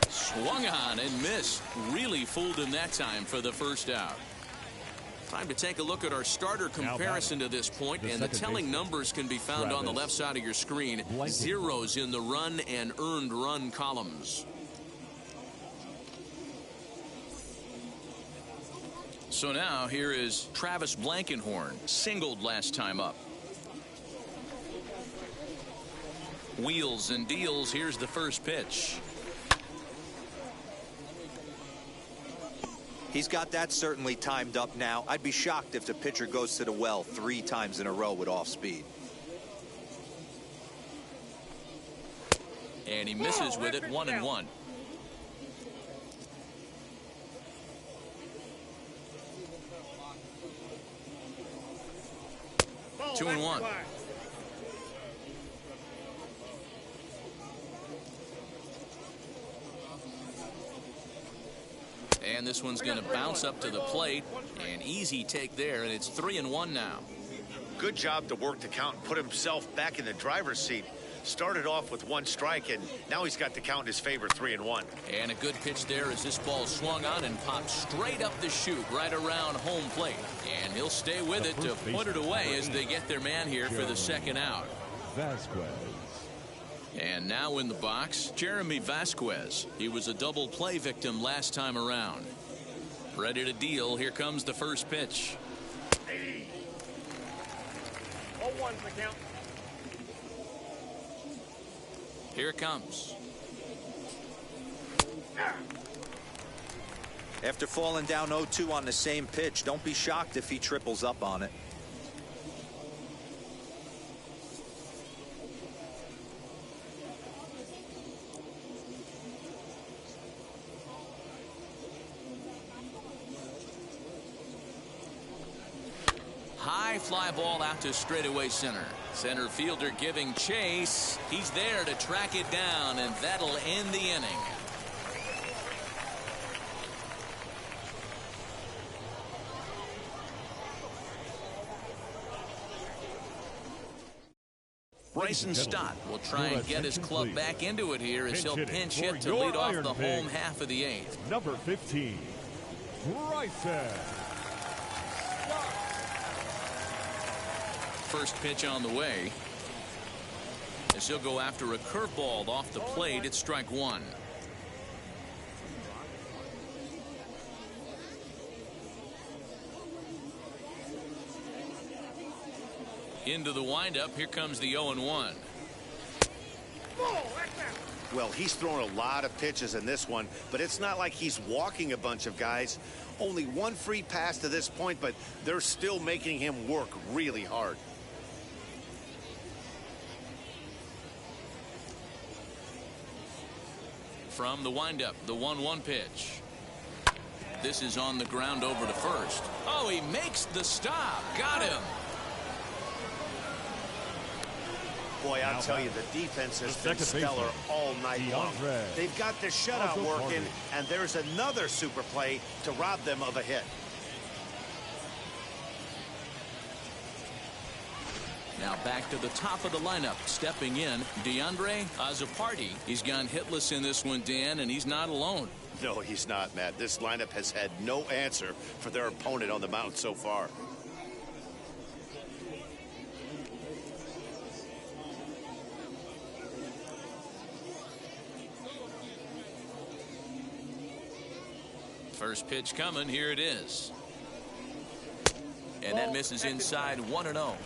Swung on and missed. Really fooled him that time for the first out. Time to take a look at our starter comparison to this point, and the telling numbers can be found on the left side of your screen. Zeros in the run and earned run columns. So now here is Travis Blankenhorn, singled last time up. Wheels and deals. Here's the first pitch. He's got that certainly timed up now. I'd be shocked if the pitcher goes to the well 3 times in a row with off speed. And he misses with it, 1-1. Ball, 2-1. And this one's going to bounce up to the plate. An easy take there, and it's 3-1 now. Good job to work the count and put himself back in the driver's seat. Started off with 1 strike, and now he's got the count in his favor, 3-1. And a good pitch there as this ball swung on and popped straight up the chute right around home plate. And he'll stay with it to put it away as they get their man here for the second out. Vasquez. And now in the box, Jeremy Vasquez. He was a double play victim last time around. Ready to deal. Here comes the first pitch. 0-1 for the count. Here it comes. After falling down 0-2 on the same pitch, don't be shocked if he triples up on it. High fly ball out to straightaway center. Center fielder giving chase. He's there to track it down, and that'll end the inning. Bryson Stott will try and get his club back into it here as he'll pinch hit to lead off the home half of the 8th. Number 15, Bryson. First pitch on the way. As he'll go after a curveball off the plate, it's strike 1. Into the windup. Here comes the 0-1. Well, he's thrown a lot of pitches in this one, but it's not like he's walking a bunch of guys. Only 1 free pass to this point, but they're still making him work really hard. From the windup, the 1-1 pitch. This is on the ground over to first. Oh, he makes the stop. Got him. Boy, I'll tell you, the defense has been stellar all night long. They've got the shutout working, and there's another super play to rob them of a hit. Now back to the top of the lineup. Stepping in, DeAndre Azzopardi. He's gone hitless in this one, Dan, and he's not alone. No, he's not, Matt. This lineup has had no answer for their opponent on the mound so far. First pitch coming. Here it is. And that misses inside. 1-0.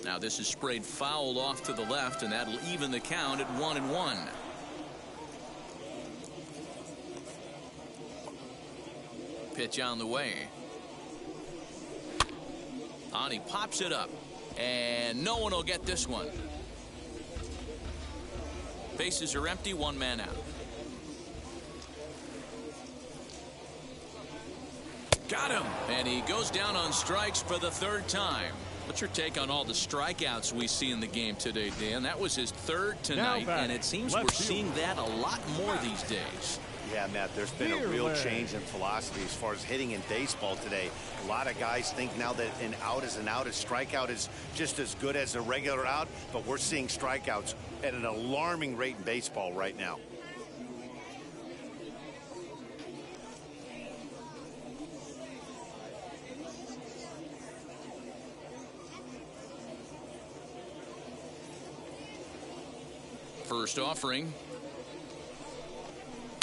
Now this is sprayed foul off to the left, and that'll even the count at 1-1. Pitch on the way. On, he pops it up, and no one will get this one. Bases are empty, 1 man out. Got him, and he goes down on strikes for the 3rd time. What's your take on all the strikeouts we see in the game today, Dan? That was his 3rd tonight, and it seems we're seeing that a lot more these days. Yeah, Matt, there's been a real change in philosophy as far as hitting in baseball today. A lot of guys think now that an out is an out, a strikeout is just as good as a regular out, but we're seeing strikeouts at an alarming rate in baseball right now. First offering.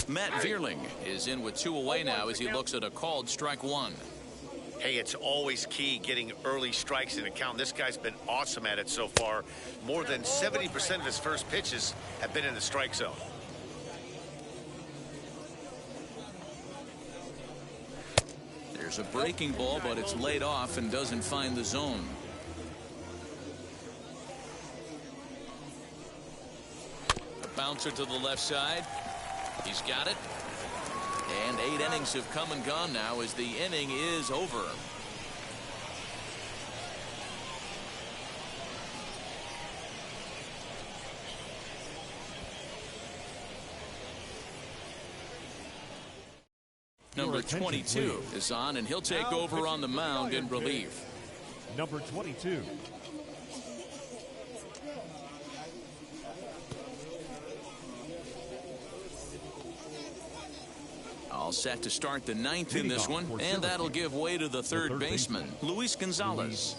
Matt Vierling is in with 2 away now as he looks at a called strike 1. Hey, it's always key getting early strikes in a count. This guy's been awesome at it so far. More than 70% of his first pitches have been in the strike zone. There's a breaking ball, but it's laid off and doesn't find the zone. A bouncer to the left side. He's got it. And 8 innings have come and gone now as the inning is over. Number 22 is on, and he'll take over on the mound in relief. Number 22. All set to start the ninth in this one, and that'll give way to the third baseman, Luis Gonzalez.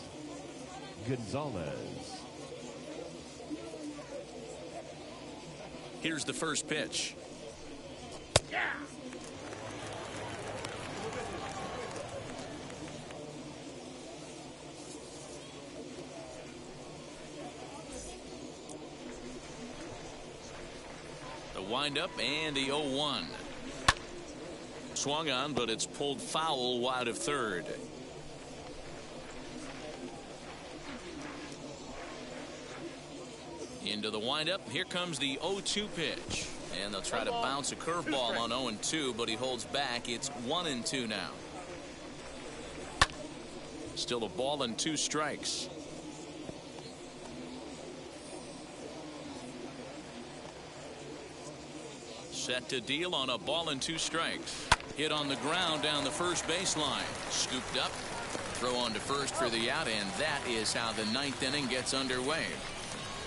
Here's the first pitch. Yeah. The windup and the 0-1. Swung on, but it's pulled foul wide of third. Into the windup. Here comes the 0-2 pitch. And they'll try to bounce a curveball on 0-2, but he holds back. It's 1-2 now. Still a ball and 2 strikes. Set to deal on a ball and 2 strikes. Hit on the ground down the first baseline. Scooped up. Throw on to first for the out, and that is how the ninth inning gets underway.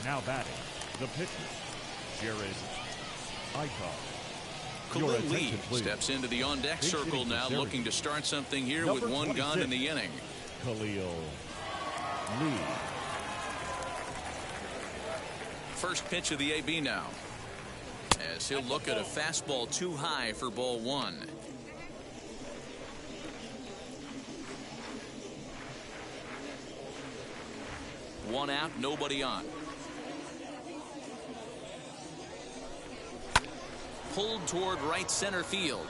Now batting, the pitcher, Jared Eichhoff. Khalil Lee steps into the on-deck circle now, looking to start something here with 1 gone in the inning. Khalil Lee. First pitch of the AB now, as he'll look at a fastball too high for ball 1. One out, nobody on. Pulled toward right center field.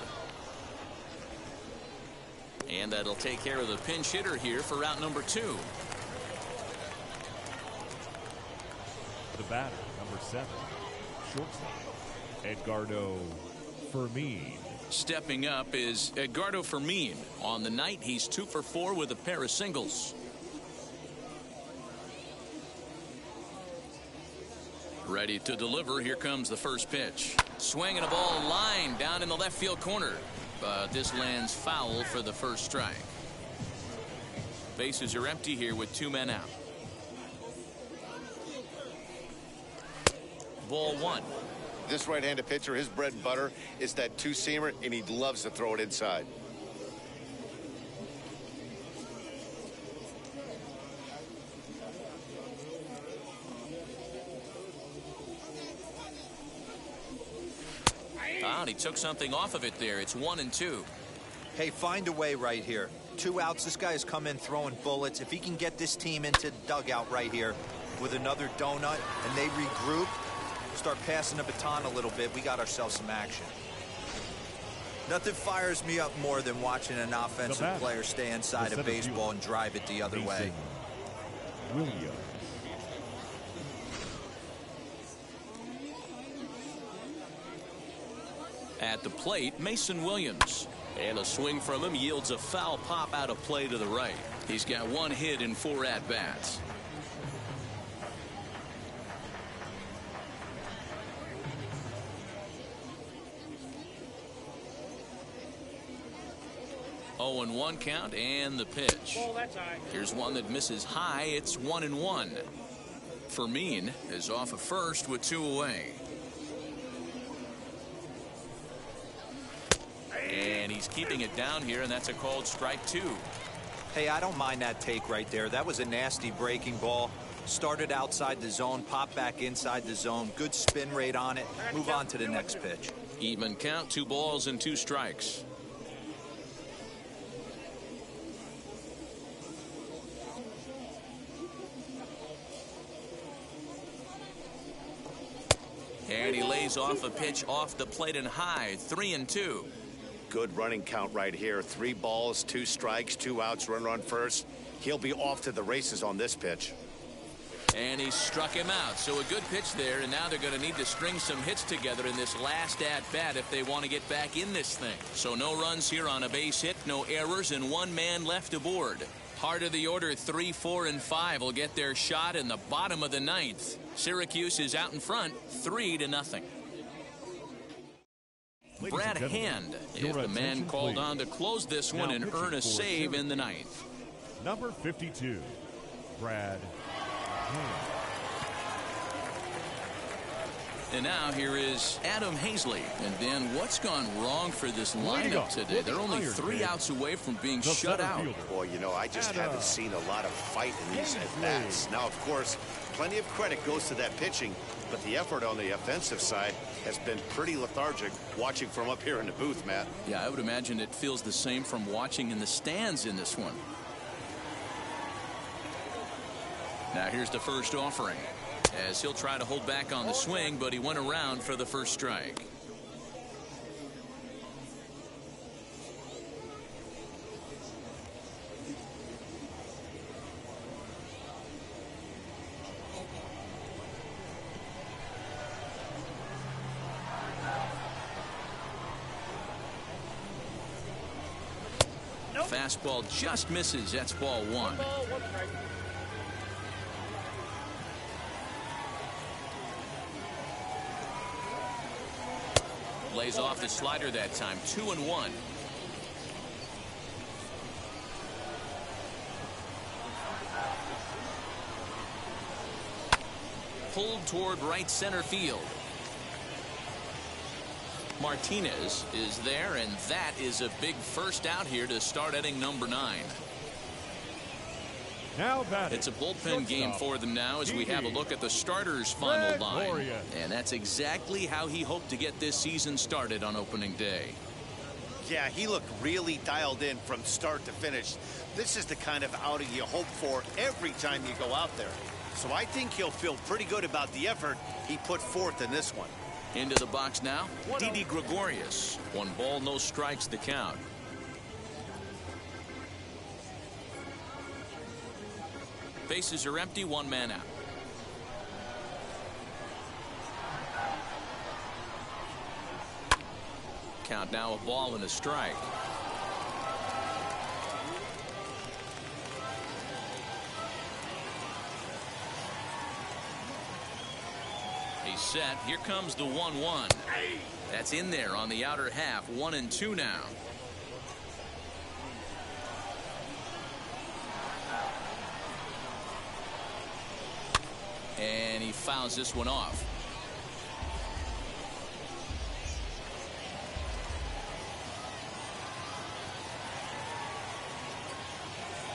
And that'll take care of the pinch hitter here for out number 2. The batter, number 7, shortstop, Edgardo Fermin. Stepping up is Edgardo Fermin. On the night, he's 2 for 4 with a pair of singles. Ready to deliver. Here comes the first pitch. Swinging a ball line down in the left field corner. But this lands foul for the first strike. Bases are empty here with 2 men out. Ball 1. This right-handed pitcher, his bread and butter is that 2-seamer, and he loves to throw it inside. Ah, he took something off of it there. It's 1-2. Hey, find a way right here. 2 outs. This guy has come in throwing bullets. If he can get this team into the dugout right here with another donut and they regroup, start passing the baton a little bit, we got ourselves some action. Nothing fires me up more than watching an offensive player stay inside a baseball and drive it the other way. Williams. At the plate, Mason Williams. And a swing from him yields a foul pop out of play to the right. He's got 1 hit in 4 at-bats. Oh, and 1 count, and the pitch. Here's one that misses high. It's 1-1. Fermin is off of first with 2 away. And he's keeping it down here, and that's a called strike 2. Hey, I don't mind that take right there. That was a nasty breaking ball. Started outside the zone, popped back inside the zone. Good spin rate on it. Move on to the next pitch. Even count, 2 balls and 2 strikes. And he lays off a pitch off the plate and high. 3-2. Good running count right here. 3 balls, 2 strikes, 2 outs, runner on first. He'll be off to the races on this pitch. And he struck him out. So a good pitch there, and now they're going to need to string some hits together in this last at-bat if they want to get back in this thing. So no runs here on a base hit, no errors, and 1 man left aboard. Heart of the order, 3, 4, and 5 will get their shot in the bottom of the 9th. Syracuse is out in front, 3-0. Brad Hand is the man called on to close this one and earn a save in the ninth. Number 52, Brad Hand. And now here is Adam Hazley. And Dan, what's gone wrong for this lineup today? They're only 3 outs away from being shut out. Boy, you know, I just haven't seen a lot of fight in these at-bats. Now, of course, plenty of credit goes to that pitching, but the effort on the offensive side has been pretty lethargic watching from up here in the booth, Matt. Yeah, I would imagine it feels the same from watching in the stands in this one. Now here's the first offering, as he'll try to hold back on the swing, but he went around for the first strike. Fastball just misses. That's ball 1. Lays off the slider that time. 2-1. Pulled toward right center field. Martinez is there, and that is a big first out here to start inning number 9. Now it's a bullpen game for them now as we have a look at the starters' final line. And that's exactly how he hoped to get this season started on opening day. Yeah, he looked really dialed in from start to finish. This is the kind of outing you hope for every time you go out there. So I think he'll feel pretty good about the effort he put forth in this one. Into the box now, Didi Gregorius. 1 ball, no strikes to count. Bases are empty, 1 man out. Count now, a ball and a strike. He's set. Here comes the 1-1. That's in there on the outer half. 1-2 now. And he fouls this one off.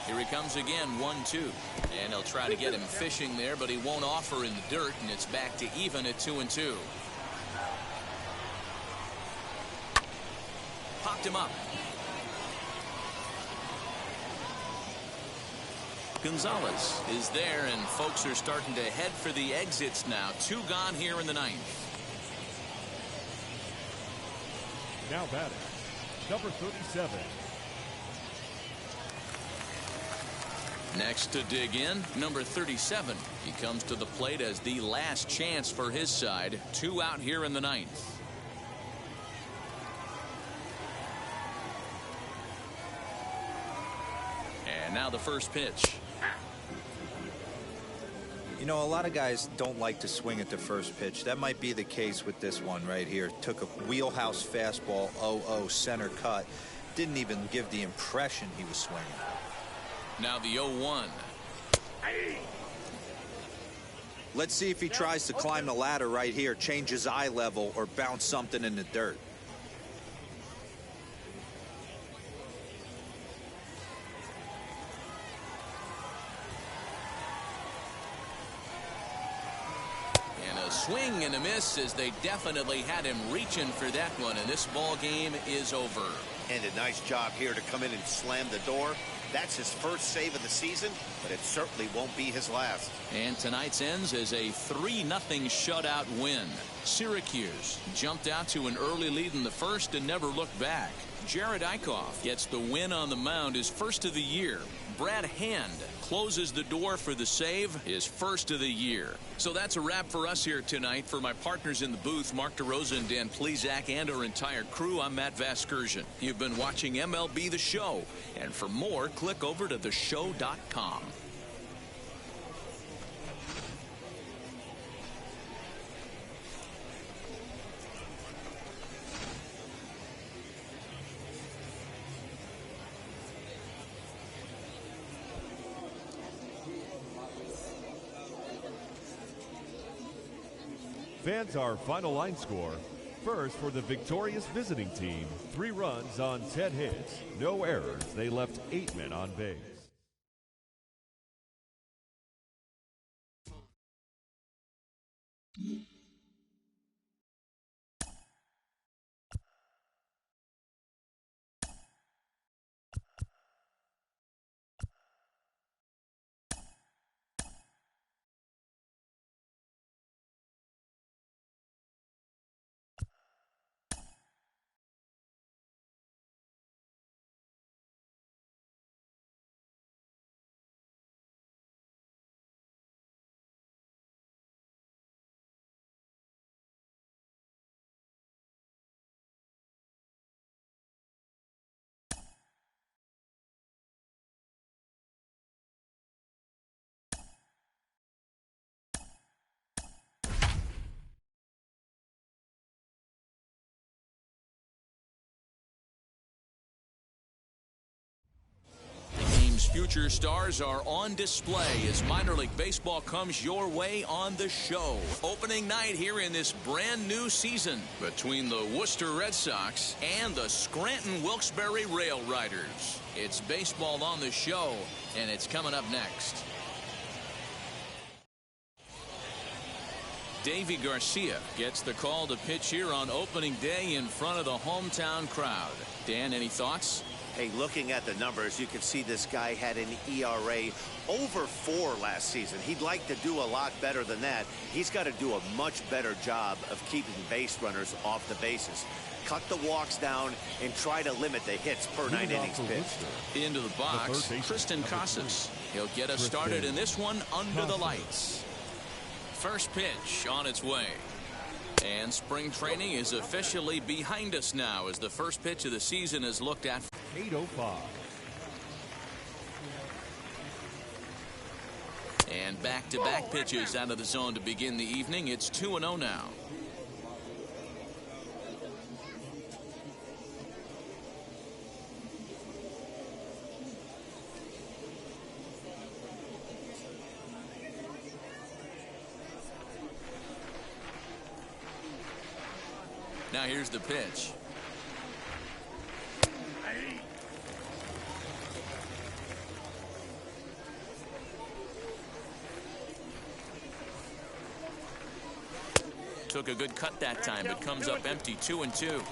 Here he comes again, 1-2. And he'll try to get him fishing there, but he won't offer in the dirt, and it's back to even at 2-2. Popped him up. Gonzalez is there, and folks are starting to head for the exits now. 2 gone here in the 9th. Now batting, number 37. Next to dig in, number 37. He comes to the plate as the last chance for his side. 2 out here in the 9th. And now the first pitch. You know, a lot of guys don't like to swing at the first pitch. That might be the case with this one right here. Took a wheelhouse fastball, 0-0 center cut. Didn't even give the impression he was swinging. Now the 0-1. Let's see if he tries to climb the ladder right here, change his eye level, or bounce something in the dirt. Swing and a miss, as they definitely had him reaching for that one, and this ball game is over. And a nice job here to come in and slam the door. That's his first save of the season, but it certainly won't be his last. And tonight's ends as a 3-0 shutout win. Syracuse jumped out to an early lead in the first and never looked back. Jared Eichhoff gets the win on the mound, his first of the year. Brad Hand closes the door for the save, his first of the year. So that's a wrap for us here tonight. For my partners in the booth, Mark DeRosa and Dan Plesac, and our entire crew, I'm Matt Vasgersian. You've been watching MLB The Show. And for more, click over to theshow.com. Fans, our final line score. First, for the victorious visiting team, 3 runs on 10 hits. No errors. They left 8 men on base. Future stars are on display as minor league baseball comes your way on the show. Opening night here in this brand new season between the Worcester Red Sox and the Scranton Wilkes-Barre Rail Riders. It's baseball on the show, and it's coming up next. Davy Garcia gets the call to pitch here on opening day in front of the hometown crowd. Dan, any thoughts? Hey, looking at the numbers, you can see this guy had an ERA over 4 last season. He'd like to do a lot better than that. He's got to do a much better job of keeping base runners off the bases. Cut the walks down and try to limit the hits per 9 innings pitched. Into the box, Tristan Casas. He'll get us started in this one under the lights. First pitch on its way. And spring training is officially behind us now as the first pitch of the season is looked at. 8:05. And back-to-back pitches out of the zone to begin the evening. It's 2-0 now. Now here's the pitch. Took a good cut that time, but comes up empty. 2-2.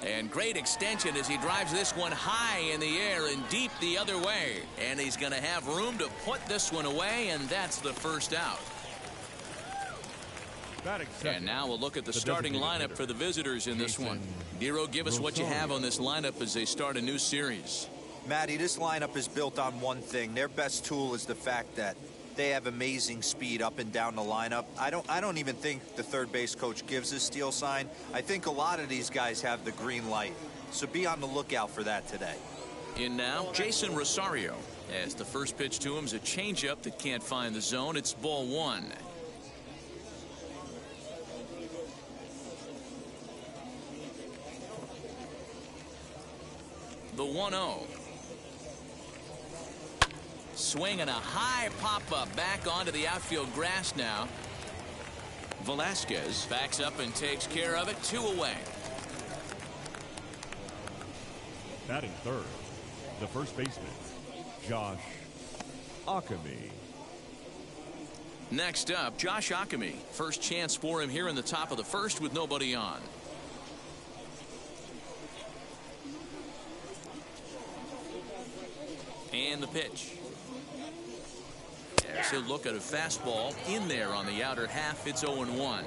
And great extension as he drives this one high in the air and deep the other way. And he's going to have room to put this one away, and that's the first out. And now we'll look at the starting lineup for the visitors in this one. Nero, give us what you have on this lineup as they start a new series. Matty, this lineup is built on one thing. Their best tool is the fact that they have amazing speed up and down the lineup. I don't even think the third base coach gives a steal sign. I think a lot of these guys have the green light. So be on the lookout for that today. In now, Jason Rosario. As the first pitch to him is a changeup that can't find the zone. It's ball 1. The 1-0. Swing and a high pop-up back onto the outfield grass now. Velasquez backs up and takes care of it. 2 away. Batting third, the first baseman, Josh Akemi. Next up, Josh Akemi. First chance for him here in the top of the first with nobody on. And the pitch. As he'll look at a fastball in there on the outer half. It's 0-1.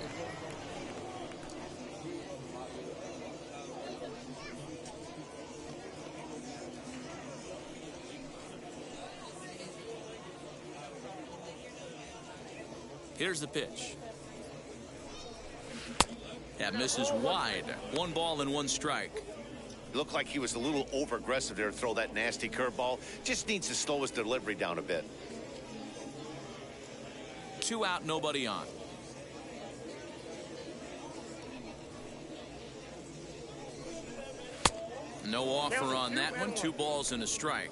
Here's the pitch. That misses wide. 1 ball and 1 strike. Looked like he was a little over aggressive there to throw that nasty curveball. Just needs to slow his delivery down a bit. 2 out, nobody on. No offer on that one. 2 balls and a strike.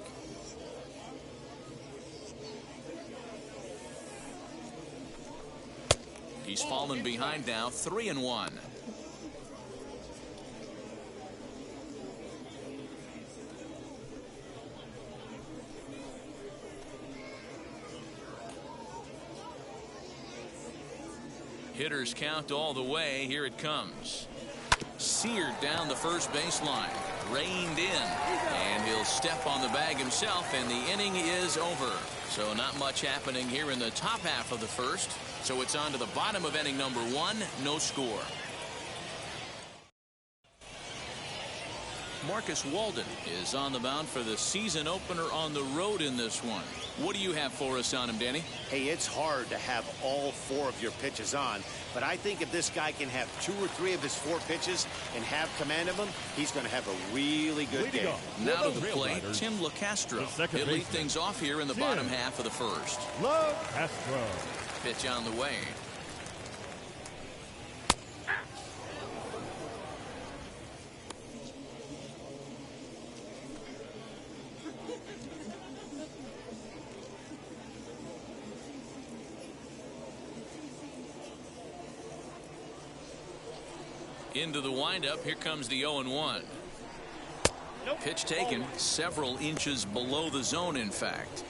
He's fallen behind now, 3-1. Hitters count all the way. Here it comes. Seared down the first baseline. Reined in. And he'll step on the bag himself, and the inning is over. So not much happening here in the top half of the first. So it's on to the bottom of inning number 1. No score. Marcus Walden is on the mound for the season opener on the road in this one. What do you have for us on him, Danny? Hey, it's hard to have all 4 of your pitches on, but I think if this guy can have 2 or 3 of his 4 pitches and have command of them, he's going to have a really good game. Now to the plate, Tim LaCastro. He'll lead things off here in the bottom half of the first. LaCastro. Pitch on the way. Into the windup. Here comes the 0-1. Pitch taken several inches below the zone, in fact.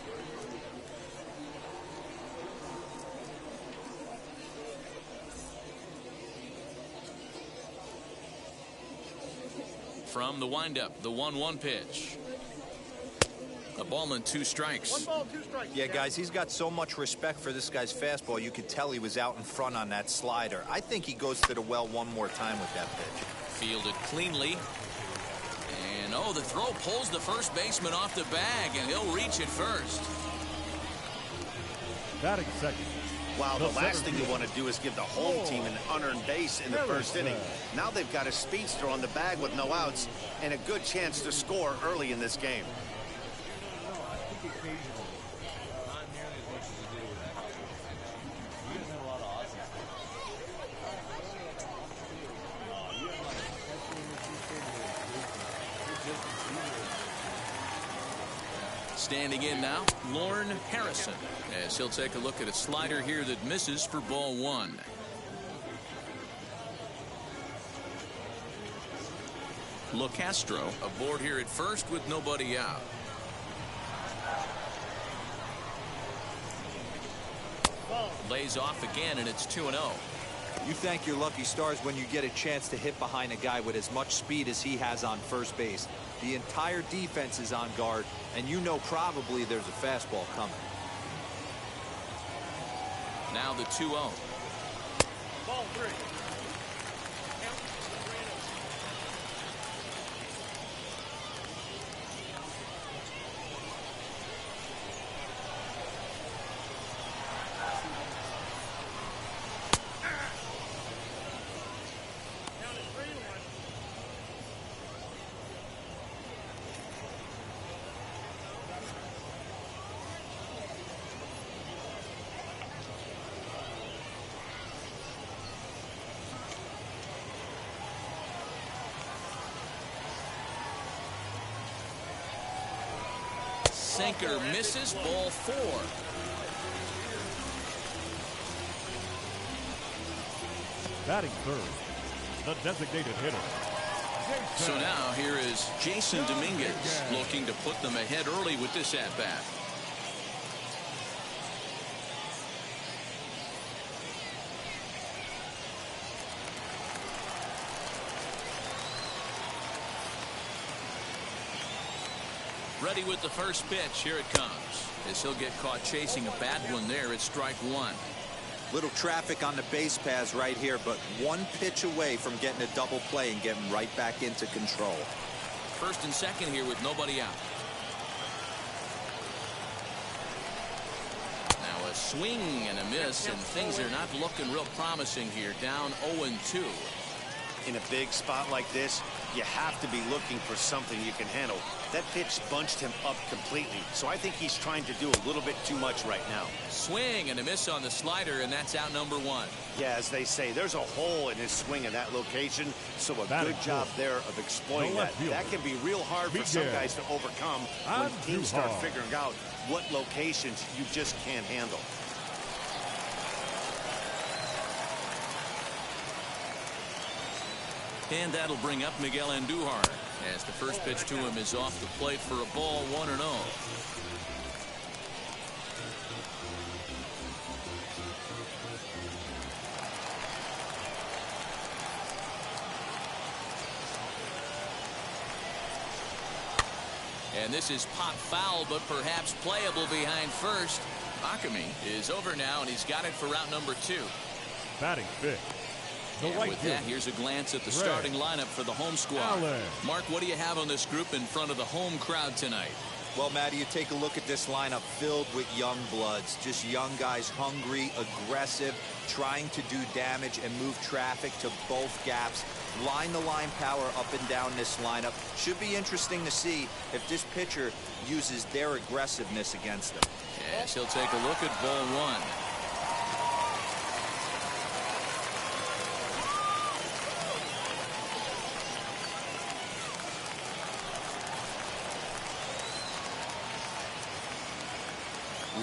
From the windup, the 1-1 pitch. A ball and 2 strikes. 1 ball, 2 strikes. Yeah, guys, he's got so much respect for this guy's fastball. You could tell he was out in front on that slider. I think he goes to the well one more time with that pitch. Fielded cleanly. And, oh, the throw pulls the first baseman off the bag, and he'll reach it first. Batting second. Wow, the last thing you want to do is give the home team an unearned base in the first inning. Now they've got a speedster on the bag with no outs and a good chance to score early in this game. Standing in now, Lorne Harrison, as he'll take a look at a slider here that misses for ball 1. LaCastro aboard here at first with nobody out. Lays off again, and it's 2-0. You thank your lucky stars when you get a chance to hit behind a guy with as much speed as he has on first base. The entire defense is on guard, and you know probably there's a fastball coming. Now the 2-0. Ball 3. Sinker misses, ball 4. Batting third, the designated hitter. So now here is Jason Dominguez looking to put them ahead early with this at-bat. Ready with the first pitch. Here it comes. As he'll get caught chasing a bad one there, it's strike 1. Little traffic on the base paths right here, but one pitch away from getting a double play and getting right back into control. First and second here with nobody out. Now a swing and a miss, and things are not looking real promising here. Down 0-2. In a big spot like this, you have to be looking for something you can handle. That pitch bunched him up completely, so I think he's trying to do a little bit too much right now. Swing and a miss on the slider, and that's out number 1. Yeah, as they say, there's a hole in his swing in that location, so a good job there of exploiting that. That can be real hard for some guys to overcome when teams start figuring out what locations you just can't handle. And that'll bring up Miguel Andujar as the first pitch to him is off the plate for a ball, 1-0. And this is pop foul, but perhaps playable behind first. Akami is over now, and he's got it for route number 2. Batting fifth. And with that, here's a glance at the starting lineup for the home squad. Mark, what do you have on this group in front of the home crowd tonight? Well, Matty, you take a look at this lineup filled with young bloods. Just young guys, hungry, aggressive, trying to do damage and move traffic to both gaps. Line-to-line power up and down this lineup. Should be interesting to see if this pitcher uses their aggressiveness against them. Yes, he'll take a look at ball 1.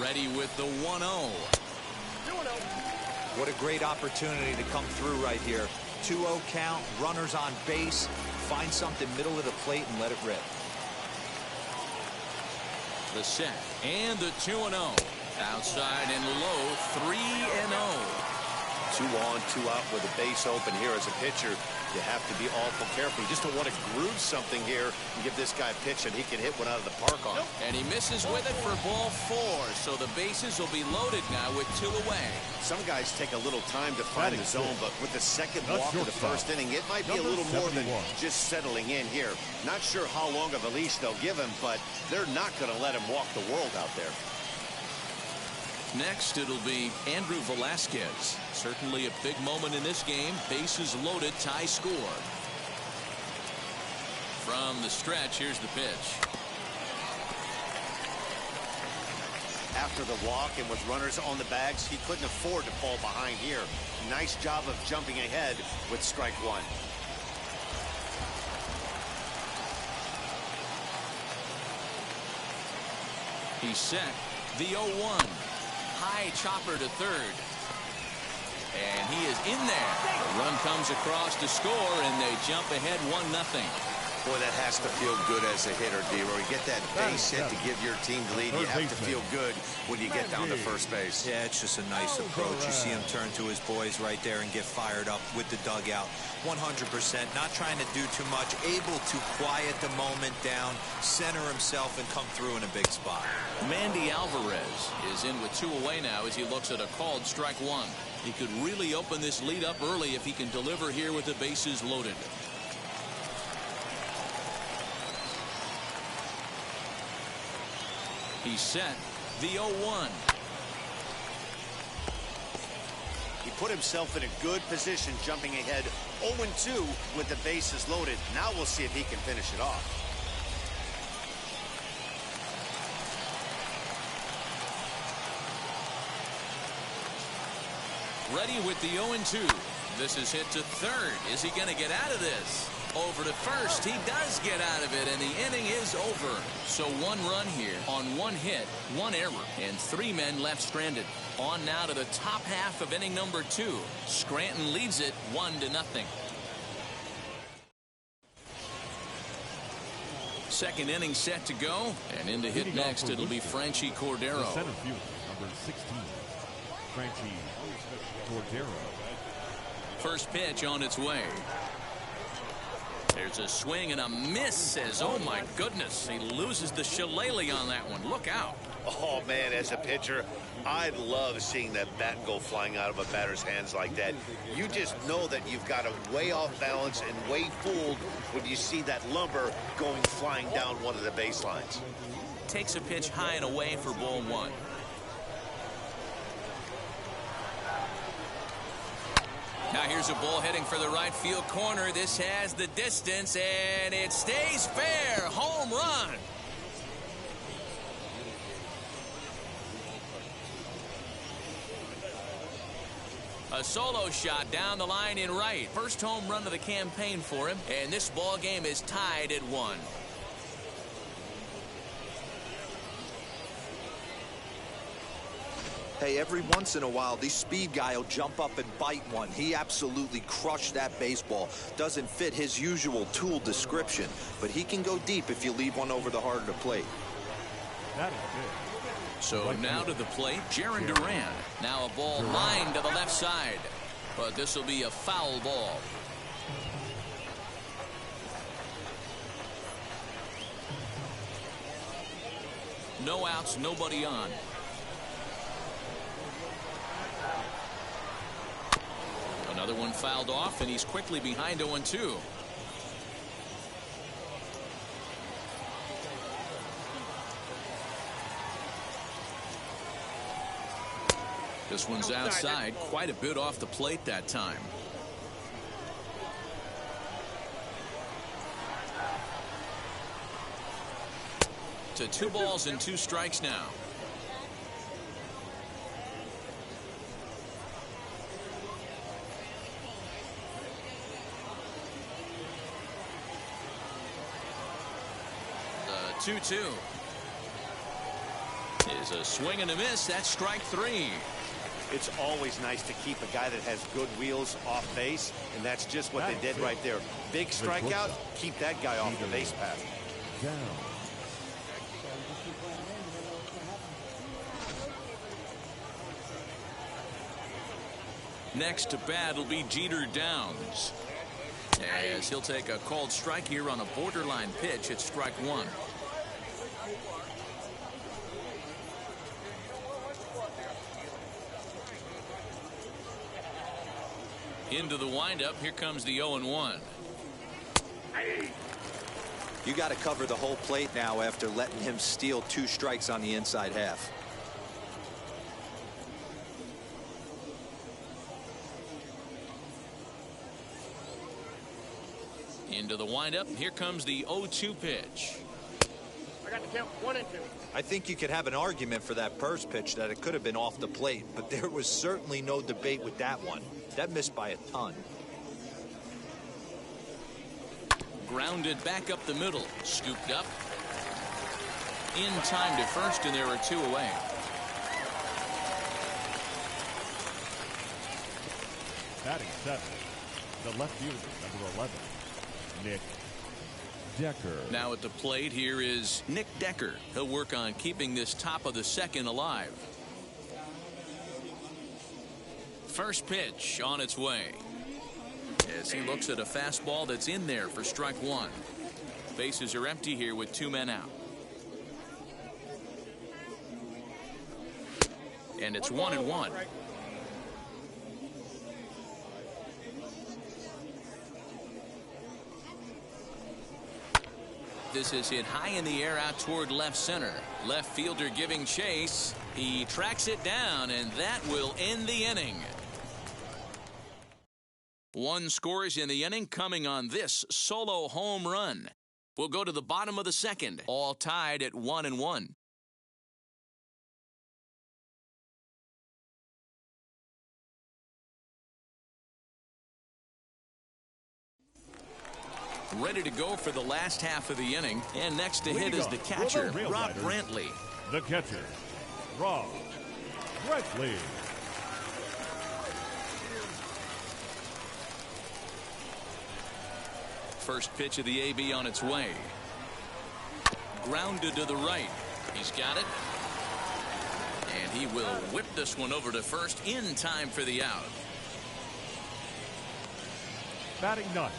Ready with the 1-0. What a great opportunity to come through right here. 2-0 count, runners on base. Find something middle of the plate and let it rip. The set and the 2-0. Outside and low, 3-0. 2 on, 2 out with a base open here as a pitcher. You have to be awful careful. You just don't want to groove something here and give this guy a pitch and he can hit one out of the park on. And he misses with it for ball 4. So the bases will be loaded now with 2 away. Some guys take a little time to find the zone, but with the second walk of the first inning, it might be a little more than just settling in here. Not sure how long of a leash they'll give him, but they're not going to let him walk the world out there. Next, it'll be Andrew Velasquez. Certainly a big moment in this game. Bases loaded, tie score. From the stretch, here's the pitch. After the walk and with runners on the bags, he couldn't afford to fall behind here. Nice job of jumping ahead with strike 1. He's set. The 0-1. High chopper to third. And he is in there. The run comes across to score, and they jump ahead 1-0. Boy, that has to feel good as a hitter, D-Roy. You get that base hit to give your team the lead. You have to feel good when you get down to first base. Yeah, it's just a nice approach. You see him turn to his boys right there and get fired up with the dugout. 100%, not trying to do too much, able to quiet the moment down, center himself, and come through in a big spot. Mandy Alvarez is in with 2 away now as he looks at a called strike 1. He could really open this lead up early if he can deliver here with the bases loaded. He's set. The 0-1. He put himself in a good position jumping ahead 0-2 with the bases loaded. Now we'll see if he can finish it off. Ready with the 0-2. This is hit to third. Is he going to get out of this? Over to first. He does get out of it, and the inning is over. So 1 run here on 1 hit, 1 error, and 3 men left stranded. On now to the top half of inning number 2. Scranton leads it 1-0. Second inning set to go, and in to hit next, it'll be Franchy Cordero. The center fielder, number 16, Franchy Cordero. First pitch on its way. There's a swing and a miss. Says, oh my goodness, he loses the shillelagh on that one. Look out. Oh man, as a pitcher, I love seeing that bat go flying out of a batter's hands like that. You just know that you've got a way off balance and way fooled when you see that lumber going flying down one of the baselines. Takes a pitch high and away for ball 1. Now here's a ball heading for the right field corner. This has the distance, and it stays fair. Home run. A solo shot down the line in right. First home run of the campaign for him, and this ball game is tied at 1. Hey, every once in a while, the speed guy will jump up and bite one. He absolutely crushed that baseball. Doesn't fit his usual tool description, but he can go deep if you leave one over the heart of the plate. That is good. So now to the plate, Jaron Duran. Now a ball lined to the left side, but this will be a foul ball. No outs, nobody on. Another one fouled off, and he's quickly behind 0-2. This one's outside, quite a bit off the plate that time. To 2 balls and 2 strikes now. The 2-2 is a swing and a miss. That's strike 3. It's always nice to keep a guy that has good wheels off base, and that's just what they did right there. Big strikeout, keep that guy off the base path. Down. Next to bat will be Jeter Downs, as he'll take a called strike here on a borderline pitch at strike 1. Into the windup. Here comes the 0-1. You got to cover the whole plate now after letting him steal 2 strikes on the inside half. Into the windup. Here comes the 0-2 pitch. I got the count 1 and 2. I think you could have an argument for that first pitch that it could have been off the plate, but there was certainly no debate with that one. That missed by a ton. Grounded back up the middle. Scooped up. In time to first, and there are 2 away. Batting 7th, the left fielder, number 11, Nick Decker. Now at the plate, here is Nick Decker. He'll work on keeping this top of the second alive. First pitch on its way, as he looks at a fastball that's in there for strike 1. Bases are empty here with 2 men out. And it's 1-1. This is hit high in the air out toward left center. Left fielder giving chase. He tracks it down, and that will end the inning. 1 scores in the inning coming on this solo home run. We'll go to the bottom of the second, all tied at 1-1. Ready to go for the last half of the inning, and next to hit is the catcher, Rob Brantley. The catcher, Rob Brantley. First pitch of the AB on its way. Grounded to the right. He's got it. And he will whip this one over to first in time for the out. Batting 9th,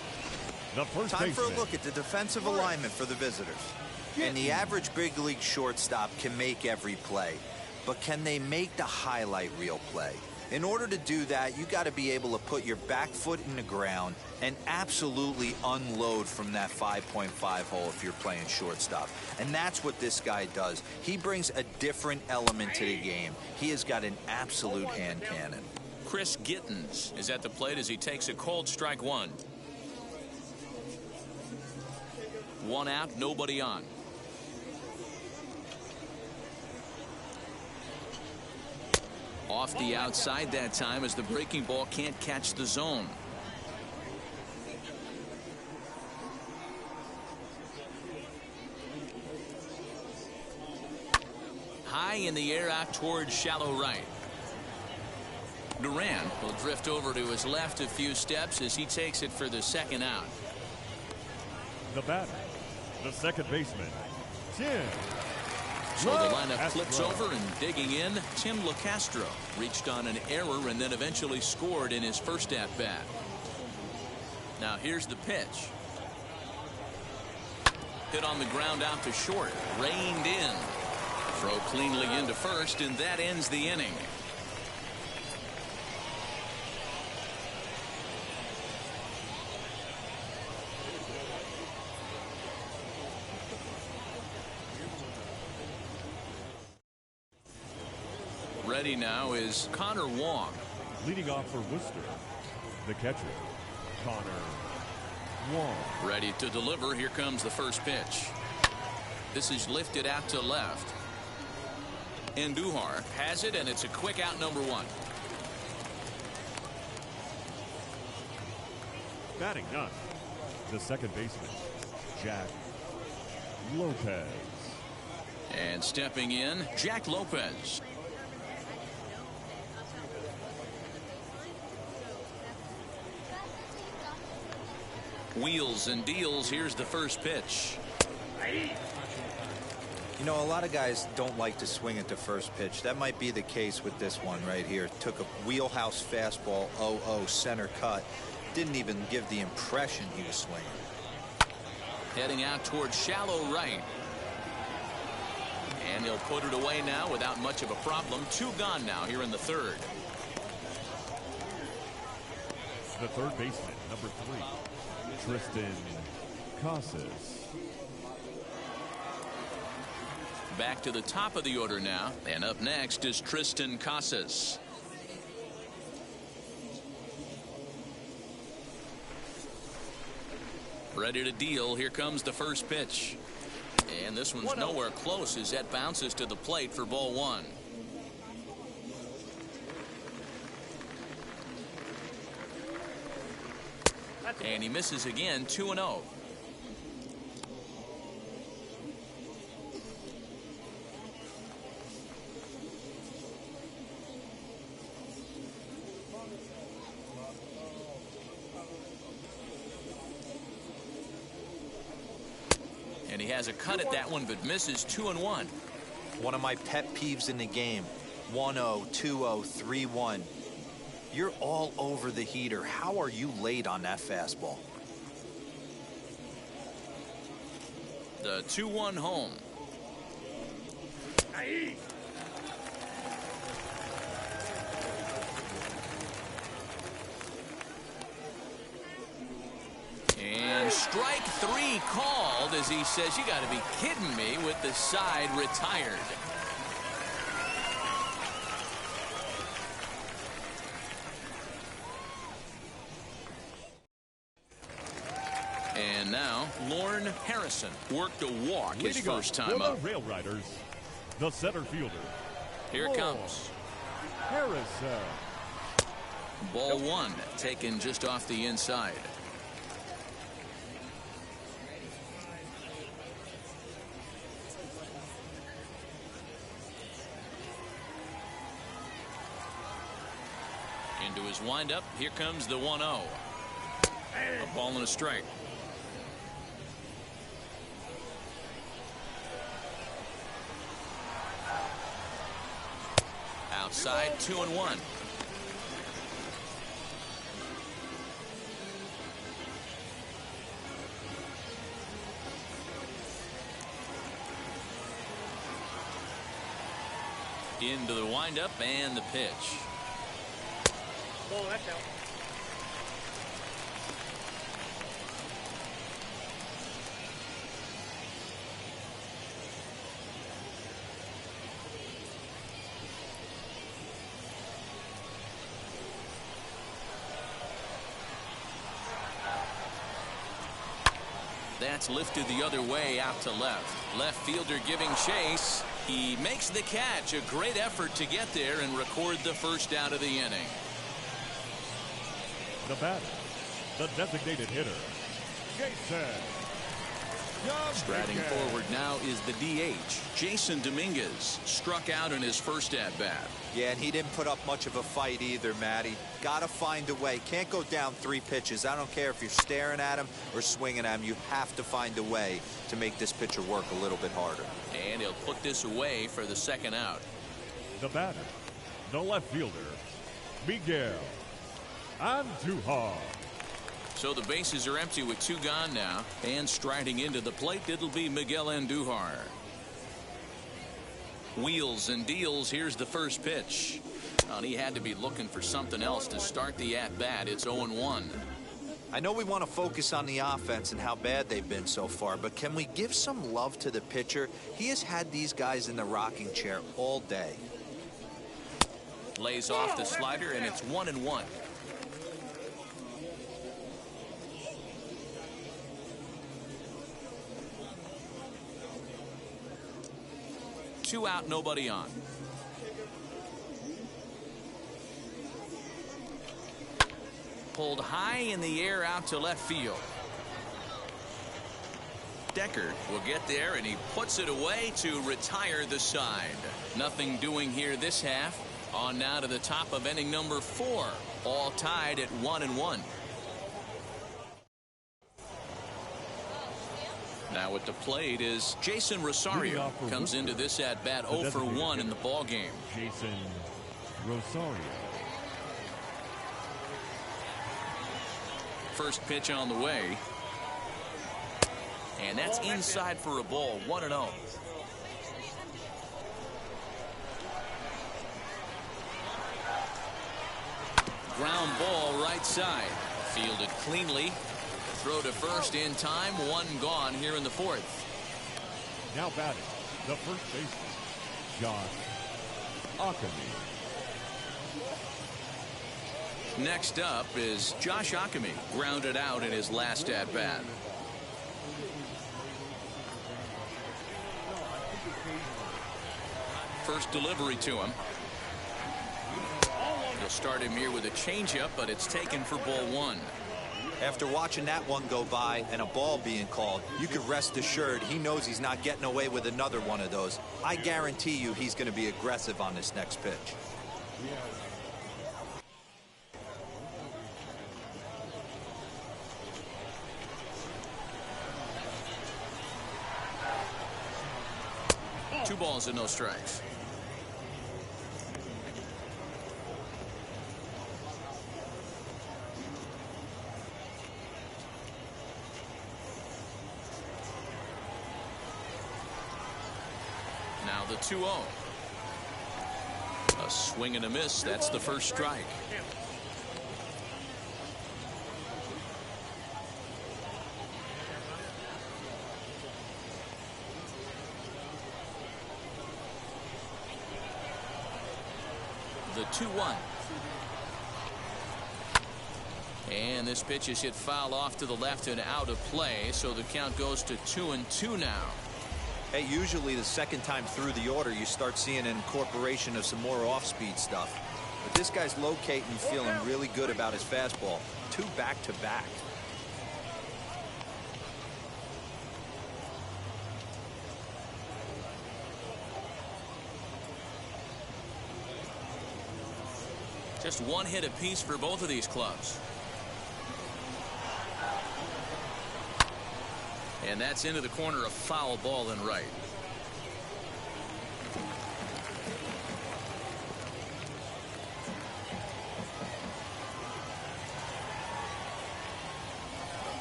the first Time for a baseman. look at the defensive alignment for the visitors. And the average big league shortstop can make every play, but can they make the highlight reel play? In order to do that, you got to be able to put your back foot in the ground and absolutely unload from that 5.5 hole if you're playing shortstop. And that's what this guy does. He brings a different element to the game. He has got an absolute hand cannon. Chris Gittens is at the plate as he takes a cold strike one. One out, nobody on. Off the outside that time as the breaking ball can't catch the zone. High in the air out towards shallow right. Duran will drift over to his left a few steps as he takes it for the second out. The batter, the second baseman, Tim. So the lineup flips over, and digging in, Tim LeCastro reached on an error and then eventually scored in his first at-bat. Now here's the pitch. Hit on the ground out to short, reined in. Throw cleanly into first, and that ends the inning. Ready now is Connor Wong. Leading off for Worcester, the catcher, Connor Wong. Ready to deliver. Here comes the first pitch. This is lifted out to left. Andujar has it, and it's a quick out, number one. Batting ninth, the second baseman, Jack Lopez. And stepping in, Jack Lopez. Wheels and deals. Here's the first pitch. You know, a lot of guys don't like to swing at the first pitch. That might be the case with this one right here. Took a wheelhouse fastball, 0-0 center cut. Didn't even give the impression he was swinging. Heading out towards shallow right. And he'll put it away now without much of a problem. Two gone now here in the third. The third baseman, number 3, Tristan Casas. Back to the top of the order now, and up next is Tristan Casas. Ready to deal. Here comes the first pitch, and this one's nowhere close as that bounces to the plate for ball one. And he misses again. 2-0. And he has a cut at that one, but misses. 2-1. One of my pet peeves in the game. 1-0, 2-0, 3-1. You're all over the heater. How are you late on that fastball? The 2-1 home. And strike 3 called as he says, you got to be kidding me, with the side retired. And now Lorne Harrison worked a walk his first time up. The Rail Riders, the center fielder. Here it comes. Harrison. Ball one, taken just off the inside. Into his windup. Here comes the 1-0. A ball and a strike. Outside, 2-1. Into the windup and the pitch. Oh, that's out. that's lifted the other way out to left. Left fielder giving chase. He makes the catch. A great effort to get there and record the first out of the inning. The batter, the designated hitter, Jason. Striding forward now is the DH, Jason Dominguez. Struck out in his first at-bat. Yeah, and he didn't put up much of a fight either, Matty. Got to find a way. Can't go down 3 pitches. I don't care if you're staring at him or swinging at him. You have to find a way to make this pitcher work a little bit harder. And he'll put this away for the second out. The batter, the left fielder, Miguel Andujar. So the bases are empty with 2 gone now. And striding into the plate, it'll be Miguel Andujar. Wheels and deals. Here's the first pitch. And he had to be looking for something else to start the at-bat. It's 0-1. I know we want to focus on the offense and how bad they've been so far, but can we give some love to the pitcher? He has had these guys in the rocking chair all day. Lays off the slider, and it's 1-1. Two out, nobody on. Pulled high in the air out to left field. Decker will get there, and he puts it away to retire the side. Nothing doing here this half. On now to the top of inning number 4. All tied at 1-1. Now at the plate is Jason Rosario. Comes into this at bat 0 for 1 in the ball game. Jason Rosario. First pitch on the way. And that's inside for a ball. 1-0. Ground ball right side. Fielded cleanly. Throw to first in time. 1 gone here in the 4th. Now batting, the first baseman, Josh Ockamy. Next up is Josh Ockamy. Grounded out in his last at bat. First delivery to him. He'll start him here with a changeup, but it's taken for ball 1. After watching that one go by and a ball being called, you can rest assured he knows he's not getting away with another one of those. I guarantee you he's going to be aggressive on this next pitch. Two balls and no strikes. Now the 2-0. A swing and a miss. That's the first strike. The 2-1. And this pitch is hit foul off to the left and out of play, so the count goes to 2-2 now. Hey, usually the second time through the order you start seeing an incorporation of some more off-speed stuff. But this guy's locating and feeling really good about his fastball. 2 back-to-back. Just 1 hit apiece for both of these clubs. And that's into the corner, a foul ball and right.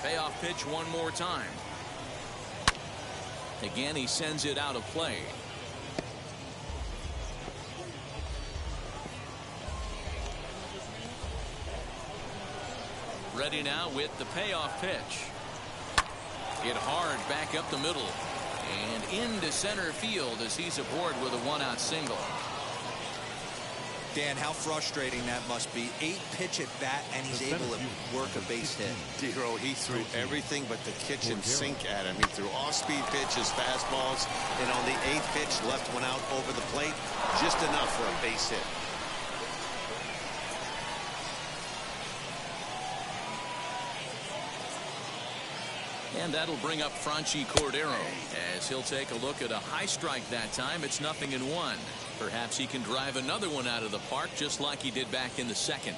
Payoff pitch one more time. Again, he sends it out of play. Ready now with the payoff pitch. Hit hard back up the middle and into center field as he's aboard with a 1-out single. Dan, how frustrating that must be. 8-pitch at bat, and he's able to work a base hit. Dero, he threw everything but the kitchen sink at him. He threw off-speed pitches, fastballs, and on the 8th pitch, left one out over the plate, just enough for a base hit. And that'll bring up Franchi Cordero as he'll take a look at a high strike that time. It's 0-1. Perhaps he can drive another one out of the park just like he did back in the second.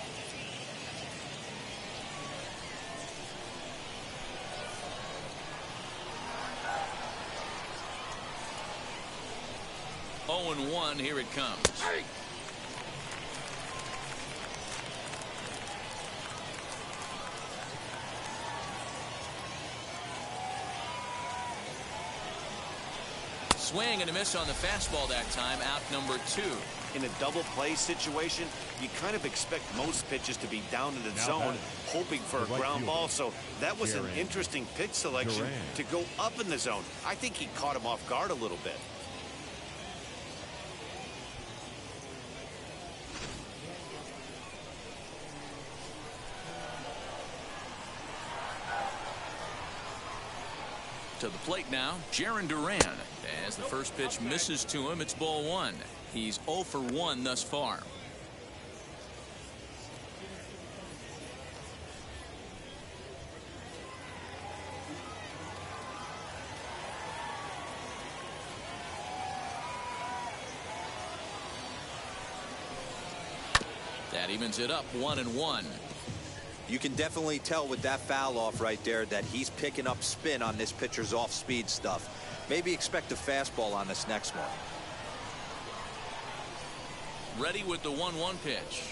Oh, 0-1. Here it comes. Swing and a miss on the fastball that time. Out number 2. In a double play situation, you kind of expect most pitches to be down in the zone, hoping for a ground ball. So that was an interesting pitch selection to go up in the zone. I think he caught him off guard a little bit. To the plate now, Jarren Duran. As the first pitch misses to him, it's ball 1. He's 0 for 1 thus far. That evens it up 1-1. You can definitely tell with that foul off right there that he's picking up spin on this pitcher's off-speed stuff. Maybe expect a fastball on this next one. Ready with the 1-1 pitch.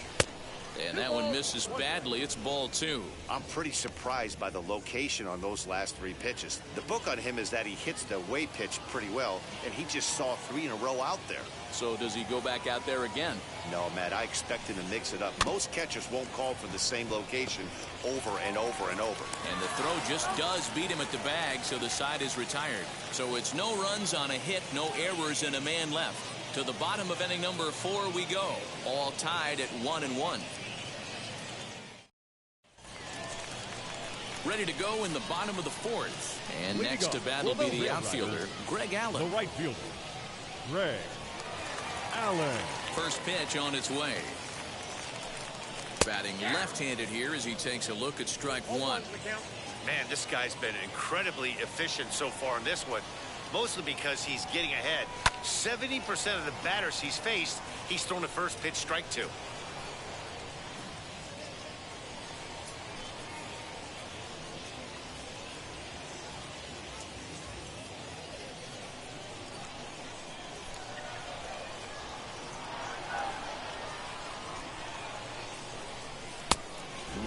And that one misses badly. It's ball 2. I'm pretty surprised by the location on those last 3 pitches. The book on him is that he hits the away pitch pretty well, and he just saw 3 in a row out there. So does he go back out there again? No, Matt, I expect him to mix it up. Most catchers won't call for the same location over and over and over. And the throw just does beat him at the bag, so the side is retired. So it's no runs on a hit, no errors, and a man left. To the bottom of inning number 4 we go. All tied at 1-1. Ready to go in the bottom of the 4th. And next to bat will be the outfielder, Greg Allen. The right fielder, Greg Allen. First pitch on its way. Batting left-handed here as he takes a look at strike 1. Man, this guy's been incredibly efficient so far in this one, mostly because he's getting ahead. 70% of the batters he's faced, he's thrown a first pitch strike to.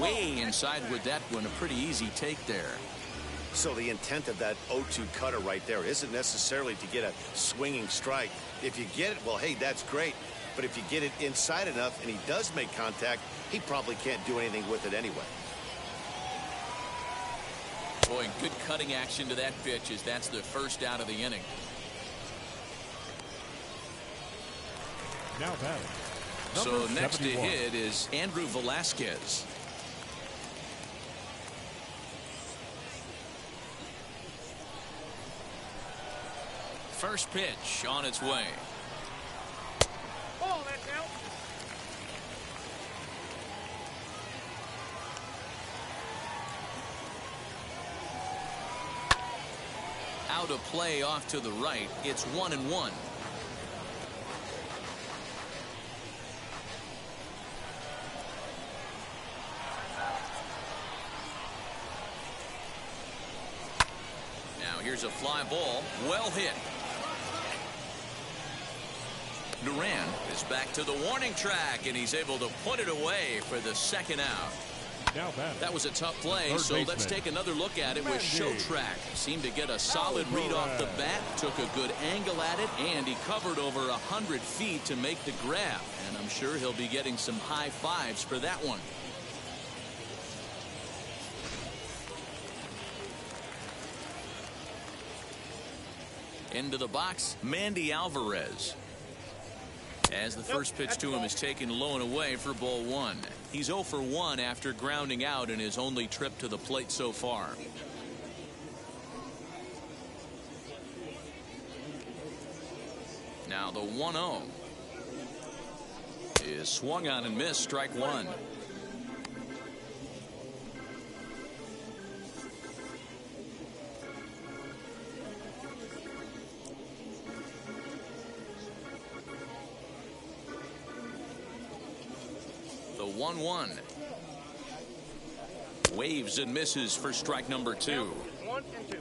Way inside with that one. A pretty easy take there. So the intent of that 0-2 cutter right there isn't necessarily to get a swinging strike. If you get it, well, hey, that's great. But if you get it inside enough and he does make contact, he probably can't do anything with it anyway. Boy, good cutting action to that pitch as that's the first out of the inning. Now batting. So next to hit is Andrew Velasquez. First pitch on its way. Ball, that's out. Out of play off to the right. It's 1-1. Now here's a fly ball. Well hit. Duran is back to the warning track, and he's able to put it away for the second out. Now that was a tough play, so let's take another look at it with Show Track. Seemed to get a solid read off the bat, took a good angle at it, and he covered over 100 feet to make the grab. And I'm sure he'll be getting some high fives for that one. Into the box, Mandy Alvarez. As the first pitch to him is taken low and away for ball 1. He's 0 for 1 after grounding out in his only trip to the plate so far. Now the 1-0 is swung on and missed, strike 1. The 1-1 waves and misses for strike number 2. 1 and 2.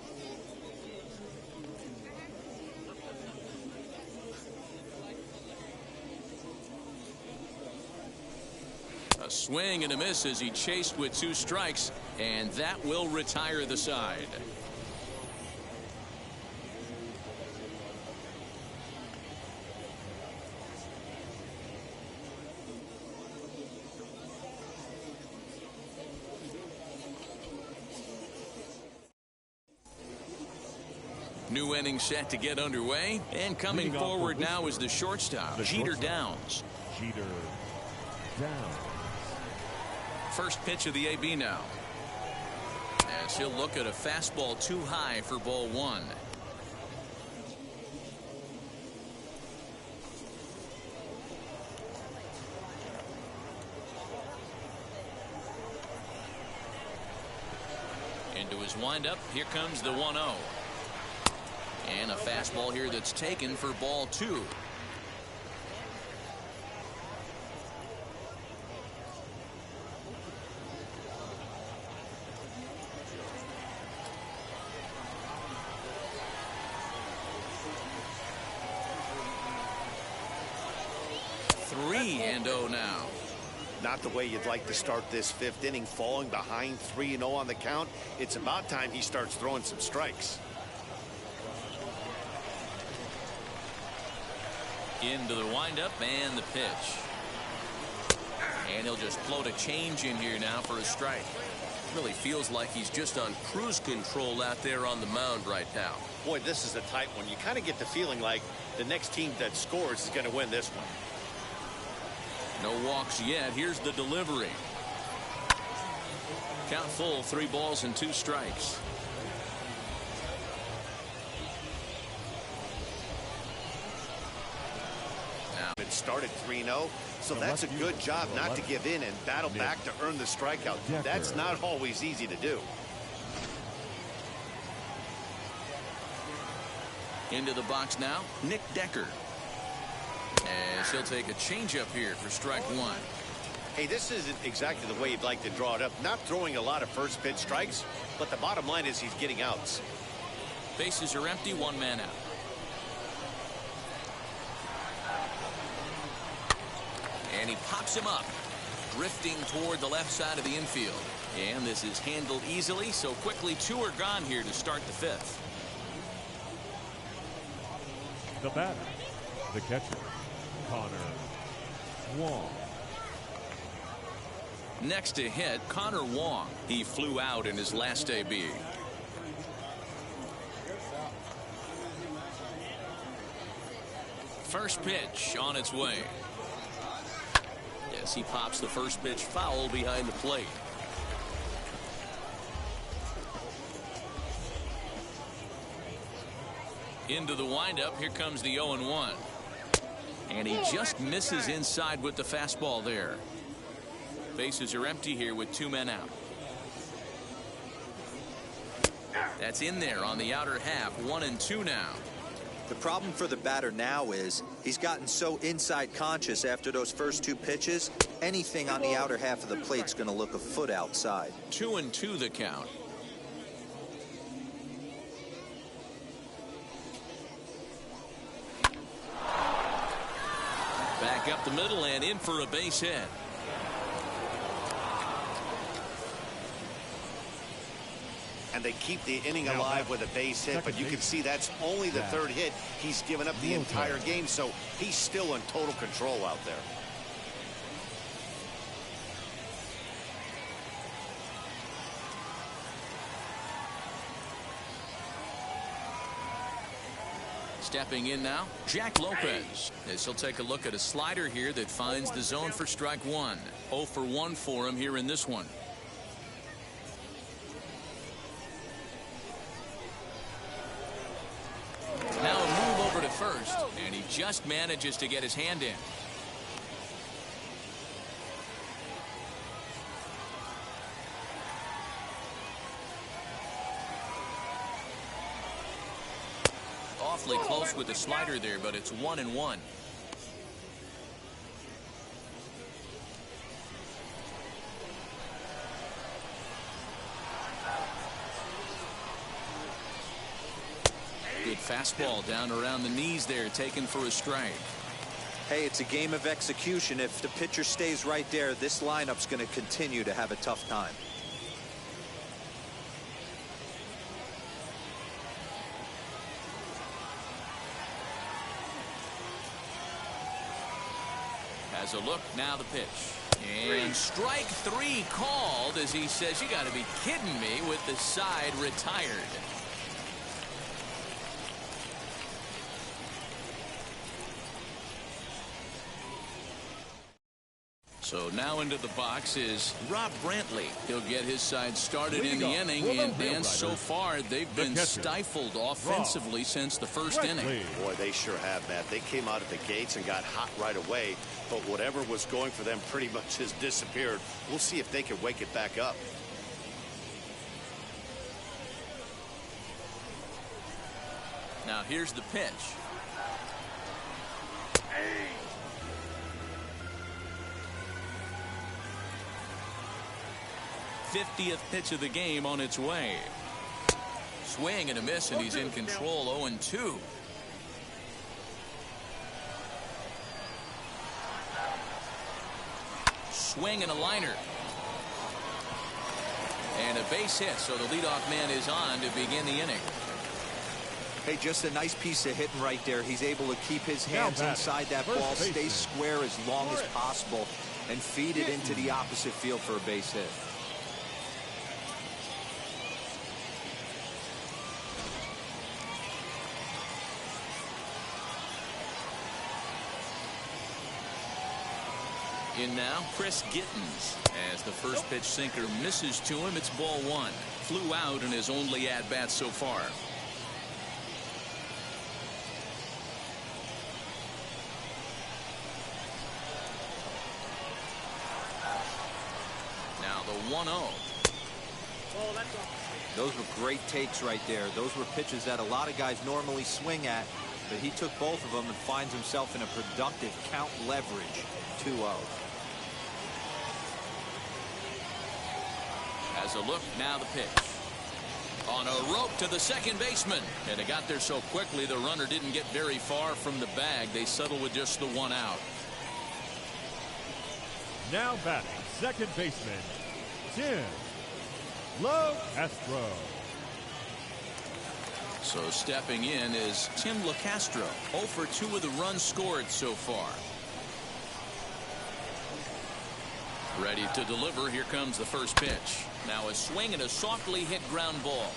A swing and a miss as he chased with 2 strikes, and that will retire the side. New inning set to get underway, and coming forward now is the shortstop, Jeter Downs. Jeter Downs. First pitch of the AB now, as he'll look at a fastball too high for ball 1. Into his windup, here comes the 1-0. And a fastball here that's taken for ball 2. Three and 0 now. Not the way you'd like to start this 5th inning, falling behind 3-0 on the count. It's about time he starts throwing some strikes. Into the windup and the pitch. And he'll just float a change in here now for a strike. Really feels like he's just on cruise control out there on the mound right now. Boy, this is a tight one. You kind of get the feeling like the next team that scores is going to win this one. No walks yet. Here's the delivery. Count full, 3 balls and 2 strikes. Now it started 3-0, so that's a good job not to give in and battle back to earn the strikeout. That's not always easy to do. Into the box now, Nick Decker. As he'll take a changeup here for strike 1. Hey, this isn't exactly the way you'd like to draw it up. Not throwing a lot of first pitch strikes, but the bottom line is he's getting outs. Bases are empty, 1 man out. And he pops him up, drifting toward the left side of the infield. And this is handled easily, so quickly 2 are gone here to start the 5th. The batter, the catcher, Connor Wong. Next to hit, Connor Wong. He flew out in his last AB. First pitch on its way. Yes, he pops the first pitch foul behind the plate. Into the windup, here comes the 0-1. And he just misses inside with the fastball there. Bases are empty here with 2 men out. That's in there on the outer half, 1-2 now. The problem for the batter now is he's gotten so inside conscious after those first 2 pitches. Anything on the outer half of the plate's going to look a foot outside. 2-2 the count. Back up the middle and in for a base hit. And they keep the inning alive with a base hit, but you can see that's only the 3rd hit he's given up the entire game, so he's still in total control out there. Stepping in now, Jack Lopez. As he'll take a look at a slider here that finds the zone for strike one. 0 for 1 for him here in this one. Now a move over to first, and he just manages to get his hand in. Awfully close with the slider there, but it's 1-1. Good fastball down around the knees there, taken for a strike. Hey, it's a game of execution. If the pitcher stays right there, this lineup's going to continue to have a tough time. Has a look, now the pitch. And strike three called as he says, you got to be kidding me, with the side retired. So now into the box is Rob Brantley. He'll get his side started in the inning, and so far they've been stifled offensively since the first inning. Boy, they sure have, Matt. They came out of the gates and got hot right away, but whatever was going for them pretty much has disappeared. We'll see if they can wake it back up. Now here's the pitch. 50th pitch of the game on its way. Swing and a miss, and he's in control. 0-2. Swing and a liner. And a base hit, so the leadoff man is on to begin the inning. Hey, just a nice piece of hitting right there. He's able to keep his hands inside that ball, stay square as long as possible, and feed it into the opposite field for a base hit. In now, Chris Gittens. As the first pitch sinker misses to him, it's ball one. Flew out in his only at-bat so far. Now the 1-0. Those were great takes right there. Those were pitches that a lot of guys normally swing at, but he took both of them and finds himself in a productive count leverage. 2-0. As a look, now the pitch. On a rope to the second baseman. And it got there so quickly the runner didn't get very far from the bag. They settle with just the one out. Now batting, second baseman, Tim LeCastro. So stepping in is Tim LeCastro. 0 for 2 with the runs scored so far. Ready to deliver. Here comes the first pitch. Now a swing and a softly hit ground ball.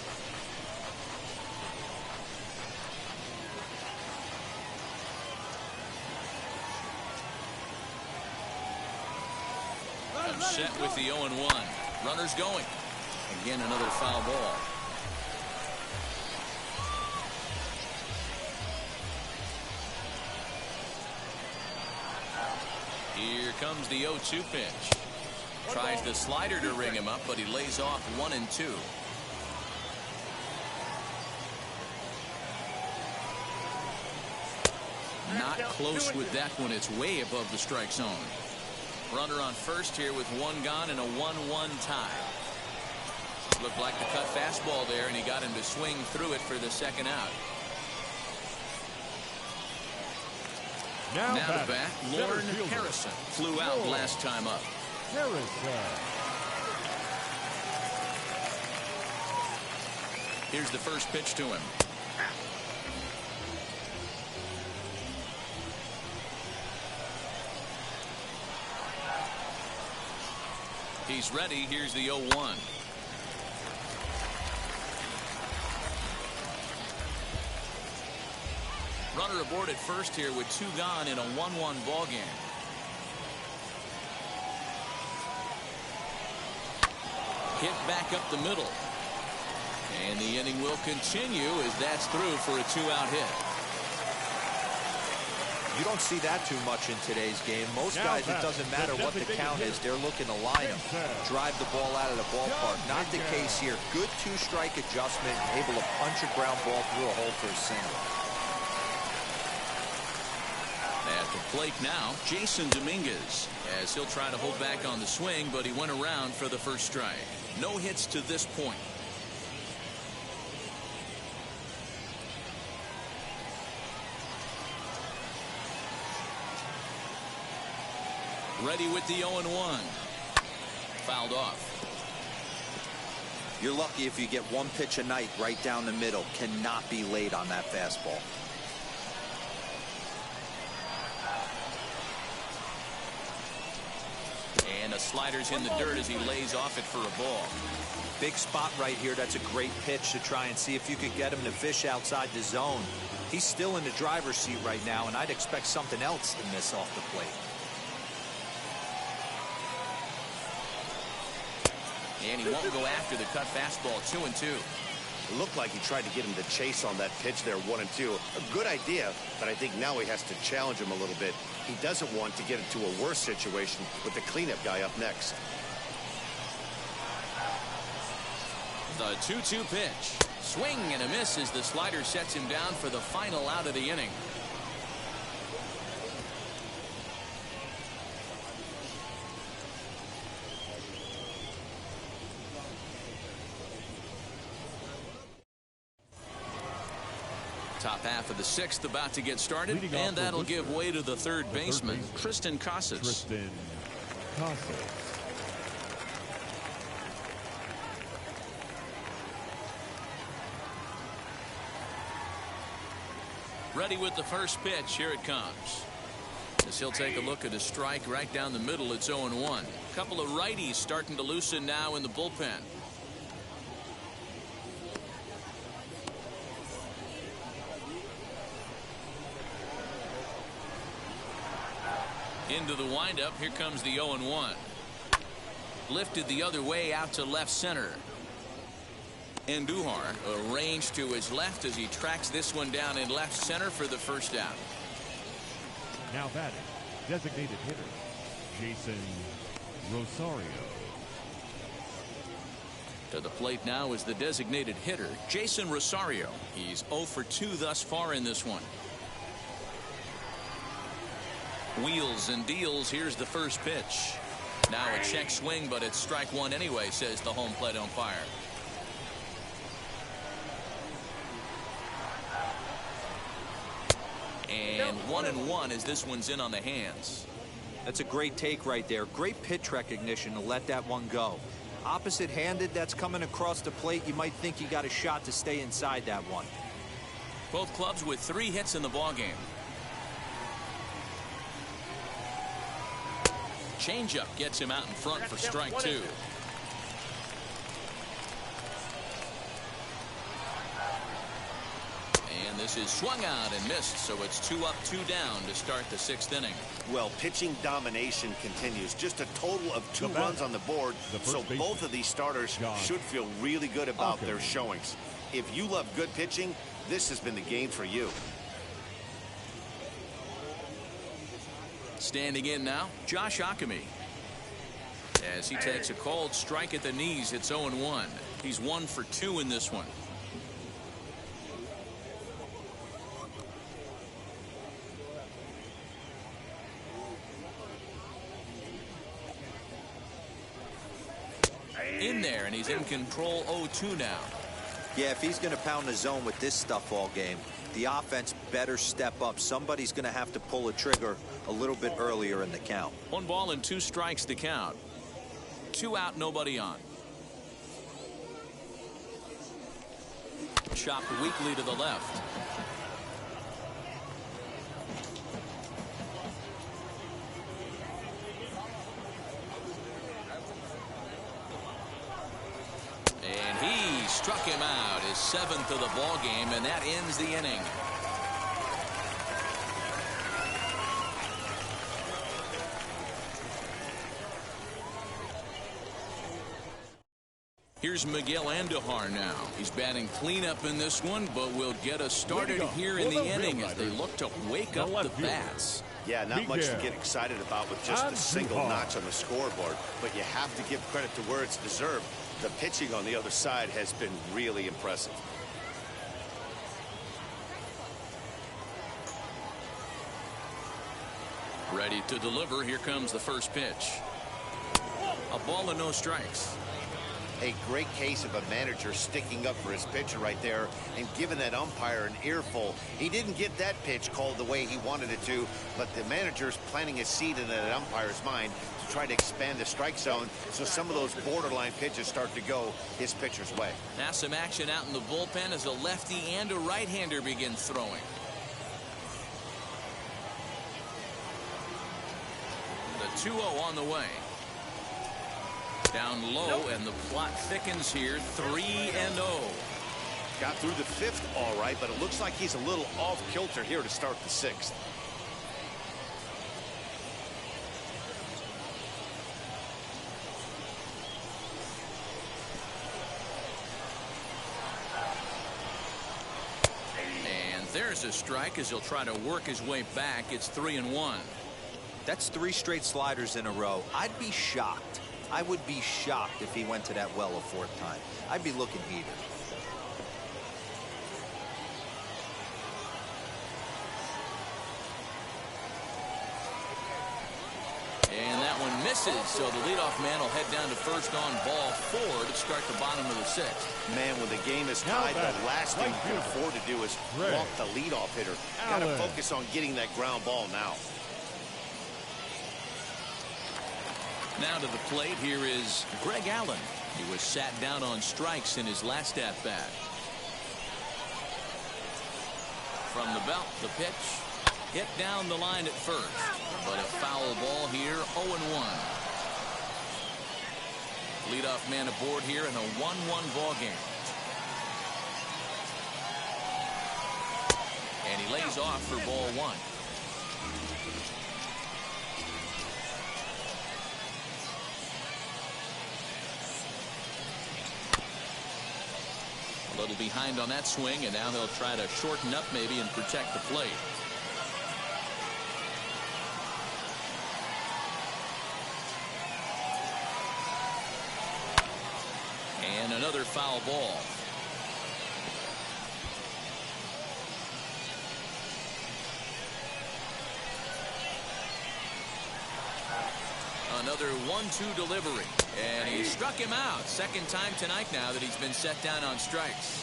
And set with the 0-1. Runners going. Again, another foul ball. Here comes the 0-2 pitch. Tries the slider to ring him up, but he lays off 1-2. Not close with that one. It's way above the strike zone. Runner on first here with one gone and a 1-1 tie. Looked like the cut fastball there, and he got him to swing through it for the second out. Now to bat, Lauren Harrison. Flew out last time up. Here's the first pitch to him. He's ready. Here's the 0-1. Runner aboard at first here with 2 gone in a 1-1 ball game. Hit back up the middle. And the inning will continue as that's through for a 2-out hit. You don't see that too much in today's game. Most guys, it doesn't matter what the count is. They're looking to line them, drive the ball out of the ballpark. Not the case here. Good 2-strike adjustment, able to punch a ground ball through a hole for a single. At the plate now, Jason Dominguez, as he'll try to hold back on the swing, but he went around for the first strike. No hits to this point. Ready with the 0-1. Fouled off. You're lucky if you get one pitch a night right down the middle. Cannot be late on that fastball. And the slider's in the dirt as he lays off it for a ball. Big spot right here. That's a great pitch to try and see if you could get him to fish outside the zone. He's still in the driver's seat right now, and I'd expect something else to miss off the plate. And he won't go after the cut fastball. 2-2. It looked like he tried to get him to chase on that pitch there, 1-2. A good idea, but I think now he has to challenge him a little bit. He doesn't want to get into a worse situation with the cleanup guy up next. The 2-2 pitch. Swing and a miss as the slider sets him down for the final out of the inning. Top half of the 6th about to get started, and that'll give way to the third baseman, Tristan Casas. Ready with the first pitch. Here it comes. As he'll take a look at a strike right down the middle. It's 0-1. A couple of righties starting to loosen now in the bullpen. Into the windup. Here comes the 0-1. Lifted the other way out to left center. Andujar arranged to his left as he tracks this one down in left center for the first out. Now batting, designated hitter, Jason Rosario. To the plate now is the designated hitter, Jason Rosario. He's 0 for 2 thus far in this one. Wheels and deals. Here's the first pitch. Now a check swing, but it's strike 1 anyway, says the home plate umpire. And 1-1 as this one's in on the hands. That's a great take right there. Great pitch recognition to let that one go. Opposite-handed, that's coming across the plate. You might think you got a shot to stay inside that one. Both clubs with 3 hits in the ballgame. Changeup gets him out in front for strike 2. And this is swung out and missed, so it's 2 up, 2 down to start the 6th inning. Well, pitching domination continues. Just a total of 2 runs on the board, so both of these starters should feel really good about their showings. If you love good pitching, this has been the game for you. Standing in now, Josh Ockamy. As he takes a cold strike at the knees, it's 0-1. He's 1 for 2 in this one. In there, and he's in control. 0-2 now. Yeah, if he's going to pound the zone with this stuff all game, the offense better step up. Somebody's going to have to pull a trigger a little bit earlier in the count. 1 ball and 2 strikes to count. 2 out, nobody on. Chopped weakly to the left. And he struck him out, his 7th of the ball game, and that ends the inning. Here's Miguel Andujar now. He's batting cleanup in this one, but will get us started here in the inning as they look to wake up the bats. Yeah, not much to get excited about with just a single notch on the scoreboard, but you have to give credit to where it's deserved. The pitching on the other side has been really impressive. Ready to deliver. Here comes the first pitch. A ball and no strikes. A great case of a manager sticking up for his pitcher right there and giving that umpire an earful. He didn't get that pitch called the way he wanted it to, but the manager's planting a seed in that umpire's mind to try to expand the strike zone so some of those borderline pitches start to go his pitcher's way. Now some action out in the bullpen as a lefty and a right-hander begin throwing. The 2-0 on the way. Down low, and the plot thickens here. 3-0. Got through the 5th all right, but it looks like he's a little off kilter here to start the 6th. And there's a strike as he'll try to work his way back. It's 3-1. That's 3 straight sliders in a row. I'd be shocked. I would be shocked if he went to that well a 4th time. I'd be looking heated. And that one misses, so the leadoff man will head down to first on ball 4 to start the bottom of the 6th. Man, when the game is tied, the last thing you can afford to do is walk the leadoff hitter. Got to focus on getting that ground ball now. Now to the plate, here is Greg Allen. He was sat down on strikes in his last at-bat. From the belt, the pitch. Hit down the line at first. But a foul ball here, 0-1. Leadoff man aboard here in a 1-1 ball game. And he lays off for ball 1. A little behind on that swing, and now he'll try to shorten up maybe and protect the plate. And another foul ball. Another 1-2 delivery. And he struck him out. Second time tonight now that he's been set down on strikes.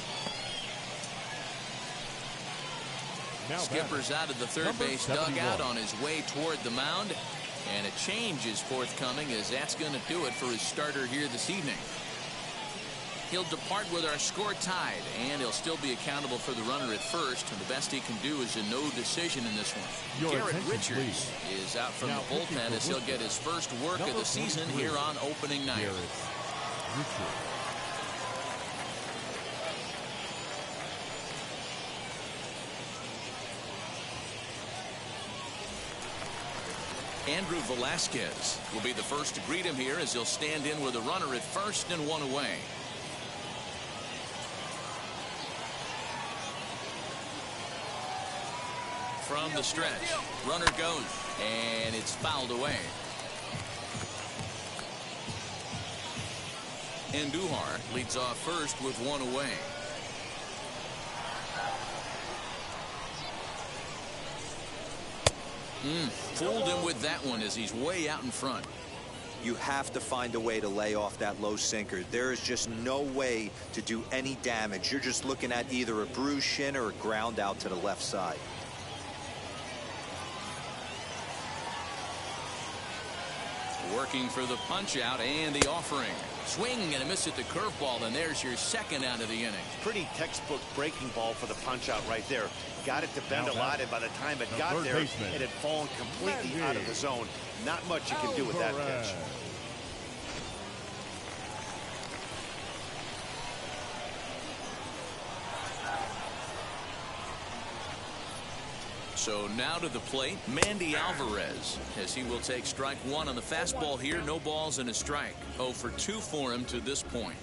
Now Skipper's out of the third base dugout on his way toward the mound. And a change is forthcoming, as that's going to do it for his starter here this evening. He'll depart with our score tied, and he'll still be accountable for the runner at first. And the best he can do is a no decision in this one. Garrett Richards is out from the bullpen as he'll get his first work of the season here on opening night. Andrew Velasquez will be the first to greet him here as he'll stand in with a runner at first and 1 away. From the stretch, runner goes, and it's fouled away. Andujar leads off first with 1 away. Fooled him with that one as he's way out in front. You have to find a way to lay off that low sinker. There is just no way to do any damage. You're just looking at either a bruised shin or a ground out to the left side. Working for the punch out and the offering. Swing and a miss at the curveball, and there's your second out of the inning. Pretty textbook breaking ball for the punch out right there. Got it to bend a lot, and by the time it got there, it had fallen completely out of the zone. Not much you can do with that pitch. So now to the plate, Mandy Alvarez, as he will take strike 1 on the fastball here. No balls and a strike. 0 for 2 for him to this point.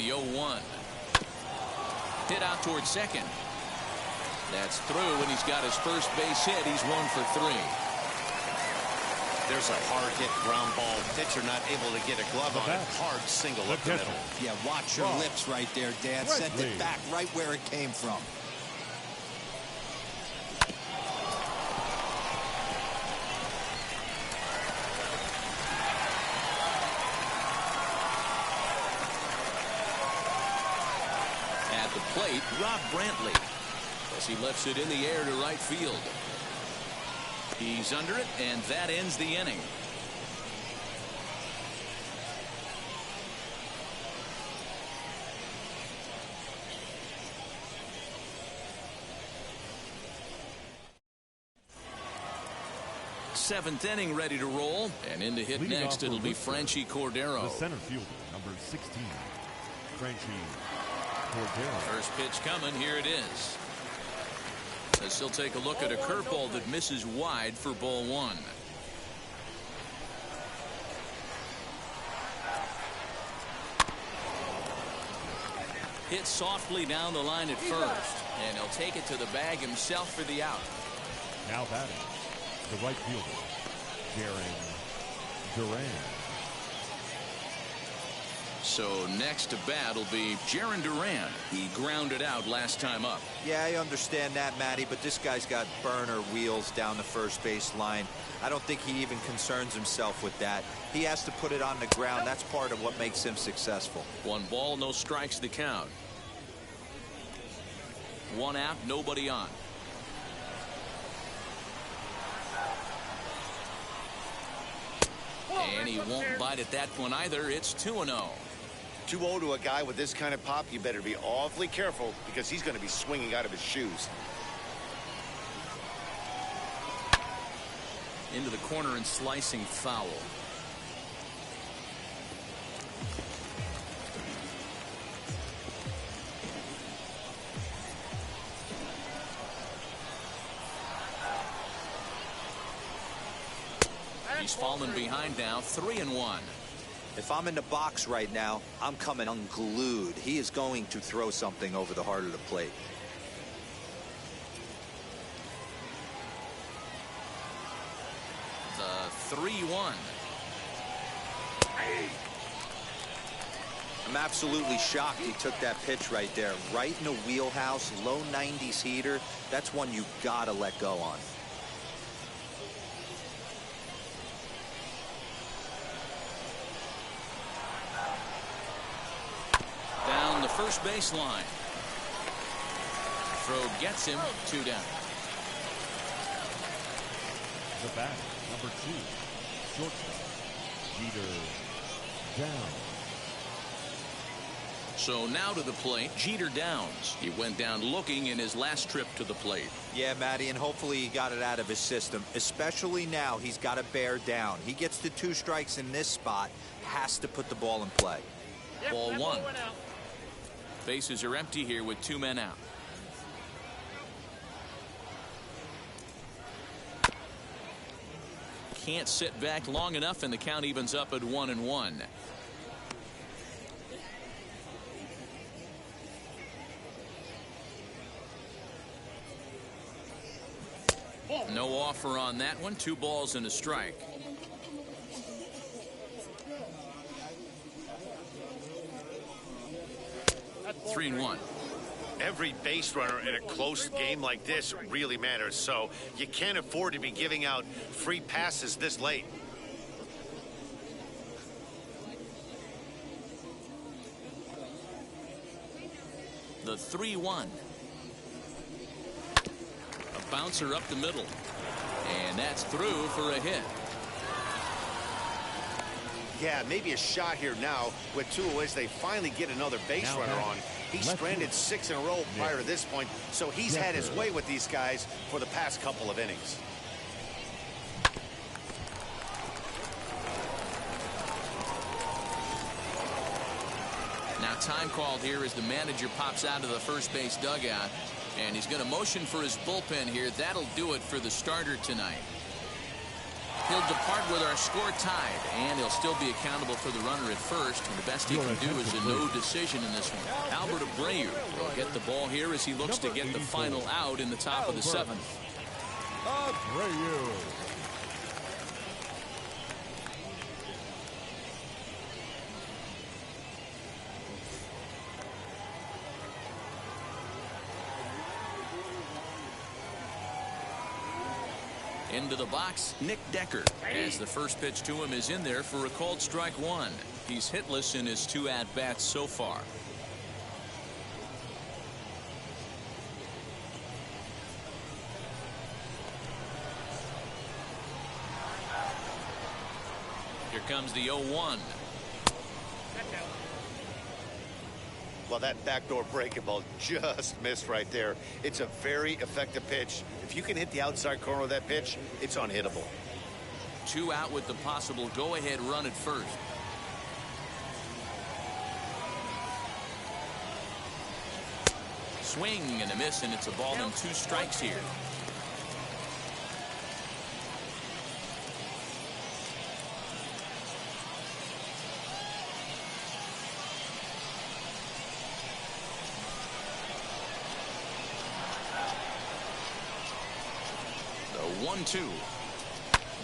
the 0-1. Hit out towards second. That's through, and he's got his first base hit. He's 1 for 3. There's a hard hit ground ball. Pitcher not able to get a glove on it. Hard single up the middle. Yeah, watch your lips right there, Dan. Sent it back right where it came from. At the plate, Rob Brantley, as he lifts it in the air to right field. He's under it, and that ends the inning. Seventh inning ready to roll, and in to hit next it'll be Franchy Cordero. The center fielder, number 16, Franchy Cordero. First pitch coming, here it is. As he'll take a look at a curveball that misses wide for ball 1. Hit softly down the line at first, and he'll take it to the bag himself for the out. Now batting, the right fielder, Duran. So next to bat will be Jarren Duran. He grounded out last time up. Yeah, I understand that, Matty, but this guy's got burner wheels down the first base line. I don't think he even concerns himself with that. He has to put it on the ground. That's part of what makes him successful. 1 ball, no strikes the count. 1 out, nobody on. And he won't bite at that one either. It's 2-0. 2-0 to a guy with this kind of pop, you better be awfully careful because he's going to be swinging out of his shoes. Into the corner and slicing foul. He's fallen behind now, 3-1. If I'm in the box right now, I'm coming unglued. He is going to throw something over the heart of the plate. The 3-1. I'm absolutely shocked he took that pitch right there. Right in the wheelhouse, low 90s heater. That's one you gotta let go on. Down the first baseline. Throw gets him, 2 down. The bat, number 2, shortstop, Jeter Downs. So now to the plate, Jeter Downs. He went down looking in his last trip to the plate. Yeah, Matty, and hopefully he got it out of his system. Especially now, he's got to bear down. He gets the 2 strikes in this spot, has to put the ball in play. Ball 1. Bases are empty here with 2 men out. Can't sit back long enough, and the count evens up at 1-1. No offer on that one. 2 balls and a strike. At 3-1. Every base runner in a close game like this really matters, so you can't afford to be giving out free passes this late. The 3-1. A bouncer up the middle. And that's through for a hit. Yeah, maybe a shot here now with 2 away. They finally get another base runner on. He's stranded 6 in a row prior to this point, so he's had his way with these guys for the past couple of innings. Now time called here as the manager pops out of the first base dugout, and he's going to motion for his bullpen here. That'll do it for the starter tonight. He'll depart with our score tied, and he'll still be accountable for the runner at first. And the best he can do is a no decision in this one. Albert Abreu will get the ball here as he looks to get the final out in the top of the 7th. Abreu. Into the box, Nick Decker, as the first pitch to him is in there for a called strike 1. He's hitless in his 2 at-bats so far. Here comes the 0-1. Well, that backdoor breaking ball just missed right there. It's a very effective pitch. If you can hit the outside corner of that pitch, it's unhittable. 2 out with the possible go-ahead run at first. Swing and a miss, and it's a ball and 2 strikes here. The 1-2.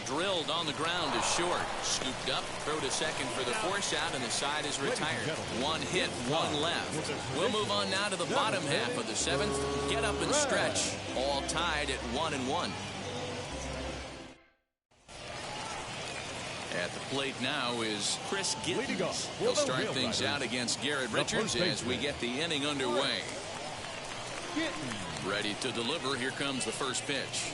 Drilled on the ground is short. Scooped up, throw to second for the force out, and the side is retired. 1 hit, 1 left. We'll move on now to the bottom half of the 7th. Get up and stretch. All tied at 1-1. At the plate now is Chris Gittens. He'll start things out against Garrett Richards as we get the inning underway. Ready to deliver. Here comes the first pitch.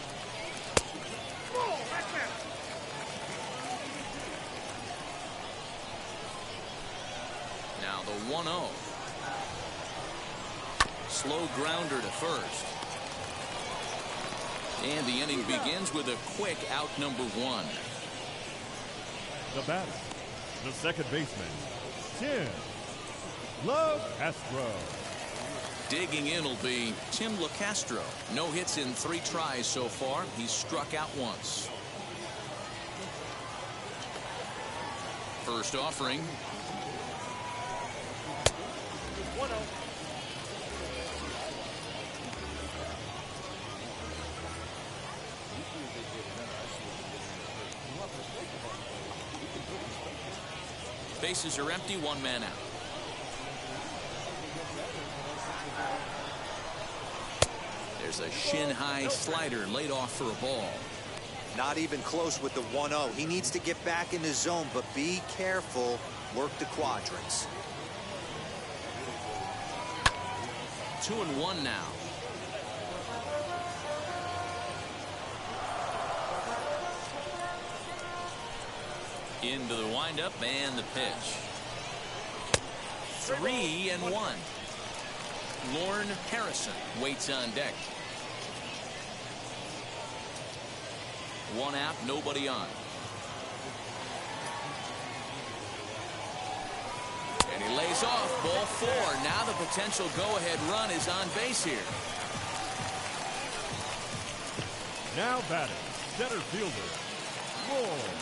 Now the 1-0. Slow grounder to first. And the inning begins with a quick out number 1. The batter, the second baseman, Tim LeCastro. Digging in will be Tim LeCastro. No hits in 3 tries so far. He's struck out once. First offering. 1-0. Bases are empty, 1 man out. There's a shin-high slider laid off for a ball. Not even close with the 1-0. He needs to get back in the zone, but be careful. Work the quadrants. 2-1 now. Into the windup and the pitch. 3-1. Lorne Harrison waits on deck. 1 out, nobody on. And he lays off, ball 4. Now the potential go-ahead run is on base here. Now batting, center fielder,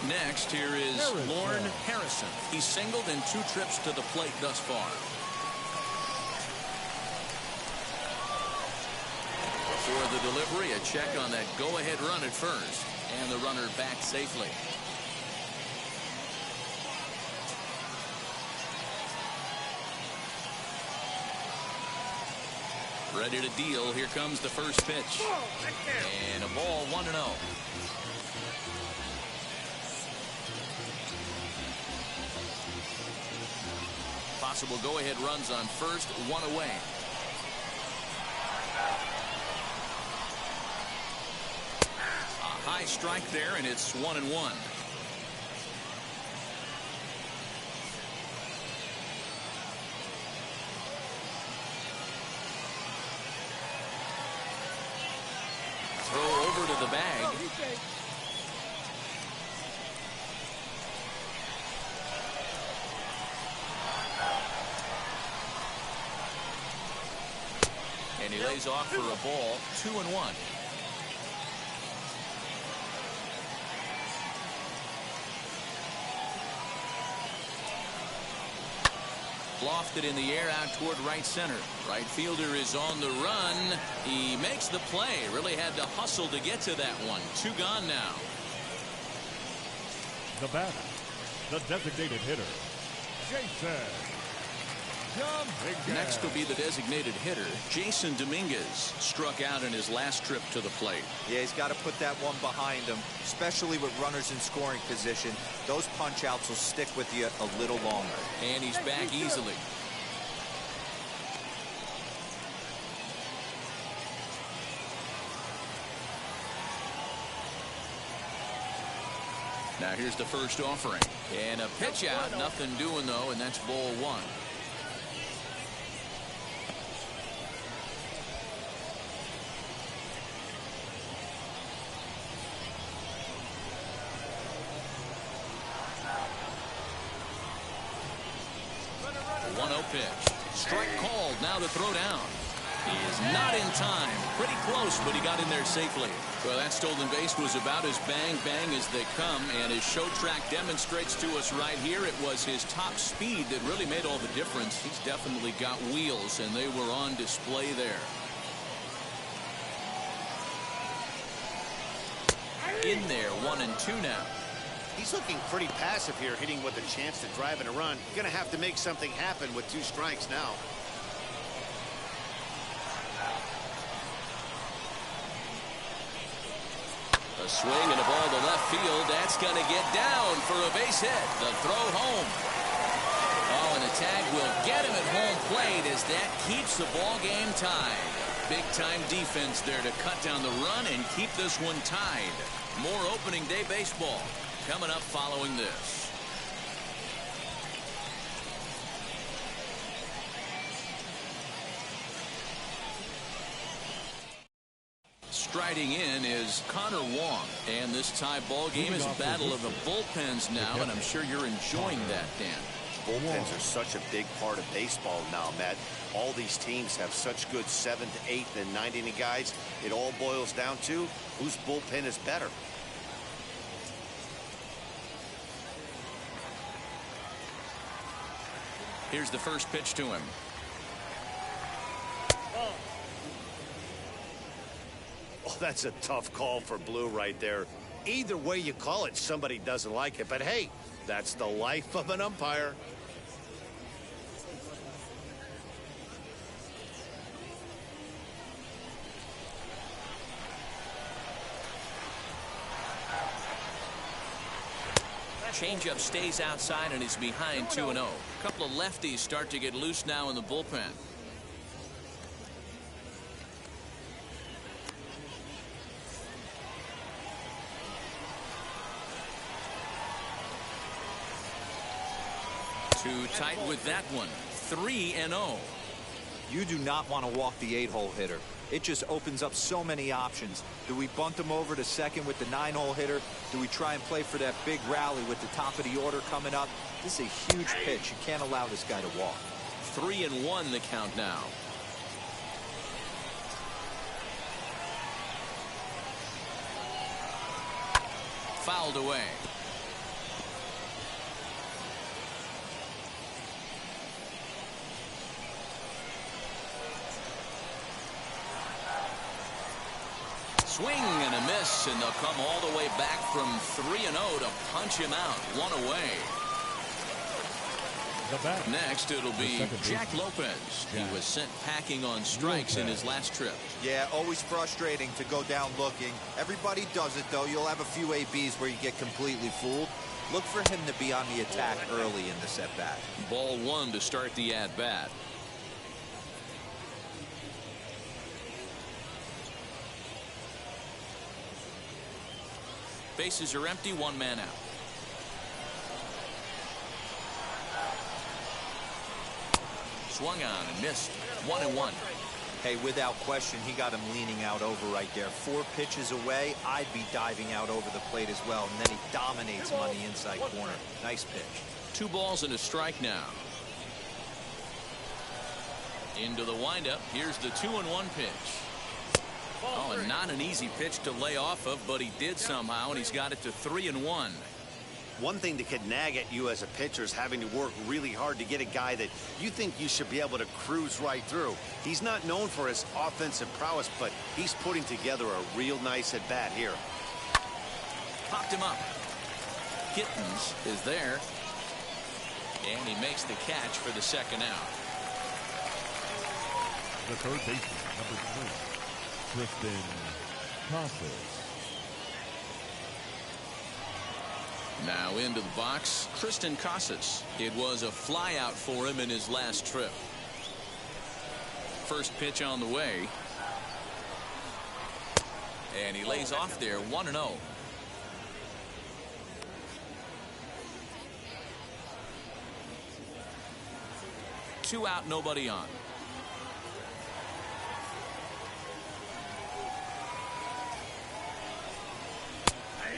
Next, here is Lorne Harrison. He's singled in 2 trips to the plate thus far. Before the delivery, a check on that go-ahead run at first. And the runner back safely. Ready to deal. Here comes the first pitch. And a ball, 1-0. Possible go-ahead runs on first, 1 away. A high strike there, and it's 1-1. Throw over to the bag. And he lays off for a ball, 2-1. Lofted in the air out toward right center. Right fielder is on the run. He makes the play. Really had to hustle to get to that one. 2 gone now. The batter, the designated hitter, Jason Dominguez. Next will be the designated hitter, Jason Dominguez. Struck out in his last trip to the plate. Yeah, he's got to put that one behind him, especially with runners in scoring position. Those punch-outs will stick with you a little longer. And he's back easily. Now here's the first offering. And a pitch out. Nothing doing, though, and that's ball 1. Pitch. Strike called. Now the throw down. He is not in time. Pretty close, but he got in there safely. Well, that stolen base was about as bang as they come, and his show track demonstrates to us right here it was his top speed that really made all the difference. He's definitely got wheels, and they were on display there. In there, 1-2 now. He's looking pretty passive here, hitting with a chance to drive in a run. You're going to have to make something happen with 2 strikes now. A swing and a ball to left field. That's going to get down for a base hit. The throw home. Oh, and the tag will get him at home plate as that keeps the ball game tied. Big-time defense there to cut down the run and keep this one tied. More opening day baseball coming up following this. Striding in is Connor Wong, and this tie ball game is a battle of the bullpens now, and I'm sure you're enjoying that, Dan. Bullpens are such a big part of baseball now, Matt. All these teams have such good 7th, 8th, and 9th inning guys. It all boils down to whose bullpen is better. Here's the first pitch to him. Oh, that's a tough call for Blue right there. Either way you call it, somebody doesn't like it. But hey, that's the life of an umpire. Changeup stays outside and is behind 2-0. A couple of lefties start to get loose now in the bullpen. Too tight with that one. 3-0. You do not want to walk the 8-hole hitter. It just opens up so many options. Do we bunt him over to second with the 9-hole hitter? Do we try and play for that big rally with the top of the order coming up? This is a huge pitch. You can't allow this guy to walk. 3-1 the count now. Fouled away. Swing and a miss, and they'll come all the way back from 3-0 to punch him out. 1 away. Next, it'll be Jack Lopez. He was sent packing on strikes in his last trip. Yeah, always frustrating to go down looking. Everybody does it, though. You'll have a few ABs where you get completely fooled. Look for him to be on the attack early in this at-bat. Ball 1 to start the at-bat. Bases are empty, 1 man out. Swung on and missed. 1-1. Hey, without question, he got him leaning out over right there. 4 pitches away, I'd be diving out over the plate as well. And then he dominates him on the inside corner. Nice pitch. 2 balls and a strike now. Into the windup. Here's the 2-1 pitch. Oh, and not an easy pitch to lay off of, but he did somehow, and he's got it to 3-1. One thing that could nag at you as a pitcher is having to work really hard to get a guy that you think you should be able to cruise right through. He's not known for his offensive prowess, but he's putting together a real nice at-bat here. Popped him up. Kittens is there. And he makes the catch for the second out. The third baseman, number 3, Tristan Casas. Now into the box, Tristan Casas. It was a flyout for him in his last trip. First pitch on the way. And he lays off there, 1-0. Two out, nobody on.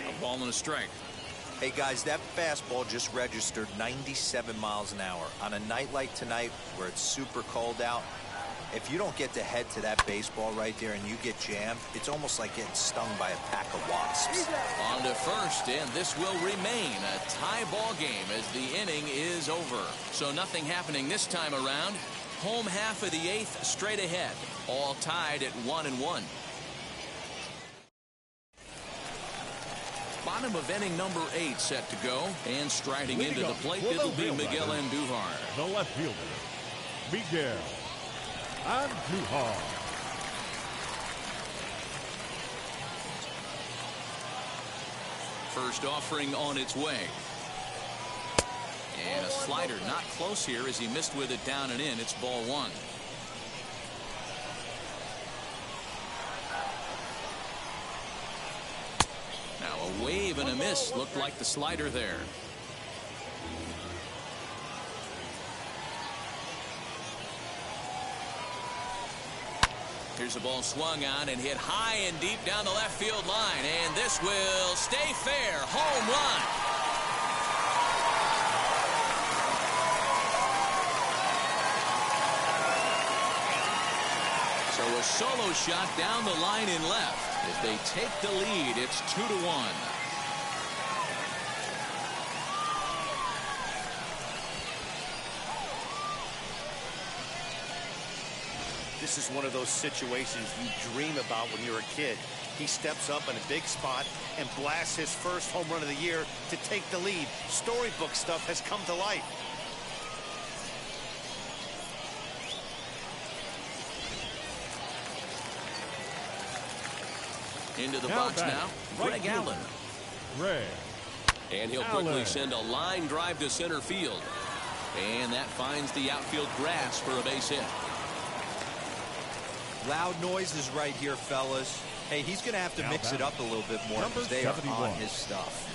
A ball and a strike. Hey guys, that fastball just registered 97 miles an hour. On a night like tonight where it's super cold out, if you don't get to head to that baseball right there and you get jammed, it's almost like getting stung by a pack of wasps. On to first, and this will remain a tie ball game as the inning is over. So nothing happening this time around. Home half of the 8th straight ahead. All tied at 1-1. Bottom of inning number 8 set to go. And striding into the plate, it'll be Miguel Andujar. The left fielder, Miguel Andujar. First offering on its way. And a slider not close here as he missed with it down and in. It's ball 1. Now a wave and a miss. Looked like the slider there. Here's the ball swung on and hit high and deep down the left field line. And this will stay fair. Home run. So a solo shot down the line in left. If they take the lead, it's 2-1. This is one of those situations you dream about when you're a kid. He steps up in a big spot and blasts his first home run of the year to take the lead. Storybook stuff has come to life. Into the box now, Greg Allen. And he'll quickly send a line drive to center field. And that finds the outfield grass for a base hit. Loud noises right here, fellas. Hey, he's going to have to mix it up a little bit more because they are on his stuff.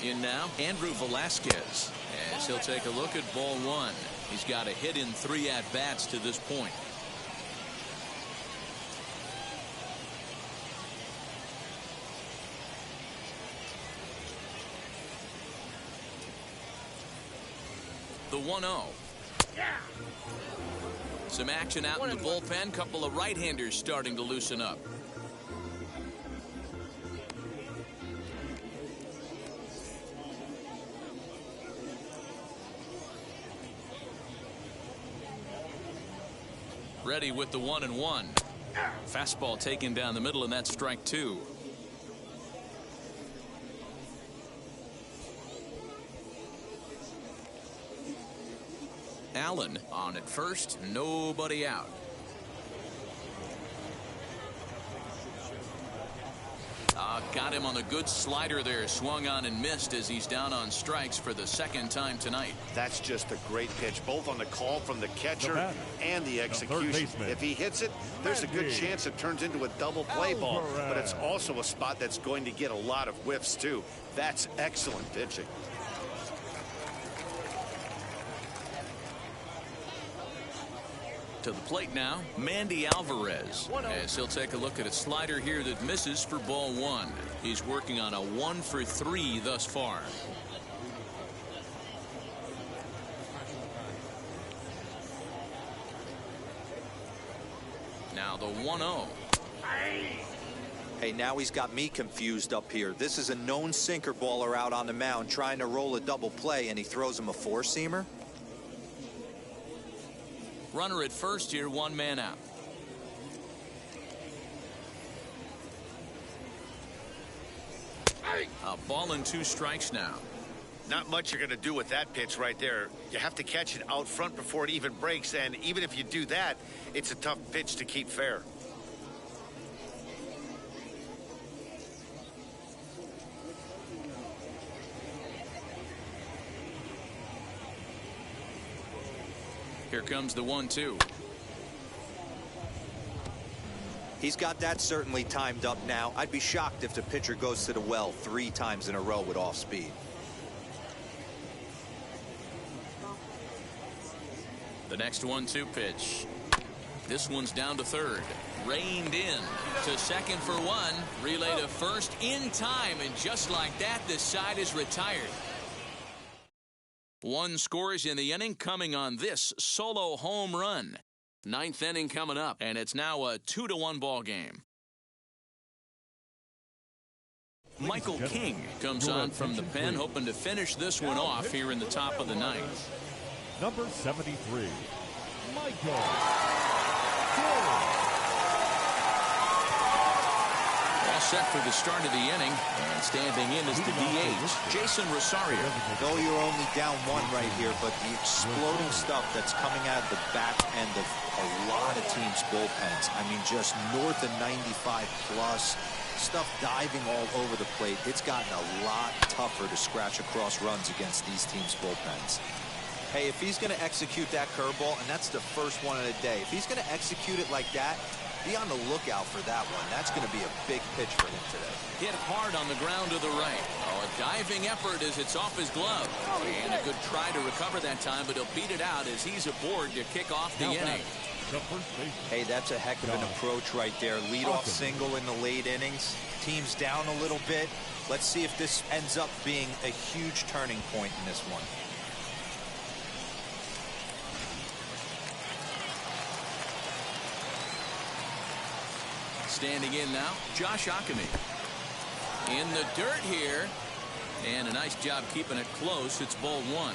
In now, Andrew Velasquez, as he'll take a look at ball 1. He's got a hit in 3 at-bats to this point. The 1-0. Some action out in the bullpen. Couple of right-handers starting to loosen up. Ready with the 1-1. Fastball taken down the middle, and that's strike 2. Allen on at first, nobody out. Got him on the good slider there. Swung on and missed as he's down on strikes for the second time tonight. That's just a great pitch, both on the call from the catcher and the execution. If he hits it, there's a good chance it turns into a double play ball, but it's also a spot that's going to get a lot of whiffs too. That's excellent pitching. To the plate now, Mandy Alvarez, as he'll take a look at a slider here that misses for ball 1. He's working on a 1 for 3 thus far. 1-0. Hey, now he's got me confused up here. This is a known sinker baller out on the mound trying to roll a double play, and he throws him a four-seamer? Runner at first here, one man out. A ball and 2 strikes now. Not much you're going to do with that pitch right there. You have to catch it out front before it even breaks, and even if you do that, it's a tough pitch to keep fair. Here comes the 1-2. He's got that certainly timed up now. I'd be shocked if the pitcher goes to the well 3 times in a row with off speed. The next 1-2 pitch. This one's down to third. Reined in to second for 1. Relay to first in time, and just like that, the side is retired. 1 scores in the inning, coming on this solo home run. 9th inning coming up, and it's now a 2-1 ball game. Michael King comes on from the pen, hoping to finish this one off here in the top of the 9th. Number 73, Michael King. All set for the start of the inning, and standing in is the DH, Jason Rosario. Though you're only down 1 right here, but the exploding stuff that's coming out of the back end of a lot of teams' bullpens. I mean, just north of 95 plus, stuff diving all over the plate. It's gotten a lot tougher to scratch across runs against these teams' bullpens. Hey, if he's going to execute that curveball, and that's the first one of the day, if he's going to execute it like that, be on the lookout for that one. That's going to be a big pitch for him today. Hit hard on the ground to the right. Oh, a diving effort as it's off his glove. And a good try to recover that time, but he'll beat it out as he's aboard to kick off the inning. Hey, that's a heck of an approach right there. Leadoff single in the late innings. Team's down a little bit. Let's see if this ends up being a huge turning point in this one. Standing in now, Josh Ockamy. In the dirt here, and a nice job keeping it close. It's ball 1.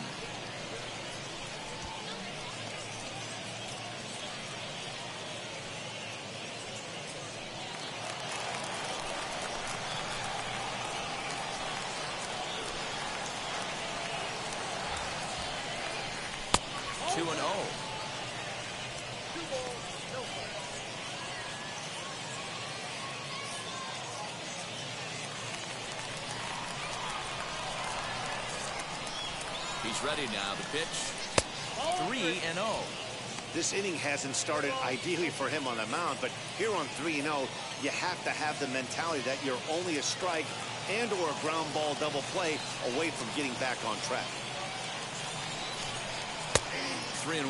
He's ready now. The pitch, 3-0. This inning hasn't started ideally for him on the mound, but here on 3-0, you have to have the mentality that you're only a strike and or a ground ball double play away from getting back on track. 3-1.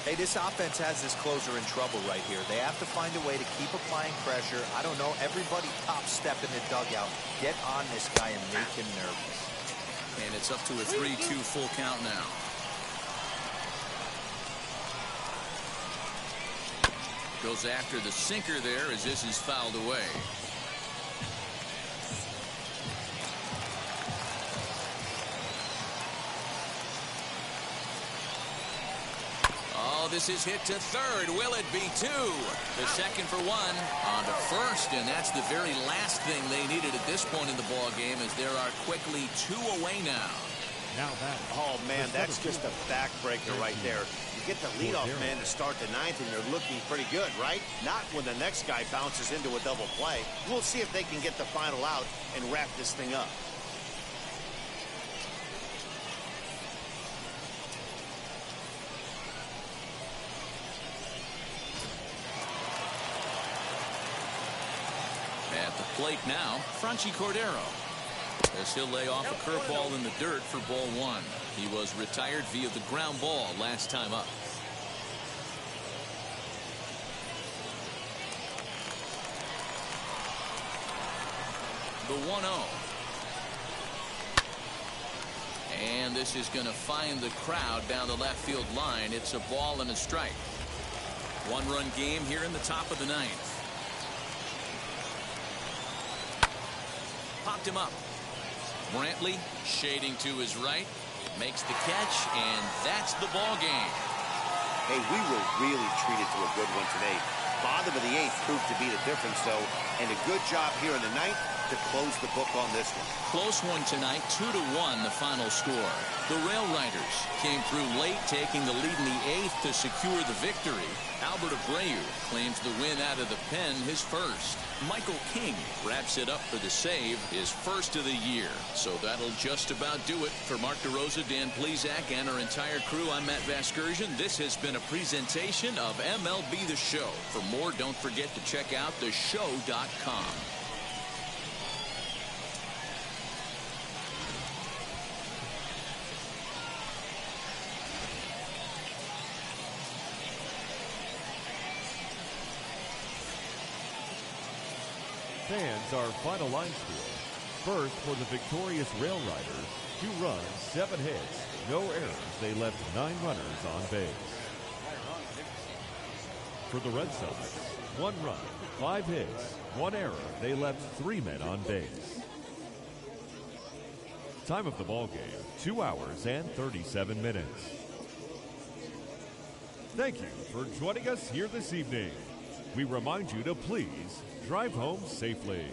Hey, this offense has this closer in trouble right here. They have to find a way to keep applying pressure. I don't know, everybody top step in the dugout. Get on this guy and make him nervous. And it's up to a 3-2 full count now. Goes after the sinker there as this is fouled away. Oh, this is hit to third. Will it be 2? The second for 1 on to first, and that's the very last thing they needed at this point in the ball game, as there are quickly 2 away now. Oh man, that's just a backbreaker right there. You get the leadoff man to start the 9th, and you're looking pretty good, right? Not when the next guy bounces into a double play. We'll see if they can get the final out and wrap this thing up. At the plate now, Franchi Cordero. As he'll lay off a curveball in the dirt for ball 1. He was retired via the ground ball last time up. The 1-0. And this is going to find the crowd down the left field line. It's a ball and a strike. One-run game here in the top of the ninth. Popped him up. Brantley shading to his right. Makes the catch, and that's the ball game. Hey, we were really treated to a good one today. Bottom of the eighth proved to be the difference, though, and a good job here in the ninth to close the book on this one. Close one tonight, 2-1 the final score. The Rail Riders came through late, taking the lead in the eighth to secure the victory. Albert Abreu claims the win out of the pen, his first. Michael King wraps it up for the save, his first of the year. So that'll just about do it. For Mark DeRosa, Dan Plezak, and our entire crew, I'm Matt Vasgersian. This has been a presentation of MLB The Show. For more, don't forget to check out theshow.com. Fans, our final line score. First, for the victorious Rail Riders, 2 runs, 7 hits, no errors. They left 9 runners on base. For the Red Sox, 1 run, 5 hits, 1 error. They left 3 men on base. Time of the ball game, 2 hours and 37 minutes. Thank you for joining us here this evening. We remind you to please drive home safely.